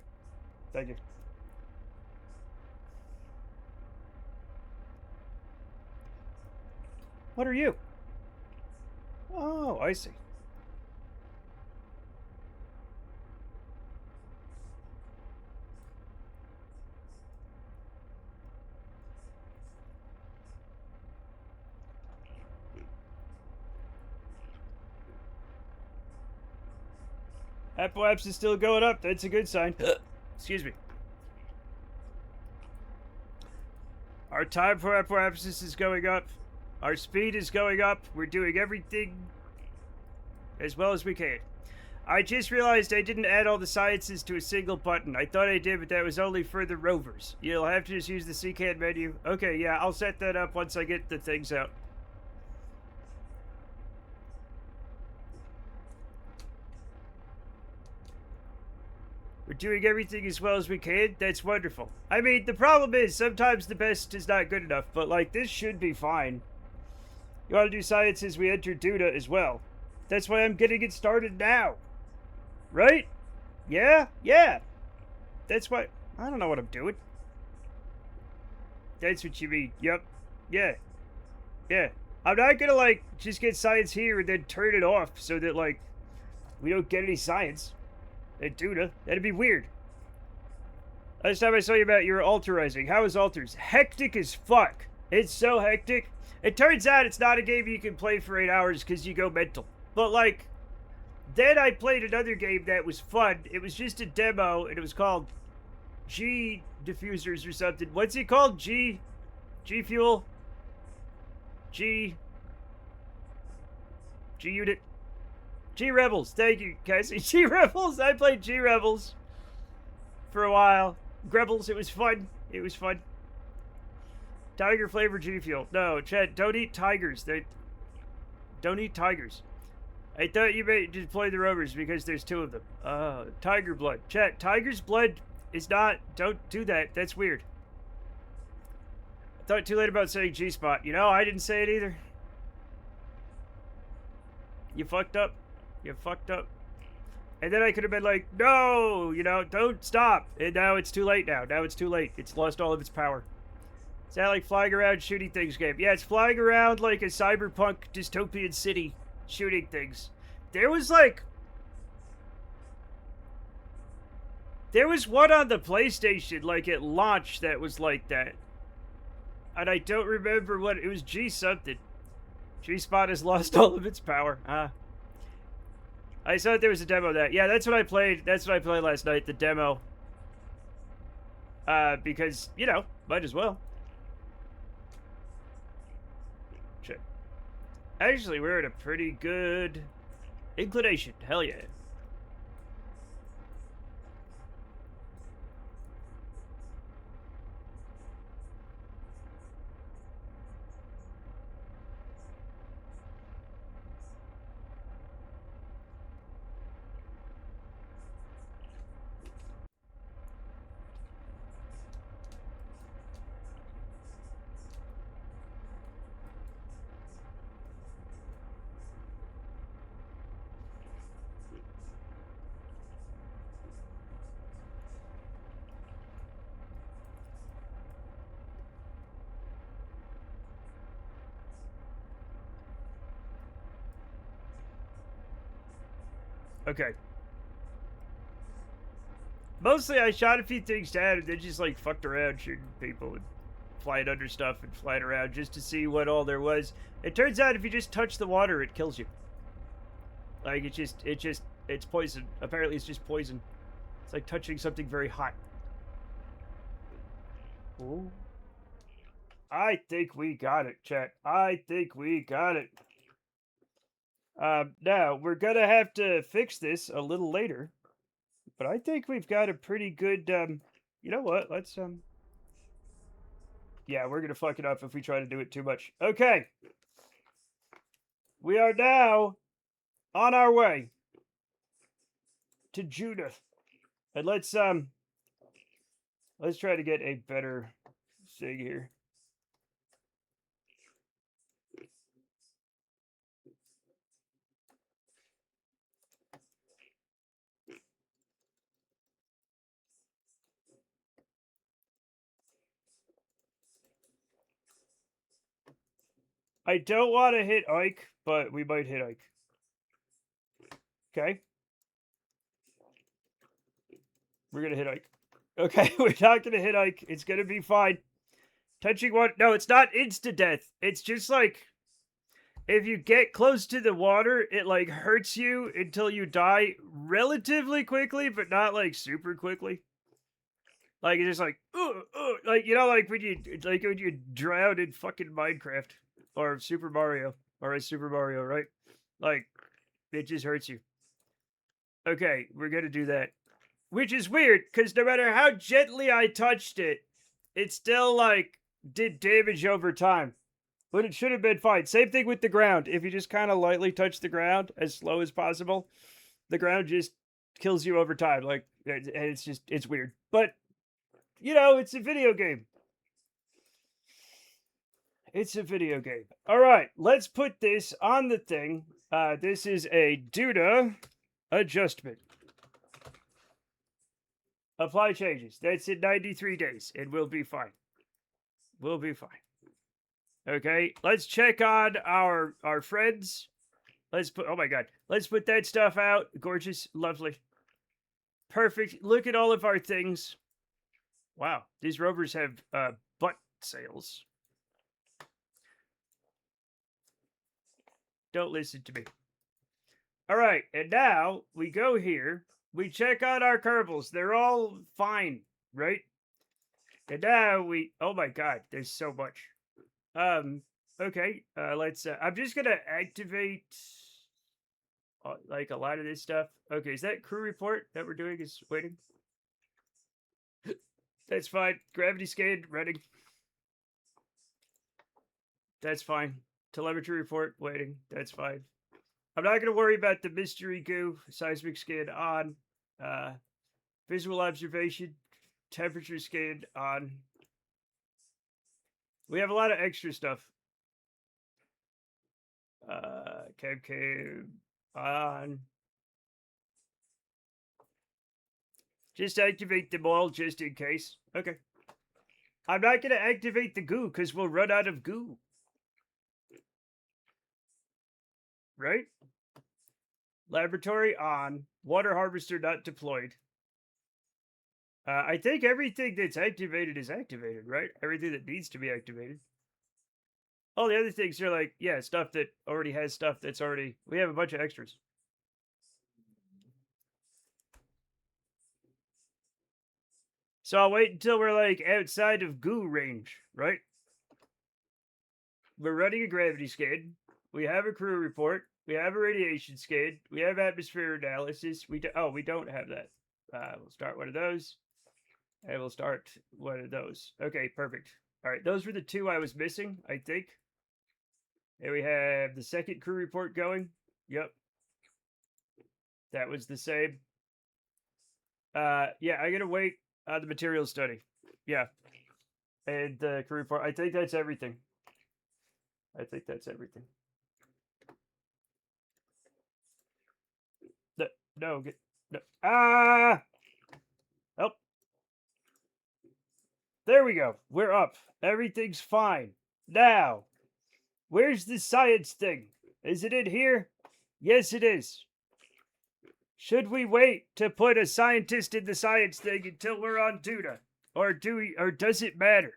Thank you. What are you? Oh, I see. Apoapsis is still going up. That's a good sign. Excuse me. Our time for Apoapsis is going up. Our speed is going up. We're doing everything as well as we can. I just realized I didn't add all the sciences to a single button. I thought I did, but that was only for the rovers. You'll have to just use the CCAN menu. Okay, yeah, I'll set that up once I get the things out. We're doing everything as well as we can. That's wonderful. I mean, the problem is sometimes the best is not good enough, but like this should be fine. You want to do sciences, we enter Duda as well. That's why I'm getting it started now. Right? Yeah? Yeah. That's why... I don't know what I'm doing. That's what you mean. Yep. Yeah. Yeah. I'm not gonna, like, just get science here and then turn it off so that, like, we don't get any science at Duda. That'd be weird. Last time I saw you about, you were alterizing. How is alters? Hectic as fuck. It's so hectic. It turns out it's not a game you can play for 8 hours because you go mental. But, like, then I played another game that was fun. It was just a demo, and it was called G Diffusers or something. What's it called? G Fuel? G Unit? G Rebels. Thank you, Cassie. G Rebels. I played G Rebels for a while. Grebels. It was fun. It was fun. Tiger flavor G Fuel. No, Chad, don't eat tigers. Don't eat tigers. I thought you may just play the rovers because there's 2 of them. Tiger blood. Chat, tiger's blood is not... Don't do that. That's weird. I thought too late about saying G-spot. You know, I didn't say it either. You fucked up. You fucked up. And then I could have been like, no, you know, don't stop. And now it's too late now. Now it's too late. It's lost all of its power. Is that like flying around shooting things game? Yeah, it's flying around like a cyberpunk dystopian city shooting things. There was one on the PlayStation, like at launch, that was like that. And I don't remember what, it was G something. G-Spot has lost all of its power. I thought there was a demo of that. Yeah, that's what I played. That's what I played last night, the demo. Because, you know, might as well. Check. Actually, we're at a pretty good inclination. Hell yeah. Okay. Mostly I shot a few things down and then just like fucked around shooting people and flying under stuff and flying around just to see what all there was. It turns out if you just touch the water, it kills you. Like it's poison. Apparently it's just poison. It's like touching something very hot. Ooh. I think we got it, chat. I think we got it. Now, we're gonna have to fix this a little later. But I think we've got a pretty good, you know what? Let's, yeah, we're gonna fuck it up if we try to do it too much. Okay. We are now on our way to Judah. And let's try to get a better thing here. I don't want to hit Ike, but we might hit Ike. Okay. We're gonna hit Ike. Okay, we're not gonna hit Ike. It's gonna be fine. Touching one. No, it's not insta-death. It's just like, if you get close to the water, it like hurts you until you die relatively quickly, but not like super quickly. Like it's just like, like you know, like when you drown in fucking Minecraft or Super Mario or a Super Mario, right? Like it just hurts you. Okay, we're gonna do that, which is weird because no matter how gently I touched it, it still like did damage over time. But it should have been fine. Same thing with the ground. If you just kind of lightly touch the ground as slow as possible, the ground just kills you over time. Like, and it's weird. But, you know, it's a video game. It's a video game. All right, let's put this on the thing. This is a Duda adjustment. Apply changes. That's in 93 days. It will be fine. We'll be fine. Okay, let's check on our friends. Let's put, oh my god, let's put that stuff out. Gorgeous, lovely, perfect. Look at all of our things. Wow, these rovers have butt sails. Don't listen to me. All right, and now we go here. We check on our Kerbals. They're all fine, right? And now we, oh my god, there's so much. Okay, let's, I'm just gonna activate, like, a lot of this stuff. Okay, is that crew report that we're doing is waiting? That's fine. Gravity scan, running. That's fine. Telemetry report, waiting. That's fine. I'm not gonna worry about the mystery goo. Seismic scan on. Visual observation. Temperature scan on. We have a lot of extra stuff. Cam on. Just activate them all just in case. Okay. I'm not going to activate the goo because we'll run out of goo. Right? Laboratory on. Water harvester not deployed. I think everything that's activated is activated, right? Everything that needs to be activated. All the other things are like, yeah, stuff that already has stuff that's already... We have a bunch of extras. So I'll wait until we're like outside of goo range, right? We're running a gravity scan. We have a crew report. We have a radiation scan. We have atmosphere analysis. We don't have that. We'll start one of those. And we'll start one of those. Okay, perfect. All right, those were the two I was missing, I think. And we have the second crew report going. Yep. That was the same. Yeah, I gotta wait on the material study. Yeah. And the crew report. I think that's everything. I think that's everything. No, no. Ah! Oh. There we go. We're up. Everything's fine. Now, where's the science thing? Is it in here? Yes, it is. Should we wait to put a scientist in the science thing until we're on Duna? Or does it matter?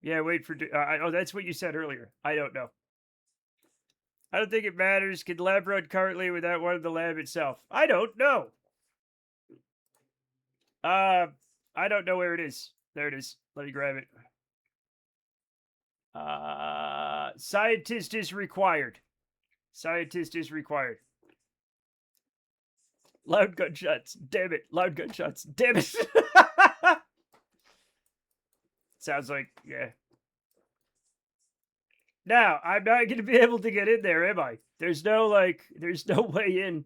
Yeah, wait for... oh, that's what you said earlier. I don't know. I don't think it matters. Can lab run currently without one of the lab itself? I don't know. I don't know where it is. There it is. Let me grab it. Scientist is required. Scientist is required. Loud gunshots. Damn it. Loud gunshots. Damn it. Sounds like, yeah. Now, I'm not going to be able to get in there, am I? There's no way in.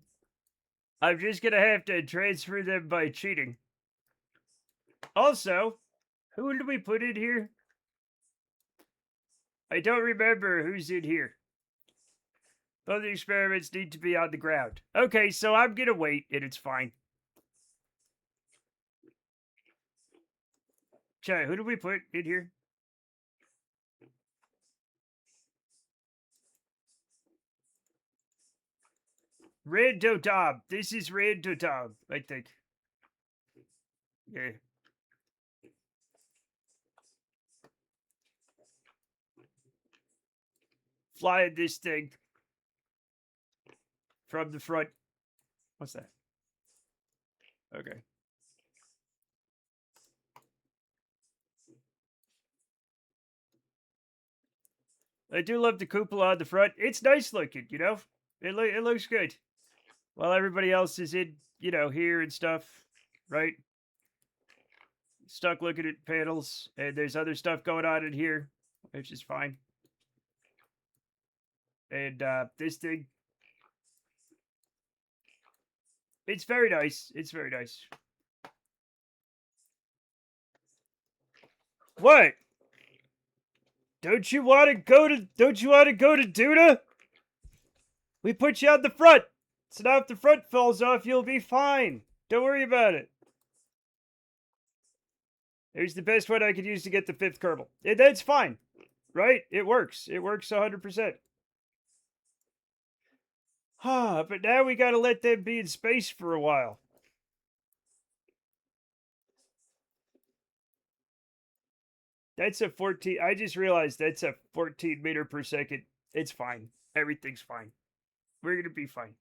I'm just going to have to transfer them by cheating. Also, who did we put in here? I don't remember who's in here. Both the experiments need to be on the ground. Okay, so I'm going to wait, and it's fine. Chai, who did we put in here? Rando Dom. This is Rando Dom, I think. Yeah. Flying this thing from the front. What's that? Okay. I do love the cupola on the front. It's nice looking, you know? It looks good. While everybody else is in, you know, here and stuff, right? Stuck looking at panels, and there's other stuff going on in here, which is fine. And this thing, it's very nice. It's very nice. What? Don't you want to go to Duna? We put you on the front. So now if the front falls off, you'll be fine. Don't worry about it. There's the best one I could use to get the 5th Kerbal. That's fine. Right? It works. It works 100%. But now we gotta let them be in space for a while. That's a 14... I just realized that's a 14 meter per second. It's fine. Everything's fine. We're gonna be fine.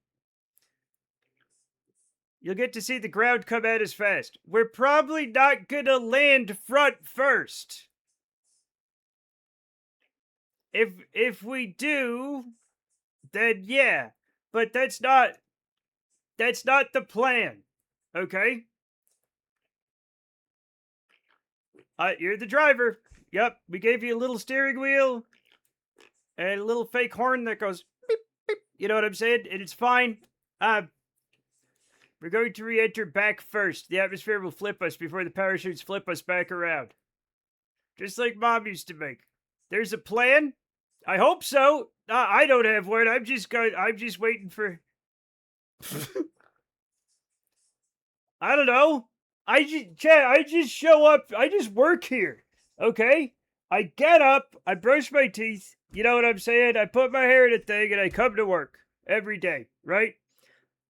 You'll get to see the ground come at us fast. We're probably not gonna land front first. If we do, then yeah. But that's not the plan. Okay? You're the driver. Yep, we gave you a little steering wheel and a little fake horn that goes beep, beep. You know what I'm saying? And it's fine. We're going to re-enter back first. The atmosphere will flip us before the parachutes flip us back around. Just like Mom used to make. There's a plan? I hope so. I don't have one. I'm just waiting for... I don't know. I just show up. I just work here. Okay? I get up. I brush my teeth. You know what I'm saying? I put my hair in a thing and I come to work every day. Right?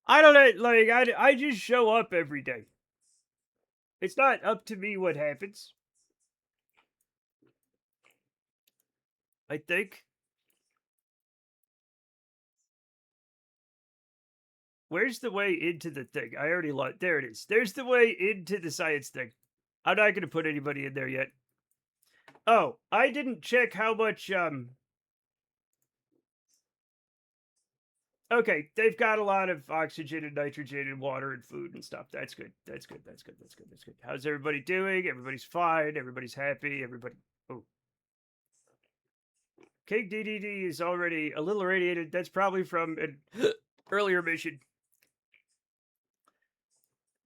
I don't like, I just show up every day. It's not up to me what happens. I think. Where's the way into the thing? I already lost. There it is. There's the way into the science thing. I'm not going to put anybody in there yet. Oh, I didn't check how much, Okay, they've got a lot of oxygen and nitrogen and water and food and stuff. That's good. That's good. That's good. That's good. That's good. How's everybody doing? Everybody's fine. Everybody's happy. Everybody... Oh. King DDD is already a little irradiated. That's probably from an earlier mission.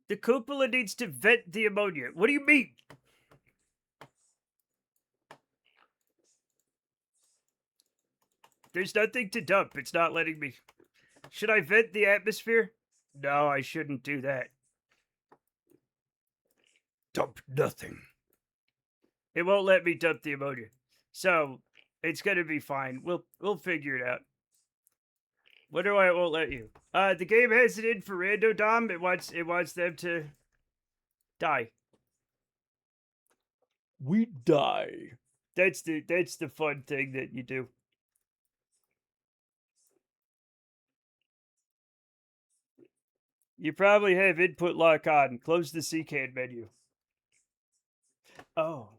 The cupola needs to vent the ammonia. What do you mean? There's nothing to dump. It's not letting me. Should I vent the atmosphere? No, I shouldn't do that. Dump nothing. It won't let me dump the ammonia. So it's gonna be fine. We'll figure it out. Wonder why it won't let you. The game has an infrared dom. It wants them to die. We die. That's the fun thing that you do. You probably have input lock on. Close the CCAN menu. Oh.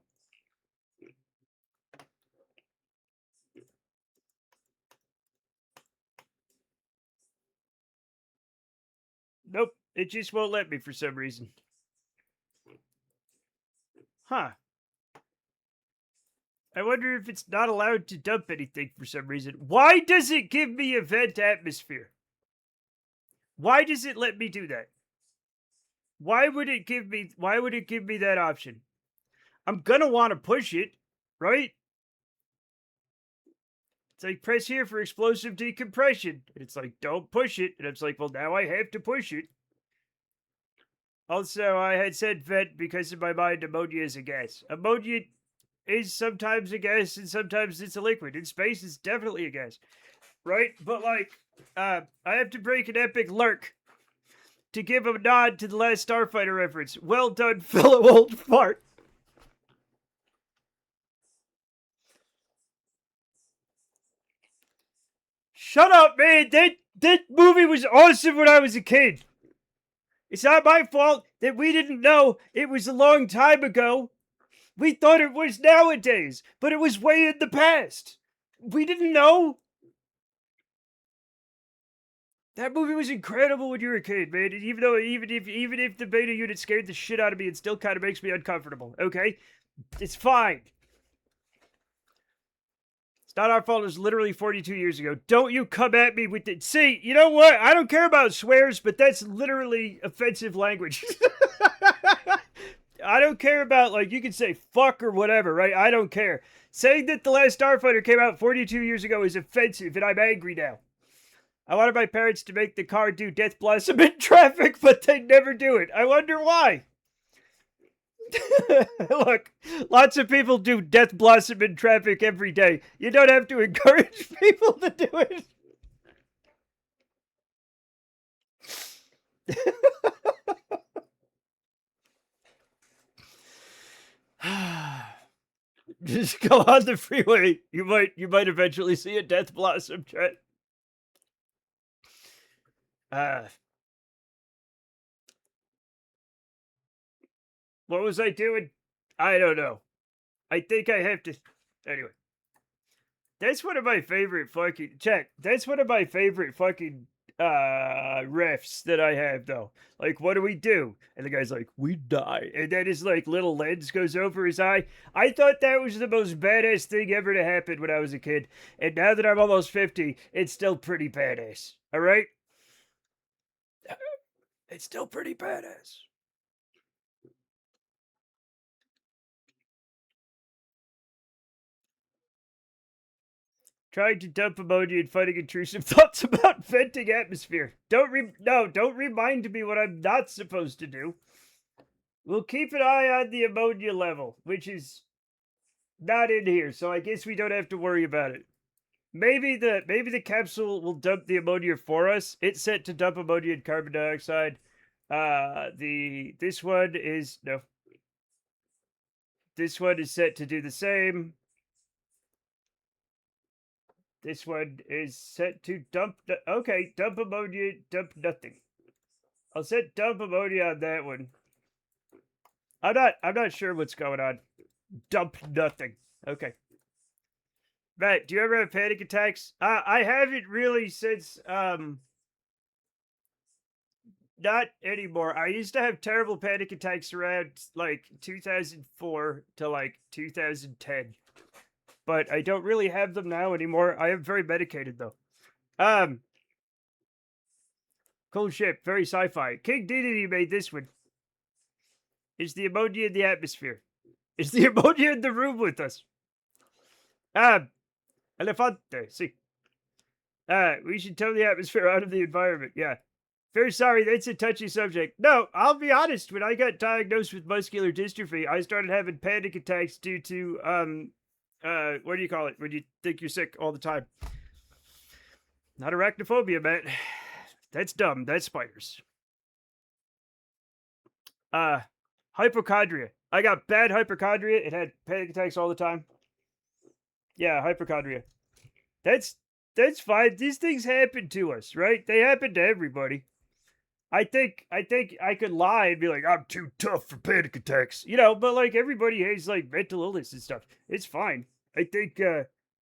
Nope. It just won't let me for some reason. Huh. I wonder if it's not allowed to dump anything for some reason. Why does it give me a vent atmosphere? Why does it let me do that? Why would it give me that option? I'm gonna want to push it, right? It's like, press here for explosive decompression. And it's like, don't push it. And it's like, well, now I have to push it. Also, I had said vent because in my mind, ammonia is a gas. Ammonia is sometimes a gas and sometimes it's a liquid. In space, it's definitely a gas. Right? But like, I have to break an epic lurk to give a nod to the last Starfighter reference. Well done, fellow old fart. Shut up, man. That movie was awesome when I was a kid. It's not my fault that we didn't know it was a long time ago. We thought it was nowadays, but it was way in the past. We didn't know. That movie was incredible when you were a kid, man. And even if the beta unit scared the shit out of me, it still kind of makes me uncomfortable. Okay, it's fine. It's not our fault. It was literally 42 years ago. Don't you come at me with it. See, you know what? I don't care about swears, but that's literally offensive language. I don't care about, like, you can say fuck or whatever, right? I don't care. Saying that The Last Starfighter came out 42 years ago is offensive, and I'm angry now. I wanted my parents to make the car do Death Blossom in traffic, but they never do it. I wonder why. Look, lots of people do Death Blossom in traffic every day. You don't have to encourage people to do it. Just go on the freeway. You might eventually see a Death Blossom, Trent. What was I doing? I don't know. I think I have to. Anyway. That's one of my favorite fucking. Check. That's one of my favorite fucking refs that I have, though. Like, what do we do? And the guy's like, we die. And then his, like, little lens goes over his eye. I thought that was the most badass thing ever to happen when I was a kid. And now that I'm almost 50, it's still pretty badass. All right? It's still pretty badass. Trying to dump ammonia and fighting intrusive thoughts about venting atmosphere. Don't remind me what I'm not supposed to do. We'll keep an eye on the ammonia level, which is not in here, so I guess we don't have to worry about it. Maybe the capsule will dump the ammonia for us. It's set to dump ammonia and carbon dioxide. This one is no. This one is set to do the same. This one is set to dump. Okay, dump ammonia, dump nothing. I'll set dump ammonia on that one. I'm not sure what's going on. Dump nothing. Okay. Matt, do you ever have panic attacks? I haven't really since not anymore. I used to have terrible panic attacks around like 2004 to like 2010. But I don't really have them now anymore. I am very medicated though. Cool ship, very sci-fi. King Dedede made this one. Is the ammonia in the atmosphere? Is the ammonia in the room with us? Elefante, see. We should tone the atmosphere out of the environment, yeah. Very sorry, that's a touchy subject. No, I'll be honest. When I got diagnosed with muscular dystrophy, I started having panic attacks due to what do you call it when you think you're sick all the time? Not arachnophobia, man. That's dumb. That's spiders. Hypochondria. I got bad hypochondria. It had panic attacks all the time. Yeah, hypochondria. That's fine. These things happen to us, right? They happen to everybody. I think I could lie and be like, I'm too tough for panic attacks. You know, but like everybody has like mental illness and stuff. It's fine. I think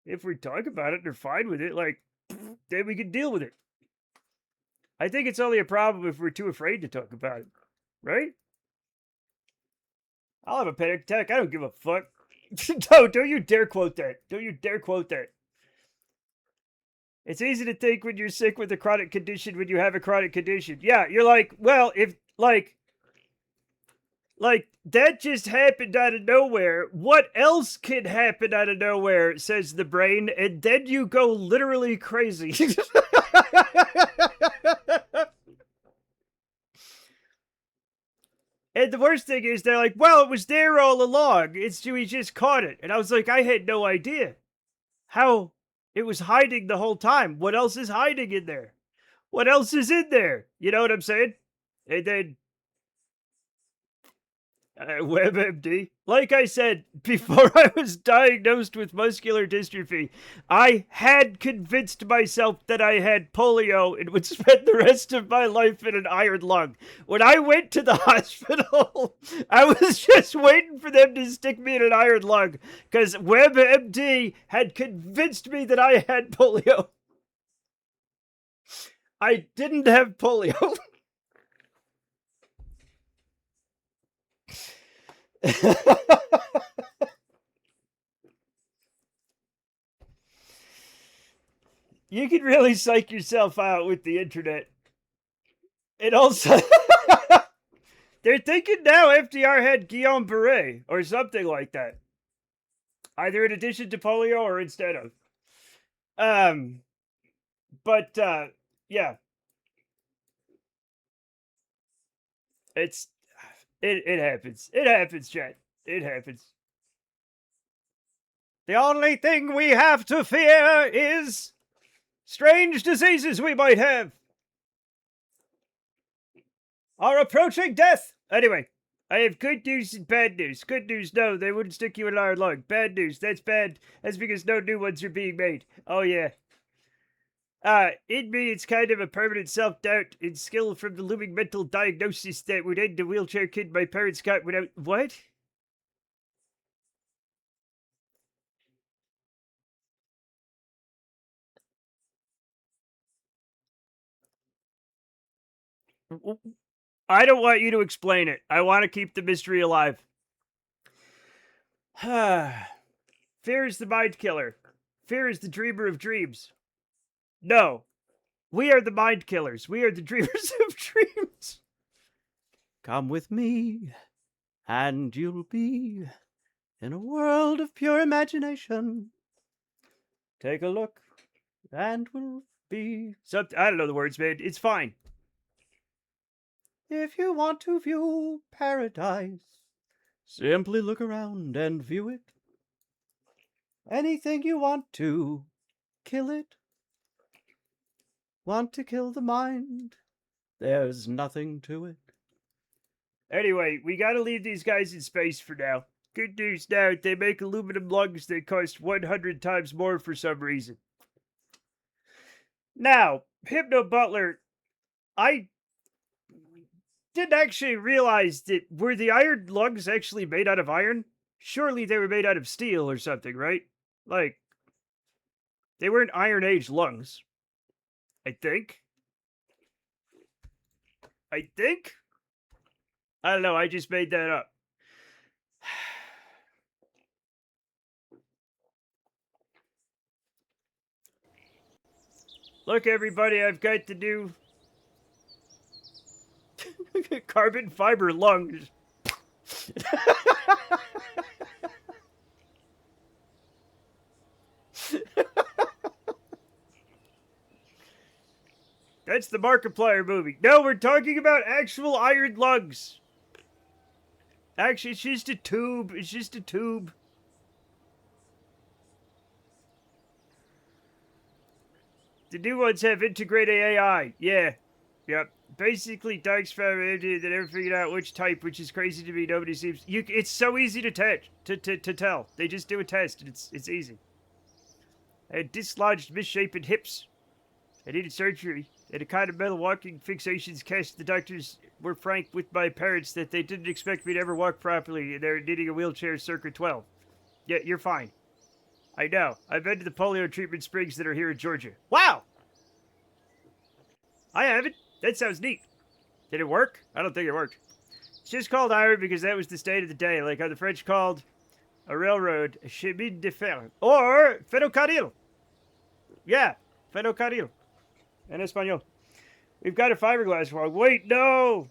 if we talk about it and they're fine with it, like then we can deal with it. I think it's only a problem if we're too afraid to talk about it. Right? I'll have a panic attack. I don't give a fuck. No, don't you dare quote that. Don't you dare quote that. It's easy to think when you're sick with a chronic condition when you have a chronic condition. Yeah, you're like, well, if like that just happened out of nowhere. What else can happen out of nowhere, says the brain, and then you go literally crazy. And the worst thing is they're like, well, it was there all along. We just caught it. And I was like, I had no idea how it was hiding the whole time. What else is hiding in there? What else is in there? You know what I'm saying? And then WebMD. Like I said, before I was diagnosed with muscular dystrophy, I had convinced myself that I had polio and would spend the rest of my life in an iron lung. When I went to the hospital, I was just waiting for them to stick me in an iron lung because WebMD had convinced me that I had polio. I didn't have polio. You can really psych yourself out with the internet. And also, they're thinking now FDR had Guillain Barre or something like that. Either in addition to polio or instead of. But yeah. It happens. It happens, chat. It happens. The only thing we have to fear is strange diseases we might have. Our approaching death. Anyway, I have good news and bad news. Good news, no, they wouldn't stick you in an iron lung. Bad news, that's bad. That's because no new ones are being made. Oh, yeah. In me, it's kind of a permanent self-doubt and skill from the looming mental diagnosis that would end the wheelchair kid my parents got without... What? I don't want you to explain it. I want to keep the mystery alive. Fear is the mind killer. Fear is the dreamer of dreams. No. We are the mind killers. We are the dreamers of dreams. Come with me, and you'll be in a world of pure imagination. Take a look, and we'll be... I don't know the words, man. It's fine. If you want to view paradise, simply look around and view it. Anything you want to, kill it. Want to kill the mind? There's nothing to it. Anyway, we gotta leave these guys in space for now. Good news now, they make aluminum lungs that cost 100 times more for some reason. Now, Hypno Butler, I didn't actually realize that were the iron lungs actually made out of iron? Surely they were made out of steel or something, right? Like, they weren't Iron Age lungs. I think. I don't know, I just made that up. Look, everybody, I've got the new carbon fiber lungs. That's the Markiplier movie. No, we're talking about actual iron lungs. Actually, it's just a tube. It's just a tube. The new ones have integrated AI. Yeah. Yep. Basically, Dykes found they never figured out which type, which is crazy to me. Nobody seems. It's so easy to tell. They just do a test, and it's easy. I had dislodged, misshapen hips. I needed surgery. And a kind of metal walking fixations cast. The doctors were frank with my parents that they didn't expect me to ever walk properly, and they're needing a wheelchair circa 12. Yeah, you're fine. I know. I've been to the polio treatment springs that are here in Georgia. Wow! I haven't. That sounds neat. Did it work? I don't think it worked. It's just called iron because that was the state of the day, like how the French called a railroad chemin de fer. Or ferrocarril. Yeah, ferrocarril. En español. We've got a fiberglass wall. Wait, no!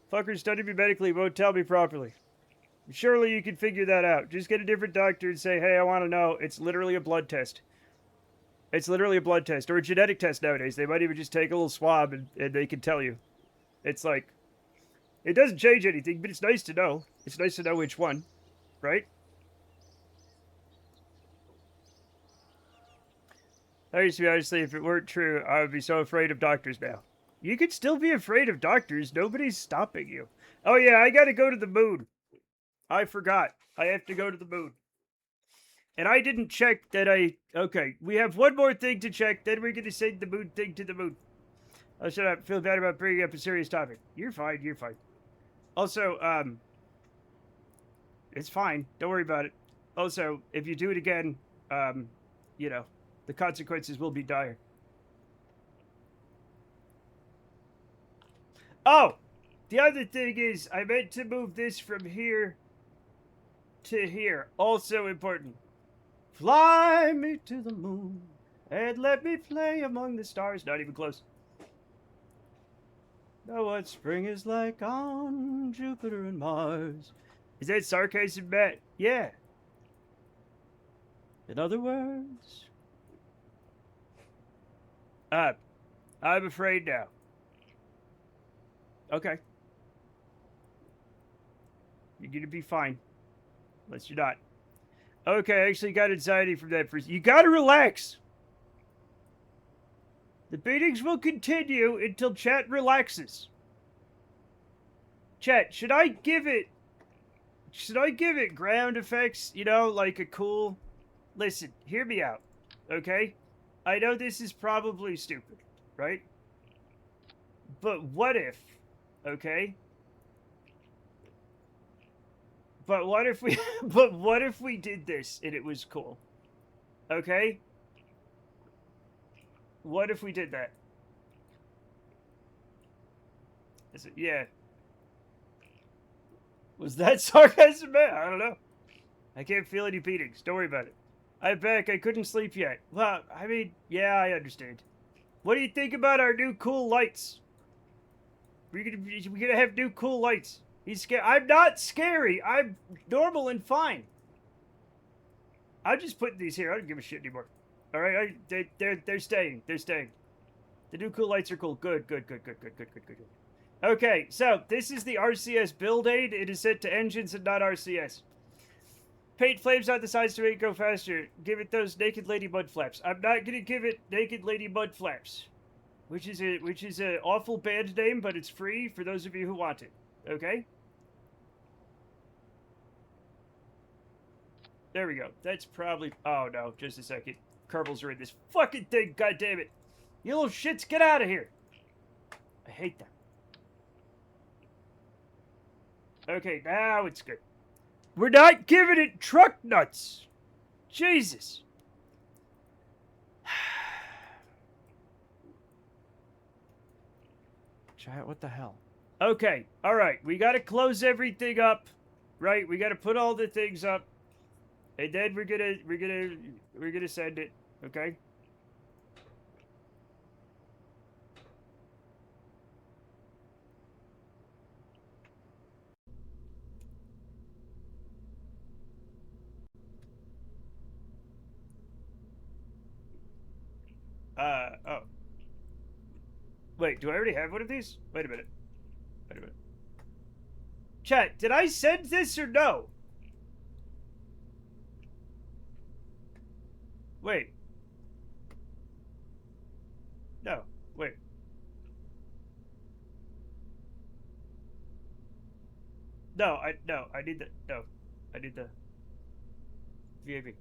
Fuckers studied me medically, won't tell me properly. Surely you can figure that out. Just get a different doctor and say, hey, I want to know. It's literally a blood test. It's literally a blood test. Or a genetic test nowadays. They might even just take a little swab and they can tell you. It's like, it doesn't change anything, but it's nice to know. It's nice to know which one, right? I used to be, honestly, if it weren't true, I would be so afraid of doctors now. You could still be afraid of doctors. Nobody's stopping you. Oh, yeah, I gotta go to the moon. I forgot. I have to go to the moon. And I didn't check that okay, we have one more thing to check, then we're gonna send the moon thing to the moon. Oh, shut up. Feel bad about bringing up a serious topic. You're fine, you're fine. Also, it's fine. Don't worry about it. Also, if you do it again, you know, the consequences will be dire. Oh! The other thing is, I meant to move this from here to here. Also important. Fly me to the moon and let me play among the stars. Not even close. Know what spring is like on Jupiter and Mars. Is that sarcasm, Matt? Yeah. In other words, I'm afraid now. Okay. You're gonna be fine. Unless you're not. Okay, I actually got anxiety from that first. You gotta relax. The beatings will continue until chat relaxes. Chat, should I give it ground effects? You know, like a cool... Listen, hear me out, okay? I know this is probably stupid, right? But what if, okay? But what if we... but what if we did this and it was cool? Okay? What if we did that? Is it, yeah. Was that sarcasm, man? I don't know. I can't feel any beatings. Don't worry about it. I'm back. I couldn't sleep yet. Well, I mean, yeah, I understand. What do you think about our new cool lights? We're gonna have new cool lights. He's scared. I'm not scary. I'm normal and fine. I'm just putting these here. I don't give a shit anymore. All right, they're staying. They're staying. The new cool lights are cool. Good. Okay, so this is the RCS build aid. It is set to engines and not RCS. Paint flames out the sides to make it go faster. Give it those naked lady mud flaps. I'm not gonna give it naked lady mud flaps, which is a awful band name, but it's free for those of you who want it. Okay. There we go. That's probably. Oh no, just a second. Kerbals are in this fucking thing. God damn it! You little shits, get out of here! I hate them. Okay, now it's good. We're not giving it truck nuts. Jesus. Chat, what the hell? Okay, all right. We got to close everything up, right? We got to put all the things up, and then we're gonna send it. Okay. Oh. Wait, do I already have one of these? Wait a minute. Wait a minute. Chat, did I send this or no? Wait. No. Wait. No, I need the no. I need the VAB.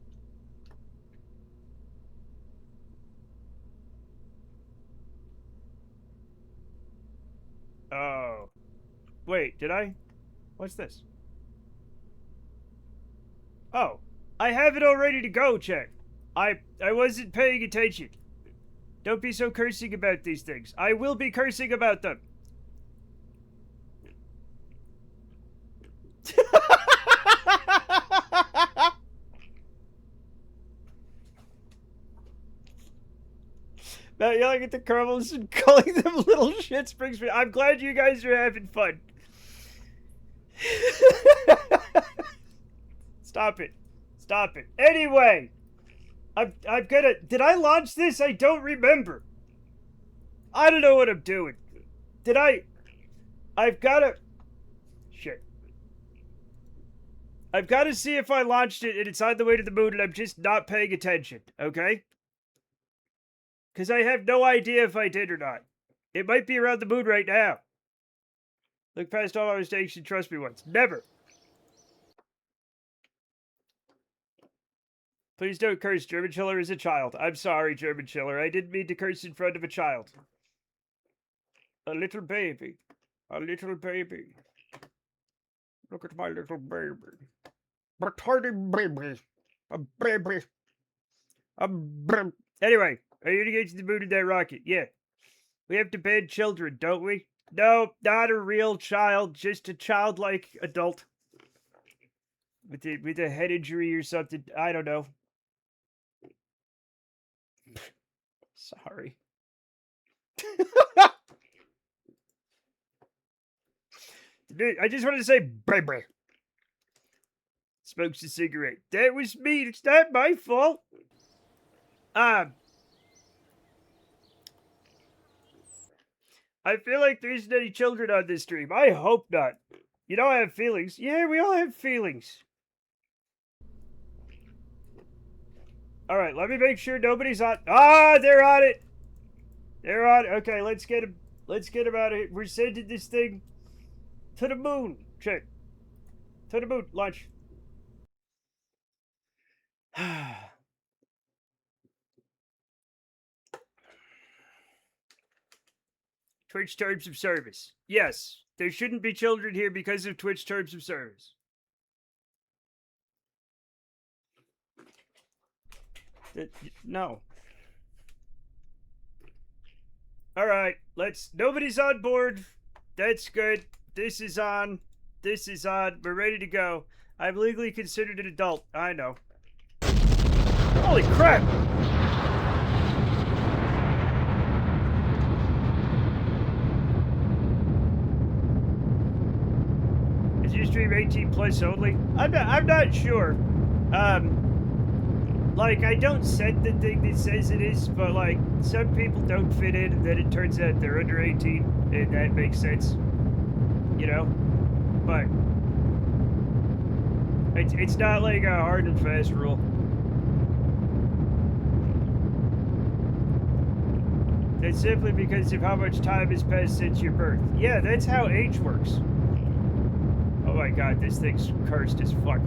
Oh. Wait, did I? What's this? Oh. I have it all ready to go, chat. I wasn't paying attention. Don't be so cursing about these things. I will be cursing about them. Now yelling at the Kerbals and calling them little shits brings me. I'm glad you guys are having fun. Stop it. Stop it. Anyway, I'm gonna. Did I launch this? I don't remember. I don't know what I'm doing. Did I? I've gotta. Shit. I've got to see if I launched it and it's on the way to the moon and I'm just not paying attention, okay? Because I have no idea if I did or not. It might be around the moon right now. Look past all my mistakes and trust me once. Never. Please don't curse. German Chiller is a child. I'm sorry, German Chiller. I didn't mean to curse in front of a child. A little baby. A little baby. Look at my little baby. A tiny baby. A baby. Anyway, are you engaged in the moon in that rocket? Yeah. We have to ban children, don't we? No, not a real child, just a childlike adult. With a head injury or something. I don't know. Sorry. I just wanted to say baby. Smokes a cigarette. That was me. It's not my fault. I feel like there isn't any children on this stream. I hope not. You know I have feelings. Yeah, we all have feelings. Alright, let me make sure nobody's on. Ah, they're on it. They're on. Okay, let's get them. Let's get them out of here. We're sending this thing to the moon. Check. To the moon. Launch. Twitch terms of service. Yes, there shouldn't be children here because of Twitch terms of service. No. Alright, nobody's on board. That's good. This is on. This is on. We're ready to go. I'm legally considered an adult. I know. Holy crap! Is your stream 18 plus only? I'm not sure. Like, I don't set the thing that says it is, but, like, some people don't fit in, and then it turns out they're under 18, and that makes sense. You know? But it's not like a hard and fast rule. It's simply because of how much time has passed since your birth. Yeah, that's how age works. Oh my god, this thing's cursed as fuck.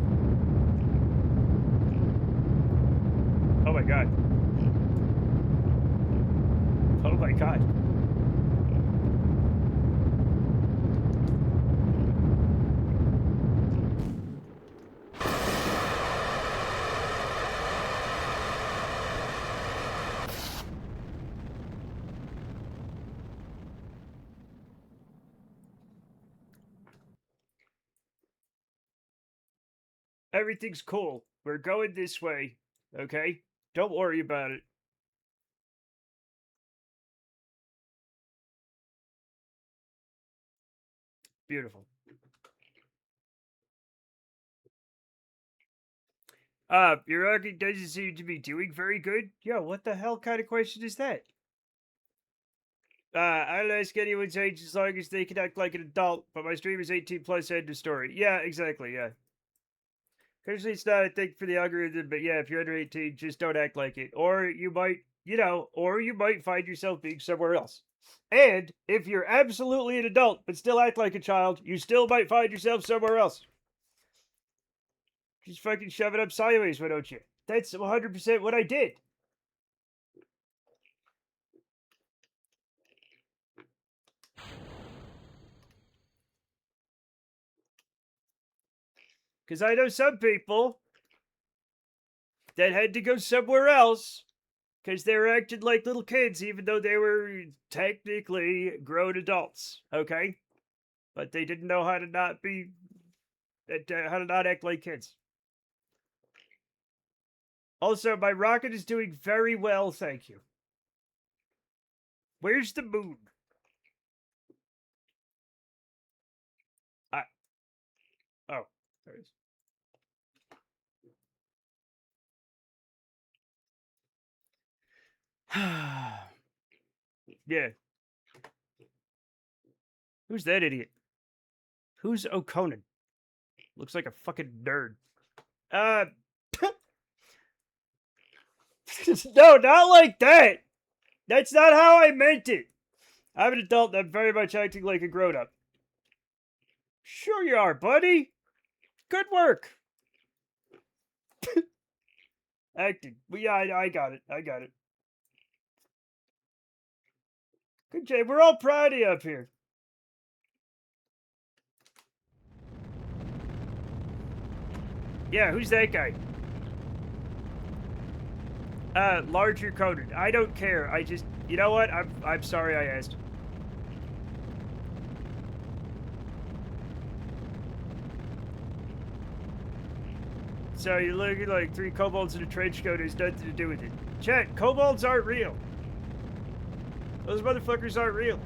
Oh my god. Oh my god. Everything's cool. We're going this way, okay? Don't worry about it. Beautiful. Your argument doesn't seem to be doing very good. Yo, what the hell kind of question is that? I'll ask anyone's age as long as they can act like an adult, but my stream is 18 plus, end of story. Yeah, exactly, yeah. Usually it's not a thing for the algorithm, but yeah, if you're under 18, just don't act like it. Or you might, or you might find yourself being somewhere else. And if you're absolutely an adult, but still act like a child, you still might find yourself somewhere else. Just fucking shove it up sideways, why don't you? That's 100% what I did. Because I know some people that had to go somewhere else because they were acting like little kids, even though they were technically grown adults. Okay, but they didn't know how to not be, how to not act like kids. Also, my rocket is doing very well, thank you. Where's the moon? Oh, there it is. Yeah. Who's that idiot? Who's O'Conan? Looks like a fucking nerd. No, not like that. That's not how I meant it. I'm an adult and I'm very much acting like a grown-up. Sure you are, buddy. Good work. Acting. Well, yeah, I got it. I got it. Good job. We're all proud of you up here. Yeah, who's that guy? Larger coded. I don't care. I just, you know what? I'm sorry I asked. So you're looking like 3 kobolds in a trench coat has nothing to do with it. Chat, kobolds aren't real. Those motherfuckers aren't real.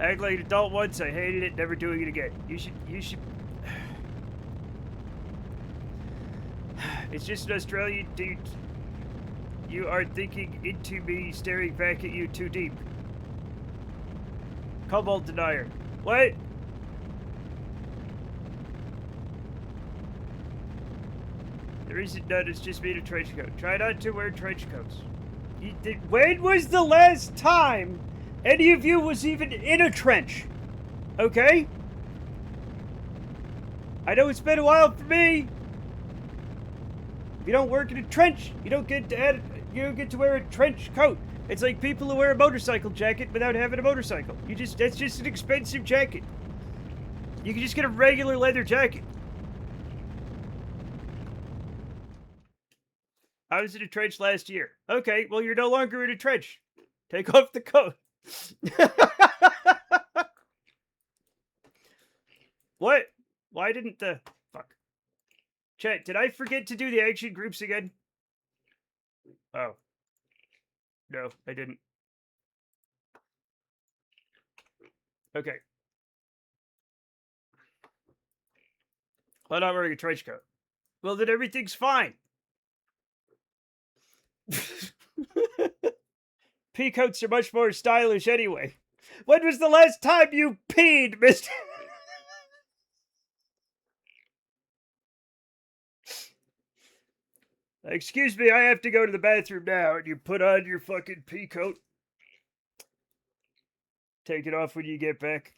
I act like an adult once, I hated it, never doing it again. You should... It's just an Australian dude. You are thinking into me, staring back at you too deep. Kobold denier. What? There isn't none, it's just me in a trench coat. Try not to wear trench coats. When was the last time any of you was even in a trench? Okay? I know it's been a while for me. If you don't work in a trench, you don't get to wear a trench coat. It's like people who wear a motorcycle jacket without having a motorcycle. That's just an expensive jacket. You can just get a regular leather jacket. I was in a trench last year. Okay, well, you're no longer in a trench. Take off the coat. What? Why didn't the... Fuck. Chat, did I forget to do the action groups again? Oh. No, I didn't. Okay. I'm not wearing a trench coat. Well, then everything's fine. Pea coats are much more stylish anyway. When was the last time you peed, Mr. Excuse me, I have to go to the bathroom now, and you put on your fucking pea coat. Take it off when you get back.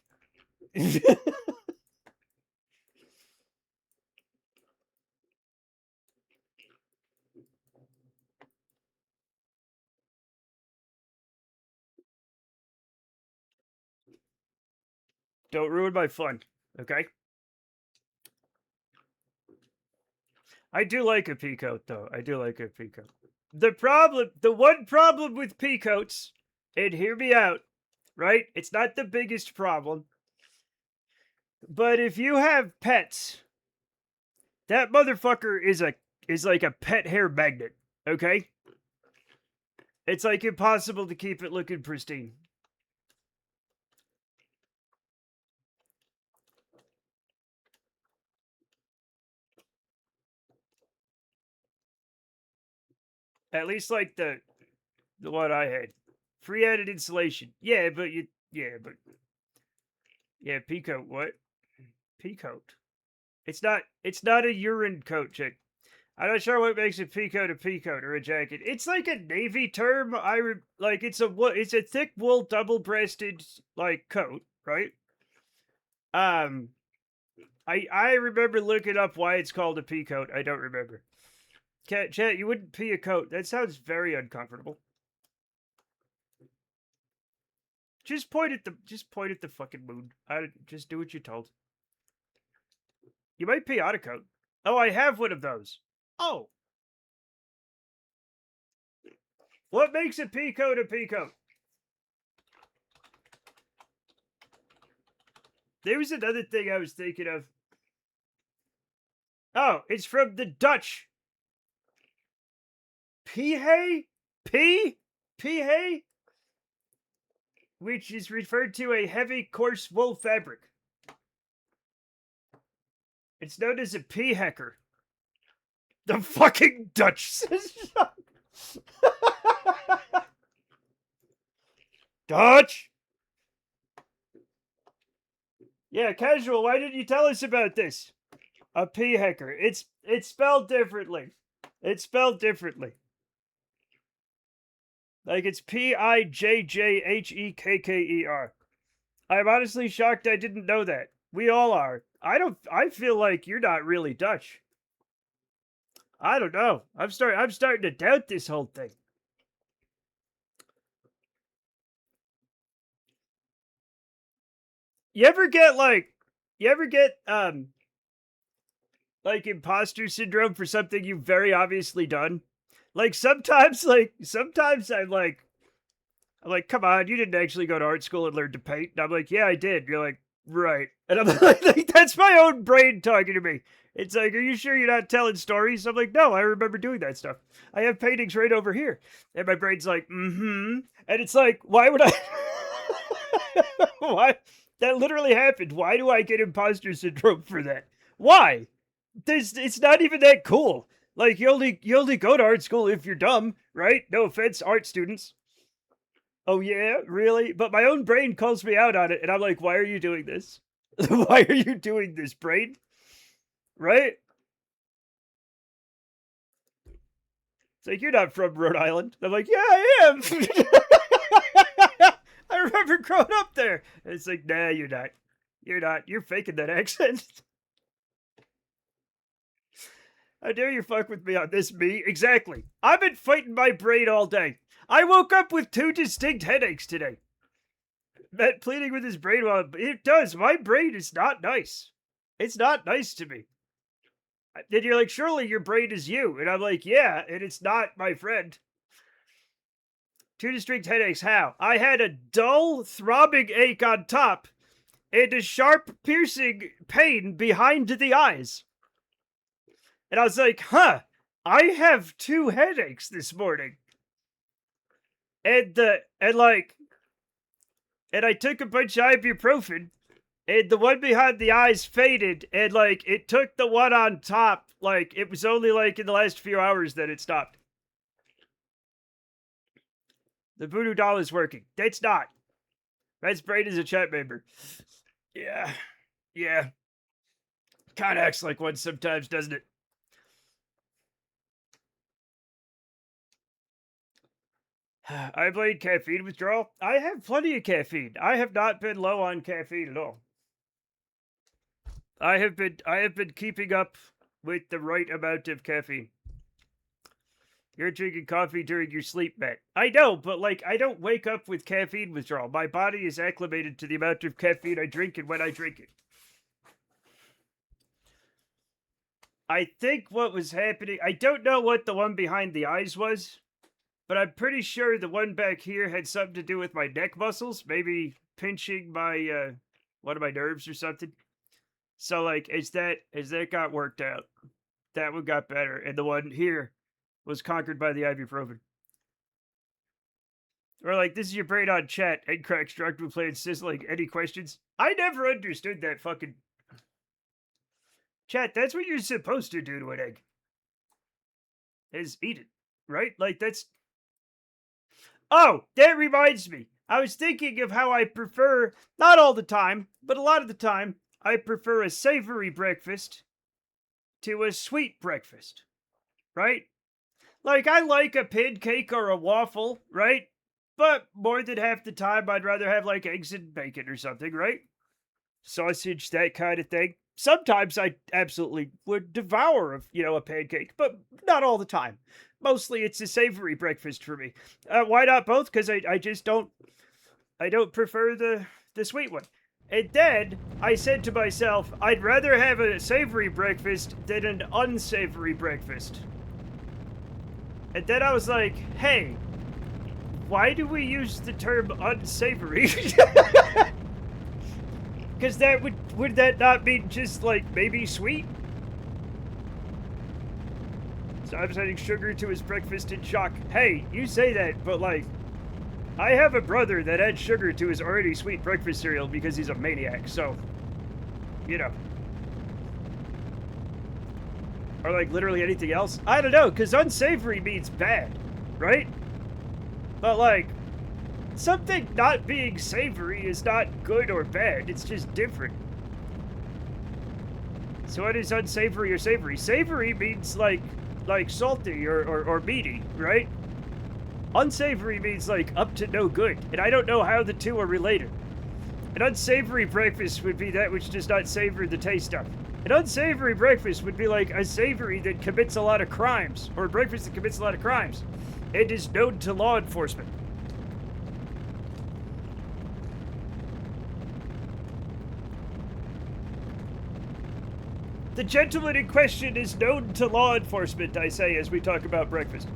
Don't ruin my fun, okay? I do like a pea coat, though. I do like a pea coat. The one problem with pea coats, and hear me out, right? It's not the biggest problem. But if you have pets, that motherfucker is like a pet hair magnet, okay? It's like impossible to keep it looking pristine. At least like the one I had. Free added insulation. Yeah, but pea coat. What? Pea coat. It's not a urine coat, chick. I'm not sure what makes a pea coat or a jacket. It's like a navy term. It's a thick wool double-breasted like coat, right? I remember looking up why it's called a pea coat. I don't remember. Chat, you wouldn't pee a coat. That sounds very uncomfortable. Just point at the fucking moon. Just do what you're told. You might pee on a coat. Oh, I have one of those. Oh. What makes a pea coat a pea coat? There was another thing I was thinking of. Oh, it's from the Dutch. Pehay? Pehay? Which is referred to a heavy, coarse wool fabric. It's known as a peahecker. The fucking Dutch says Dutch? Yeah, Casual, why didn't you tell us about this? A peahecker. It's spelled differently. It's spelled differently. Like it's Pijjhekker. I'm honestly shocked I didn't know that. We all are. I feel like you're not really Dutch. I don't know. I'm starting to doubt this whole thing. You ever get imposter syndrome for something you've very obviously done? Sometimes I'm like, come on, you didn't actually go to art school and learn to paint. And I'm like, yeah, I did. And you're like, right. And I'm like, that's my own brain talking to me. It's like, are you sure you're not telling stories? I'm like, no, I remember doing that stuff. I have paintings right over here. And my brain's like, mm-hmm. And it's like, why would I? Why? That literally happened. Why do I get imposter syndrome for that? Why? It's not even that cool. Like, you only go to art school if you're dumb, right? No offense, art students. Oh yeah, really? But my own brain calls me out on it, and I'm like, why are you doing this? Why are you doing this, brain? Right? It's like, you're not from Rhode Island. I'm like, yeah, I am. I remember growing up there. And it's like, nah, you're not. You're not. You're faking that accent. How dare you fuck with me on this, me? Exactly. I've been fighting my brain all day. I woke up with 2 distinct headaches today. Matt pleading with his brain while it does. My brain is not nice. It's not nice to me. Then you're like, surely your brain is you. And I'm like, yeah, and it's not, my friend. 2 distinct headaches. How? I had a dull, throbbing ache on top and a sharp, piercing pain behind the eyes. And I was like, huh, I have 2 headaches this morning. And I took a bunch of ibuprofen, and the one behind the eyes faded, and it took the one on top. It was only in the last few hours that it stopped. The voodoo doll is working. It's not. Matt's brain is a chat member. Yeah. Kinda acts like one sometimes, doesn't it? I blame caffeine withdrawal. I have plenty of caffeine. I have not been low on caffeine at all. I have been keeping up with the right amount of caffeine. You're drinking coffee during your sleep, Matt. I know, but I don't wake up with caffeine withdrawal. My body is acclimated to the amount of caffeine I drink and when I drink it. I think what was happening, I don't know what the one behind the eyes was, but I'm pretty sure the one back here had something to do with my neck muscles, maybe pinching my, one of my nerves or something. So, as that got worked out, that one got better, and the one here was conquered by the ibuprofen. Or, this is your brain on chat, and crack struck with playing sizzling. Any questions? I never understood that fucking... Chat, that's what you're supposed to do to an egg. Is eat it. right? Like, that's. Oh, that reminds me. I was thinking of how I prefer, not all the time, but a lot of the time, I prefer a savory breakfast to a sweet breakfast, right? Like, I like a pancake or a waffle, right? But more than half the time, I'd rather have like eggs and bacon or something, right? Sausage, that kind of thing. Sometimes I absolutely would devour a pancake, but not all the time. Mostly it's a savory breakfast for me. Why not both? Because I just don't prefer the sweet one. And then I said to myself, I'd rather have a savory breakfast than an unsavory breakfast. And then I was like, hey, why do we use the term unsavory? Because that would that not mean just like maybe sweet? So I'm adding sugar to his breakfast in shock. Hey, you say that, but like, I have a brother that adds sugar to his already sweet breakfast cereal because he's a maniac, so, you know. Or like literally anything else. I don't know, because unsavory means bad, right? But like, something not being savory is not good or bad, it's just different. So what is unsavory or savory? Savory means like salty or meaty, right? Unsavory means like up to no good, and I don't know how the two are related. An unsavory breakfast would be that which does not savor the taste of. An unsavory breakfast would be like a savory that commits a lot of crimes, or a breakfast that commits a lot of crimes, and is known to law enforcement. The gentleman in question is known to law enforcement, I say, as we talk about breakfast.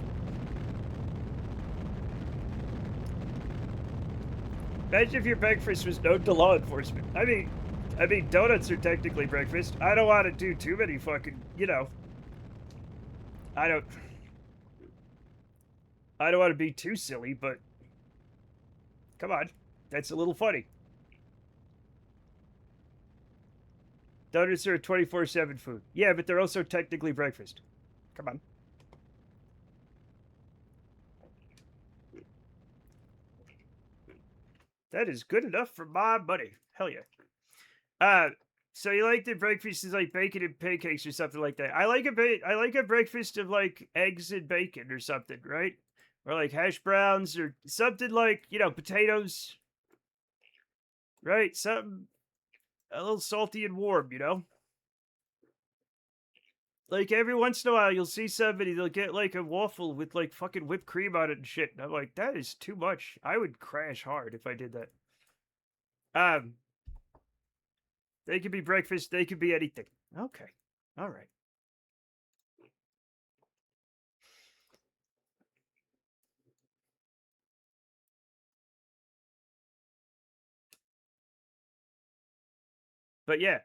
Imagine if your breakfast was known to law enforcement. I mean, donuts are technically breakfast. I don't want to do too many fucking, I don't want to be too silly, but come on, that's a little funny. Donuts are a 24/7 food. Yeah, but they're also technically breakfast. Come on. That is good enough for my money. Hell yeah. So you like the breakfast is like bacon and pancakes or something like that. I like a breakfast of like eggs and bacon or something, right? Or like hash browns or something like, potatoes, right? Something a little salty and warm, Like every once in a while you'll see somebody, they'll get like a waffle with like fucking whipped cream on it and shit. And I'm like, that is too much. I would crash hard if I did that. Um They could be breakfast, they could be anything. Okay. All right. But yeah,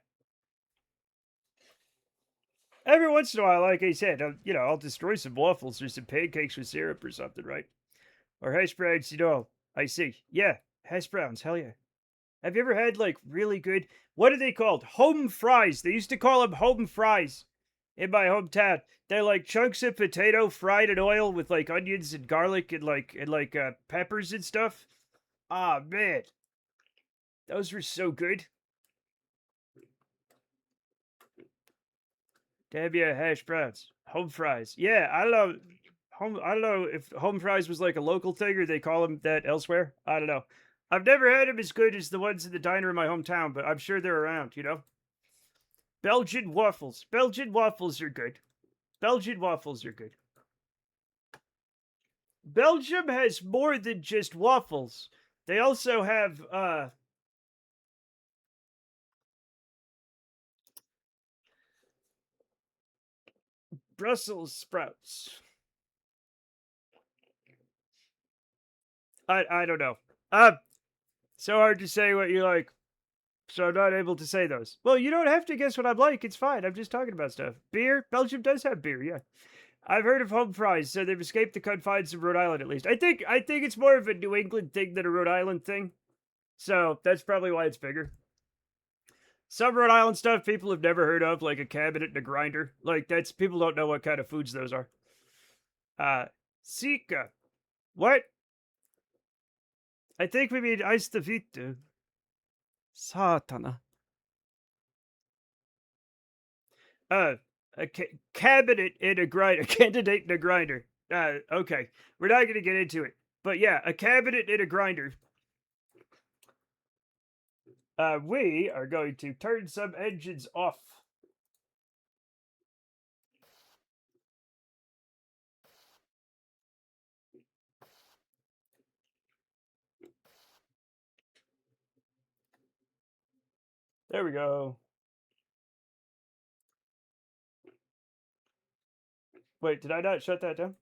every once in a while, like I said, I'll destroy some waffles or some pancakes with syrup or something, right? Or hash browns, I see. Yeah, hash browns, hell yeah. Have you ever had like really good, what are they called? Home fries. They used to call them home fries in my hometown. They're like chunks of potato fried in oil with like onions and garlic and peppers and stuff. Ah, man. Those were so good. Damn yeah, hash browns. Home fries. Yeah, I don't know. I don't know if home fries was like a local thing or they call them that elsewhere. I don't know. I've never had them as good as the ones in the diner in my hometown, but I'm sure they're around. Belgian waffles. Belgian waffles are good. Belgian waffles are good. Belgium has more than just waffles. They also have Brussels sprouts. I don't know. So hard to say what you like. So I'm not able to say those. Well, you don't have to guess what I'm like. It's fine. I'm just talking about stuff. Beer. Belgium does have beer. Yeah, I've heard of home fries, so they've escaped the confines of Rhode Island at least. I think it's more of a New England thing than a Rhode Island thing. So that's probably why it's bigger. Some Rhode Island stuff people have never heard of, like a cabinet and a grinder. Like that's people don't know what kind of foods those are. Uh, Sika. What? I think we mean Eistavita. Satana. A cabinet in a grinder. A candidate in a grinder. Okay. We're not going to get into it. But yeah, a cabinet in a grinder. We are going to turn some engines off. There we go. Wait, did I not shut that down?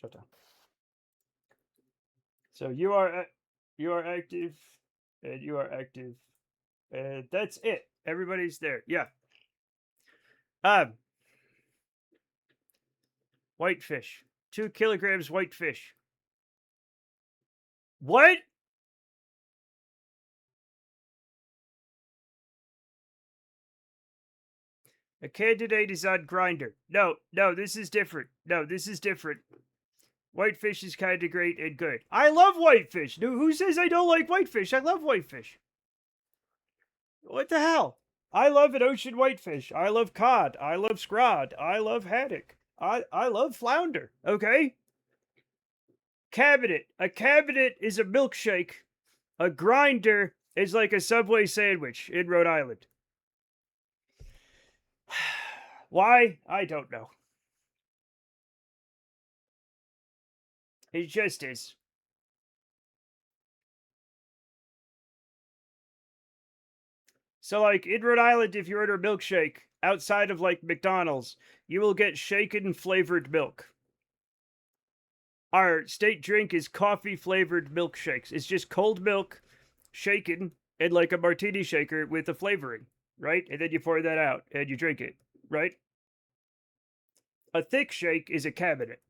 Shut down. So you are active, and you are active, and that's it. Everybody's there. Yeah. Whitefish. 2 kilograms whitefish. What? A candidate is on grinder. No, this is different. No, this is different. Whitefish is kind of great and good. I love whitefish. Who says I don't like whitefish? I love whitefish. What the hell? I love an ocean whitefish. I love cod. I love scrod. I love haddock. I love flounder. Okay? Cabinet. A cabinet is a milkshake. A grinder is like a Subway sandwich in Rhode Island. Why? I don't know. It just is. So, like, in Rhode Island, if you order a milkshake outside of, like, McDonald's, you will get shaken flavored milk. Our state drink is coffee flavored milkshakes. It's just cold milk, shaken, and like a martini shaker with a flavoring, right? And then you pour that out and you drink it, right? A thick shake is a cabinet.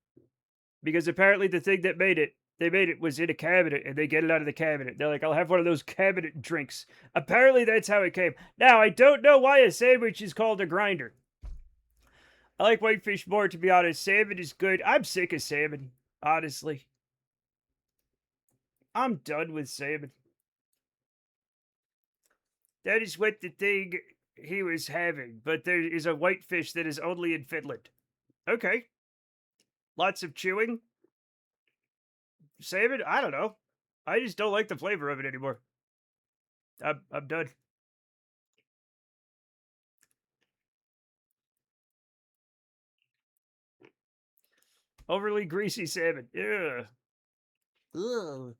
Because apparently the thing that made it, they made it was in a cabinet and they get it out of the cabinet. They're like, I'll have one of those cabinet drinks. Apparently that's how it came. Now, I don't know why a sandwich is called a grinder. I like whitefish more, to be honest. Salmon is good. I'm sick of salmon, honestly. I'm done with salmon. That is what the thing he was having. But there is a whitefish that is only in Finland. Okay. Lots of chewing. Salmon? I don't know. I just don't like the flavor of it anymore. I'm done. Overly greasy salmon. Yeah. Ugh.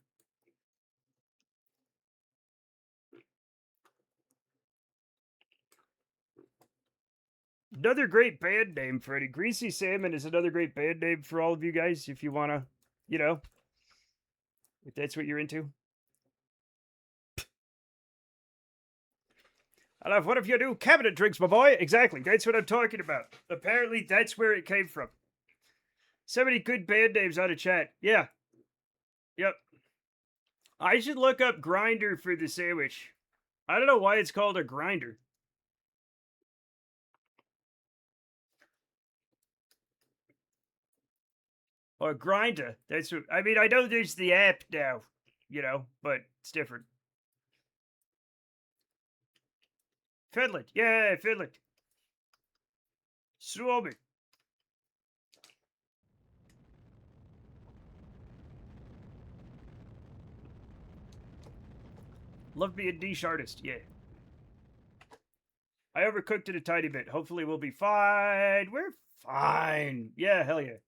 Another great band name, Freddie. Greasy Salmon is another great band name for all of you guys if you want to, if that's what you're into. I'll have one of your new cabinet drinks, my boy. Exactly. That's what I'm talking about. Apparently, that's where it came from. So many good band names out of chat. Yeah. Yep. I should look up grinder for the sandwich. I don't know why it's called a grinder. Or grinder. That's what I mean. I know there's the app now, but it's different. Finland. Yeah, Finland. Suomi. Love being a niche artist. Yeah. I overcooked it a tiny bit. Hopefully we'll be fine. We're fine. Yeah, hell yeah.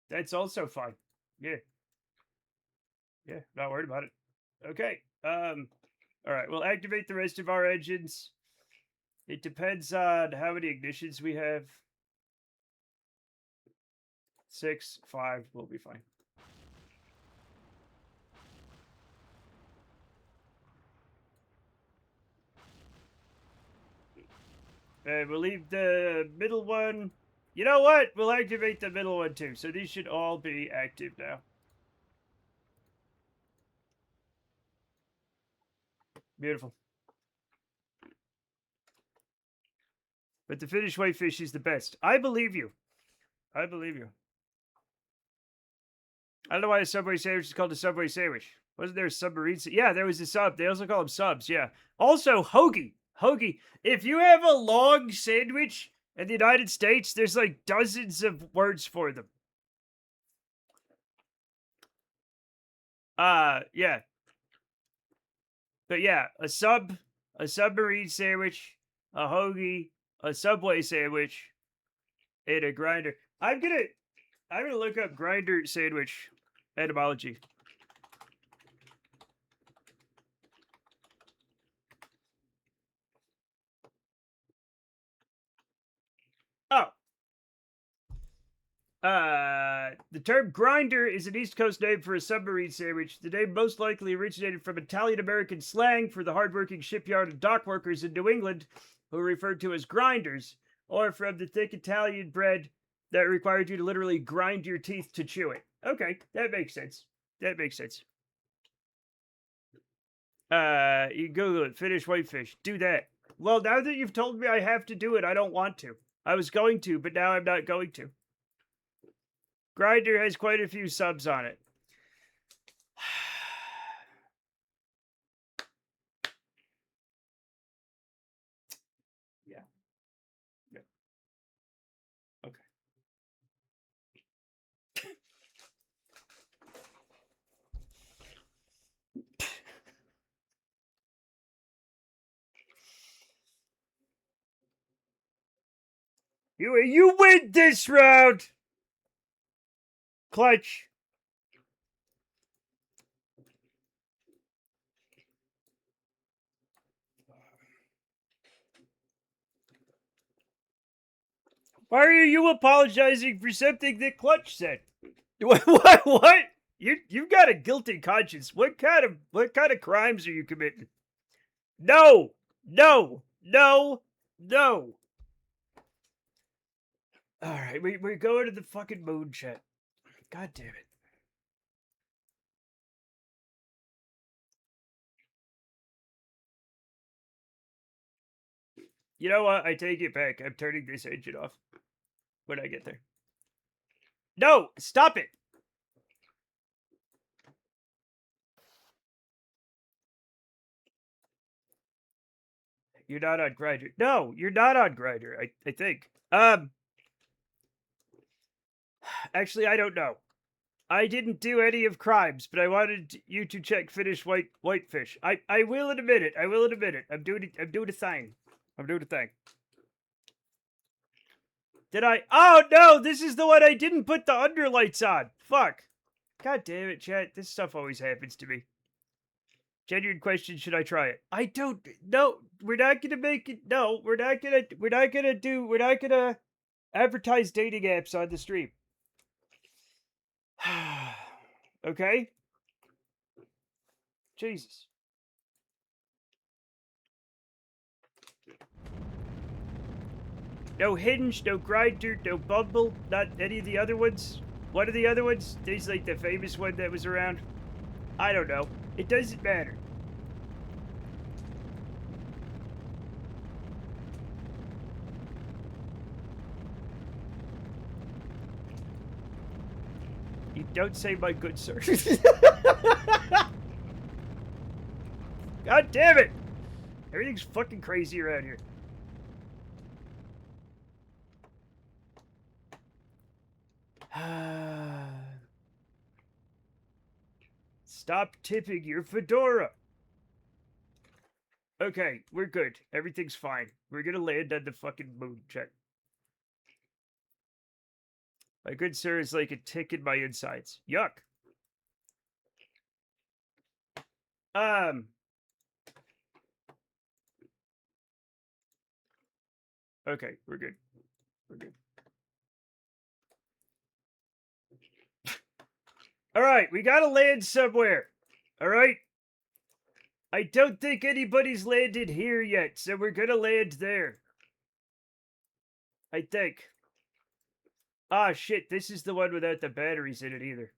That's also fine. Yeah. Yeah, not worried about it. Okay. All right, we'll activate the rest of our engines. It depends on how many ignitions we have. 6, 5, we'll be fine. And we'll leave the middle one You know what? We'll activate the middle one too. So these should all be active now. Beautiful. But the Finnish whitefish is the best. I believe you. I believe you. I don't know why a Subway sandwich is called a Subway sandwich. Wasn't there a submarine? Yeah, there was a sub. They also call them subs. Yeah. Also, hoagie. Hoagie. If you have a long sandwich in the United States, there's like dozens of words for them. Yeah. But yeah, a submarine sandwich, a hoagie, a Subway sandwich, and a grinder. I'm gonna look up grinder sandwich etymology. Oh. The term grinder is an East Coast name for a submarine sandwich. The name most likely originated from Italian-American slang for the hardworking shipyard and dock workers in New England, who were referred to as grinders, or from the thick Italian bread that required you to literally grind your teeth to chew it. Okay, that makes sense. That makes sense. You Google it, Finnish whitefish. Do that. Well, now that you've told me I have to do it, I don't want to. I was going to, but now I'm not going to. Grinder has quite a few subs on it. Yeah. Yeah. Okay. You win this round! Clutch. Why are you apologizing for something that Clutch said? What? You've got a guilty conscience. What kind of crimes are you committing? No! No! No! No! Alright, we're going to the fucking moon, chat. God damn it. You know what? I take it back. I'm turning this engine off when I get there. No! Stop it! You're not on Grindr. No, you're not on Grindr, I think. Actually, I don't know. I didn't do any of crimes, but I wanted you to check Finnish whitefish. I will in a minute. I will in a minute. I'm doing a thing. I'm doing a thing. Did I? Oh no! This is the one I didn't put the underlights on. Fuck. God damn it, chat. This stuff always happens to me. Genuine question: should I try it? I don't. No, we're not gonna make it. No, we're not gonna advertise dating apps on the stream. Okay. Jesus. No Hinge, no Grindr, no Bumble, not any of the other ones. What are the other ones? There's like the famous one that was around. I don't know. It doesn't matter. You don't say, my good sir. God damn it! Everything's fucking crazy around here. Stop tipping your fedora. Okay, we're good. Everything's fine. We're gonna land on the fucking moon, check. My good sir is like a tick in my insides. Yuck. Okay, we're good. We're good. Alright, we gotta land somewhere. Alright? I don't think anybody's landed here yet, so we're gonna land there. I think. Ah, shit. This is the one without the batteries in it either.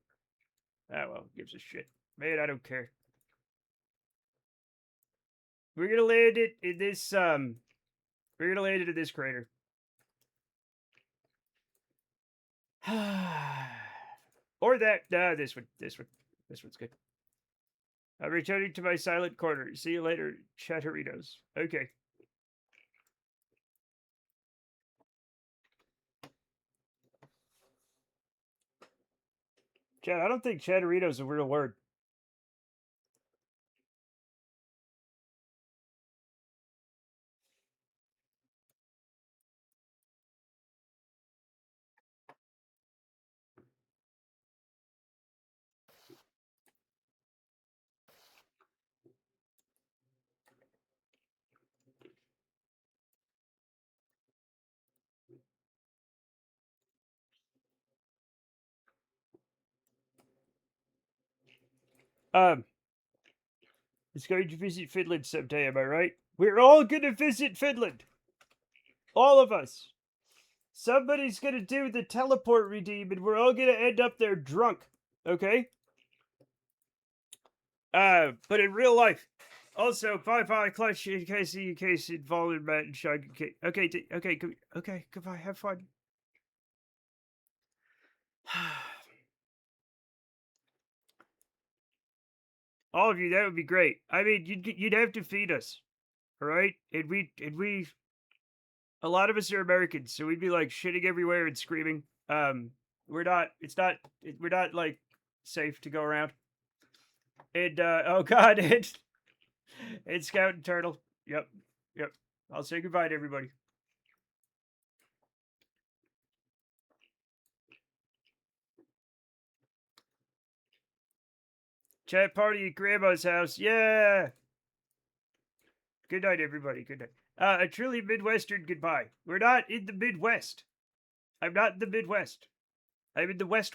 Ah, well, gives a shit. Man, I don't care. We're gonna land it in this, we're gonna land it in this crater. Or that. Nah, this one. This one. This one's good. I'm returning to my silent corner. See you later, Chatteritos. Okay. Chat, I don't think Chatteritos a real word. Um, it's going to visit Finland someday, am I right? We're all gonna visit Finland. All of us. Somebody's gonna do the teleport redeem, and we're all gonna end up there drunk. Okay? But in real life. Also, bye clutch in case involved Matt and Shug. Okay, goodbye, have fun. All of you, that would be great. I mean, you'd have to feed us, all right? And we, a lot of us are Americans, so we'd be like shitting everywhere and screaming. We're not. We're not like safe to go around. And oh god, it's Scout and Turtle. Yep. I'll say goodbye to everybody. Chat party at Grandma's house. Yeah. Good night, everybody. Good night. A truly Midwestern goodbye. We're not in the Midwest. I'm not in the Midwest. I'm in the West.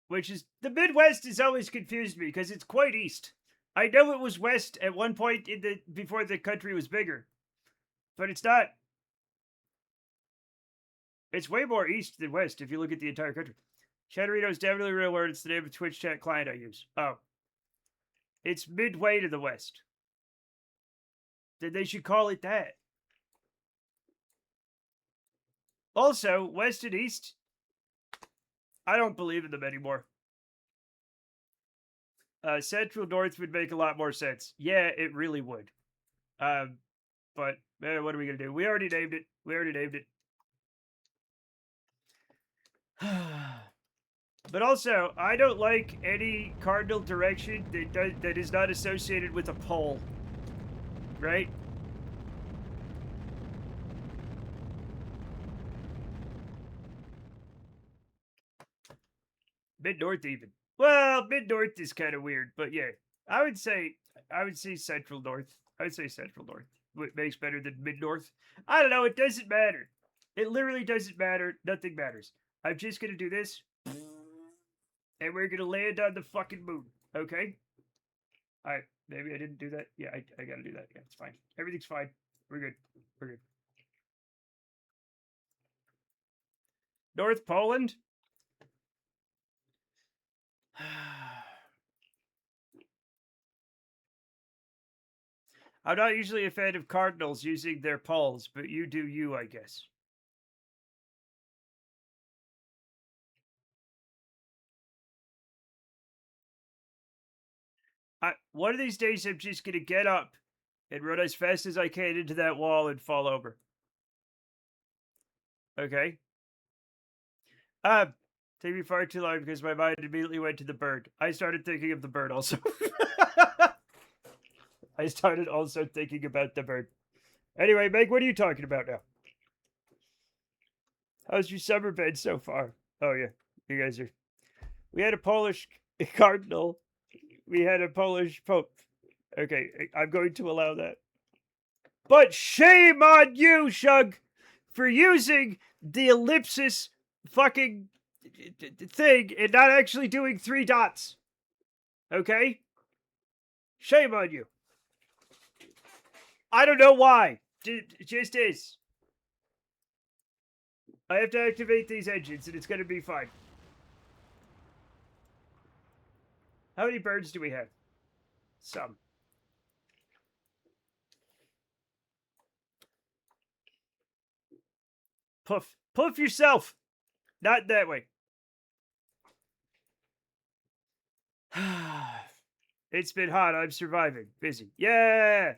Which is, the Midwest has always confused me because it's quite east. I know it was west at one point before the country was bigger. But it's not. It's way more east than west if you look at the entire country. Chatterito is definitely a real word. It's the name of the Twitch chat client I use. Oh. It's midway to the west. Then they should call it that. Also, west and east, I don't believe in them anymore. Central north would make a lot more sense. Yeah, it really would. But what are we gonna do? We already named it. But also, I don't like any cardinal direction that is not associated with a pole. Right? Mid-north even. Well, mid-north is kind of weird, but yeah. I would say central north. I would say central north. What makes better than mid-north? I don't know, it doesn't matter. It literally doesn't matter. Nothing matters. I'm just gonna do this. And we're gonna land on the fucking moon. Okay? Alright. Maybe I didn't do that. Yeah, I gotta do that. Yeah, it's fine. Everything's fine. We're good. North Poland? I'm not usually a fan of cardinals using their poles, but you do you, I guess. One of these days, I'm just gonna get up and run as fast as I can into that wall and fall over. Okay? Take me far too long because my mind immediately went to the bird. I started thinking of the bird also. I started also thinking about the bird. Anyway, Meg, what are you talking about now? How's your summer been so far? Oh, yeah. You guys are. We had a Polish cardinal. We had a Polish pope. Okay, I'm going to allow that. But shame on you, Shug, for using the ellipsis fucking thing and not actually doing 3 dots. Okay? Shame on you. I don't know why. It just is. I have to activate these engines, and it's gonna be fine. How many birds do we have? Some. Poof. Poof yourself! Not that way. It's been hot. I'm surviving. Busy. Yeah!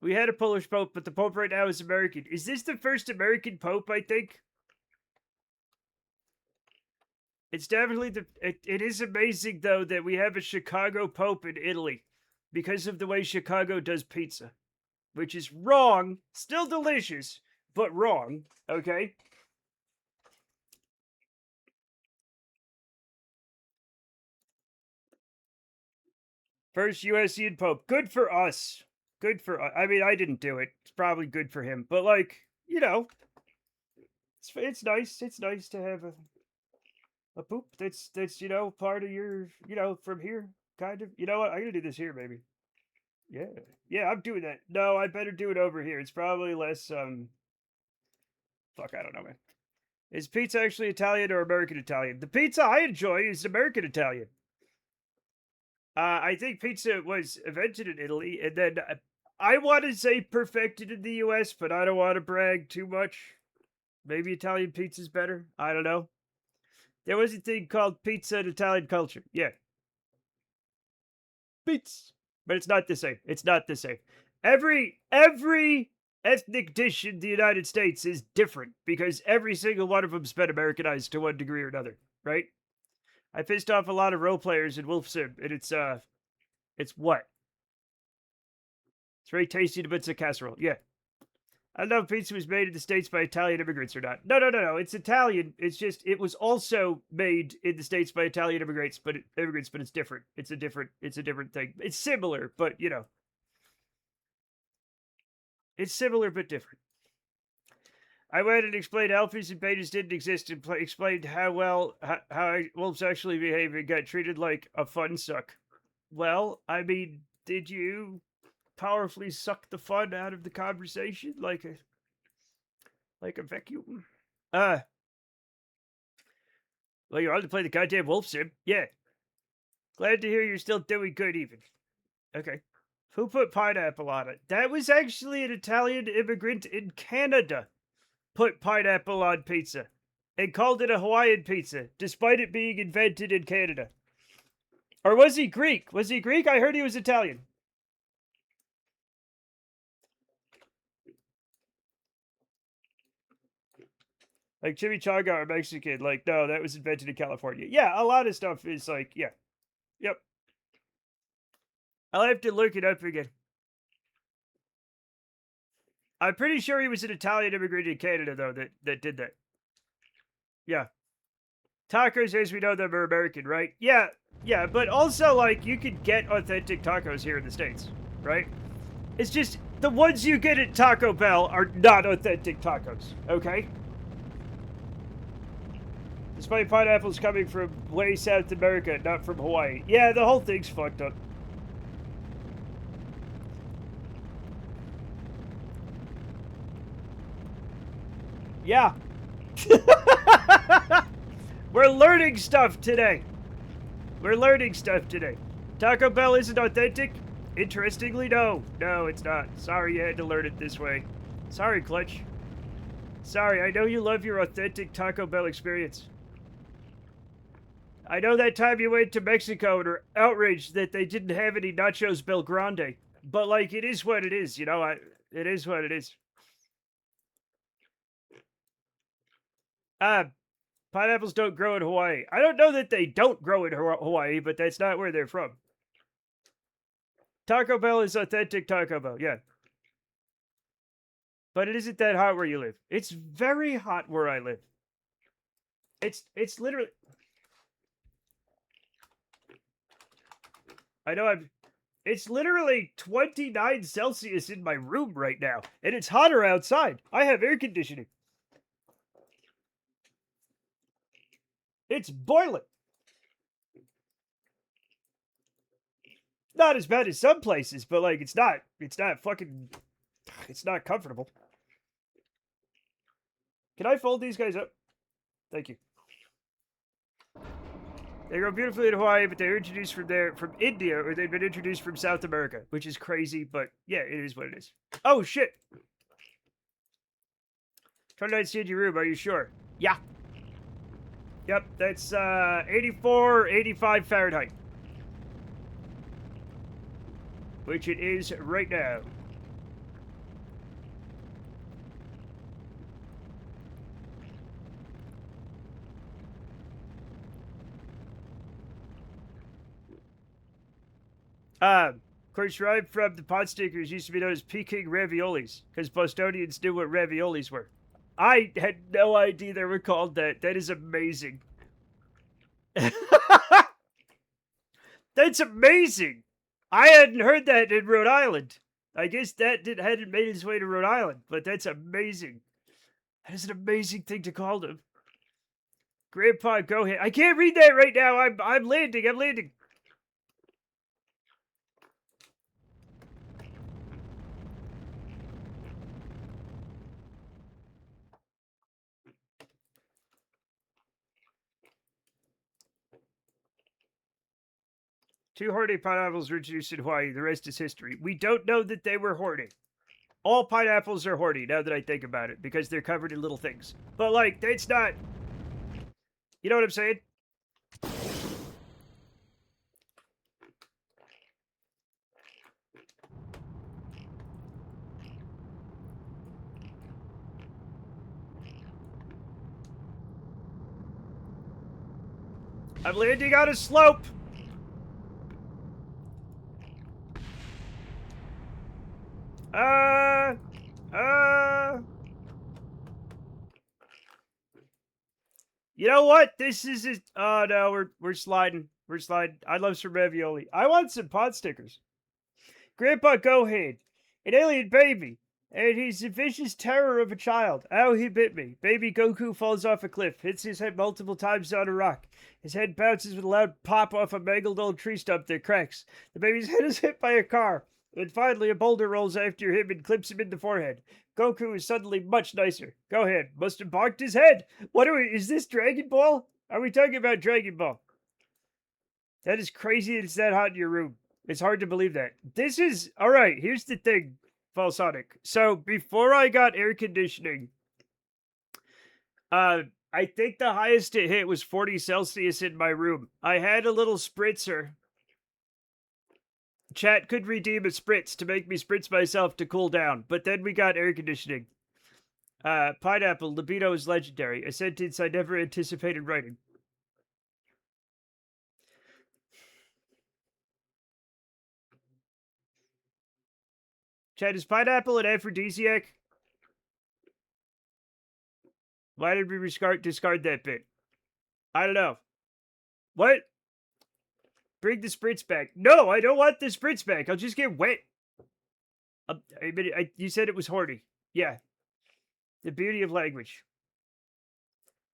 We had a Polish Pope, but the Pope right now is American. Is this the first American Pope, I think? It's definitely the... It is amazing, though, that we have a Chicago Pope in Italy because of the way Chicago does pizza. Which is wrong. Still delicious, but wrong. Okay? First USian Pope. Good for us. Good for us. I mean, I didn't do it. It's probably good for him. But, like, you know, it's nice. It's nice to have a poop that's you know, part of your, you know, from here, kind of. You know what? I'm going to do this here, maybe. Yeah. Yeah, I'm doing that. No, I better do it over here. It's probably less, fuck, I don't know, man. Is pizza actually Italian or American Italian? The pizza I enjoy is American Italian. I think pizza was invented in Italy, and then I want to say perfected in the U.S., but I don't want to brag too much. Maybe Italian pizza's better. I don't know. There was a thing called pizza in Italian culture. Yeah. Pizza. But it's not the same. It's not the same. Every ethnic dish in the United States is different because every single one of them's been Americanized to one degree or another, right? I pissed off a lot of role players in Wolf Sim, and it's what? It's very tasty to bits of casserole. Yeah. I don't know if pizza was made in the States by Italian immigrants or not. No. It's Italian. It's just, it was also made in the States by Italian immigrants, but it's different. It's a different thing. It's similar, but you know. It's similar, but different. I went and explained alphas and betas didn't exist and explained how wolves actually behave and got treated like a fun suck. Well, I mean, did you powerfully suck the fun out of the conversation like a vacuum? Well, you're on to play the goddamn wolf sim. Yeah. Glad to hear you're still doing good even. Okay. Who put pineapple on it? That was actually an Italian immigrant in Canada. Put pineapple on pizza and called it a Hawaiian pizza, despite it being invented in Canada. Or was he Greek? Was he Greek? I heard he was Italian. Like chimichanga or Mexican. Like, no, that was invented in California. Yeah, a lot of stuff is like, yeah. Yep. I'll have to look it up again. I'm pretty sure he was an Italian immigrant in Canada, though, that did that. Yeah. Tacos, as we know them, are American, right? Yeah, but also, like, you could get authentic tacos here in the States, right? It's just, the ones you get at Taco Bell are not authentic tacos, okay? Despite pineapples coming from way South America, not from Hawaii. Yeah, the whole thing's fucked up. Yeah. We're learning stuff today. Taco Bell isn't authentic? Interestingly, no. No, it's not. Sorry you had to learn it this way. Sorry, Clutch. Sorry, I know you love your authentic Taco Bell experience. I know that time you went to Mexico and were outraged that they didn't have any Nachos Bel Grande. But, like, it is what it is, you know? It is what it is. Pineapples don't grow in Hawaii. I don't know that they don't grow in Hawaii, but that's not where they're from. Taco Bell is authentic Taco Bell, yeah. But it isn't that hot where you live. It's very hot where I live. It's literally... I know it's literally 29 Celsius in my room right now, and it's hotter outside. I have air conditioning. It's boiling. Not as bad as some places, but like it's not comfortable. Can I fold these guys up? Thank you. They grow beautifully in Hawaii, but they're introduced from India, or they've been introduced from South America, which is crazy, but yeah, it is what it is. Oh, shit. 29 CG room, are you sure? Yeah. Yep, that's 84, 85 Fahrenheit. Which it is right now. Of course, right from the pot stickers used to be known as Peking raviolis, because Bostonians knew what raviolis were. I had no idea they were called that. That is amazing. That's amazing. I hadn't heard that in Rhode Island. I guess that hadn't made its way to Rhode Island, but that's amazing. That is an amazing thing to call them. Grandpa, go ahead. I can't read that right now. I'm landing. I'm landing. Two horny pineapples were introduced in Hawaii. The rest is history. We don't know that they were horny. All pineapples are horny, now that I think about it, because they're covered in little things. But, like, that's not... You know what I'm saying? I'm landing on a slope! You know what? This is it. Oh no, we're sliding. We're sliding. I love some ravioli. I want some pot stickers. Grandpa Gohan, an alien baby, and he's the vicious terror of a child. Ow, he bit me. Baby Goku falls off a cliff, hits his head multiple times on a rock. His head bounces with a loud pop off a mangled old tree stump that cracks. The baby's head is hit by a car. And finally, a boulder rolls after him and clips him in the forehead. Goku is suddenly much nicer. Gohan must have bonked his head. What are we? Is this Dragon Ball? Are we talking about Dragon Ball? That is crazy. It's that hot in your room. It's hard to believe that. This is all right. Here's the thing, Falsonic. So before I got air conditioning, I think the highest it hit was 40 Celsius in my room. I had a little spritzer. Chat could redeem a spritz to make me spritz myself to cool down, but then we got air conditioning. Pineapple, libido is legendary, a sentence I never anticipated writing. Chat, is pineapple an aphrodisiac? Why did we discard that bit? I don't know. What? Bring the spritz back. No, I don't want the spritz back. I'll just get wet. You said it was horny. Yeah. The beauty of language.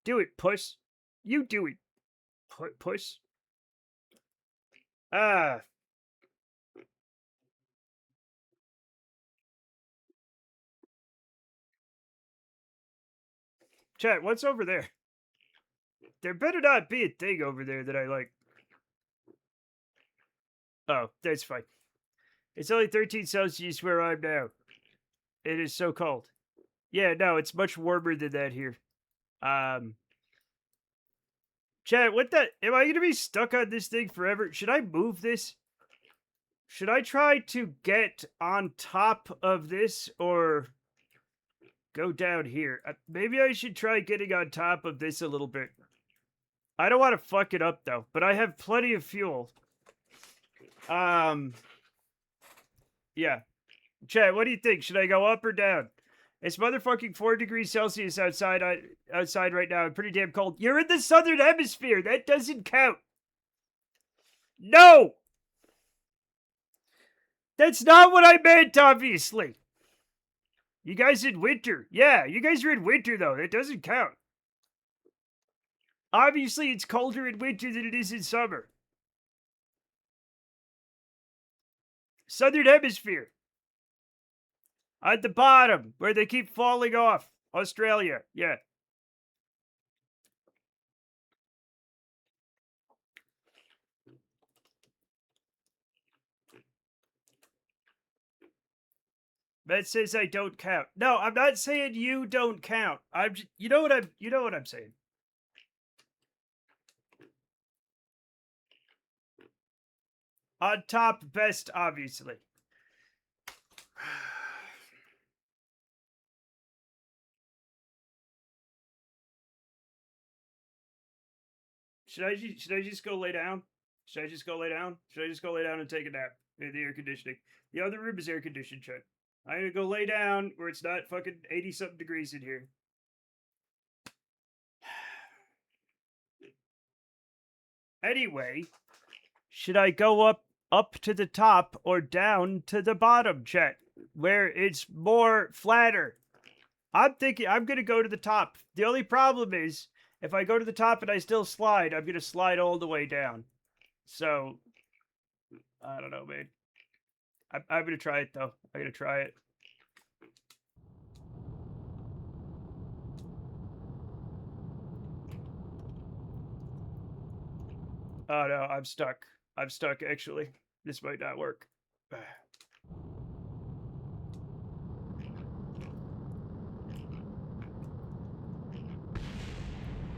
Do it, puss. You do it, puss. Ah. Chat, what's over there? There better not be a thing over there that I like. Oh, that's fine. It's only 13 Celsius where I'm now. It is so cold. Yeah, no, it's much warmer than that here. Chat, what the? Am I going to be stuck on this thing forever? Should I move this? Should I try to get on top of this or go down here? Maybe I should try getting on top of this a little bit. I don't want to fuck it up though, but I have plenty of fuel. Yeah. Chat, what do you think? Should I go up or down? It's motherfucking 4 degrees Celsius outside right now. I'm pretty damn cold. You're in the southern hemisphere. That doesn't count. No! That's not what I meant, obviously. You guys in winter. Yeah, you guys are in winter, though. That doesn't count. Obviously, it's colder in winter than it is in summer. Southern hemisphere. At the bottom, where they keep falling off. Australia. Yeah. That says I don't count. No, I'm not saying you don't count. I'm just, you know what I'm saying. On top, best, obviously. Should I just go lay down? Should I just go lay down? Should I just go lay down and take a nap in the air conditioning? The other room is air conditioned, Chet. I'm gonna go lay down where it's not fucking 80 something degrees in here. Anyway, should I go up to the top or down to the bottom, Chet, where it's more flatter? I'm thinking I'm gonna go to the top. The only problem is if I go to the top and I still slide, I'm gonna slide all the way down. So I don't know, man. I'm gonna try it though. I'm gonna try it. Oh no, I'm stuck. I'm stuck actually. This might not work.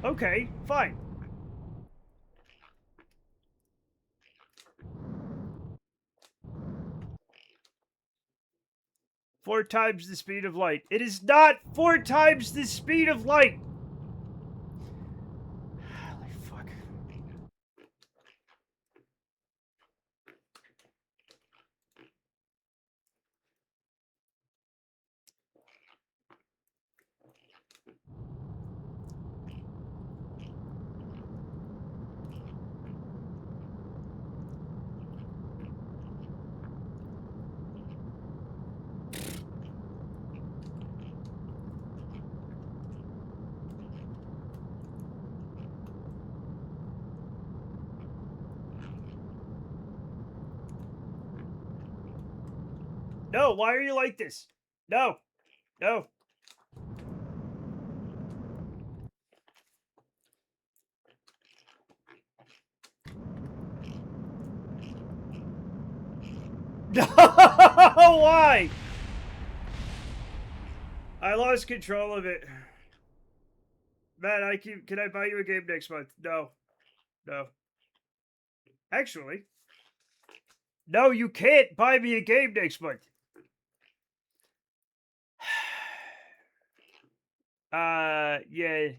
Okay, fine. Four times the speed of light. It is not 4 times the speed of light. Holy fuck. No, why are you like this? No. No. No, why? I lost control of it. Man, can I buy you a game next month? No. No. Actually. No, you can't buy me a game next month. Yeah.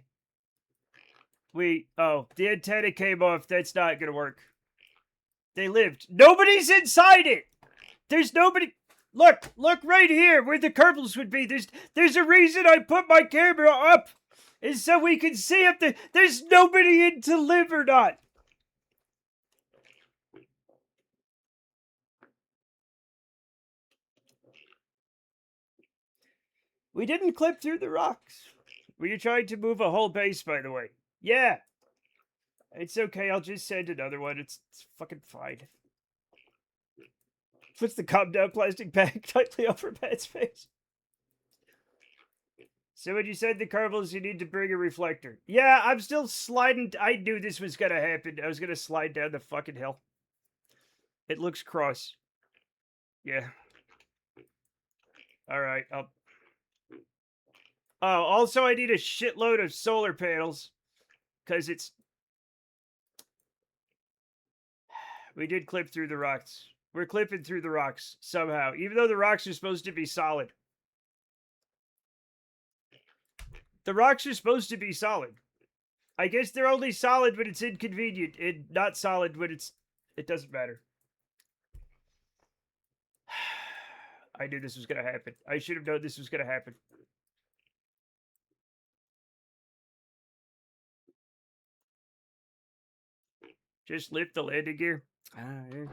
The antenna came off. That's not gonna work. They lived. Nobody's inside it. There's nobody. Look right here where the Kerbals would be. There's a reason I put my camera up, is so we can see if there's nobody in to live or not. We didn't clip through the rocks. Were you trying to move a whole base, by the way? Yeah. It's okay. I'll just send another one. It's fucking fine. Puts the calm down plastic bag tightly over Pat's face. So when you said the Kerbals, you need to bring a reflector. Yeah, I'm still sliding. I knew this was gonna happen. I was gonna slide down the fucking hill. It looks cross. Yeah. Alright, I'll... Oh, also I need a shitload of solar panels. Because it's... We did clip through the rocks. We're clipping through the rocks, somehow. Even though the rocks are supposed to be solid. The rocks are supposed to be solid. I guess they're only solid when it's inconvenient, and not solid when it's... It doesn't matter. I knew this was gonna happen. I should have known this was gonna happen. Just lift the landing gear. Yeah.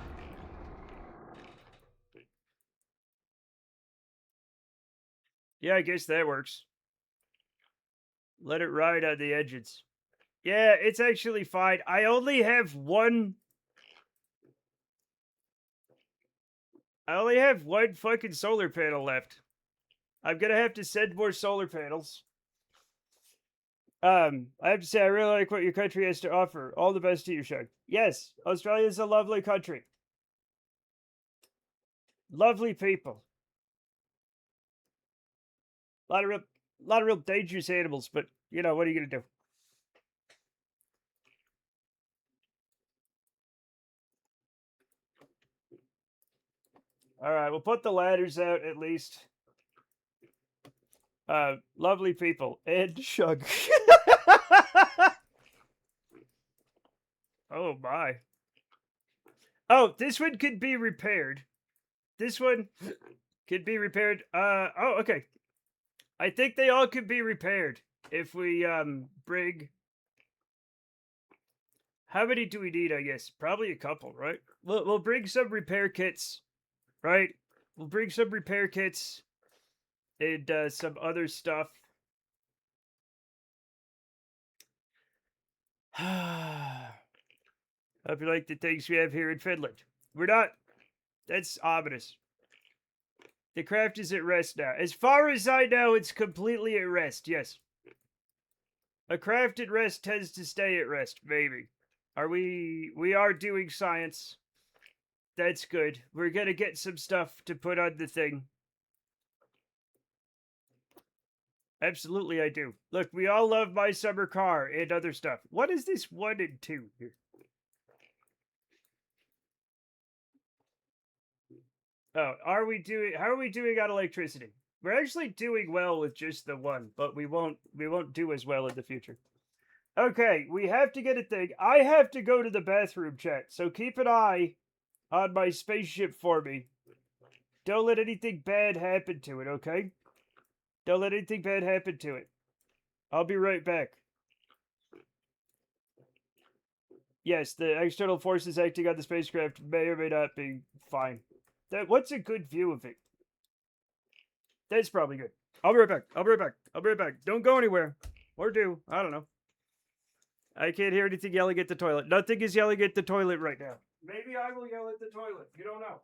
Yeah, I guess that works. Let it ride on the edges. Yeah, it's actually fine. I only have one... I only have one fucking solar panel left. I'm gonna have to send more solar panels. I have to say, I really like what your country has to offer. All the best to you, Shug. Yes, Australia is a lovely country. Lovely people. lot of real dangerous animals, but you know, what are you gonna do? All right, we'll put the ladders out at least. Lovely people and Shug. Oh my. Oh, this one could be repaired. This one could be repaired. Oh, okay. I think they all could be repaired if we bring. How many do we need? I guess probably a couple, right? We'll bring some repair kits, right? We'll bring some repair kits and some other stuff. Hope you like the things we have here in Finland. We're not. That's ominous. The craft is at rest now. As far as I know, it's completely at rest. Yes. A craft at rest tends to stay at rest. Maybe. We are doing science. That's good. We're gonna get some stuff to put on the thing. Absolutely, I do. Look, we all love my summer car and other stuff. What is this 1 and 2 here? Oh, are we doing? How are we doing on electricity? We're actually doing well with just the one, but we won't do as well in the future. Okay, we have to get a thing. I have to go to the bathroom, chat. So keep an eye on my spaceship for me. Don't let anything bad happen to it, okay? Don't let anything bad happen to it. I'll be right back. Yes, the external forces acting on the spacecraft may or may not be fine. What's a good view of it? That's probably good. I'll be right back. I'll be right back. I'll be right back. Don't go anywhere. Or do. I don't know. I can't hear anything yelling at the toilet. Nothing is yelling at the toilet right now. Maybe I will yell at the toilet. You don't know.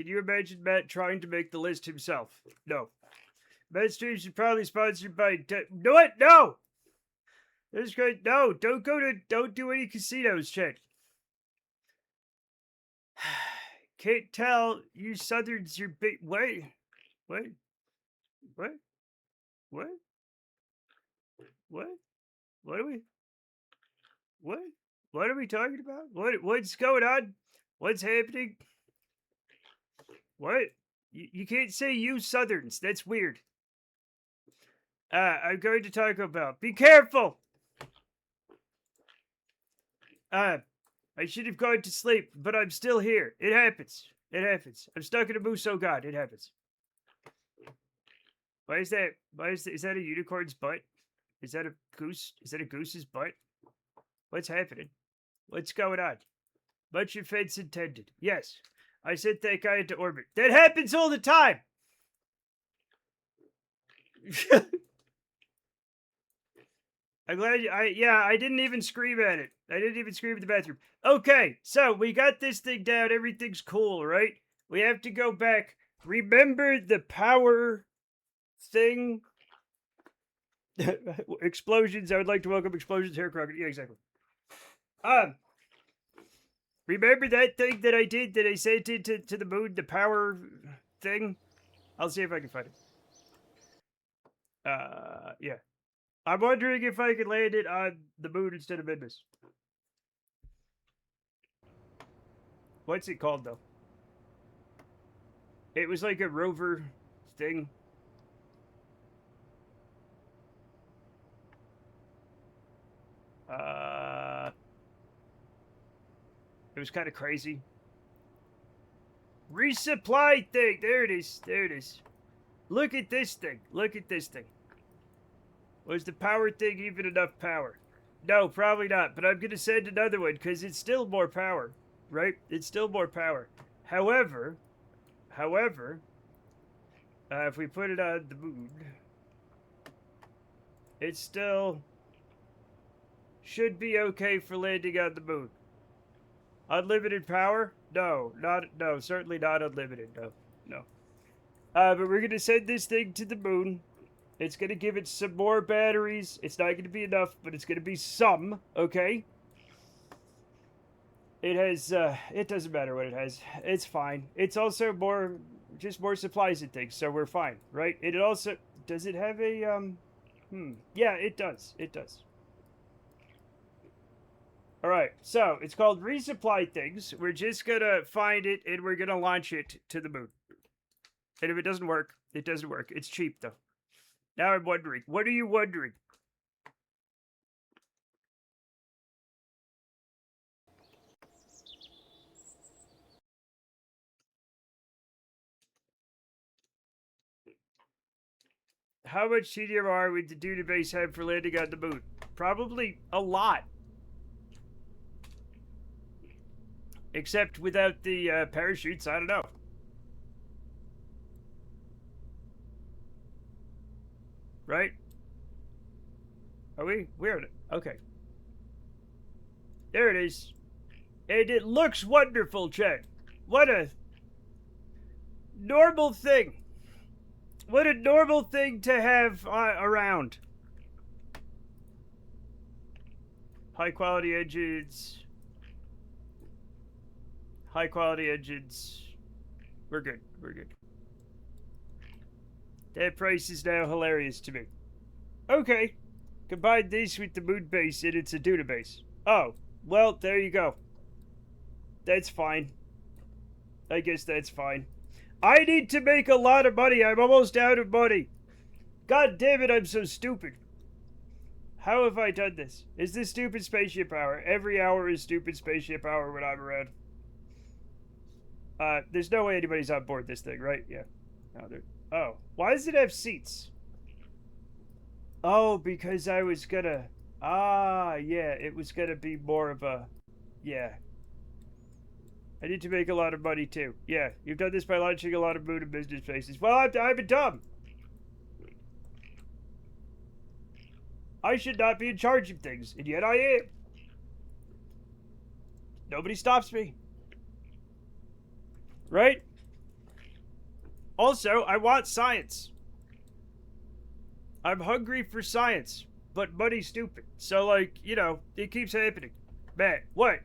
Can you imagine Matt trying to make the list himself? No. Matt's stream should probably sponsored by... No, what? No! That's great. No, don't do any casinos, chat. Can't tell you Southerns you're big... What? What? What? What? What? What are we... What? What are we talking about? What's going on? What's happening? What? You can't say you Southerns. That's weird. I'm going to Taco Bell. Be careful! I should have gone to sleep, but I'm still here. It happens. It happens. I'm stuck in a Muso God. It happens. Why is that? Is that a unicorn's butt? Is that a goose? Is that a goose's butt? What's happening? What's going on? Much offense intended. Yes. I sent that guy into orbit. That happens all the time! I'm glad I didn't even scream at it. I didn't even scream at the bathroom. Okay, so we got this thing down. Everything's cool, right? We have to go back. Remember the power thing? Explosions. I would like to welcome Explosions, Hair Crockett. Yeah, exactly. Remember that thing that I did that I sent it to the moon? The power thing? I'll see if I can find it. Yeah. I'm wondering if I can land it on the moon instead of Midmas. What's it called, though? It was like a rover thing. It was kind of crazy. Resupply thing! There it is. There it is. Look at this thing. Look at this thing. Was the power thing even enough power? No, probably not. But I'm going to send another one because it's still more power. Right? It's still more power. However, if we put it on the moon, it still should be okay for landing on the moon. Unlimited power? No, certainly not unlimited. No. But we're going to send this thing to the moon. It's going to give it some more batteries. It's not going to be enough, but it's going to be some, okay? It has, it doesn't matter what it has. It's fine. It's also just more supplies and things, so we're fine, right? It also, does it have a, yeah, it does. It does. All right, so it's called Resupply Things. We're just going to find it, and we're going to launch it to the moon. And if it doesn't work, it doesn't work. It's cheap, though. Now I'm wondering. What are you wondering? How much CDMR would the Duna base have for landing on the moon? Probably a lot. Except without the parachutes, I don't know. Right? Are we? We're in it. Okay. There it is. And it looks wonderful, Chad. What a normal thing. What a normal thing to have around. High quality engines. High quality engines. We're good. We're good. That price is now hilarious to me. Okay. Combine this with the moon base and it's a Duna base. Oh, well, there you go. That's fine. I guess that's fine. I need to make a lot of money. I'm almost out of money. God damn it, I'm so stupid. How have I done this? Is this stupid spaceship hour? Every hour is stupid spaceship hour when I'm around. There's no way anybody's on board this thing, right? Yeah. No, oh. Why does it have seats? Oh, because I was gonna... Ah, yeah, it was gonna be more of a... Yeah. I need to make a lot of money, too. Yeah, you've done this by launching a lot of moon and business faces. Well, I've been dumb. I should not be in charge of things, and yet I am. Nobody stops me. Right? Also, I want science. I'm hungry for science, but money's stupid. So, like, you know, it keeps happening. Man, what?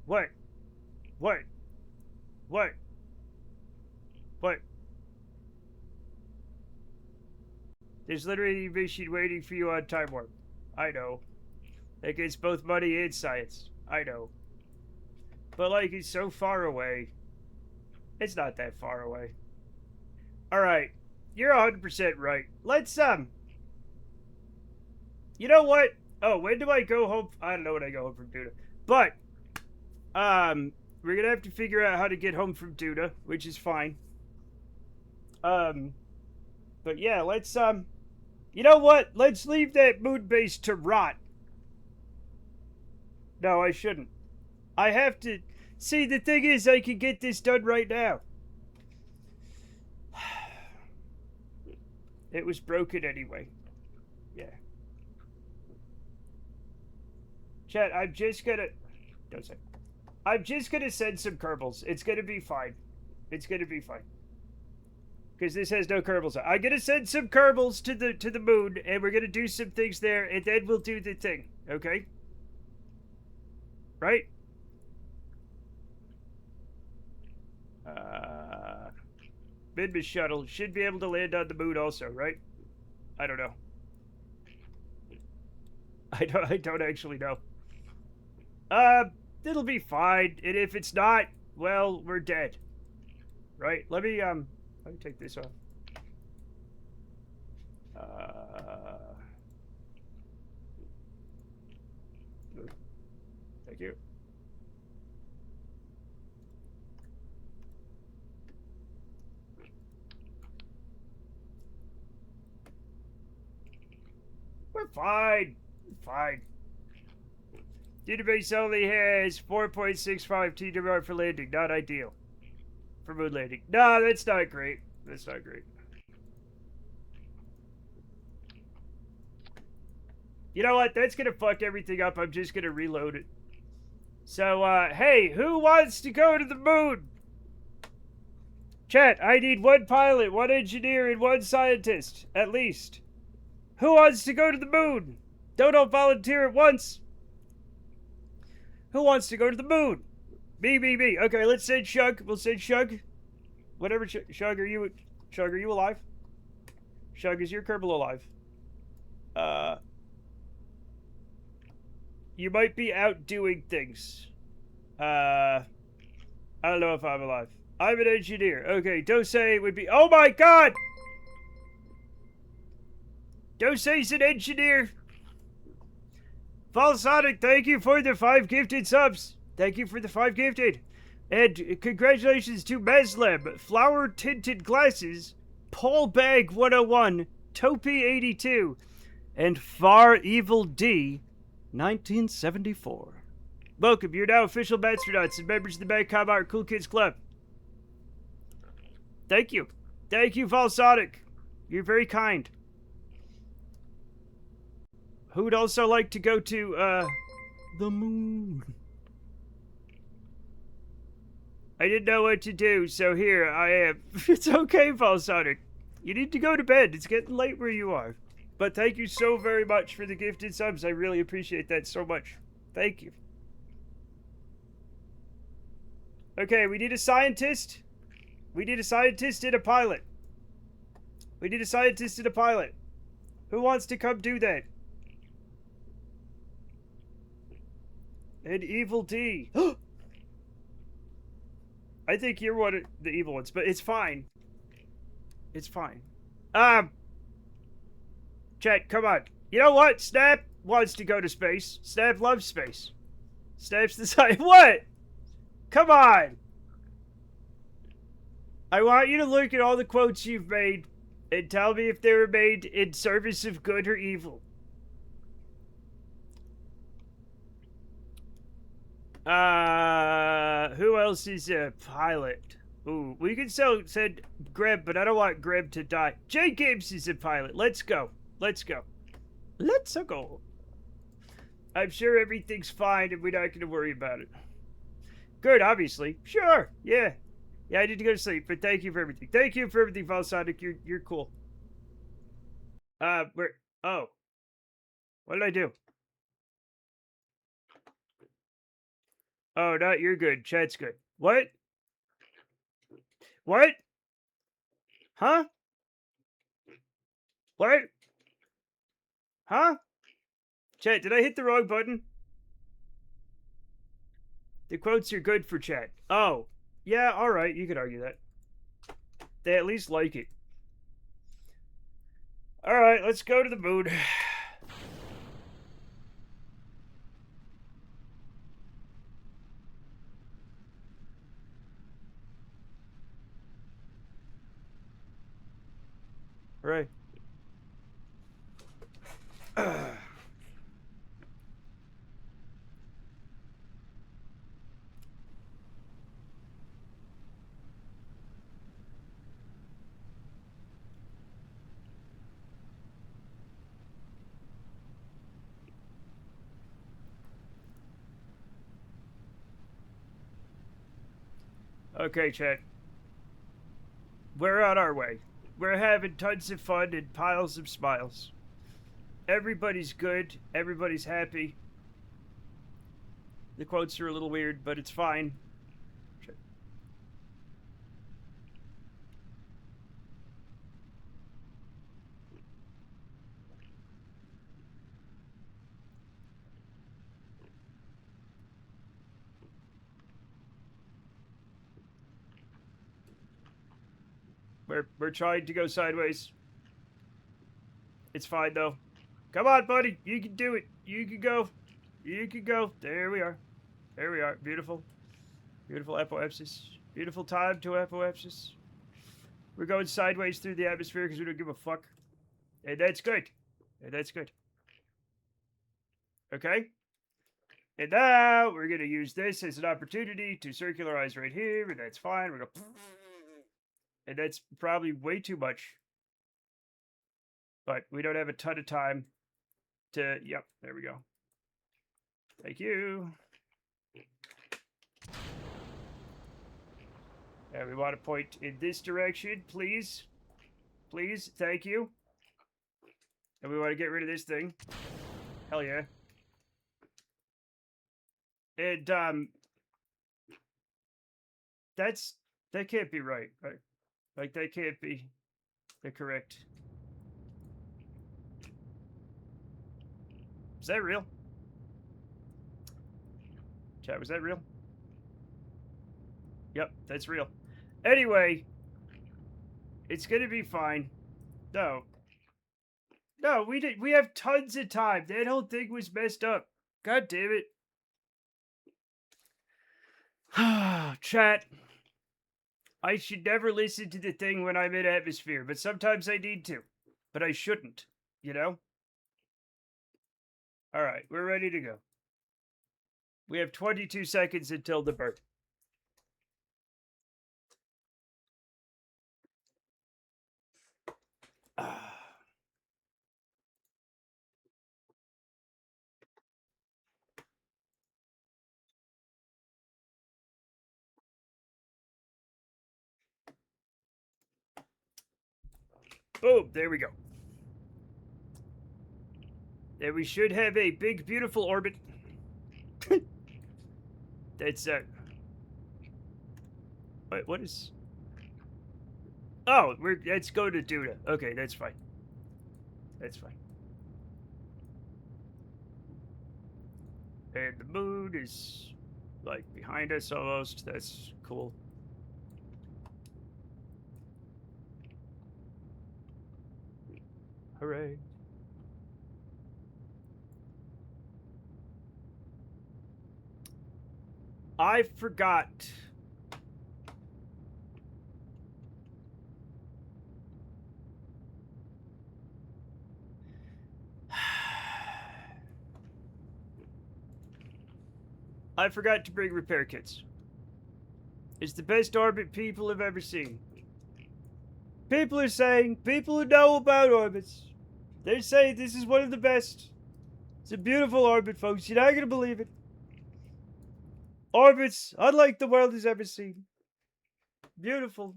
What? What? What? What? There's literally a machine waiting for you on Time Warp. I know. That gets both money and science. I know. But, like, it's so far away. It's not that far away. Alright. You're 100% right. Let's, you know what? Oh, when do I go home? I don't know when I go home from Duna. But, we're gonna have to figure out how to get home from Duna, which is fine. But yeah, let's, you know what? Let's leave that moon base to rot. No, I shouldn't. I have to... See, the thing is, I can get this done right now. It was broken anyway. Yeah. Chat, I'm just gonna... Don't say. I'm just gonna send some Kerbals. It's gonna be fine. It's gonna be fine. Because this has no Kerbals. I'm gonna send some Kerbals to the moon, and we're gonna do some things there, and then we'll do the thing. Okay? Right? Midmas shuttle should be able to land on the moon also, right? I don't know. I don't actually know. It'll be fine. And if it's not, well, we're dead. Right? Let me take this off. Thank you. We're fine. We're fine. Database only has 4.65 TWR for landing. Not ideal. For moon landing. No, that's not great. That's not great. You know what? That's gonna fuck everything up. I'm just gonna reload it. So, hey, who wants to go to the moon? Chat, I need one pilot, one engineer, and one scientist, at least. Who wants to go to the moon? Don't all volunteer at once. Who wants to go to the moon? Me. Okay, let's send Shug. We'll send Shug. Whatever, Shug, are you alive? Shug, is your Kerbal alive? You might be out doing things. I don't know if I'm alive. I'm an engineer. Okay, Dosei would be... Oh my god! Dosei's an engineer! Falsonic, thank you for the 5 gifted subs. Thank you for the 5 gifted. And congratulations to Meslem, Flower Tinted Glasses, Paul Bag 101, Topi 82, and Far Evil D 1974. Welcome, you're now official Bastardouts and members of the Bad Combat Cool Kids Club. Thank you. Thank you, Falsonic. You're very kind. Who'd also like to go to, the moon? I didn't know what to do, so here I am. It's okay, Falsonic. You need to go to bed. It's getting late where you are. But thank you so very much for the gifted subs. I really appreciate that so much. Thank you. Okay, we need a scientist. We need a scientist and a pilot. We need a scientist and a pilot. Who wants to come do that? And Evil D. I think you're one of the evil ones, but it's fine. It's fine. Chat, come on. You know what? Snap wants to go to space. Snap loves space. Snap's the side. What? Come on. I want you to look at all the quotes you've made and tell me if they were made in service of good or evil. Who else is a pilot? Ooh, we can send Greb, but I don't want Greb to die. J. Gibbs is a pilot. Let's go. Let's go. Let's go. I'm sure everything's fine and we're not going to worry about it. Good, obviously. Sure, yeah. Yeah, I need to go to sleep, but thank you for everything. Thank you for everything, Valsonic. You're cool. Where? Oh, what did I do? Oh, no, you're good. Chat's good. What? What? Huh? What? Huh? Chat, did I hit the wrong button? The quotes are good for chat. Oh, yeah, alright, you could argue that. They at least like it. Alright, let's go to the moon. Right. Okay, chat. We're on our way. We're having tons of fun and piles of smiles. Everybody's good. Everybody's happy. The quotes are a little weird, but it's fine. We're trying to go sideways. It's fine though. Come on, buddy. You can do it. You can go. You can go. There we are. There we are. Beautiful. Beautiful apoapsis. Beautiful time to apoapsis. We're going sideways through the atmosphere because we don't give a fuck. And that's good. And that's good. Okay? And now we're going to use this as an opportunity to circularize right here. And that's fine. We're going to... And that's probably way too much. But we don't have a ton of time to... Yep, there we go. Thank you. And we want to point in this direction, please. Please, thank you. And we want to get rid of this thing. Hell yeah. And, that can't be right? Like, that can't be the correct. Is that real? Chat, was that real? Yep, that's real. Anyway, it's gonna be fine. No. No, we have tons of time. That whole thing was messed up. God damn it. Chat. I should never listen to the thing when I'm in atmosphere, but sometimes I need to. But I shouldn't, you know? Alright, we're ready to go. We have 22 seconds until the birth. Boom, there we go. And we should have a big, beautiful orbit. That's, Wait, what is... Oh, let's go to Duda. Okay, that's fine. That's fine. And the moon is, like, behind us almost. That's cool. Hooray. I forgot. I forgot to bring repair kits. It's the best orbit people have ever seen. People are saying, people who know about orbits, they're saying this is one of the best. It's a beautiful orbit, folks. You're not going to believe it. Orbits, unlike the world has ever seen. Beautiful.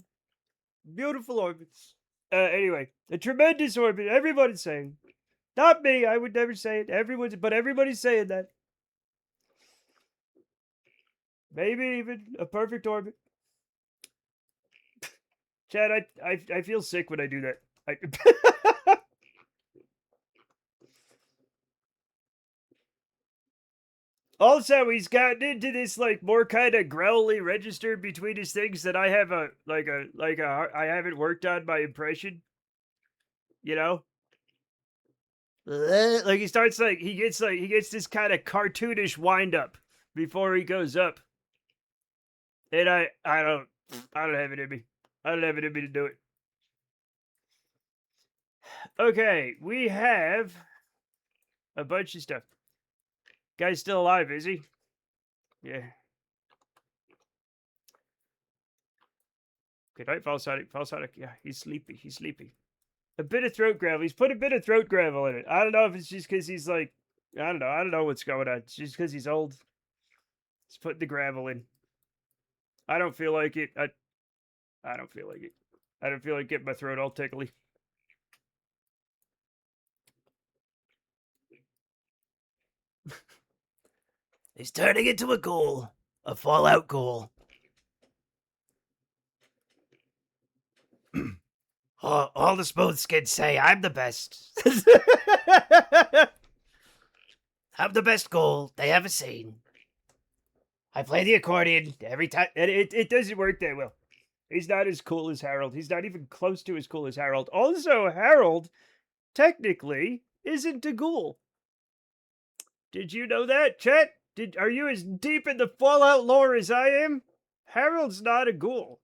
Beautiful orbits. Anyway, a tremendous orbit. Everybody's saying. Not me. I would never say it. Everybody's saying that. Maybe even a perfect orbit. Chad, I feel sick when I do that. Also, he's gotten into this like more kind of growly register between his things that I have I haven't worked on my impression. You know? Like he starts like he gets this kind of cartoonish wind up before he goes up. And I don't have it in me. I don't have it in me to do it. Okay, we have a bunch of stuff. Guy's still alive, is he? Yeah. Good night, Falsonic. Falsonic, yeah, he's sleepy. He's sleepy. A bit of throat gravel. He's put a bit of throat gravel in it. I don't know if it's just because he's like, I don't know. I don't know what's going on. It's just because he's old. He's putting the gravel in. I don't feel like it. I don't feel like it. I don't feel like getting my throat all tickly. He's turning into a ghoul. A Fallout ghoul. All the smooth skins say I'm the best. I'm the best ghoul they ever seen. I play the accordion every time. And it doesn't work that well. He's not as cool as Harold. He's not even close to as cool as Harold. Also, Harold, technically, isn't a ghoul. Did you know that, Chet? Are you as deep in the Fallout lore as I am? Harold's not a ghoul.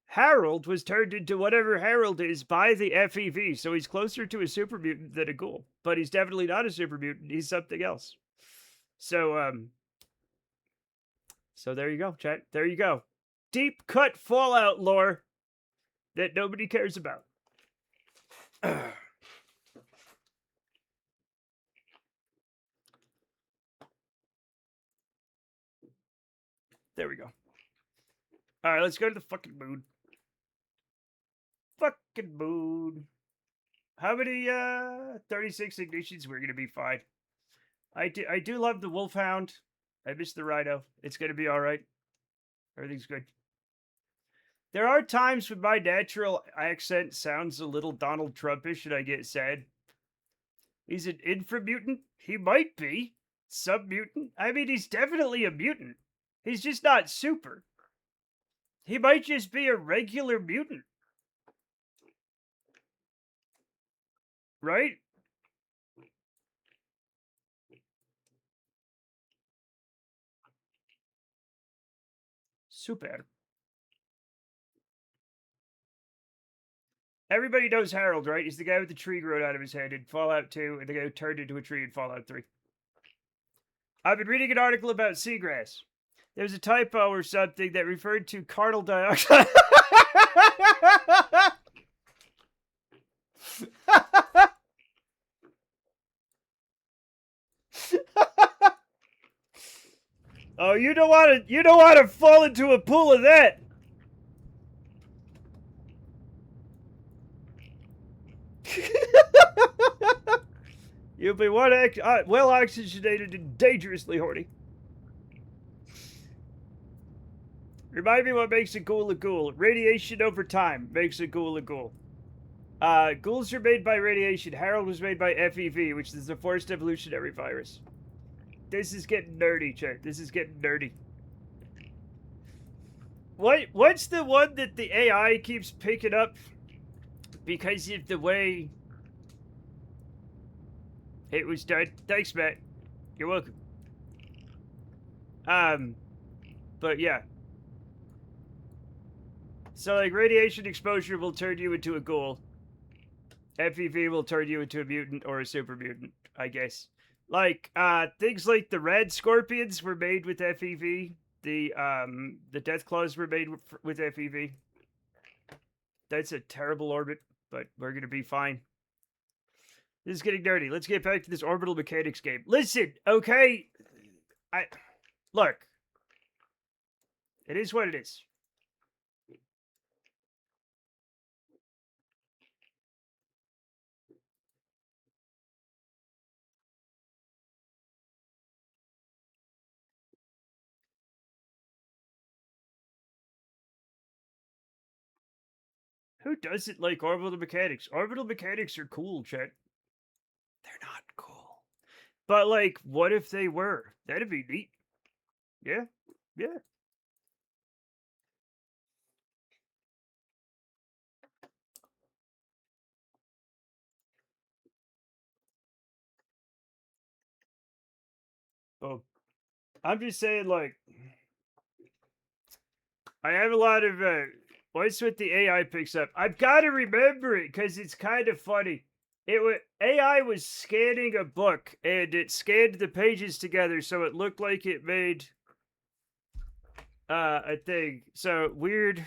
Harold was turned into whatever Harold is by the FEV, so he's closer to a super mutant than a ghoul. But he's definitely not a super mutant. He's something else. So there you go, chat. There you go. Deep cut Fallout lore that nobody cares about. There we go. All right, let's go to the fucking moon. Fucking moon. How many 36 ignitions? We're gonna be fine. I do love the Wolfhound. I miss the Rhino. It's gonna be all right. Everything's good. There are times when my natural accent sounds a little Donald Trumpish and I get sad. He's an inframutant? He might be. Submutant? I mean, he's definitely a mutant. He's just not super. He might just be a regular mutant. Right? Super. Everybody knows Harold, right? He's the guy with the tree growing out of his head in Fallout 2 and the guy who turned into a tree in Fallout 3. I've been reading an article about seagrass. There's a typo or something that referred to carbon dioxide. Oh, you don't want to fall into a pool of that. You'll be well oxygenated and dangerously horny. Remind me what makes a ghoul a ghoul. Radiation over time makes a ghoul a ghoul. Ghouls are made by radiation. Harold was made by FEV, which is the forced evolutionary virus. This is getting nerdy, Chet. This is getting nerdy. What's the one that the AI keeps picking up because of the way it was done? Thanks, Matt. You're welcome. But yeah. So, like, radiation exposure will turn you into a ghoul. FEV will turn you into a mutant or a super mutant, I guess. Like, things like the red scorpions were made with FEV. The Deathclaws were made with FEV. That's a terrible orbit, but we're gonna be fine. This is getting dirty. Let's get back to this orbital mechanics game. Listen, okay? Look. It is what it is. Who doesn't like orbital mechanics? Orbital mechanics are cool, chat. They're not cool. But, like, what if they were? That'd be neat. Yeah. Yeah. Oh, I'm just saying, like, I have a lot of, what's what the AI picks up? I've got to remember it because it's kind of funny. AI was scanning a book and it scanned the pages together so it looked like it made a thing. So weird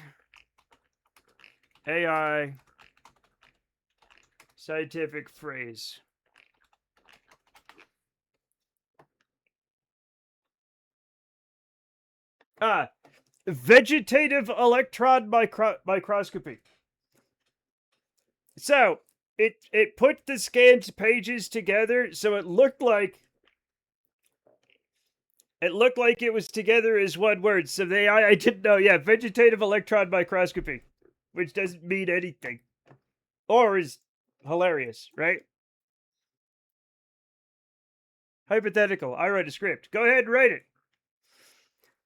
AI scientific phrase. Vegetative electron microscopy. So it put the scanned pages together so it looked like it was together as one word. So I didn't know. Yeah, vegetative electron microscopy, which doesn't mean anything, or is hilarious, right? Hypothetical. I write a script. Go ahead and write it.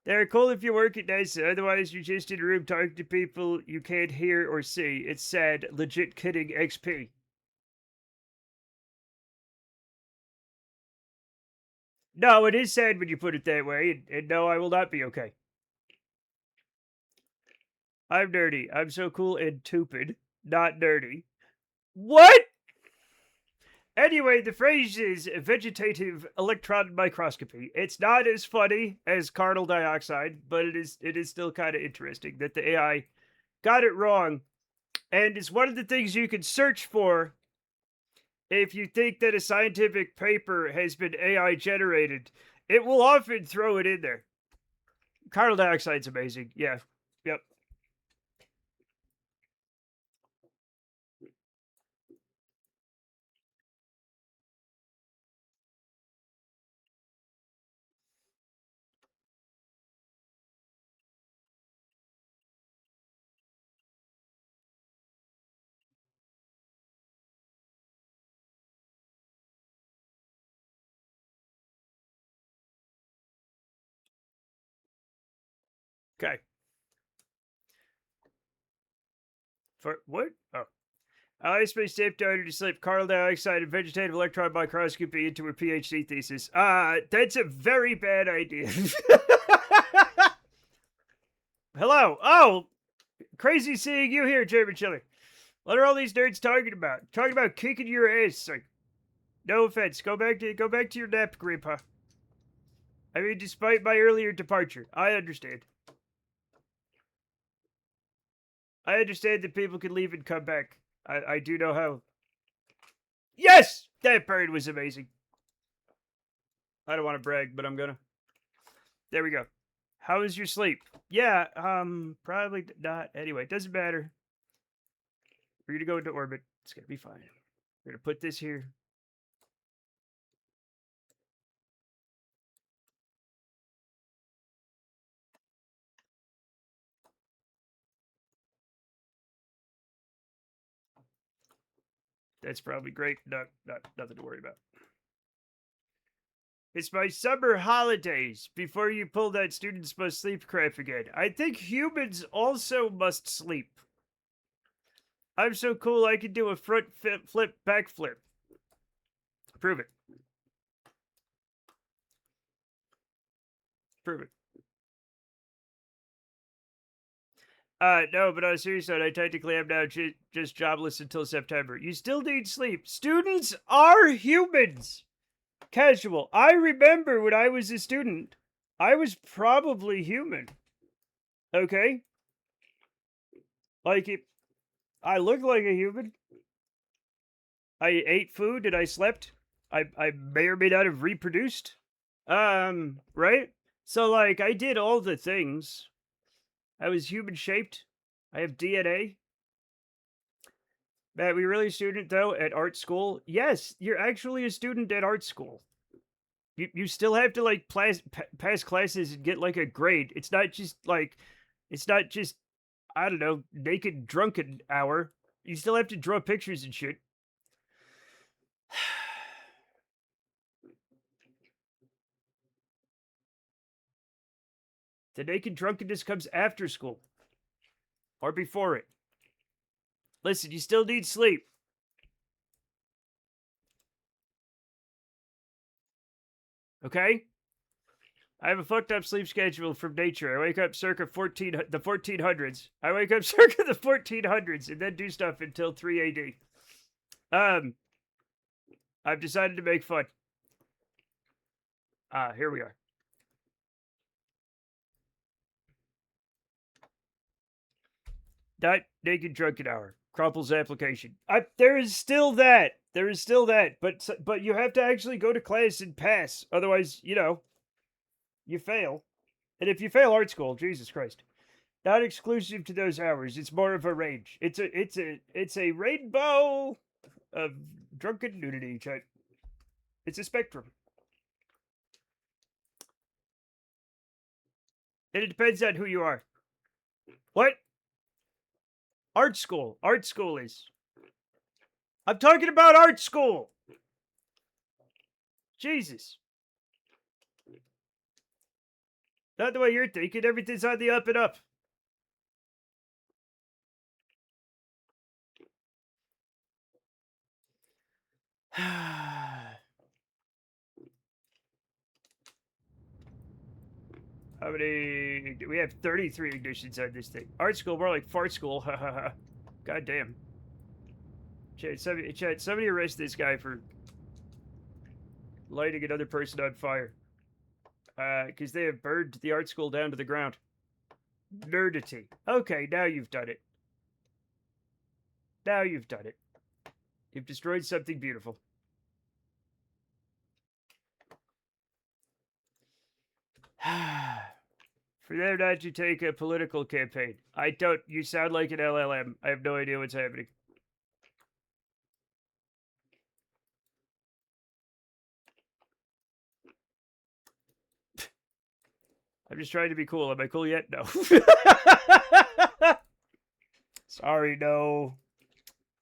They're cool if you work at nice. Otherwise, you're just in a room talking to people you can't hear or see. It's sad. Legit kidding. XP. No, it is sad when you put it that way, and no, I will not be okay. I'm nerdy. I'm so cool and stupid, not nerdy. What? Anyway, the phrase is vegetative electron microscopy. It's not as funny as carbon dioxide, but it is still kind of interesting that the AI got it wrong, and it's one of the things you can search for if you think that a scientific paper has been AI generated. It will often throw it in there. Carbon dioxide's amazing. Yeah. Yep. Okay. For what? Oh. I spaced safe daughter to slip carbon dioxide and vegetative electron microscopy into her PhD thesis. That's a very bad idea. Hello. Oh, crazy seeing you here, German Chiller. What are all these nerds talking about? Talking about kicking your ass. Like, no offense. Go back to your nap, Grandpa. I mean, despite my earlier departure, I understand. I understand that people can leave and come back. I do know how. Yes! That bird was amazing. I don't want to brag, but I'm gonna. There we go. How is your sleep? Yeah, probably not. Anyway, doesn't matter. We're gonna go into orbit. It's gonna be fine. We're gonna put this here. That's probably great. Nothing to worry about. It's my summer holidays before you pull that students must sleep crap again. I think humans also must sleep. I'm so cool I can do a front flip backflip. Prove it. Prove it. No, but on a serious note, I technically am now just jobless until September. You still need sleep. Students are humans. Casual. I remember when I was a student, I was probably human. Okay? Like, I look like a human. I ate food and I slept. I may or may not have reproduced. Right? So, like, I did all the things. I was human shaped. I have DNA. Matt, were you really a student, though, at art school? Yes, you're actually a student at art school. You still have to, like, pass classes and get, like, a grade. It's not just I don't know, naked drunken hour. You still have to draw pictures and shit. The naked drunkenness comes after school. Or before it. Listen, you still need sleep. Okay? I have a fucked up sleep schedule from nature. I wake up circa the 1400s. I wake up circa the 1400s and then do stuff until 3 AD. I've decided to make fun. Here we are. Not naked drunken hour. Crumple's application. There is still that. There is still that. But you have to actually go to class and pass. Otherwise, you fail. And if you fail art school, Jesus Christ. Not exclusive to those hours. It's more of a range. It's a rainbow of drunken nudity. It's a spectrum. And it depends on who you are. What? Art school. Art school is. I'm talking about art school. Jesus. Not the way you're thinking. Everything's on the up and up. How many? We have 33 ignitions on this thing. Art school, more like fart school. Ha ha ha. God damn. Chad, somebody arrest this guy for lighting another person on fire. Because they have burned the art school down to the ground. Nerdity. Okay, now you've done it. Now you've done it. You've destroyed something beautiful. For them not to take a political campaign. I don't. You sound like an LLM. I have no idea what's happening. I'm just trying to be cool. Am I cool yet? No. Sorry, no.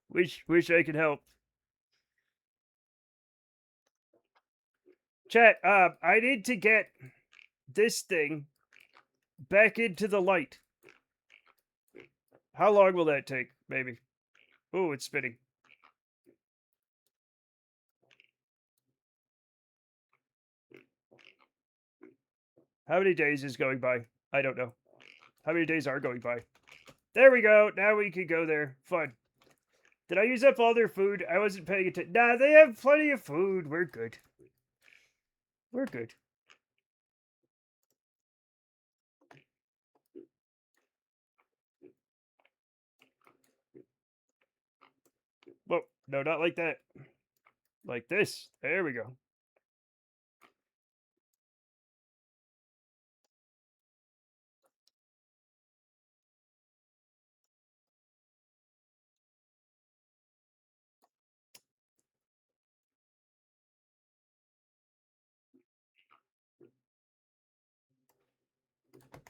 Wish I could help. Chat, I need to get this thing back into the light. How long will that take? Maybe. Oh, it's spinning. How many days is going by? I don't know. How many days are going by? There we go. Now we can go there. Fun. Did I use up all their food? I wasn't paying attention. Nah, they have plenty of food. We're good. We're good. Whoa. No, not like that. Like this. There we go.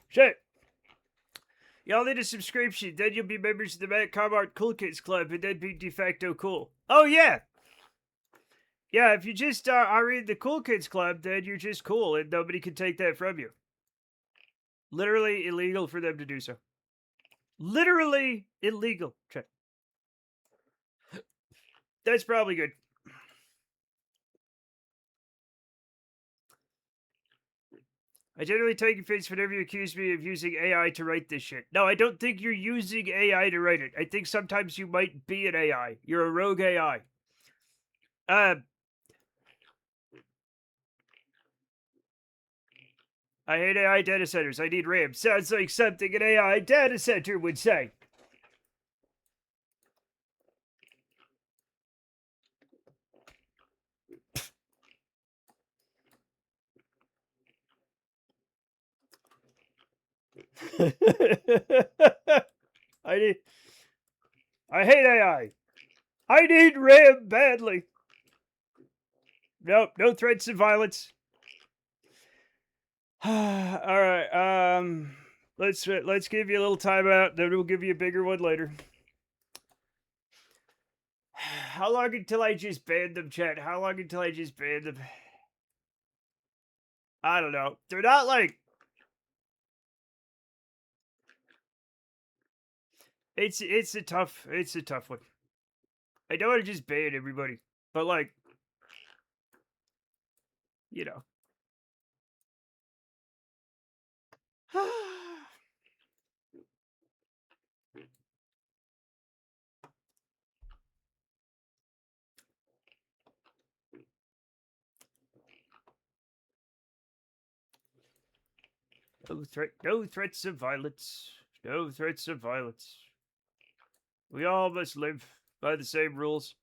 Shit. Y'all need a subscription. Then you'll be members of the Matt Comart Cool Kids Club and then be de facto cool. Oh, yeah. Yeah, if you just are in the Cool Kids Club, then you're just cool and nobody can take that from you. Literally illegal for them to do so. Literally illegal. Check. That's probably good. I generally take offense whenever you accuse me of using AI to write this shit. No, I don't think you're using AI to write it. I think sometimes you might be an AI. You're a rogue AI. I hate AI data centers. I need RAM. Sounds like something an AI data center would say. I hate AI. I need RAM badly. Nope, no threats of violence. All right. let's give you a little timeout, then we'll give you a bigger one later. How long until I just ban them, chat? How long until I just ban them? I don't know. They're not like... It's a tough one. I don't want to just ban everybody, but like, you know. No threats of violence. No threats of violence. We all must live by the same rules.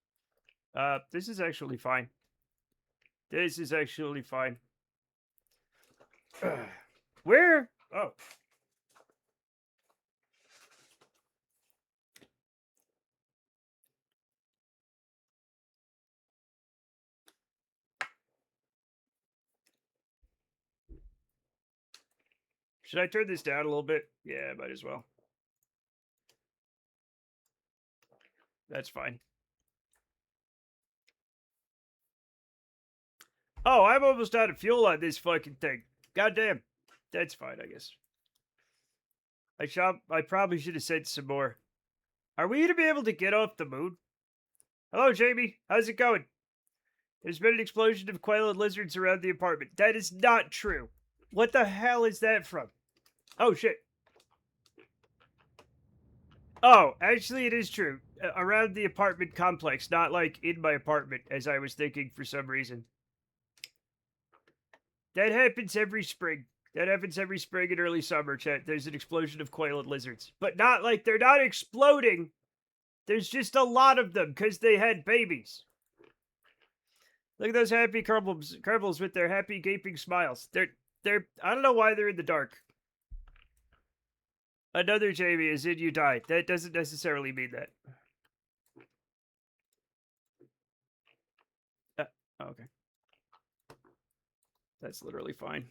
This is actually fine. This is actually fine. Where? Oh. Should I turn this down a little bit? Yeah, might as well. That's fine. Oh, I'm almost out of fuel on this fucking thing. Goddamn. That's fine, I guess. I probably should have sent some more. Are we gonna be able to get off the moon? Hello, Jamie. How's it going? There's been an explosion of quail and lizards around the apartment. That is not true. What the hell is that from? Oh, shit. Oh, actually, it is true. Around the apartment complex, not like in my apartment, as I was thinking for some reason. That happens every spring. That happens every spring and early summer, chat. There's an explosion of quail and lizards. But not like they're not exploding. There's just a lot of them because they had babies. Look at those happy Kerbals with their happy gaping smiles. They're I don't know why they're in the dark. Another Jamie is in you died. That doesn't necessarily mean that. Okay. That's literally fine.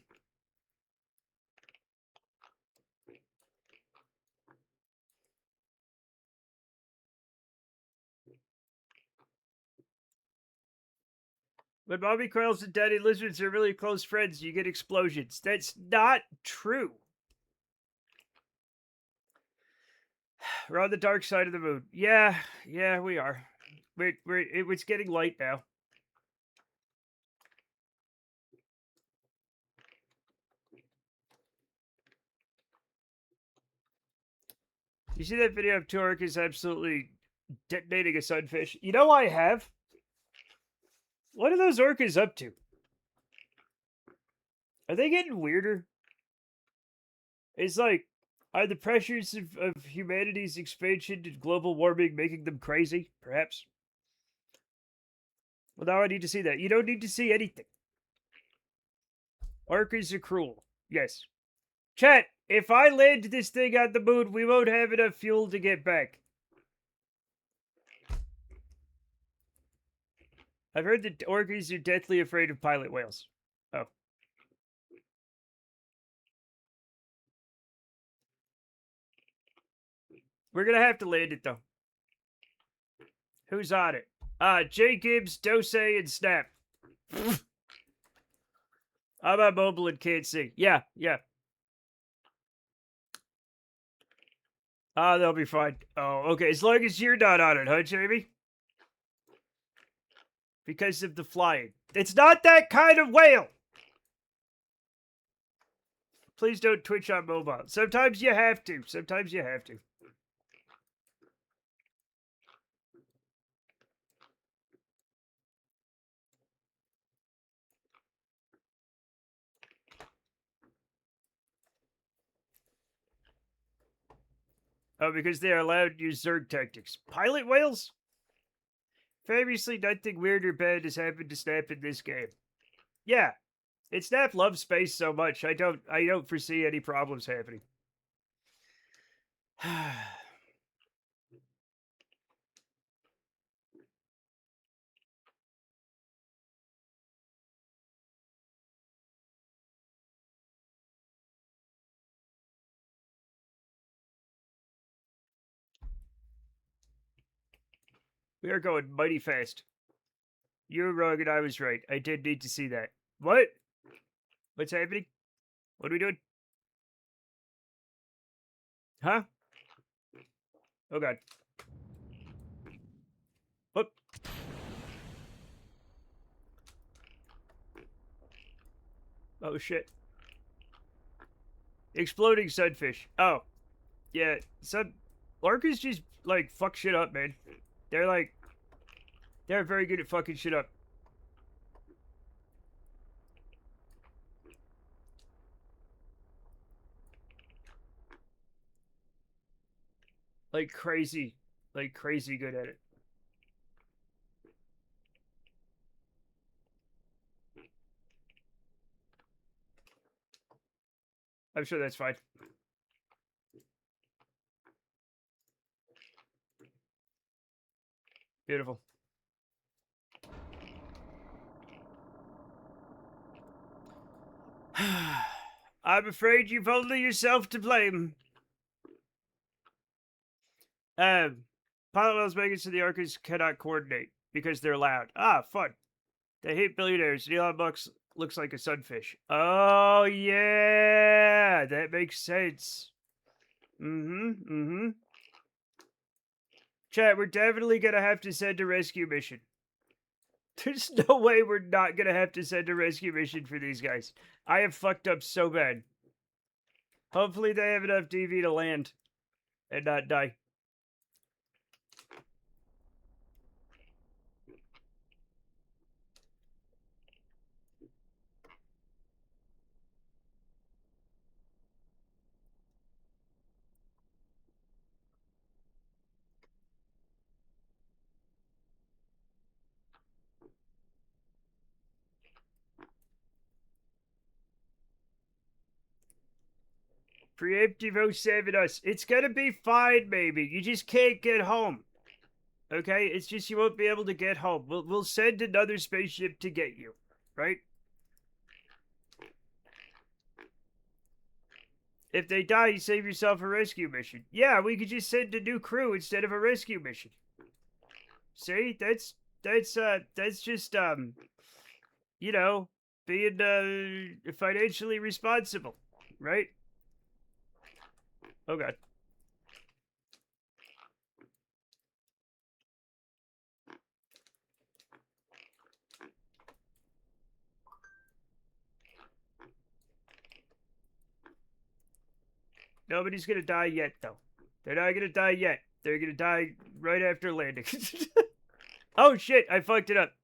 When mommy quails and daddy lizards are really close friends, you get explosions. That's not true. We're on the dark side of the moon. Yeah, we are. It's getting light now. You see that video of two orcas absolutely detonating a sunfish? You know I have. What are those orcas up to? Are they getting weirder? It's like, are the pressures of humanity's expansion and global warming making them crazy? Perhaps. Well, now I need to see that. You don't need to see anything. Orcas are cruel. Yes. Chat, if I land this thing on the moon, we won't have enough fuel to get back. I've heard that orcas are deathly afraid of pilot whales. Oh. We're gonna have to land it, though. Who's on it? J. Gibbs, Dose, and Snap. I'm on mobile and can't see. Yeah. They'll be fine. Oh, okay. As long as you're not on it, huh, Jamie? Because of the flying. It's not that kind of whale! Please don't Twitch on mobile. Sometimes you have to. Oh, because they are allowed to use Zerg tactics. Pilot whales? Famously, nothing weird or bad has happened to Snap in this game. Yeah. And Snap loves space so much, I don't foresee any problems happening. We are going mighty fast. You were wrong and I was right. I did need to see that. What? What's happening? What are we doing? Huh? Oh god. Whoop. Oh shit. Exploding sunfish. Oh. Yeah, orcas just, like, fuck shit up, man. They're very good at fucking shit up. Like crazy good at it. I'm sure that's fine. Beautiful. I'm afraid you've only yourself to blame. Pilot wells make it so the Orcas cannot coordinate because they're loud. Ah, fun. They hate billionaires. Elon Musk looks like a sunfish. Oh, yeah. That makes sense. Chat, we're definitely going to have to send a rescue mission. There's no way we're not going to have to send a rescue mission for these guys. I have fucked up so bad. Hopefully they have enough DV to land and not die. Preemptive 07 us. It's gonna be fine, baby. You just can't get home. Okay? It's just you won't be able to get home. We'll send another spaceship to get you. Right? If they die, you save yourself a rescue mission. Yeah, we could just send a new crew instead of a rescue mission. See? That's just you know, being financially responsible, right? Oh god. Nobody's gonna die yet, though. They're not gonna die yet. They're gonna die right after landing. Oh shit, I fucked it up.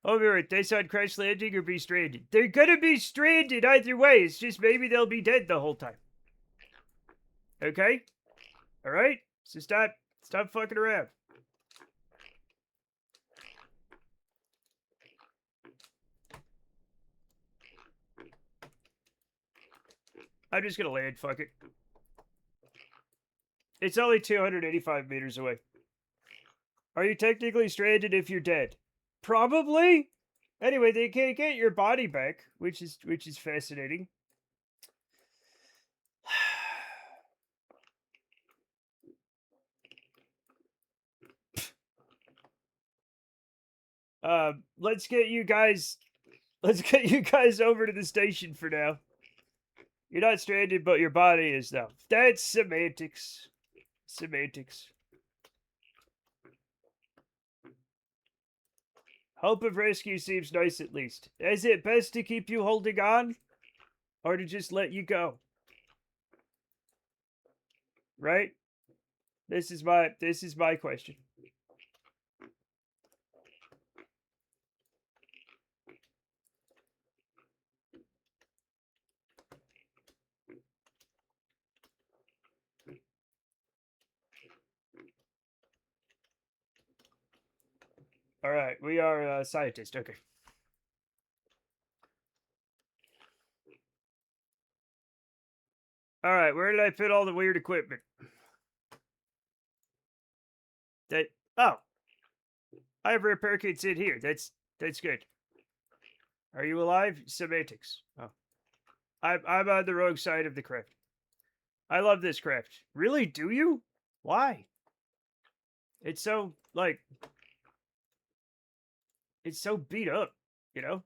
Over it, they saw crash landing or be stranded. They're gonna be stranded either way. It's just maybe they'll be dead the whole time. Okay? Alright? So stop fucking around. I'm just gonna land, fuck it. It's only 285 meters away. Are you technically stranded if you're dead? Probably. Anyway, they can't get your body back, which is fascinating. Let's get you guys over to the station for now. You're not stranded, but your body is though. That's semantics. Semantics. Hope of rescue seems nice at least. Is it best to keep you holding on? Or to just let you go? Right? This is my question. Alright, we are scientists, okay. Alright, where did I fit all the weird equipment? Oh. I have repair kits in here. That's good. Are you alive? Semantics. Oh. I'm on the wrong side of the craft. I love this craft. Really? Do you? Why? It's so, like, It's so beat up, you know?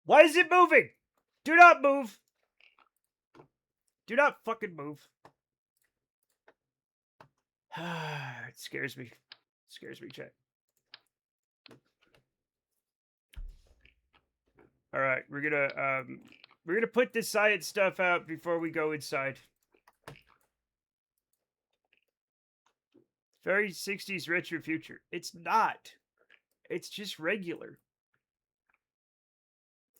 Why is it moving? Do not move. Do not fucking move. It scares me. It scares me, chat. All right, we're gonna put this science stuff out before we go inside. Very 60s retro future. It's not. It's just regular.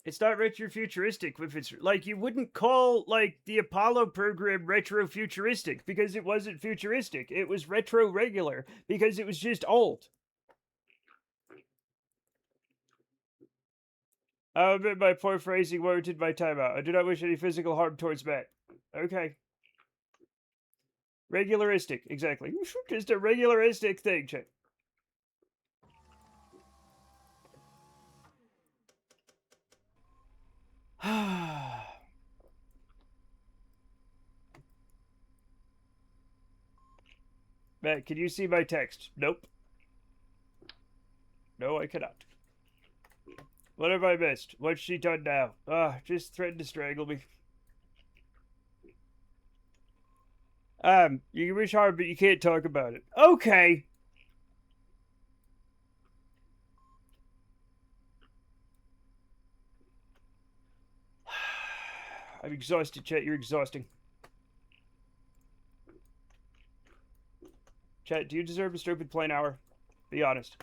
It's not retro futuristic. If it's like, you wouldn't call like the Apollo program retro futuristic because it wasn't futuristic. It was retro regular because it was just old. I'll admit my poor phrasing warranted my timeout. I do not wish any physical harm towards Matt. Okay. Regularistic, exactly. Just a regularistic thing, check. Matt, can you see my text? Nope. No, I cannot. What have I missed? What's she done now? Just threatened to strangle me. You can wish harm, but you can't talk about it. Okay. I'm exhausted, chat. You're exhausting. Chat, do you deserve a stupid plane hour? Be honest.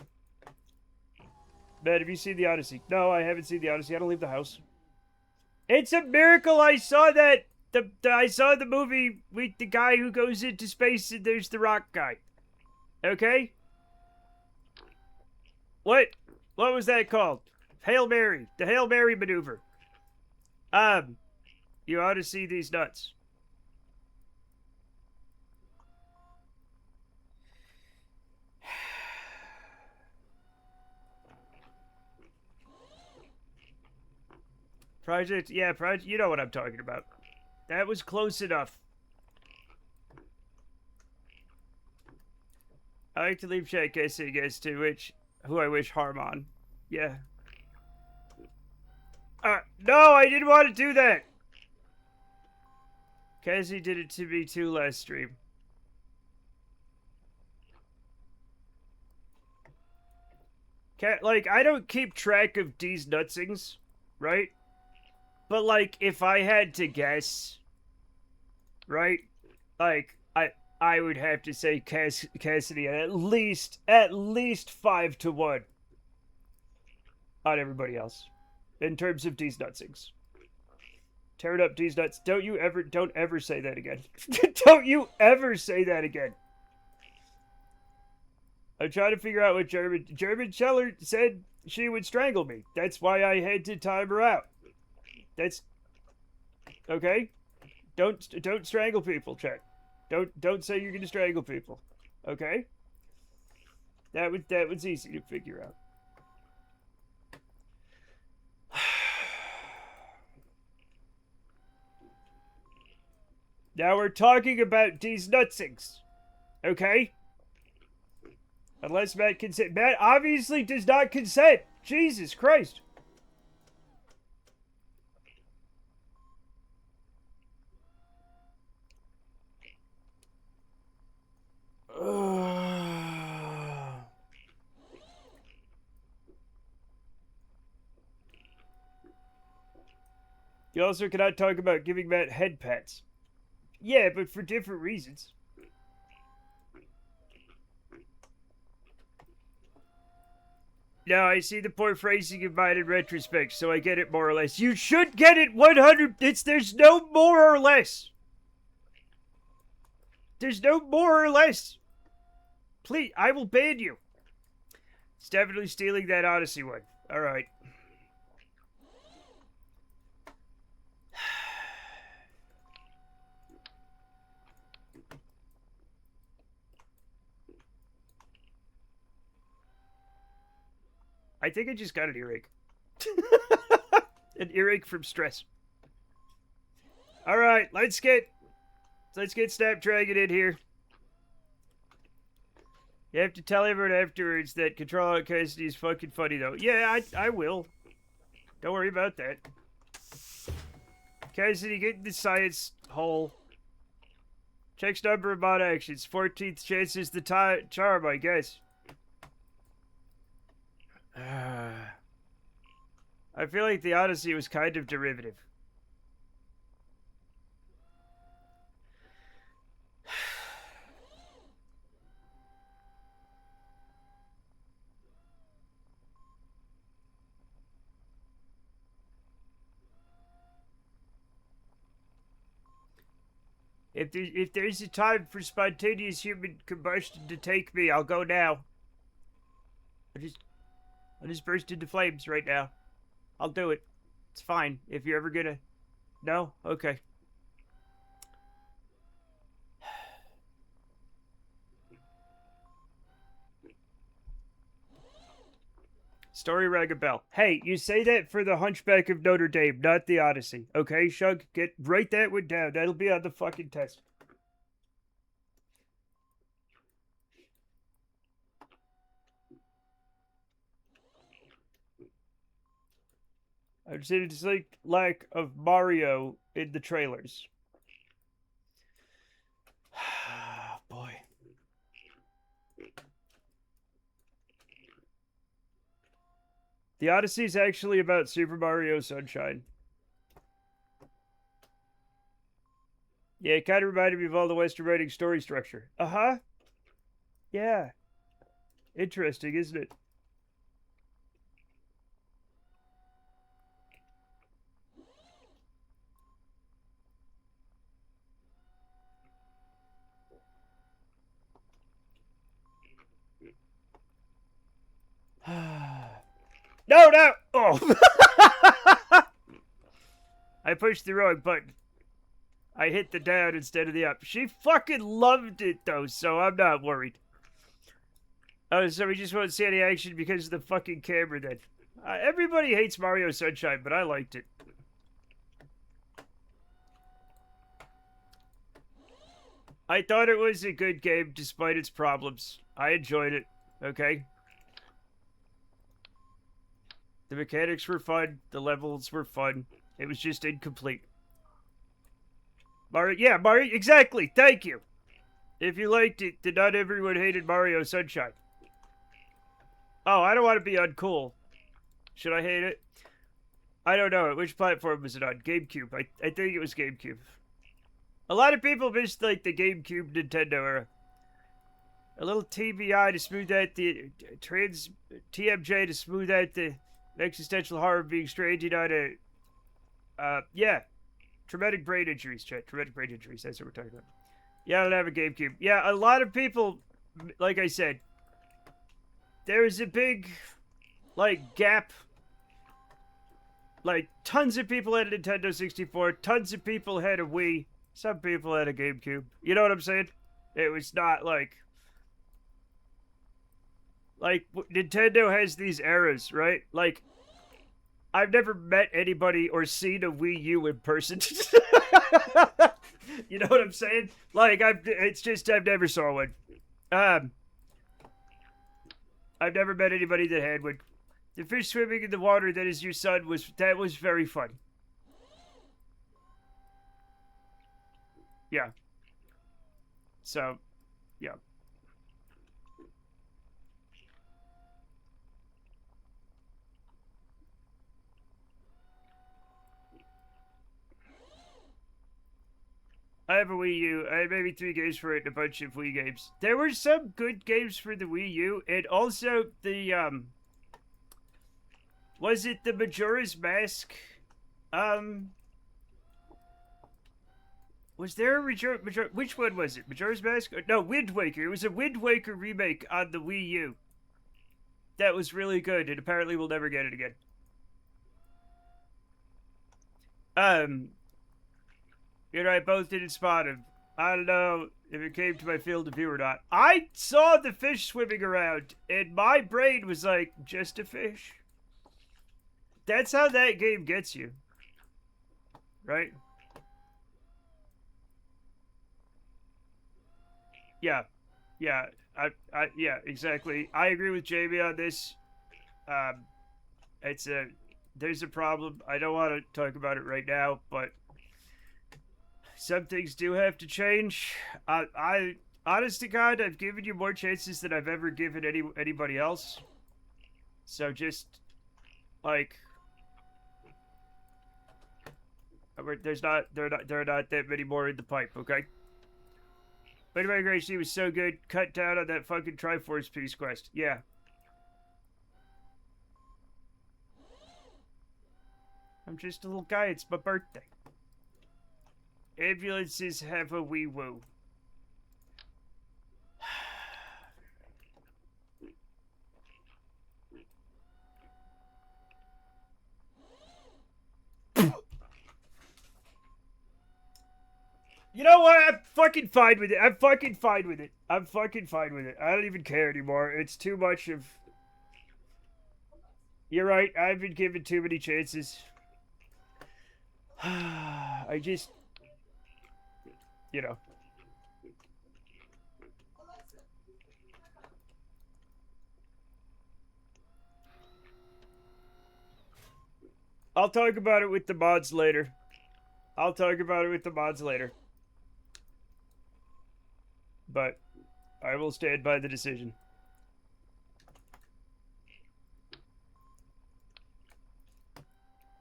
Man, have you seen the Odyssey? No, I haven't seen the Odyssey. I don't leave the house. It's a miracle I saw that. I saw the movie with the guy who goes into space and there's the rock guy. Okay? What was that called? Hail Mary. The Hail Mary maneuver. You ought to see these nuts. Project, you know what I'm talking about. That was close enough. I like to leave chat guessing as to who I wish harm on. Yeah. No, I didn't want to do that! Cassie did it to me too last stream. Like, I don't keep track of D's nutsings, right? But, like, if I had to guess, right? Like, I would have to say Cassidy at least 5-1 on everybody else in terms of D's nutsings. Tearing up D's nuts. Don't ever say that again. Don't you ever say that again. I'm trying to figure out what German Scheller said she would strangle me. That's why I had to time her out. That's okay. Don't strangle people, chat. Don't say you're gonna strangle people. Okay? That was easy to figure out. Now we're talking about these nutsings. Okay? Unless Matt consent. Matt obviously does not consent. Jesus Christ. You also cannot talk about giving Matt head pats. Yeah, but for different reasons. Now, I see the poor phrasing of mine in retrospect, so I get it more or less. You should get it 100... There's no more or less. There's no more or less. Please, I will ban you. It's definitely stealing that Odyssey one. Alright. I think I just got an earache. An earache from stress. Alright, let's get Snapdragon in here. You have to tell everyone afterwards that Control Alt Cassidy is fucking funny, though. Yeah, I will. Don't worry about that. Cassidy, get in the science hole. Checks number of mod actions. 14th chance is the charm, I guess. I feel like the Odyssey was kind of derivative. If there's a time for spontaneous human combustion to take me, I'll go now. I'll just burst into flames right now. I'll do it. It's fine. If you're ever gonna... No? Okay. Story rang a bell. Hey, you say that for the Hunchback of Notre Dame, not the Odyssey. Okay, Shug? Write that one down. That'll be on the fucking test. I've seen a distinct lack of Mario in the trailers. Boy. The Odyssey is actually about Super Mario Sunshine. Yeah, it kind of reminded me of all the Western writing story structure. Uh-huh. Yeah. Interesting, isn't it? No, no! Oh! I pushed the wrong button. I hit the down instead of the up. She fucking loved it, though, so I'm not worried. Oh, so we just won't see any action because of the fucking camera, then. Everybody hates Mario Sunshine, but I liked it. I thought it was a good game, despite its problems. I enjoyed it, okay? The mechanics were fun. The levels were fun. It was just incomplete. Mario, yeah, Mario, exactly. Thank you. If you liked it, then not everyone hated Mario Sunshine. Oh, I don't want to be uncool. Should I hate it? I don't know. Which platform was it on? GameCube. I think it was GameCube. A lot of people missed, like, the GameCube Nintendo era. A little TBI to smooth out the... TMJ to smooth out the existential horror of being stranded on a... yeah. Traumatic brain injuries, chat. Traumatic brain injuries. That's what we're talking about. Yeah, I don't have a GameCube. Yeah, a lot of people, like I said, there's a big, like, gap. Like, tons of people had a Nintendo 64. Tons of people had a Wii. Some people had a GameCube. You know what I'm saying? It was not like... Like, Nintendo has these eras, right? Like, I've never met anybody or seen a Wii U in person. You know what I'm saying? Like, it's just, I've never saw one. I've never met anybody that had one. The fish swimming in the water that is your son was very fun. Yeah. So, yeah. I have a Wii U. I had maybe 3 games for it and a bunch of Wii games. There were some good games for the Wii U, and also the, was it the Majora's Mask? Was there a which one was it? Majora's Mask? No, Wind Waker. It was a Wind Waker remake on the Wii U. That was really good, and apparently we'll never get it again. You and I both didn't spot him. I don't know if it came to my field of view or not. I saw the fish swimming around, and my brain was like, just a fish. That's how that game gets you. Right? Yeah. Yeah. Yeah, exactly. I agree with Jamie on this. There's a problem. I don't want to talk about it right now, but some things do have to change. Honest to God, I've given you more chances than I've ever given anybody else. So just, like, there are not that many more in the pipe, okay? But migration was so good. Cut down on that fucking Triforce Peace quest. Yeah. I'm just a little guy. It's my birthday. Ambulances have a wee woo. You know what? I'm fucking fine with it. I'm fucking fine with it. I'm fucking fine with it. I don't even care anymore. It's too much of... You're right. I've been given too many chances. I just... You know. I'll talk about it with the mods later. I'll talk about it with the mods later. But I will stand by the decision.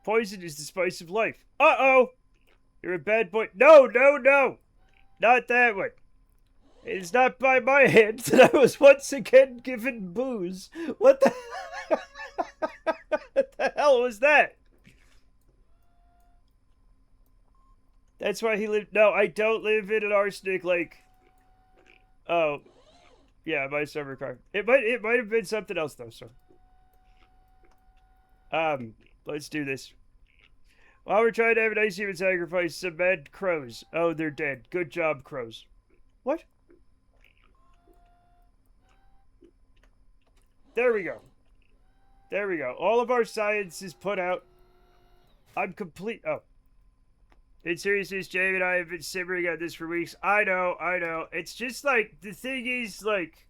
Poison is the spice of life. Uh-oh! You're a bad boy. No, no, no! Not that one. It is not by my hand that I was once again given booze. What the... what the hell was that? That's why he lived... No, I don't live in an arsenic lake. Oh. Yeah, my server card. It might have been something else, though, so... Let's do this. While we're trying to have a nice human sacrifice, some mad crows. Oh, they're dead. Good job, crows. What? There we go. There we go. All of our science is put out. I'm complete... Oh. In seriousness, Jamie and I have been simmering on this for weeks. I know, I know. It's just like, the thing is, like,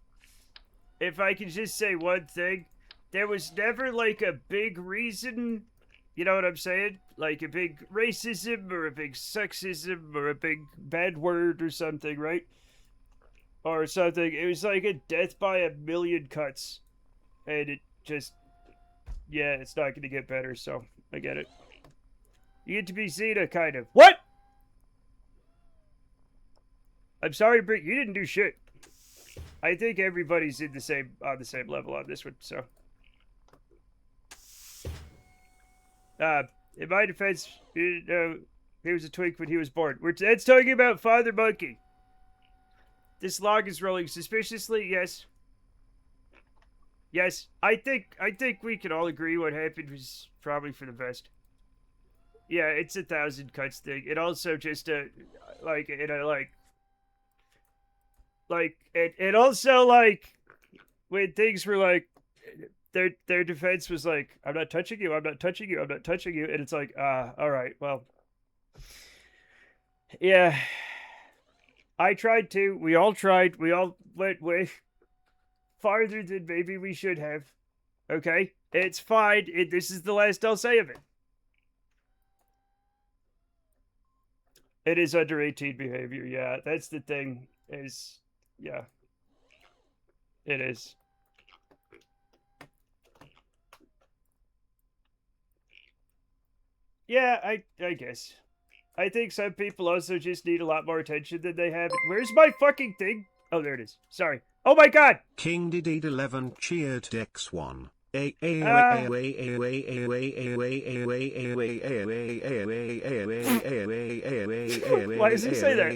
if I can just say one thing, there was never, like, a big reason, you know what I'm saying? Like a big racism or a big sexism or a big bad word or something, right? Or something. It was like a death by a million cuts. And it just, yeah, it's not going to get better, so I get it. You get to be Zeta, kind of. What? I'm sorry, Britt. You didn't do shit. I think everybody's on the same level on this one. So, in my defense, he was a twink when he was born. That's talking about Father Monkey. This log is rolling suspiciously. Yes. Yes. I think we can all agree what happened was probably for the best. Yeah, it's 1,000 cuts thing. It also just it also like when things were like their defense was like, I'm not touching you, I'm not touching you, I'm not touching you, and it's like, all right, well, yeah, I tried to. We all tried. We all went way farther than maybe we should have. Okay, it's fine. This is the last I'll say of it. It is under 18 behavior, yeah. That's the thing, is, yeah. It is. Yeah, I guess. I think some people also just need a lot more attention than they have. Where's my fucking thing? Oh, there it is. Sorry. Oh my god! King Didid 11 cheered X1. Why does he say that?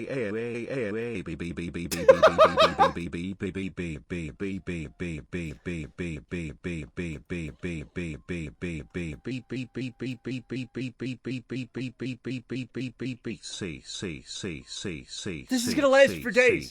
This is gonna last for days.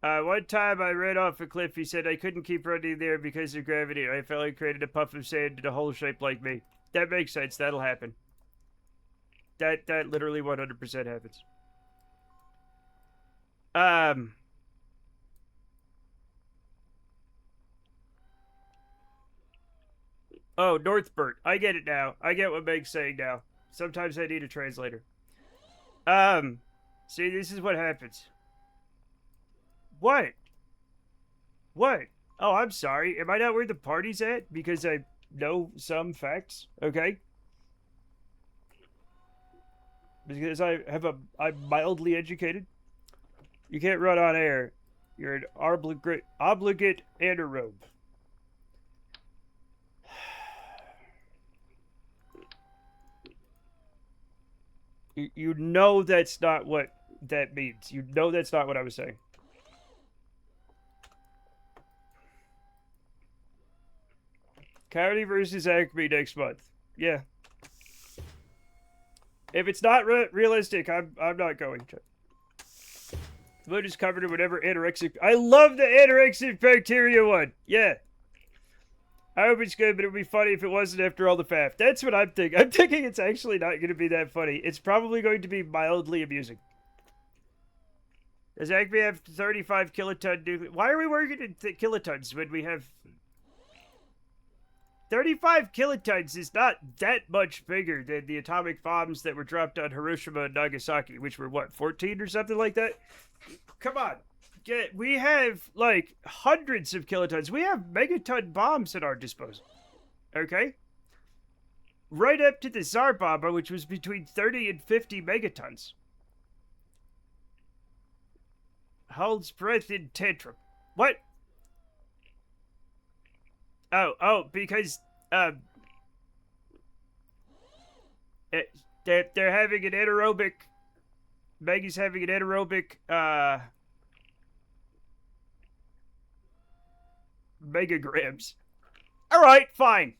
One time I ran off a cliff. He said I couldn't keep running there because of gravity. I fell and created a puff of sand in a hole shaped like me. That makes sense. That'll happen. That literally 100% happens. Oh, Northbert. I get it now. I get what Meg's saying now. Sometimes I need a translator. See, this is what happens. What? What? Oh, I'm sorry. Am I not where the party's at? Because I know some facts, okay? Because I'm mildly educated. You can't run on air. You're an obligate anaerobe. You know that's not what that means. You know that's not what I was saying. County versus Acme next month. Yeah. If it's not realistic, I'm not going to. The moon is covered in whatever anorexic... I love the anorexic bacteria one. Yeah. I hope it's good, but it would be funny if it wasn't after all the faff. That's what I'm thinking. I'm thinking it's actually not going to be that funny. It's probably going to be mildly amusing. Does Acme have 35 kiloton nuclear... Why are we working in kilotons when we have... 35 kilotons is not that much bigger than the atomic bombs that were dropped on Hiroshima and Nagasaki, which were, what, 14 or something like that? Come on. We have, like, hundreds of kilotons. We have megaton bombs at our disposal. Okay? Right up to the Tsar Bomba, which was between 30 and 50 megatons. Holds breath in tantrum. What? Oh, because, they're having an anaerobic, Maggie's having an anaerobic, megagrams. Alright, fine.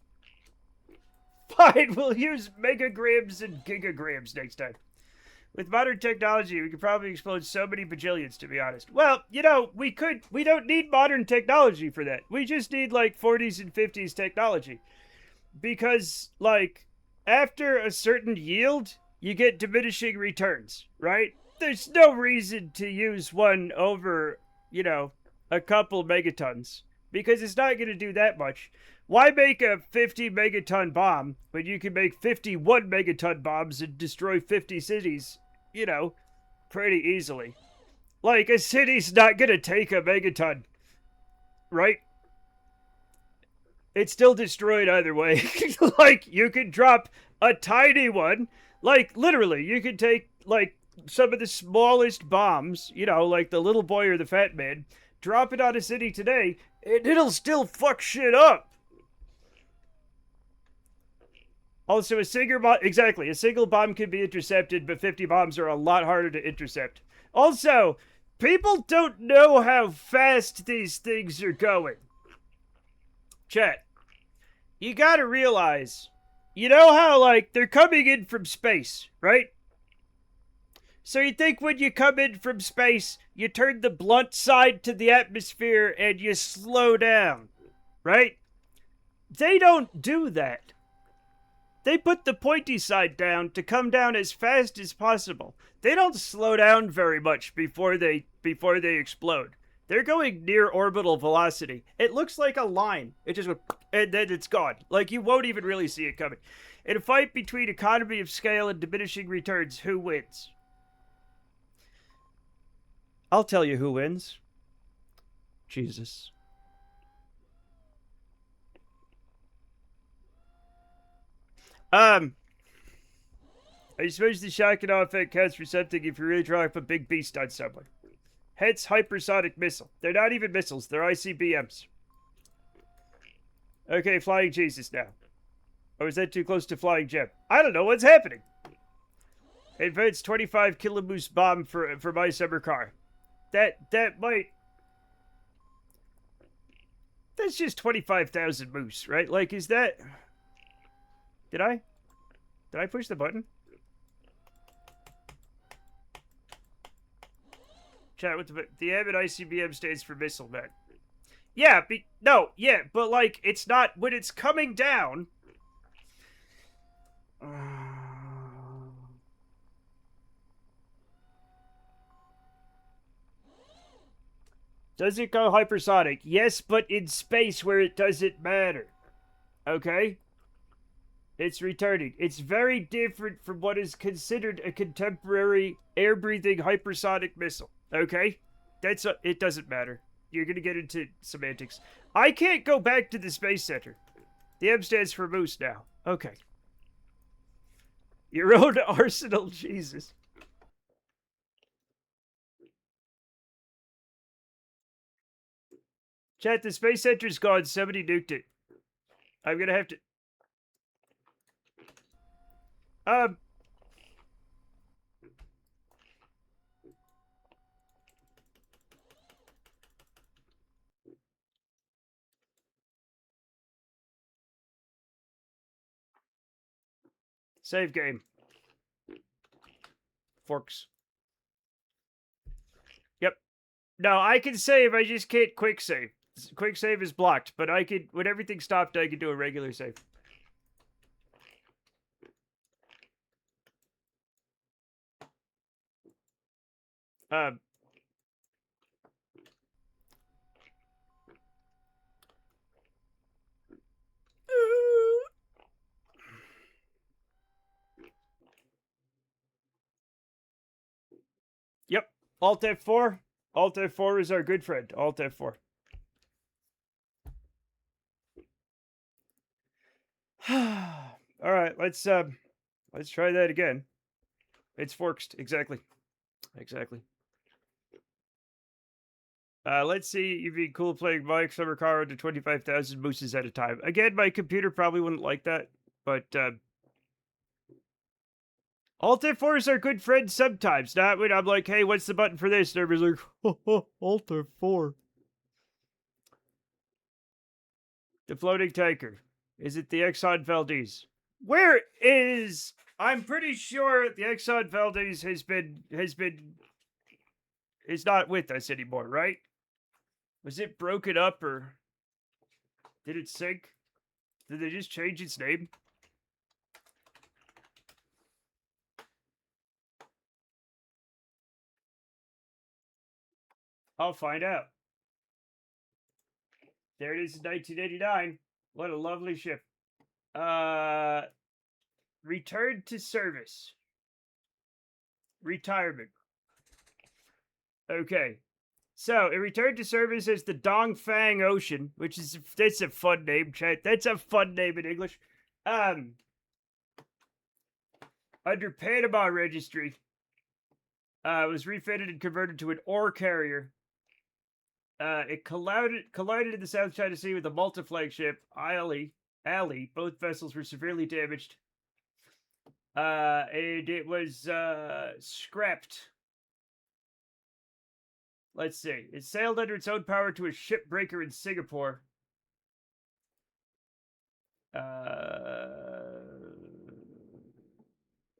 Fine, we'll use megagrams and gigagrams next time. With modern technology, we could probably explode so many bajillions, to be honest. Well, you know, we don't need modern technology for that. We just need, like, 40s and 50s technology. Because, like, after a certain yield, you get diminishing returns, right? There's no reason to use one over, you know, a couple megatons. Because it's not going to do that much. Why make a 50 megaton bomb when you can make 51 megaton bombs and destroy 50 cities, you know, pretty easily? Like, a city's not going to take a megaton, right? It's still destroyed either way. Like, you could drop a tiny one. Like, literally, you could take, like, some of the smallest bombs, you know, like the little boy or the fat man, drop it on a city today, and it'll still fuck shit up. Also, a single bomb can be intercepted, but 50 bombs are a lot harder to intercept. Also, people don't know how fast these things are going. Chat, you gotta realize, you know how, like, they're coming in from space, right? So you think when you come in from space, you turn the blunt side to the atmosphere and you slow down, right? They don't do that. They put the pointy side down to come down as fast as possible. They don't slow down very much before they explode. They're going near orbital velocity. It looks like a line. It just went, and then it's gone. Like, you won't even really see it coming. In a fight between economy of scale and diminishing returns, who wins? I'll tell you who wins. Jesus. I suppose the shock and awe effect counts for something if you really draw up a big beast on someone. Hence, hypersonic missile. They're not even missiles, they're ICBMs. Okay, flying Jesus now. Or is that too close to flying gem? I don't know what's happening. Advanced 25 kilomoose bomb for my summer car. That might... That's just 25,000 moose, right? Like, is that... Did I push the button? Chat with the M in ICBM stands for missile man. Yeah, no, yeah, but like it's not when it's coming down. Does it go hypersonic? Yes, but in space where it doesn't matter. Okay? It's returning. It's very different from what is considered a contemporary air-breathing hypersonic missile. Okay? It doesn't matter. You're gonna get into semantics. I can't go back to the Space Center. The M stands for Moose now. Okay. Your own arsenal, Jesus. Chat, the Space Center's gone. Somebody nuked it. I'm gonna have to... Save game. Forks. Yep. No, I can save, I just can't quick save. Quick save is blocked, but I could, when everything stopped, I could do a regular save. Yep. Alt F4. Alt F4 is our good friend. Alt F4. All right, let's try that again. It's forked. Exactly. Let's see if you cool playing Mike Summer Car to 25,000 mooses at a time. Again, my computer probably wouldn't like that, but Alt F4 is our good friend sometimes. Not when I'm like, hey, what's the button for this? And everybody's like, Alt F4. The floating tanker. Is it the Exxon Valdez? Where is... I'm pretty sure the Exxon Valdez is not with us anymore, right? Was it broken up or did it sink? Did they just change its name? I'll find out. There it is in 1989. What a lovely ship. Return to service. Retirement. Okay. So, it returned to service as the Dongfang Ocean, which is, that's a fun name, chat. That's a fun name in English. Under Panama Registry, was refitted and converted to an ore carrier. It collided in the South China Sea with a Malta flagship, Ali. Both vessels were severely damaged. And it was scrapped. Let's see. It sailed under its own power to a shipbreaker in Singapore. All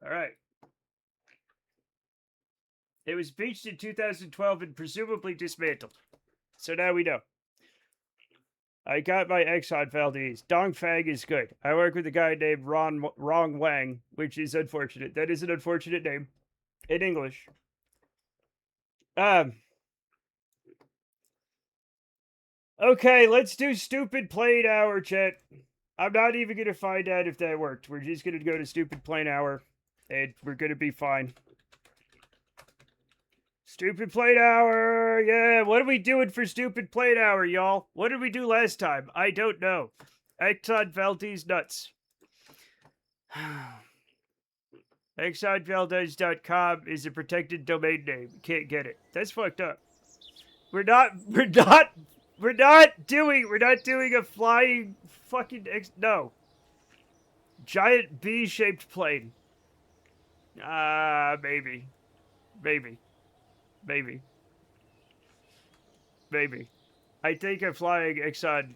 right. It was beached in 2012 and presumably dismantled. So now we know. I got my Exxon Valdez. Dongfang is good. I work with a guy named Rong Wang, which is unfortunate. That is an unfortunate name in English. Okay, let's do stupid plane hour, chat. I'm not even going to find out if that worked. We're just going to go to stupid plane hour, and we're going to be fine. Stupid plane hour! Yeah, what are we doing for stupid plane hour, y'all? What did we do last time? I don't know. Exxon Valdez nuts. ExxonValdez.com is a protected domain name. Can't get it. That's fucked up. We're not doing a flying fucking no. Giant B-shaped plane. Maybe. I think I'm flying Exxon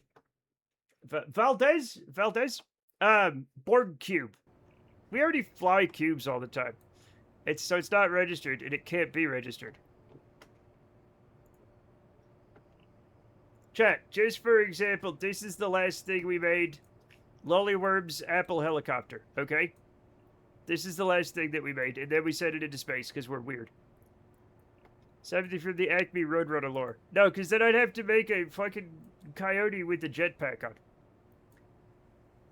Valdez? Borg Cube. We already fly cubes all the time. So it's not registered, and it can't be registered. Chat, just for example, this is the last thing we made. Lollyworm's Apple helicopter, okay? This is the last thing that we made, and then we sent it into space because we're weird. Something from the Acme Roadrunner lore. No, because then I'd have to make a fucking coyote with a jetpack on.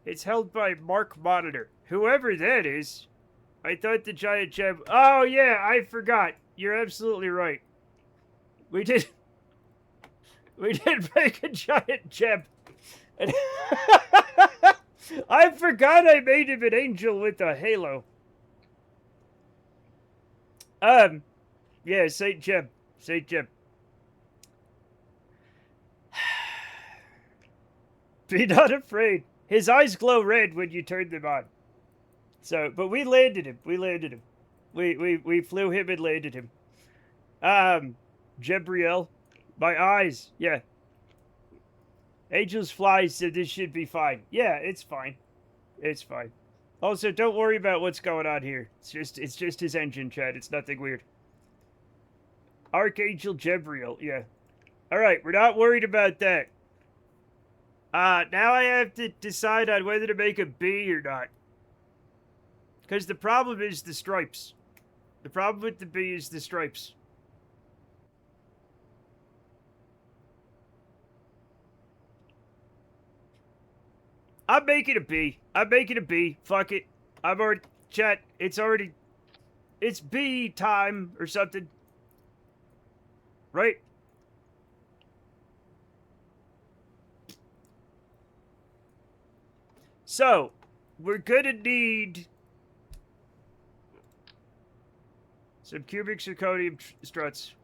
It's held by Mark Monitor. Whoever that is. I thought the giant gem... Oh, yeah, I forgot. You're absolutely right. We did make a giant gem. And I forgot I made him an angel with a halo. Yeah, Saint Gem. Saint Gem. Be not afraid. His eyes glow red when you turn them on. So, but we landed him. We landed him. We flew him and landed him. Jebriel. My eyes. Yeah. Angels fly, so this should be fine. Yeah, it's fine. It's fine. Also, don't worry about what's going on here. It's just his engine, Chad. It's nothing weird. Archangel Jebriel, yeah. Alright, we're not worried about that. Now I have to decide on whether to make a bee or not. Because the problem is the stripes. The problem with the bee is the stripes. I'm making a bee. I'm making a bee. Fuck it. I'm already... Chat, it's already... It's bee time or something. Right? So, we're gonna need some cubic zirconium struts.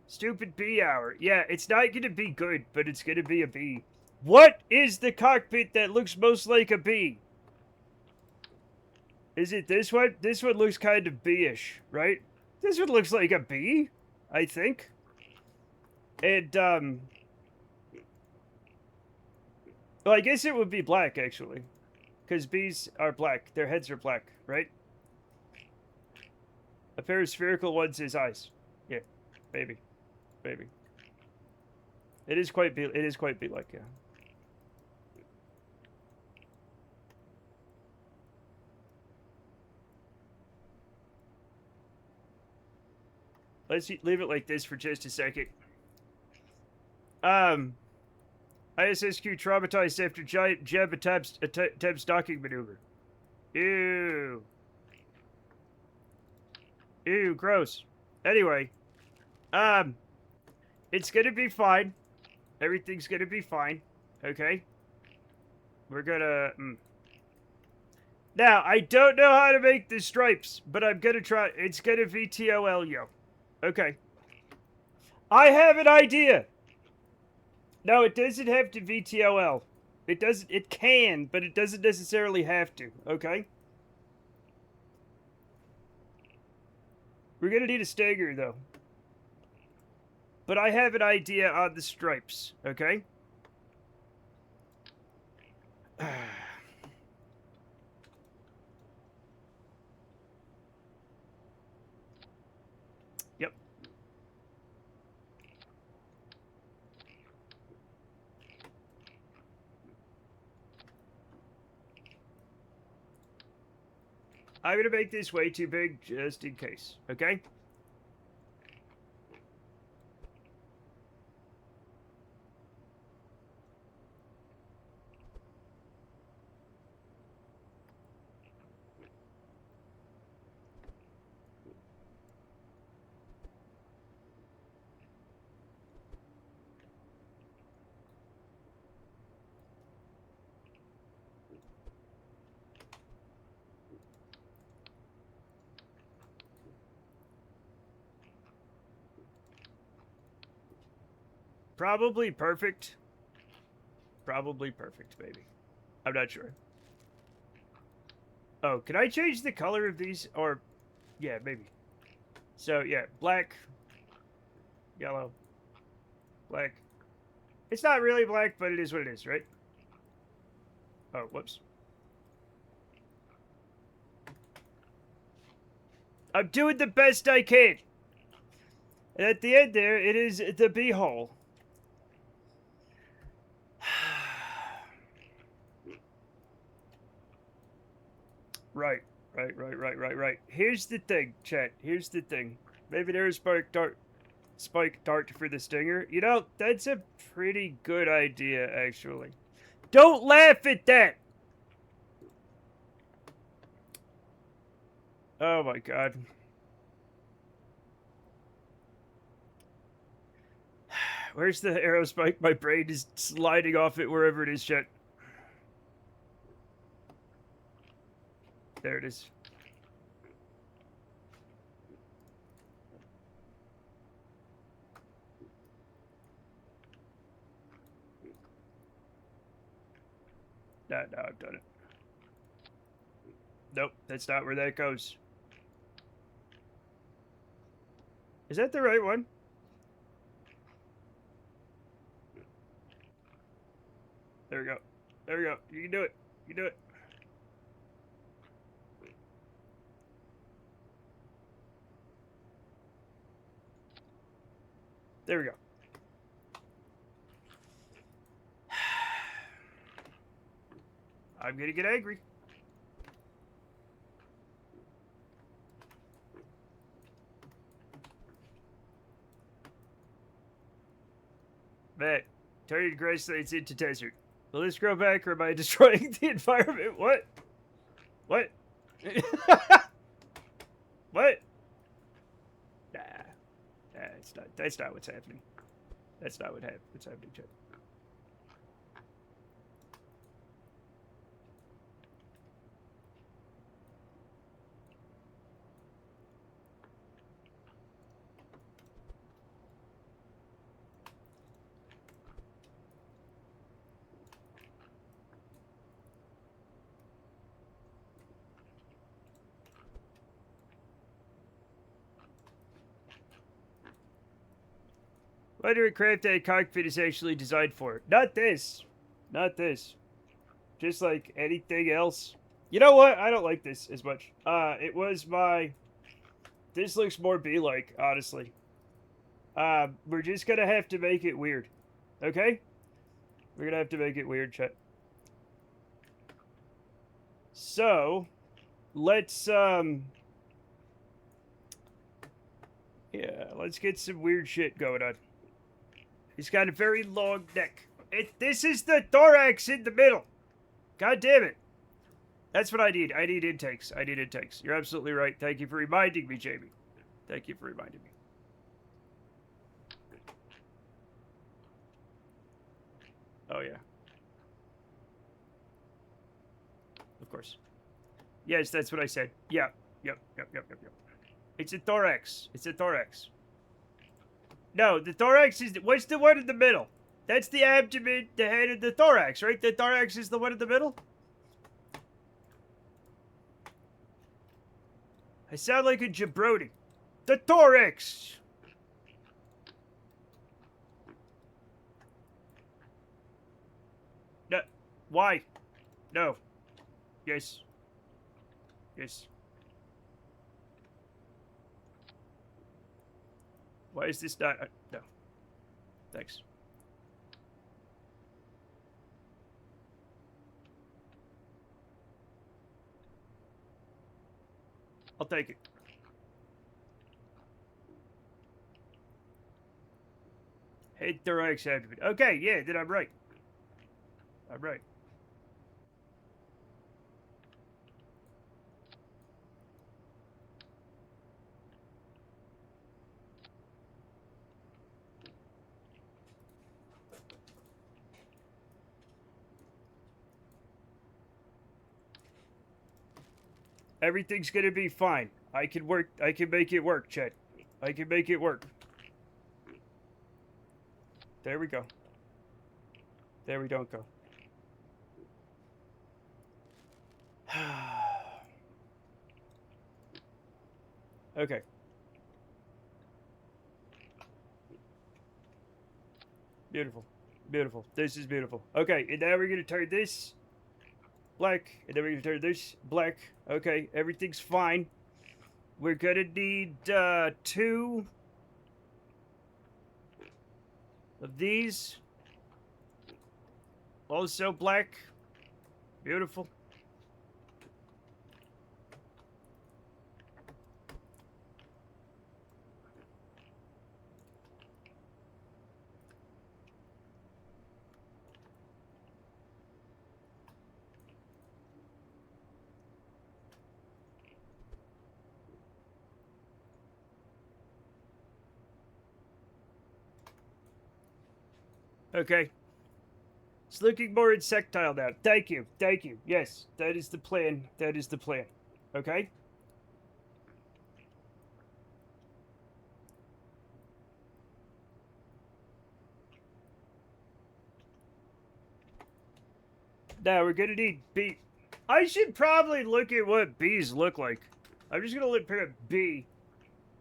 Stupid bee hour. Yeah, it's not gonna be good, but it's gonna be a bee. What is the cockpit that looks most like a bee? Is it this one? This one looks kind of bee-ish, right? This one looks like a bee, I think. And, well, I guess it would be black, actually. Because bees are black. Their heads are black, right? A pair of spherical ones is eyes. Yeah, maybe. Maybe. It is quite bee-like, yeah. Let's leave it like this for just a second. ISSQ traumatized after giant Jeb attempts docking maneuver. Ew. Ew, gross. Anyway. It's gonna be fine. Everything's gonna be fine. Okay? We're gonna... Now, I don't know how to make the stripes, but I'm gonna try... It's gonna VTOL, yo. Okay. I have an idea! No, it doesn't have to VTOL. It doesn't... It can, but it doesn't necessarily have to, okay? We're gonna need a stanger, though. But I have an idea on the stripes, okay? Yep. I'm gonna make this way too big just in case, okay? Probably perfect. Probably perfect, maybe. I'm not sure. Oh, can I change the color of these? Or, yeah, maybe. So, yeah, black, yellow, black. It's not really black, but it is what it is, right? Oh, whoops. I'm doing the best I can. And at the end there, it is the bee hole. Right. Right. Here's the thing, chat. Here's the thing. Maybe there's spike dart for the stinger. You know, that's a pretty good idea, actually. Don't laugh at that! Oh my god. Where's the arrow spike? My brain is sliding off it wherever it is, chat. There it is. No, I've done it. Nope, that's not where that goes. Is that the right one? There we go. There we go. You can do it. You can do it. There we go. I'm gonna get angry. Man, turning grasslands into desert. Will this grow back or am I destroying the environment? What? What? What? Nah. Nah, it's not. That's not what's happening. That's not what's happening, Chad. What do a craft a cockpit is actually designed for? Not this. Not this. Just like anything else. You know what? I don't like this as much. It was my... This looks more bee-like, honestly. We're just gonna have to make it weird. Okay? We're gonna have to make it weird, chat. So, let's, yeah, let's get some weird shit going on. He's got a very long neck. This is the thorax in the middle. God damn it. That's what I need. I need intakes. I need intakes. You're absolutely right. Thank you for reminding me, Jamie. Thank you for reminding me. Oh, yeah. Of course. Yes, that's what I said. Yeah. Yep. It's a thorax. It's a thorax. No, the thorax is... What's the one in the middle? That's the abdomen, the head, and the thorax, right? The thorax is the one in the middle? I sound like a jabroni. The thorax! No. Why? No. Yes. Yes. Why is this not... no. Thanks. I'll take it. Head, thorax, abdomen. Okay, yeah, then I'm right. I'm right. Everything's gonna be fine. I can work. I can make it work, Chet. I can make it work. There we go. There we don't go. Okay. Beautiful. Beautiful. This is beautiful. Okay, and now we're gonna turn this black, and then we're gonna turn this black. Okay, everything's fine. We're gonna need 2 of these. Also black. Beautiful. Okay. It's looking more insectile now. Thank you. Thank you. Yes, that is the plan. That is the plan. Okay? Now we're gonna need bee. I should probably look at what bees look like. I'm just gonna pick up bee.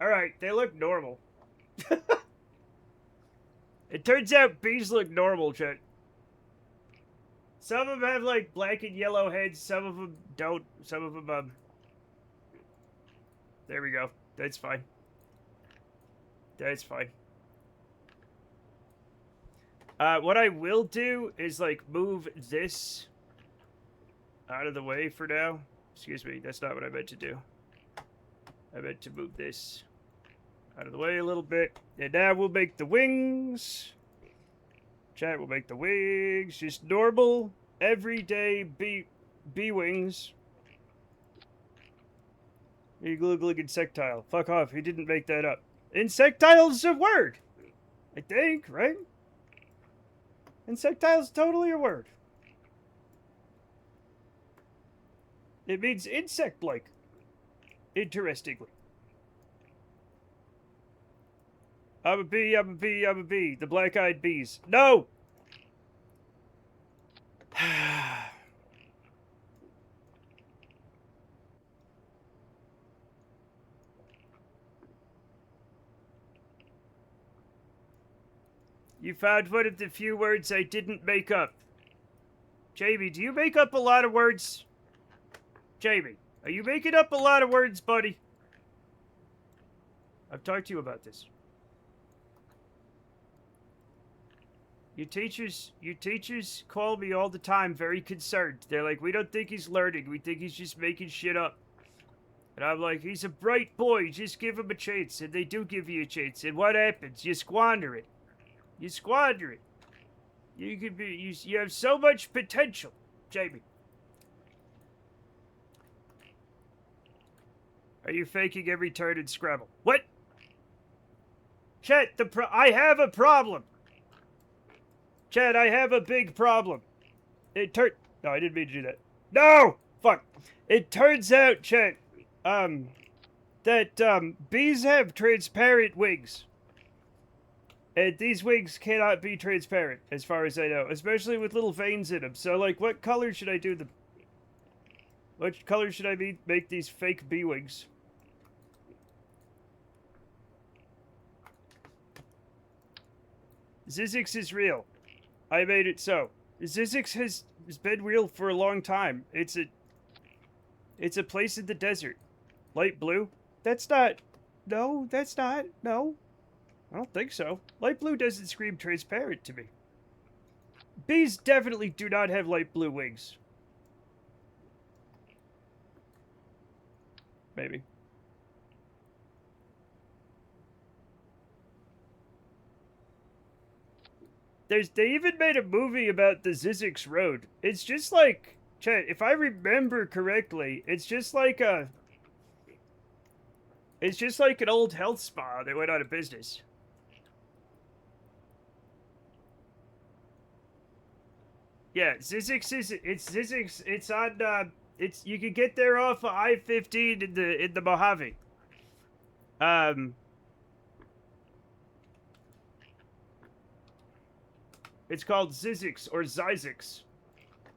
Alright, they look normal. It turns out bees look normal, chat. Some of them have like black and yellow heads, some of them don't. Some of them, there we go. That's fine. That's fine. What I will do is like move this out of the way for now. Excuse me, that's not what I meant to do. I meant to move this out of the way a little bit. And now we'll make the wings. Chat, we'll make the wings. Just normal, everyday bee wings. Glug insectile. Fuck off, he didn't make that up. Insectile's a word! I think, right? Insectile's totally a word. It means insect-like. Interestingly. I'm a bee, I'm a bee, I'm a bee. The black-eyed bees. No! You found one of the few words I didn't make up. Jamie, do you make up a lot of words? Jamie, are you making up a lot of words, buddy? I've talked to you about this. Your teachers call me all the time very concerned. They're like, we don't think he's learning. We think he's just making shit up. And I'm like, he's a bright boy. Just give him a chance. And they do give you a chance. And what happens? You squander it. You squander it. You could be, you have so much potential, Jamie. Are you faking every turn in Scrabble? What? Chat, I have a problem. Chat, I have a big problem. No, I didn't mean to do that. No! Fuck. It turns out, chat, that, bees have transparent wings. And these wings cannot be transparent, as far as I know. Especially with little veins in them. So, like, what color should I do them? What color should I make these fake bee wings? Zizix is real. I made it so. Zizix has been real for a long time. It's a place in the desert. Light blue? That's not... No, that's not. No. I don't think so. Light blue doesn't scream transparent to me. Bees definitely do not have light blue wings. Maybe. They even made a movie about the Zizix Road. It's just like, chat, if I remember correctly, it's just like an old health spa that went out of business. Yeah, Zizix it's on you can get there off of I-15 in the Mojave. It's called Zizix or Zizix.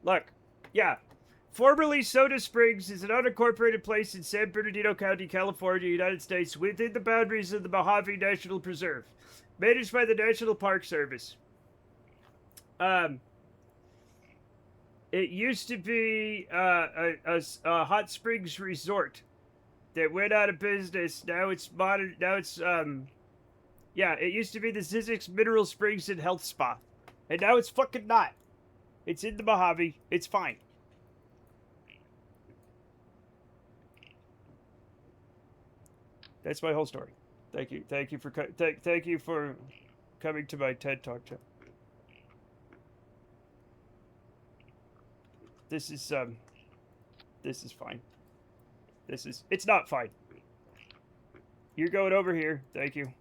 Look, yeah. Formerly Soda Springs is an unincorporated place in San Bernardino County, California, United States, within the boundaries of the Mojave National Preserve, managed by the National Park Service. It used to be a hot springs resort that went out of business. Now it's modern. Now it's yeah. It used to be the Zizix Mineral Springs and Health Spa, and now it's fucking not. It's in the Mojave. It's fine. That's my whole story. Thank you. Thank you for thank you for coming to my TED Talk, Joe. This is fine. It's not fine. You're going over here. Thank you.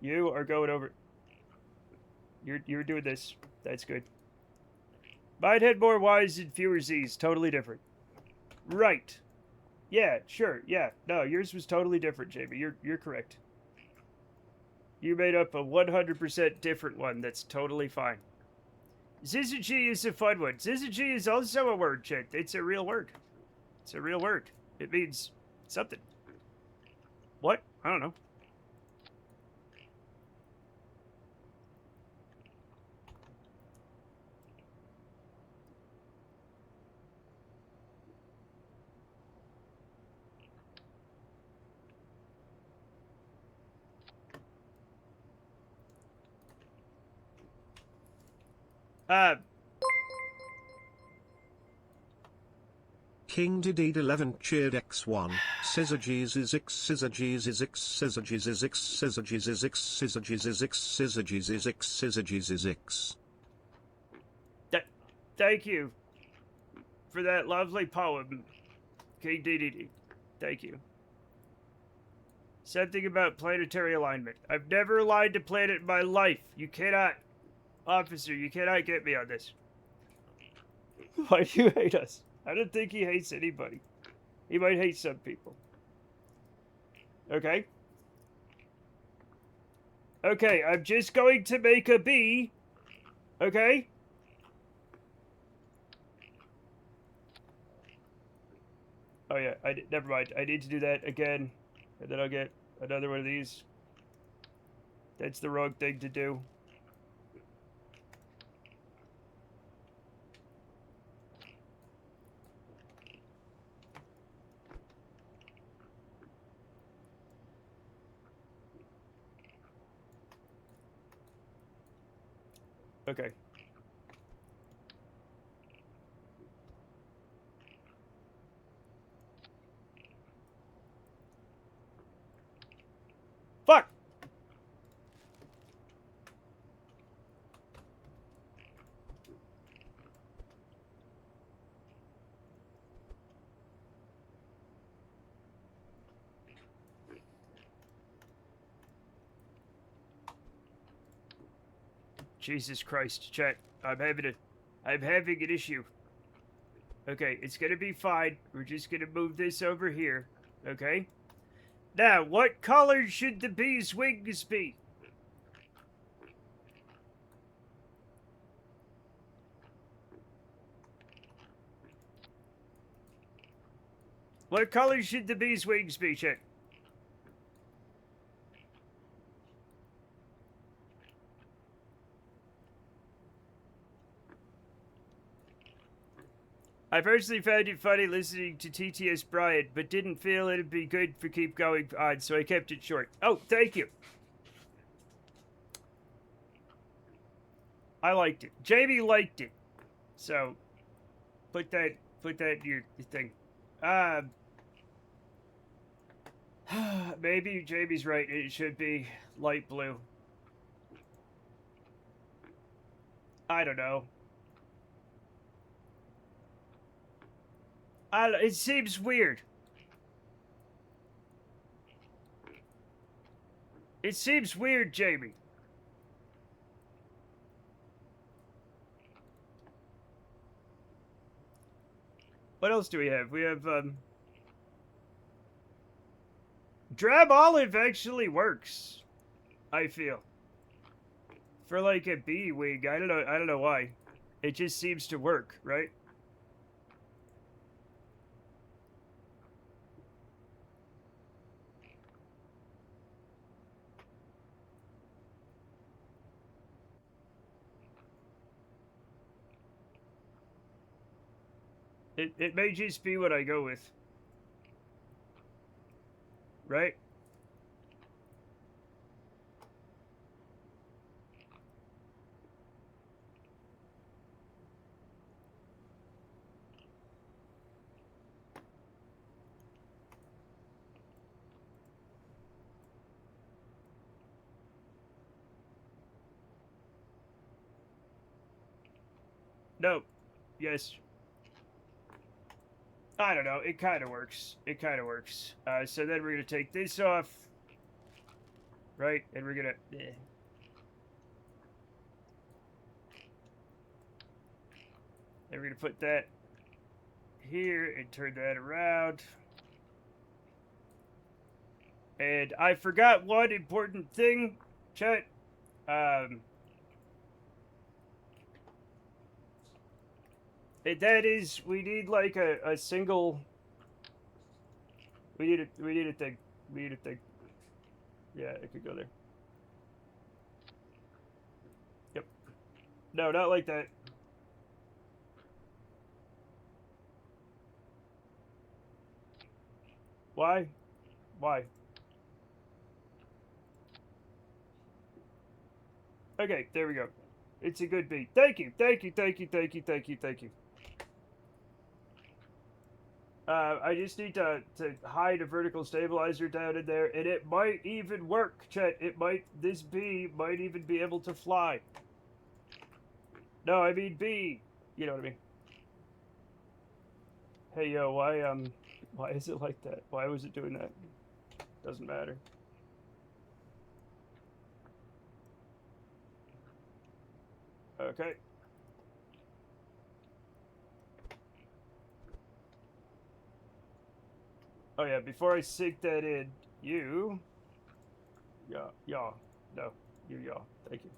You are going over. You're doing this. That's good. Mine had more Y's and fewer Z's. Totally different. Right. Yeah, sure. Yeah. No, yours was totally different, Jamie. You're correct. You made up a 100% different one. That's totally fine. Syzygy is a fun one. Syzygy is also a word, Chet. It's a real word. It's a real word. It means something. What? I don't know. King Didid 11 cheered X1. Syzygies is X Syzygies is X Syzygies is X Syzygies is X Syzygies is X Syzygies is X Syzygies is X. Thank you for that lovely poem, King DDD. Thank you. Something about planetary alignment. I've never aligned a planet in my life. You cannot, officer, you cannot get me on this. Why do you hate us? I don't think he hates anybody. He might hate some people. Okay. Okay, I'm just going to make a B. Okay? Oh yeah, never mind. I need to do that again. And then I'll get another one of these. That's the wrong thing to do. Okay. Fuck! Jesus Christ, chat. I'm having an issue. Okay, it's gonna be fine. We're just gonna move this over here. Okay? Now, what color should the bee's wings be? What color should the bee's wings be, chat? I personally found it funny listening to TTS Bryant, but didn't feel it'd be good for keep going on, so I kept it short. Oh, thank you. I liked it. Jamie liked it. So, put that in your thing. Maybe Jamie's right. It should be light blue. I don't know. It seems weird. It seems weird, Jamie. What else do we have? We have, drab olive actually works, I feel. For like a bee wing, I don't know why. It just seems to work, right? It may just be what I go with. Right? No. Yes. I don't know. It kind of works. It kind of works. So then we're going to take this off. Right? And we're going to... And we're gonna put that here and turn that around. And I forgot one important thing, chat. And that is, we need like a single. We need a thing. We need a thing. Yeah, it could go there. Yep. No, not like that. Why? Why? Okay, there we go. It's a good beat. Thank you, thank you, thank you, thank you, thank you, thank you. I just need to hide a vertical stabilizer down in there, and it might even work, Chet. It might, this bee might even be able to fly. No, I mean bee. You know what I mean. Hey, yo, why is it like that? Why was it doing that? Doesn't matter. Okay. Oh yeah, before I sink that in, you... Yeah, no, you, thank you.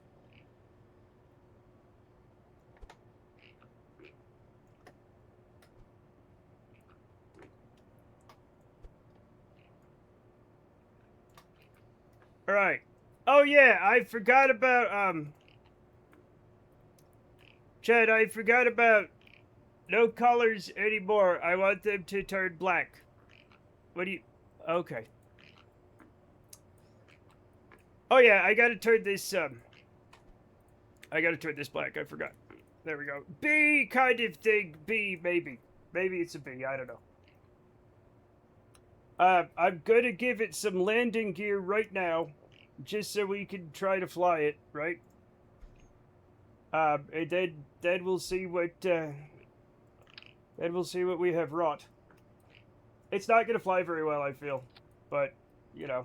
Alright. Oh yeah, I forgot about, Chad, I forgot about no colors anymore. I want them to turn black. What do you... Okay. Oh yeah, I gotta turn this, I gotta turn this black, I forgot. There we go. Bee kind of thing. Bee, maybe. Maybe it's a bee, I don't know. I'm gonna give it some landing gear right now, just so we can try to fly it, right? And then we'll see what, then we'll see what we have wrought. It's not gonna fly very well, I feel. But, you know,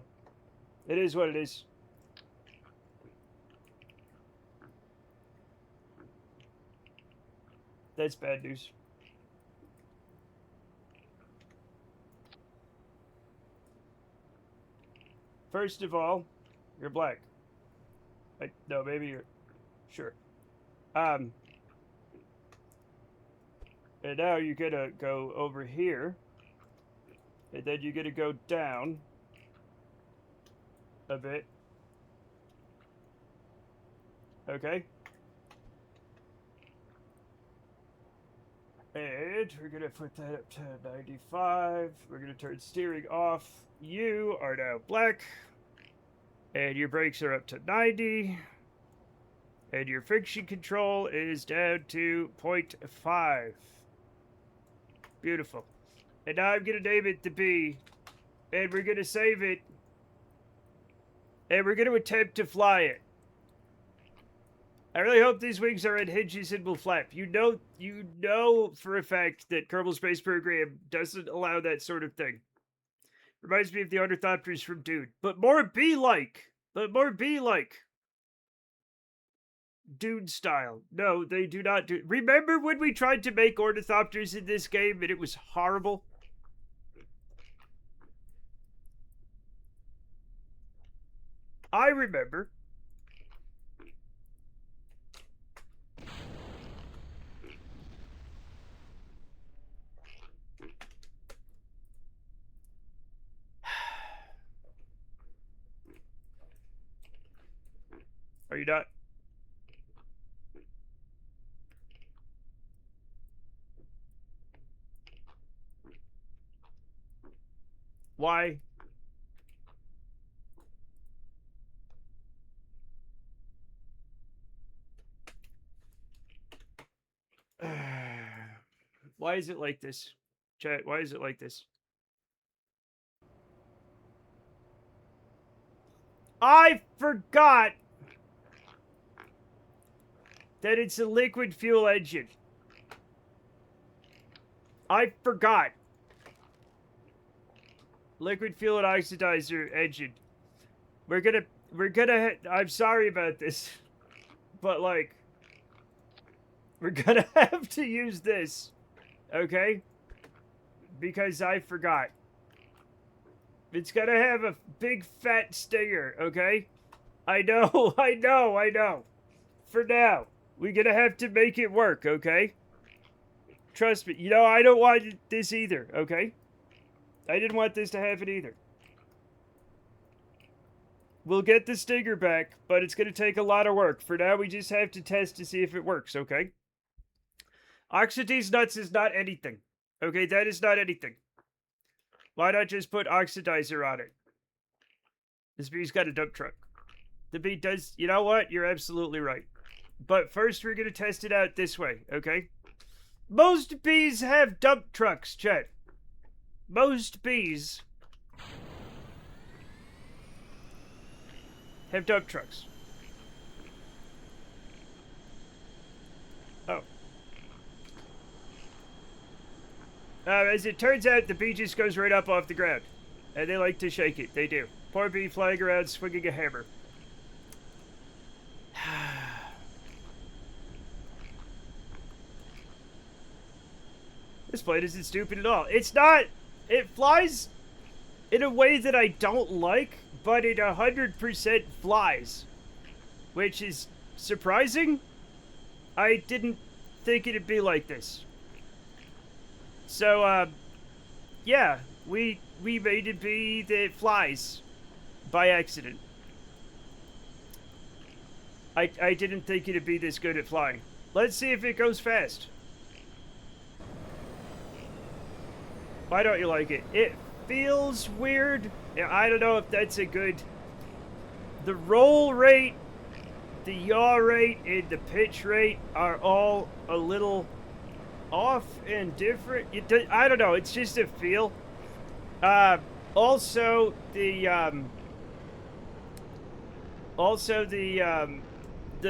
it is what it is. That's bad news. First of all, you're black. No, maybe you're... Sure. And now you're gonna go over here. And then you're gonna go down a bit. Okay. And we're gonna put that up to 95. We're gonna turn steering off. You are now black. And your brakes are up to 90. And your friction control is down to 0.5. Beautiful. And now I'm gonna name it the bee. And we're gonna save it. And we're gonna attempt to fly it. I really hope these wings are on hinges and will flap. You know for a fact that Kerbal Space Program doesn't allow that sort of thing. Reminds me of the Ornithopters from Dune. But more bee-like. Dune style. No, they do not do... Remember when we tried to make Ornithopters in this game and it was horrible? I remember. Are you not? Why? Why is it like this? Chat, why is it like this? I forgot that it's a liquid fuel engine. I forgot. Liquid fuel and oxidizer engine. We're gonna, I'm sorry about this, but like, We're gonna have to use this. Okay? Because I forgot. It's gonna have a big fat stinger, okay? I know, I know, I know. For now, we're gonna have to make it work, okay? Trust me. You know, I don't want this either, okay? I didn't want this to happen either. We'll get the stinger back, but it's gonna take a lot of work. For now, we just have to test to see if it works, okay? Oxidize nuts is not anything. Okay, that is not anything. Why not just put oxidizer on it? This bee's got a dump truck. The bee does... You know what? You're absolutely right. But first, we're going to test it out this way, okay? Most bees have dump trucks, Chet. Most bees have dump trucks. Oh. As it turns out, the bee just goes right up off the ground. And they like to shake it. They do. Poor bee flying around swinging a hammer. This plane isn't stupid at all. It's not. It flies in a way that I don't like, but it 100% flies. Which is surprising. I didn't think it'd be like this. So, yeah, we made a bee that flies by accident. I didn't think it'd be this good at flying. Let's see if it goes fast. Why don't you like it? It feels weird. I don't know if that's a good... The roll rate, the yaw rate, and the pitch rate are all a little off and different. I don't know. It's just a feel. Also, the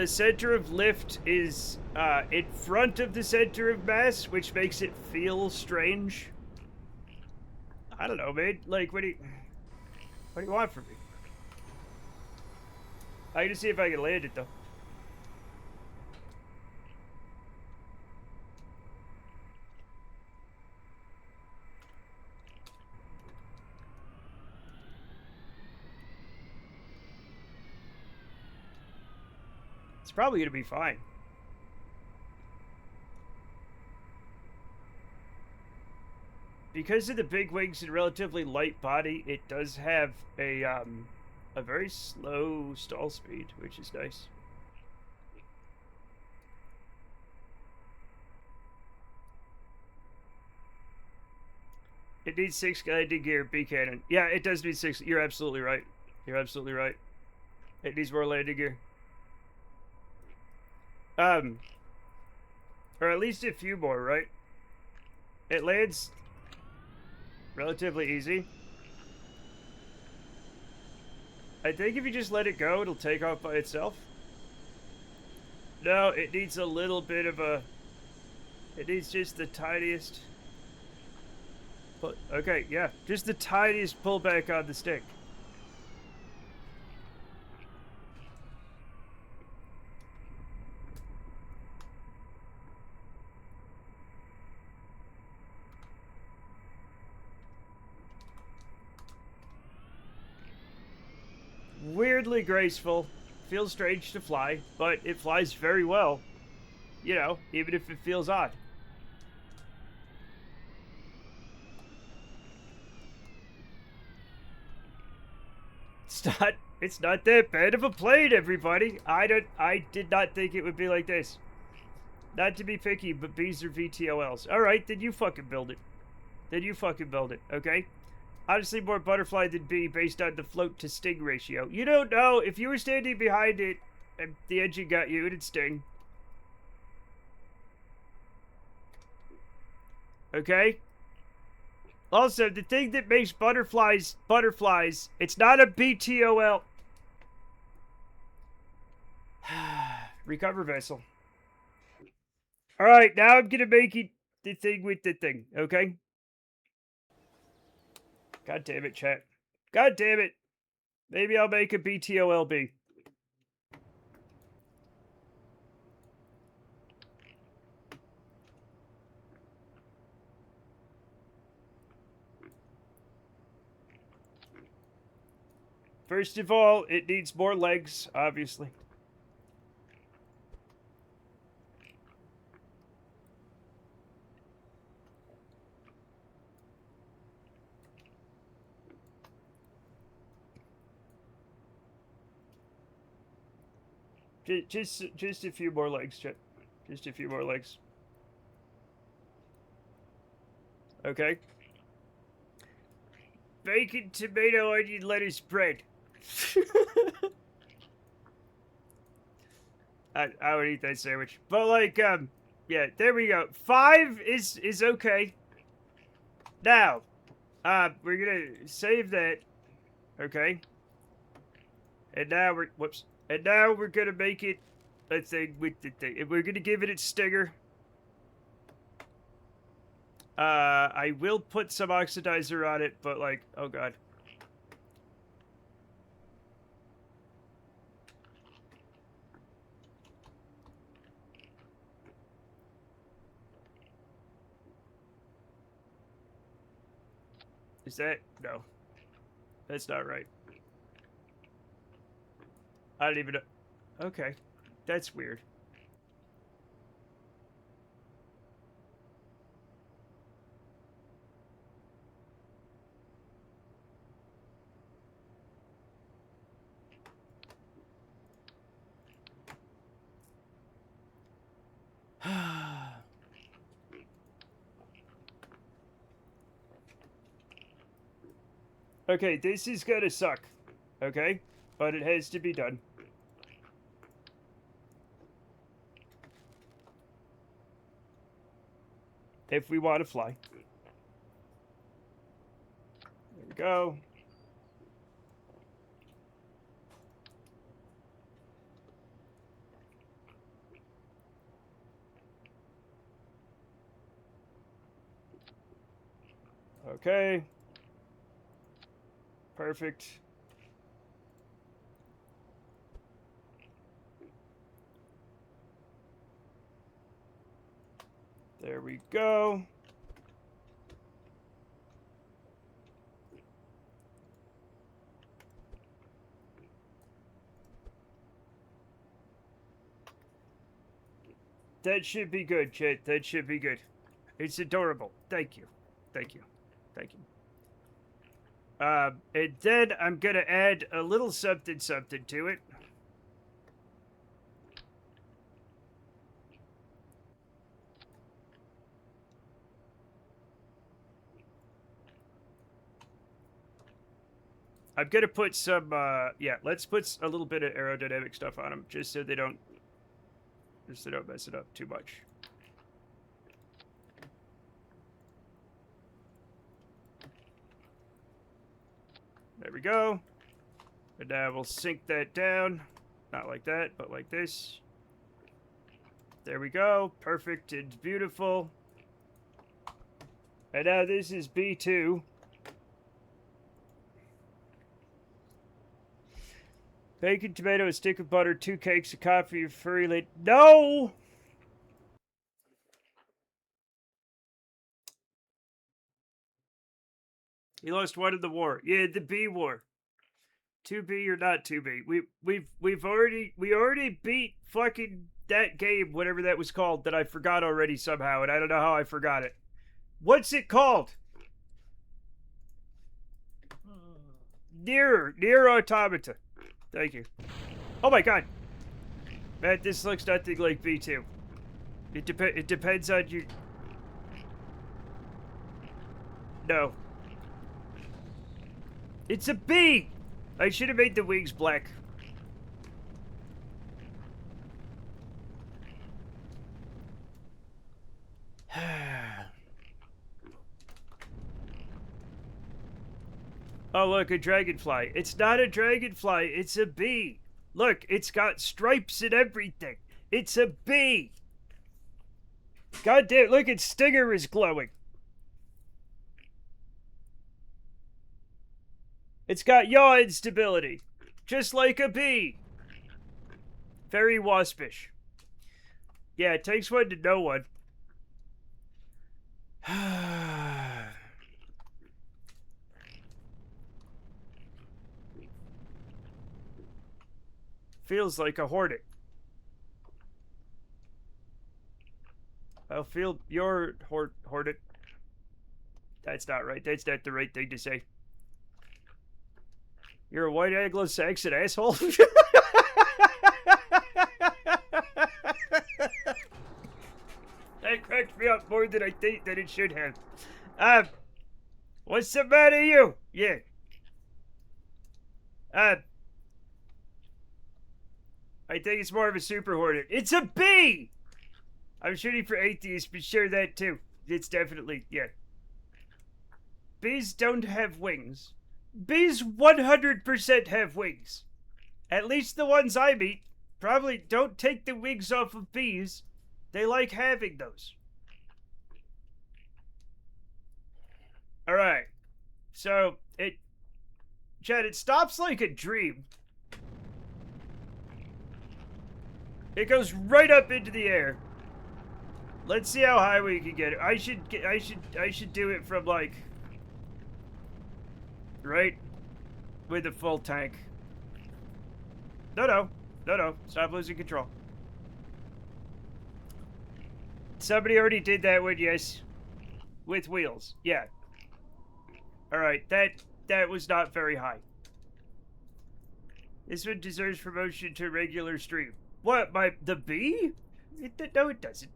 center of lift is in front of the center of mass, which makes it feel strange. I don't know, man. Like, what do you want from me? I gotta see if I can land it, though. It's probably gonna be fine. Because of the big wings and relatively light body, it does have a very slow stall speed, which is nice. It needs 6 landing gear B cannon. Yeah, it does need 6. You're absolutely right. You're absolutely right. It needs more landing gear. Or at least a few more, right? It lands relatively easy. I think if you just let it go, it'll take off by itself. No, it needs a little bit of a... It needs just the tiniest... But okay, yeah. Just the tiniest pullback on the stick. Weirdly graceful. Feels strange to fly, but it flies very well. You know, even if it feels odd. It's not that bad of a plane, everybody. I did not think it would be like this. Not to be picky, but bees are VTOLs. Alright, then you fucking build it. Then you fucking build it, okay? Honestly, more butterfly than bee based on the float to sting ratio. You don't know. If you were standing behind it and the engine got you, it'd sting. Okay? Also, the thing that makes butterflies, it's not a BTOL. Recover vessel. Alright, now I'm gonna make it the thing with the thing, okay? God damn it, chat. God damn it. Maybe I'll make a BTOLB. First of all, it needs more legs, obviously. Just a few more legs, Chet. Just a few more legs. Okay. Bacon, tomato, onion, lettuce, bread. I would eat that sandwich. But like, yeah, there we go. 5 is okay. Now, we're gonna save that. Okay. And now whoops. And now we're gonna make it a thing with the thing. And we're gonna give it its stinger. I will put some oxidizer on it, but like, oh god. Is that? No. That's not right. I don't even know. Okay. That's weird. Okay, this is gonna suck. Okay? But it has to be done. If we want to fly. There we go. Okay. Perfect. There we go. That should be good, Chet. That should be good. It's adorable. Thank you. Thank you. Thank you. And then I'm gonna add a little something to it. I'm gonna put some, yeah, let's put a little bit of aerodynamic stuff on them, just so they don't mess it up too much. There we go. And now we'll sink that down. Not like that, but like this. There we go. Perfect and beautiful. And now this is B2. Bacon, tomato, a stick of butter, 2 cakes of coffee, furry late. No! He lost one in the war. Yeah, the B war. 2B or not 2B. We already beat fucking that game, whatever that was called, that I forgot already somehow, and I don't know how I forgot it. What's it called? Near Automata. Thank you. Oh my god. Man, this looks nothing like B2. It depends on you. No. It's a B! I should have made the wings black. Oh, look, a dragonfly. It's not a dragonfly, it's a bee. Look, it's got stripes and everything. It's a bee. God damn, look, its stinger is glowing. It's got yaw instability, just like a bee. Very waspish. Yeah, it takes one to know one. Feels like a Hornet. I'll feel your Hornet. That's not right. That's not the right thing to say. You're a white Anglo-Saxon asshole? That cracked me up more than I think that it should have. What's the matter, you? Yeah. I think it's more of a super Hornet. It's a bee! I'm shooting for atheists, but share that too. It's definitely, yeah. Bees don't have wings. Bees 100% have wings. At least the ones I meet probably don't take the wings off of bees. They like having those. Alright. So, Chad, it stops like a dream. It goes right up into the air. Let's see how high we can get it. I should do it from like right with a full tank. No. Stop losing control. Somebody already did that one, yes. With wheels. Yeah. Alright, that was not very high. This one deserves promotion to regular stream. What, the bee? No, it doesn't.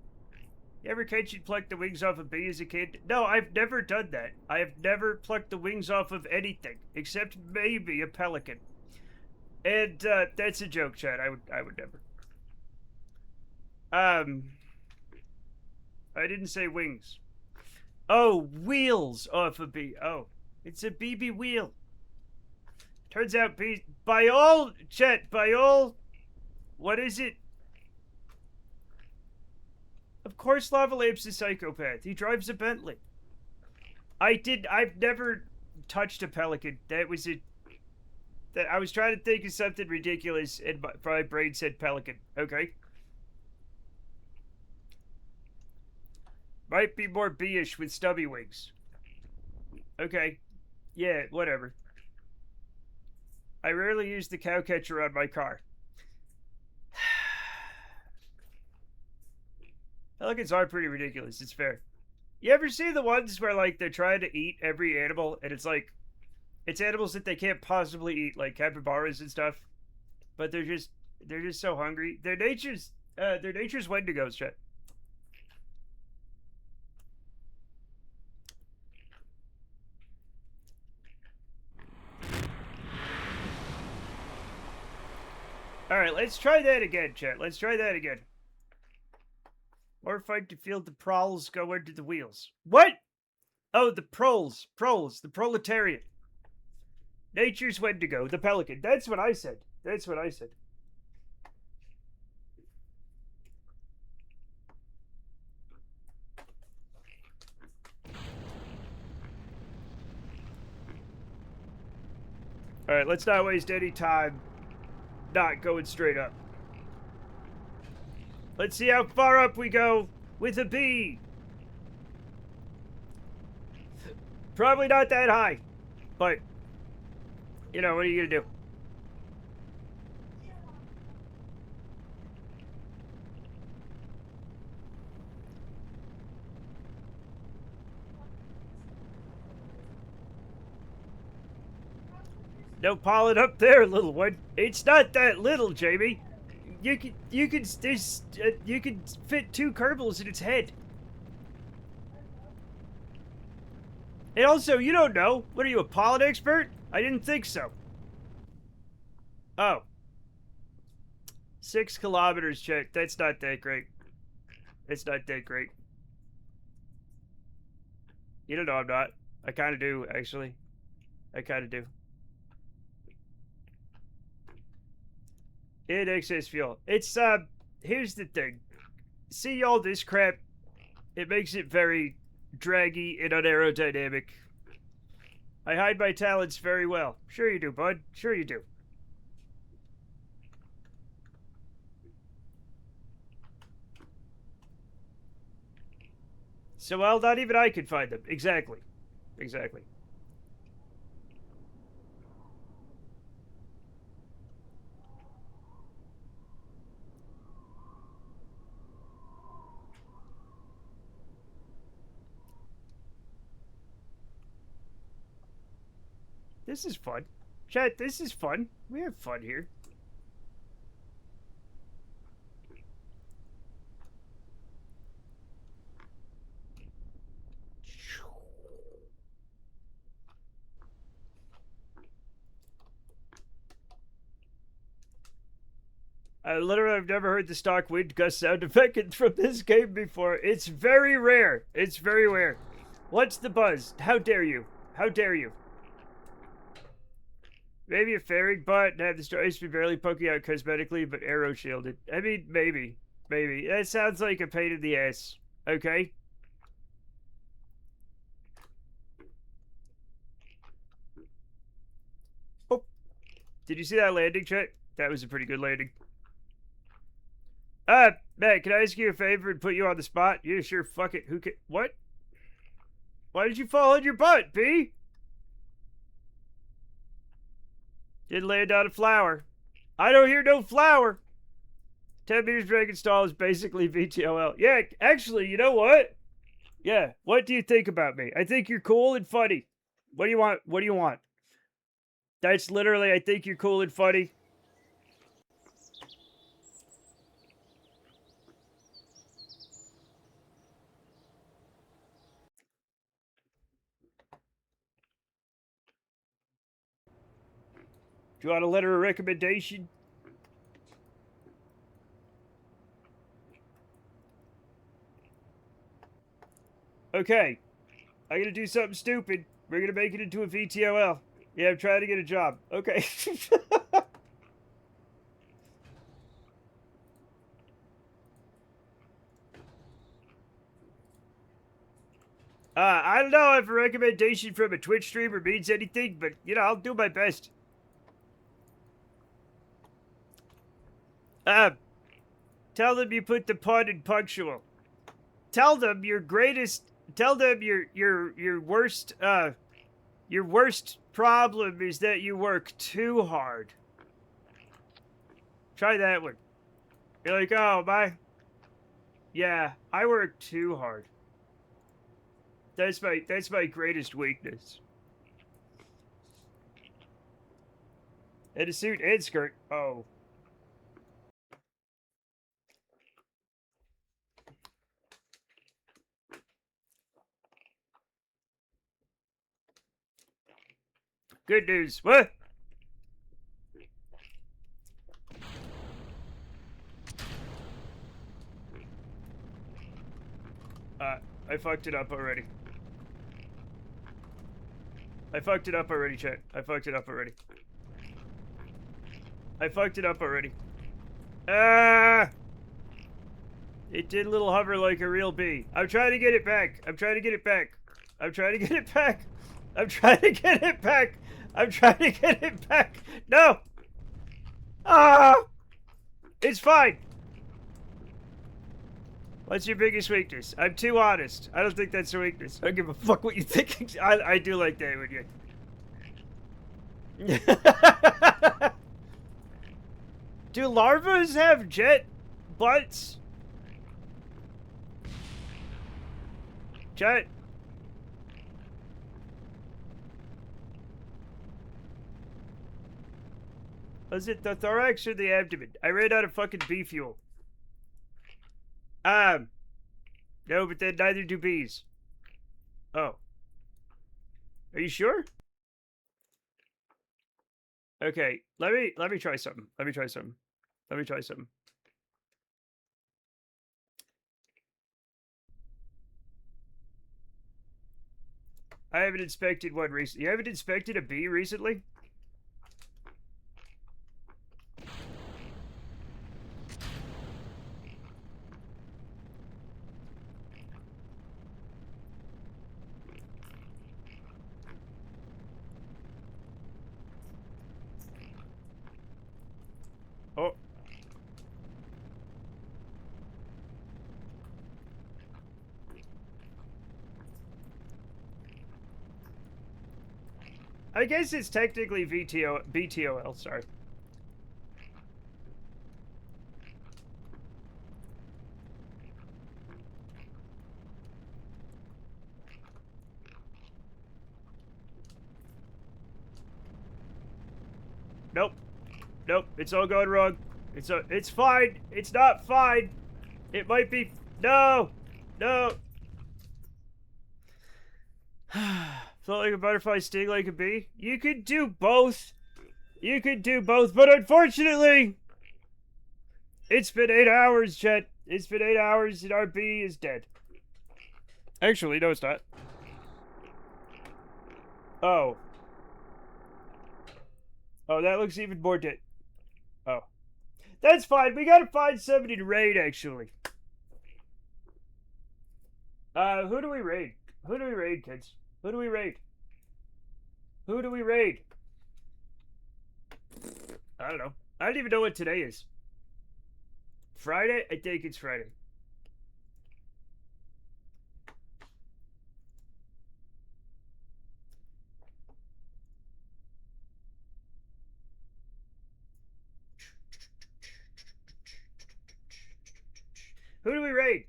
You ever catch and pluck the wings off a bee as a kid? No, I've never done that. I have never plucked the wings off of anything, except maybe a pelican. And, that's a joke, Chad. I would never. I didn't say wings. Oh, wheels off a bee. Oh, it's a BB wheel. Turns out bees, what is it? Of course Lava Lamp's a psychopath. He drives a Bentley. I've never touched a pelican. That was it. I was trying to think of something ridiculous and my brain said pelican. Okay. Might be more bee-ish with stubby wings. Okay. Yeah, whatever. I rarely use the cow catcher on my car. Pelicans are pretty ridiculous. It's fair. You ever see the ones where, like, they're trying to eat every animal, and it's like, it's animals that they can't possibly eat, like capybaras and stuff, but they're just so hungry. Their nature's Wendigos, shit. Alright, let's try that again, chat. Let's try that again. More fun to feel the proles go into the wheels. What? Oh, the proles. Proles. The proletariat. Nature's Wendigo. The pelican. That's what I said. That's what I said. Alright, let's not waste any time not going straight up. Let's see how far up we go with a bee. Probably not that high, but, you know, what are you gonna do? No pollen up there, little one. It's not that little, Jamie. You can fit 2 Kerbals in its head. And also, you don't know. What are you, a pollen expert? I didn't think so. Oh. 6 kilometers, check. That's not that great. It's not that great. You don't know I'm not. I kind of do, actually. I kind of do. In excess fuel. It's, here's the thing. See all this crap? It makes it very draggy and unaerodynamic. I hide my talents very well. Sure you do, bud. Sure you do. So, well, not even I could find them. Exactly. Exactly. This is fun. Chat, this is fun. We have fun here. I've never heard the stock wind gust sound effect from this game before. It's very rare. It's very rare. What's the buzz? How dare you? How dare you? Maybe a fairing butt and have the stripes be barely poking out cosmetically, but arrow shielded. I mean, maybe. Maybe. That sounds like a pain in the ass. Okay? Oh. Did you see that landing, chat? That was a pretty good landing. Matt, can I ask you a favor and put you on the spot? Yeah, sure, fuck it. Who can... What? Why did you fall on your butt, B? Didn't land on a flower. I don't hear no flower. 10 meters Dragon Stall is basically VTOL. Yeah, actually, you know what? Yeah, what do you think about me? I think you're cool and funny. What do you want? What do you want? That's literally, I think you're cool and funny. Do you want a letter of recommendation? Okay. I'm gonna do something stupid. We're gonna make it into a VTOL. Yeah, I'm trying to get a job. Okay. I don't know if a recommendation from a Twitch streamer means anything, but, you know, I'll do my best. Tell them you put the pun in punctual. Tell them your greatest... Tell them your worst problem is that you work too hard. Try that one. You're like, oh, yeah, I work too hard. That's my greatest weakness. And a suit and skirt. Oh. Good news. What? I fucked it up already. I fucked it up already, chat. I fucked it up already. I fucked it up already. Ah! It did a little hover like a real bee. I'm trying to get it back. I'm trying to get it back. I'm trying to get it back. I'm trying to get it back. I'm trying to get it back. No! Ah! It's fine. What's your biggest weakness? I'm too honest. I don't think that's a weakness. I don't give a fuck what you think. I do like that when you... Do larvas have jet butts? Chat. Was it the thorax or the abdomen? I ran out of fucking bee fuel. No, but then neither do bees. Oh. Are you sure? Okay, let me try something. Let me try something. Let me try something. I haven't inspected one recently. You haven't inspected a bee recently? Oh. I guess it's technically BTOL, sorry. Nope. Nope. It's all going wrong. It's fine. It's not fine. It might be. No. No. Felt like a butterfly, sting like a bee. You could do both. You could do both, but unfortunately, it's been 8 hours, Chet. It's been 8 hours and our bee is dead. Actually, no, it's not. Oh. Oh, that looks even more dead. Oh. That's fine. We gotta find somebody to raid, actually. Who do we raid? Who do we raid, kids? Who do we raid? Who do we raid? I don't know. I don't even know what today is. Friday? I think it's Friday. Who do we raid?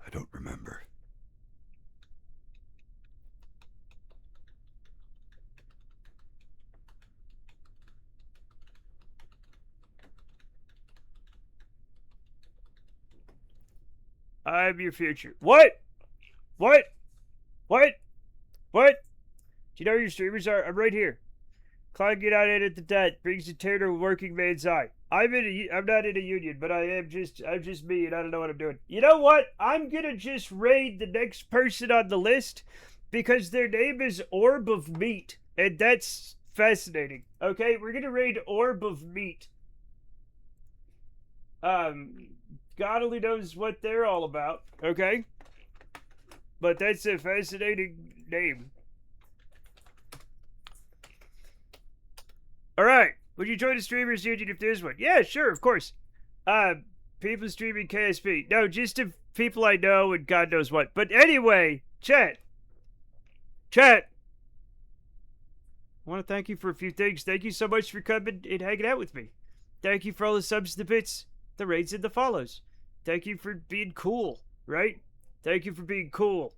I don't remember. I'm your future. What? What? What? What? Do you know where your streamers are? I'm right here. Clogging out at the debt brings a tear to a working man's eye. I'm not in a union, but I'm just me, and I don't know what I'm doing. You know what? I'm gonna just raid the next person on the list because their name is Orb of Meat, and that's fascinating. Okay, we're gonna raid Orb of Meat. God only knows what they're all about. Okay, but that's a fascinating name. All right. Would you join a streamers union if there's one? Yeah, sure, of course. People streaming KSP. No, just to people I know and God knows what. But anyway, chat. I want to thank you for a few things. Thank you so much for coming and hanging out with me. Thank you for all the subs, the bits, the raids, and the follows. Thank you for being cool, right? Thank you for being cool.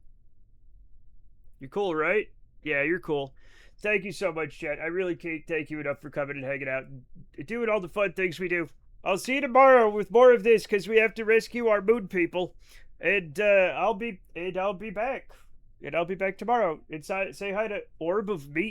You're cool, right? Yeah, you're cool. Thank you so much, chat. I really can't thank you enough for coming and hanging out and doing all the fun things we do. I'll see you tomorrow with more of this because we have to rescue our moon people, and I'll be back. And I'll be back tomorrow. And say hi to Orb of Meat.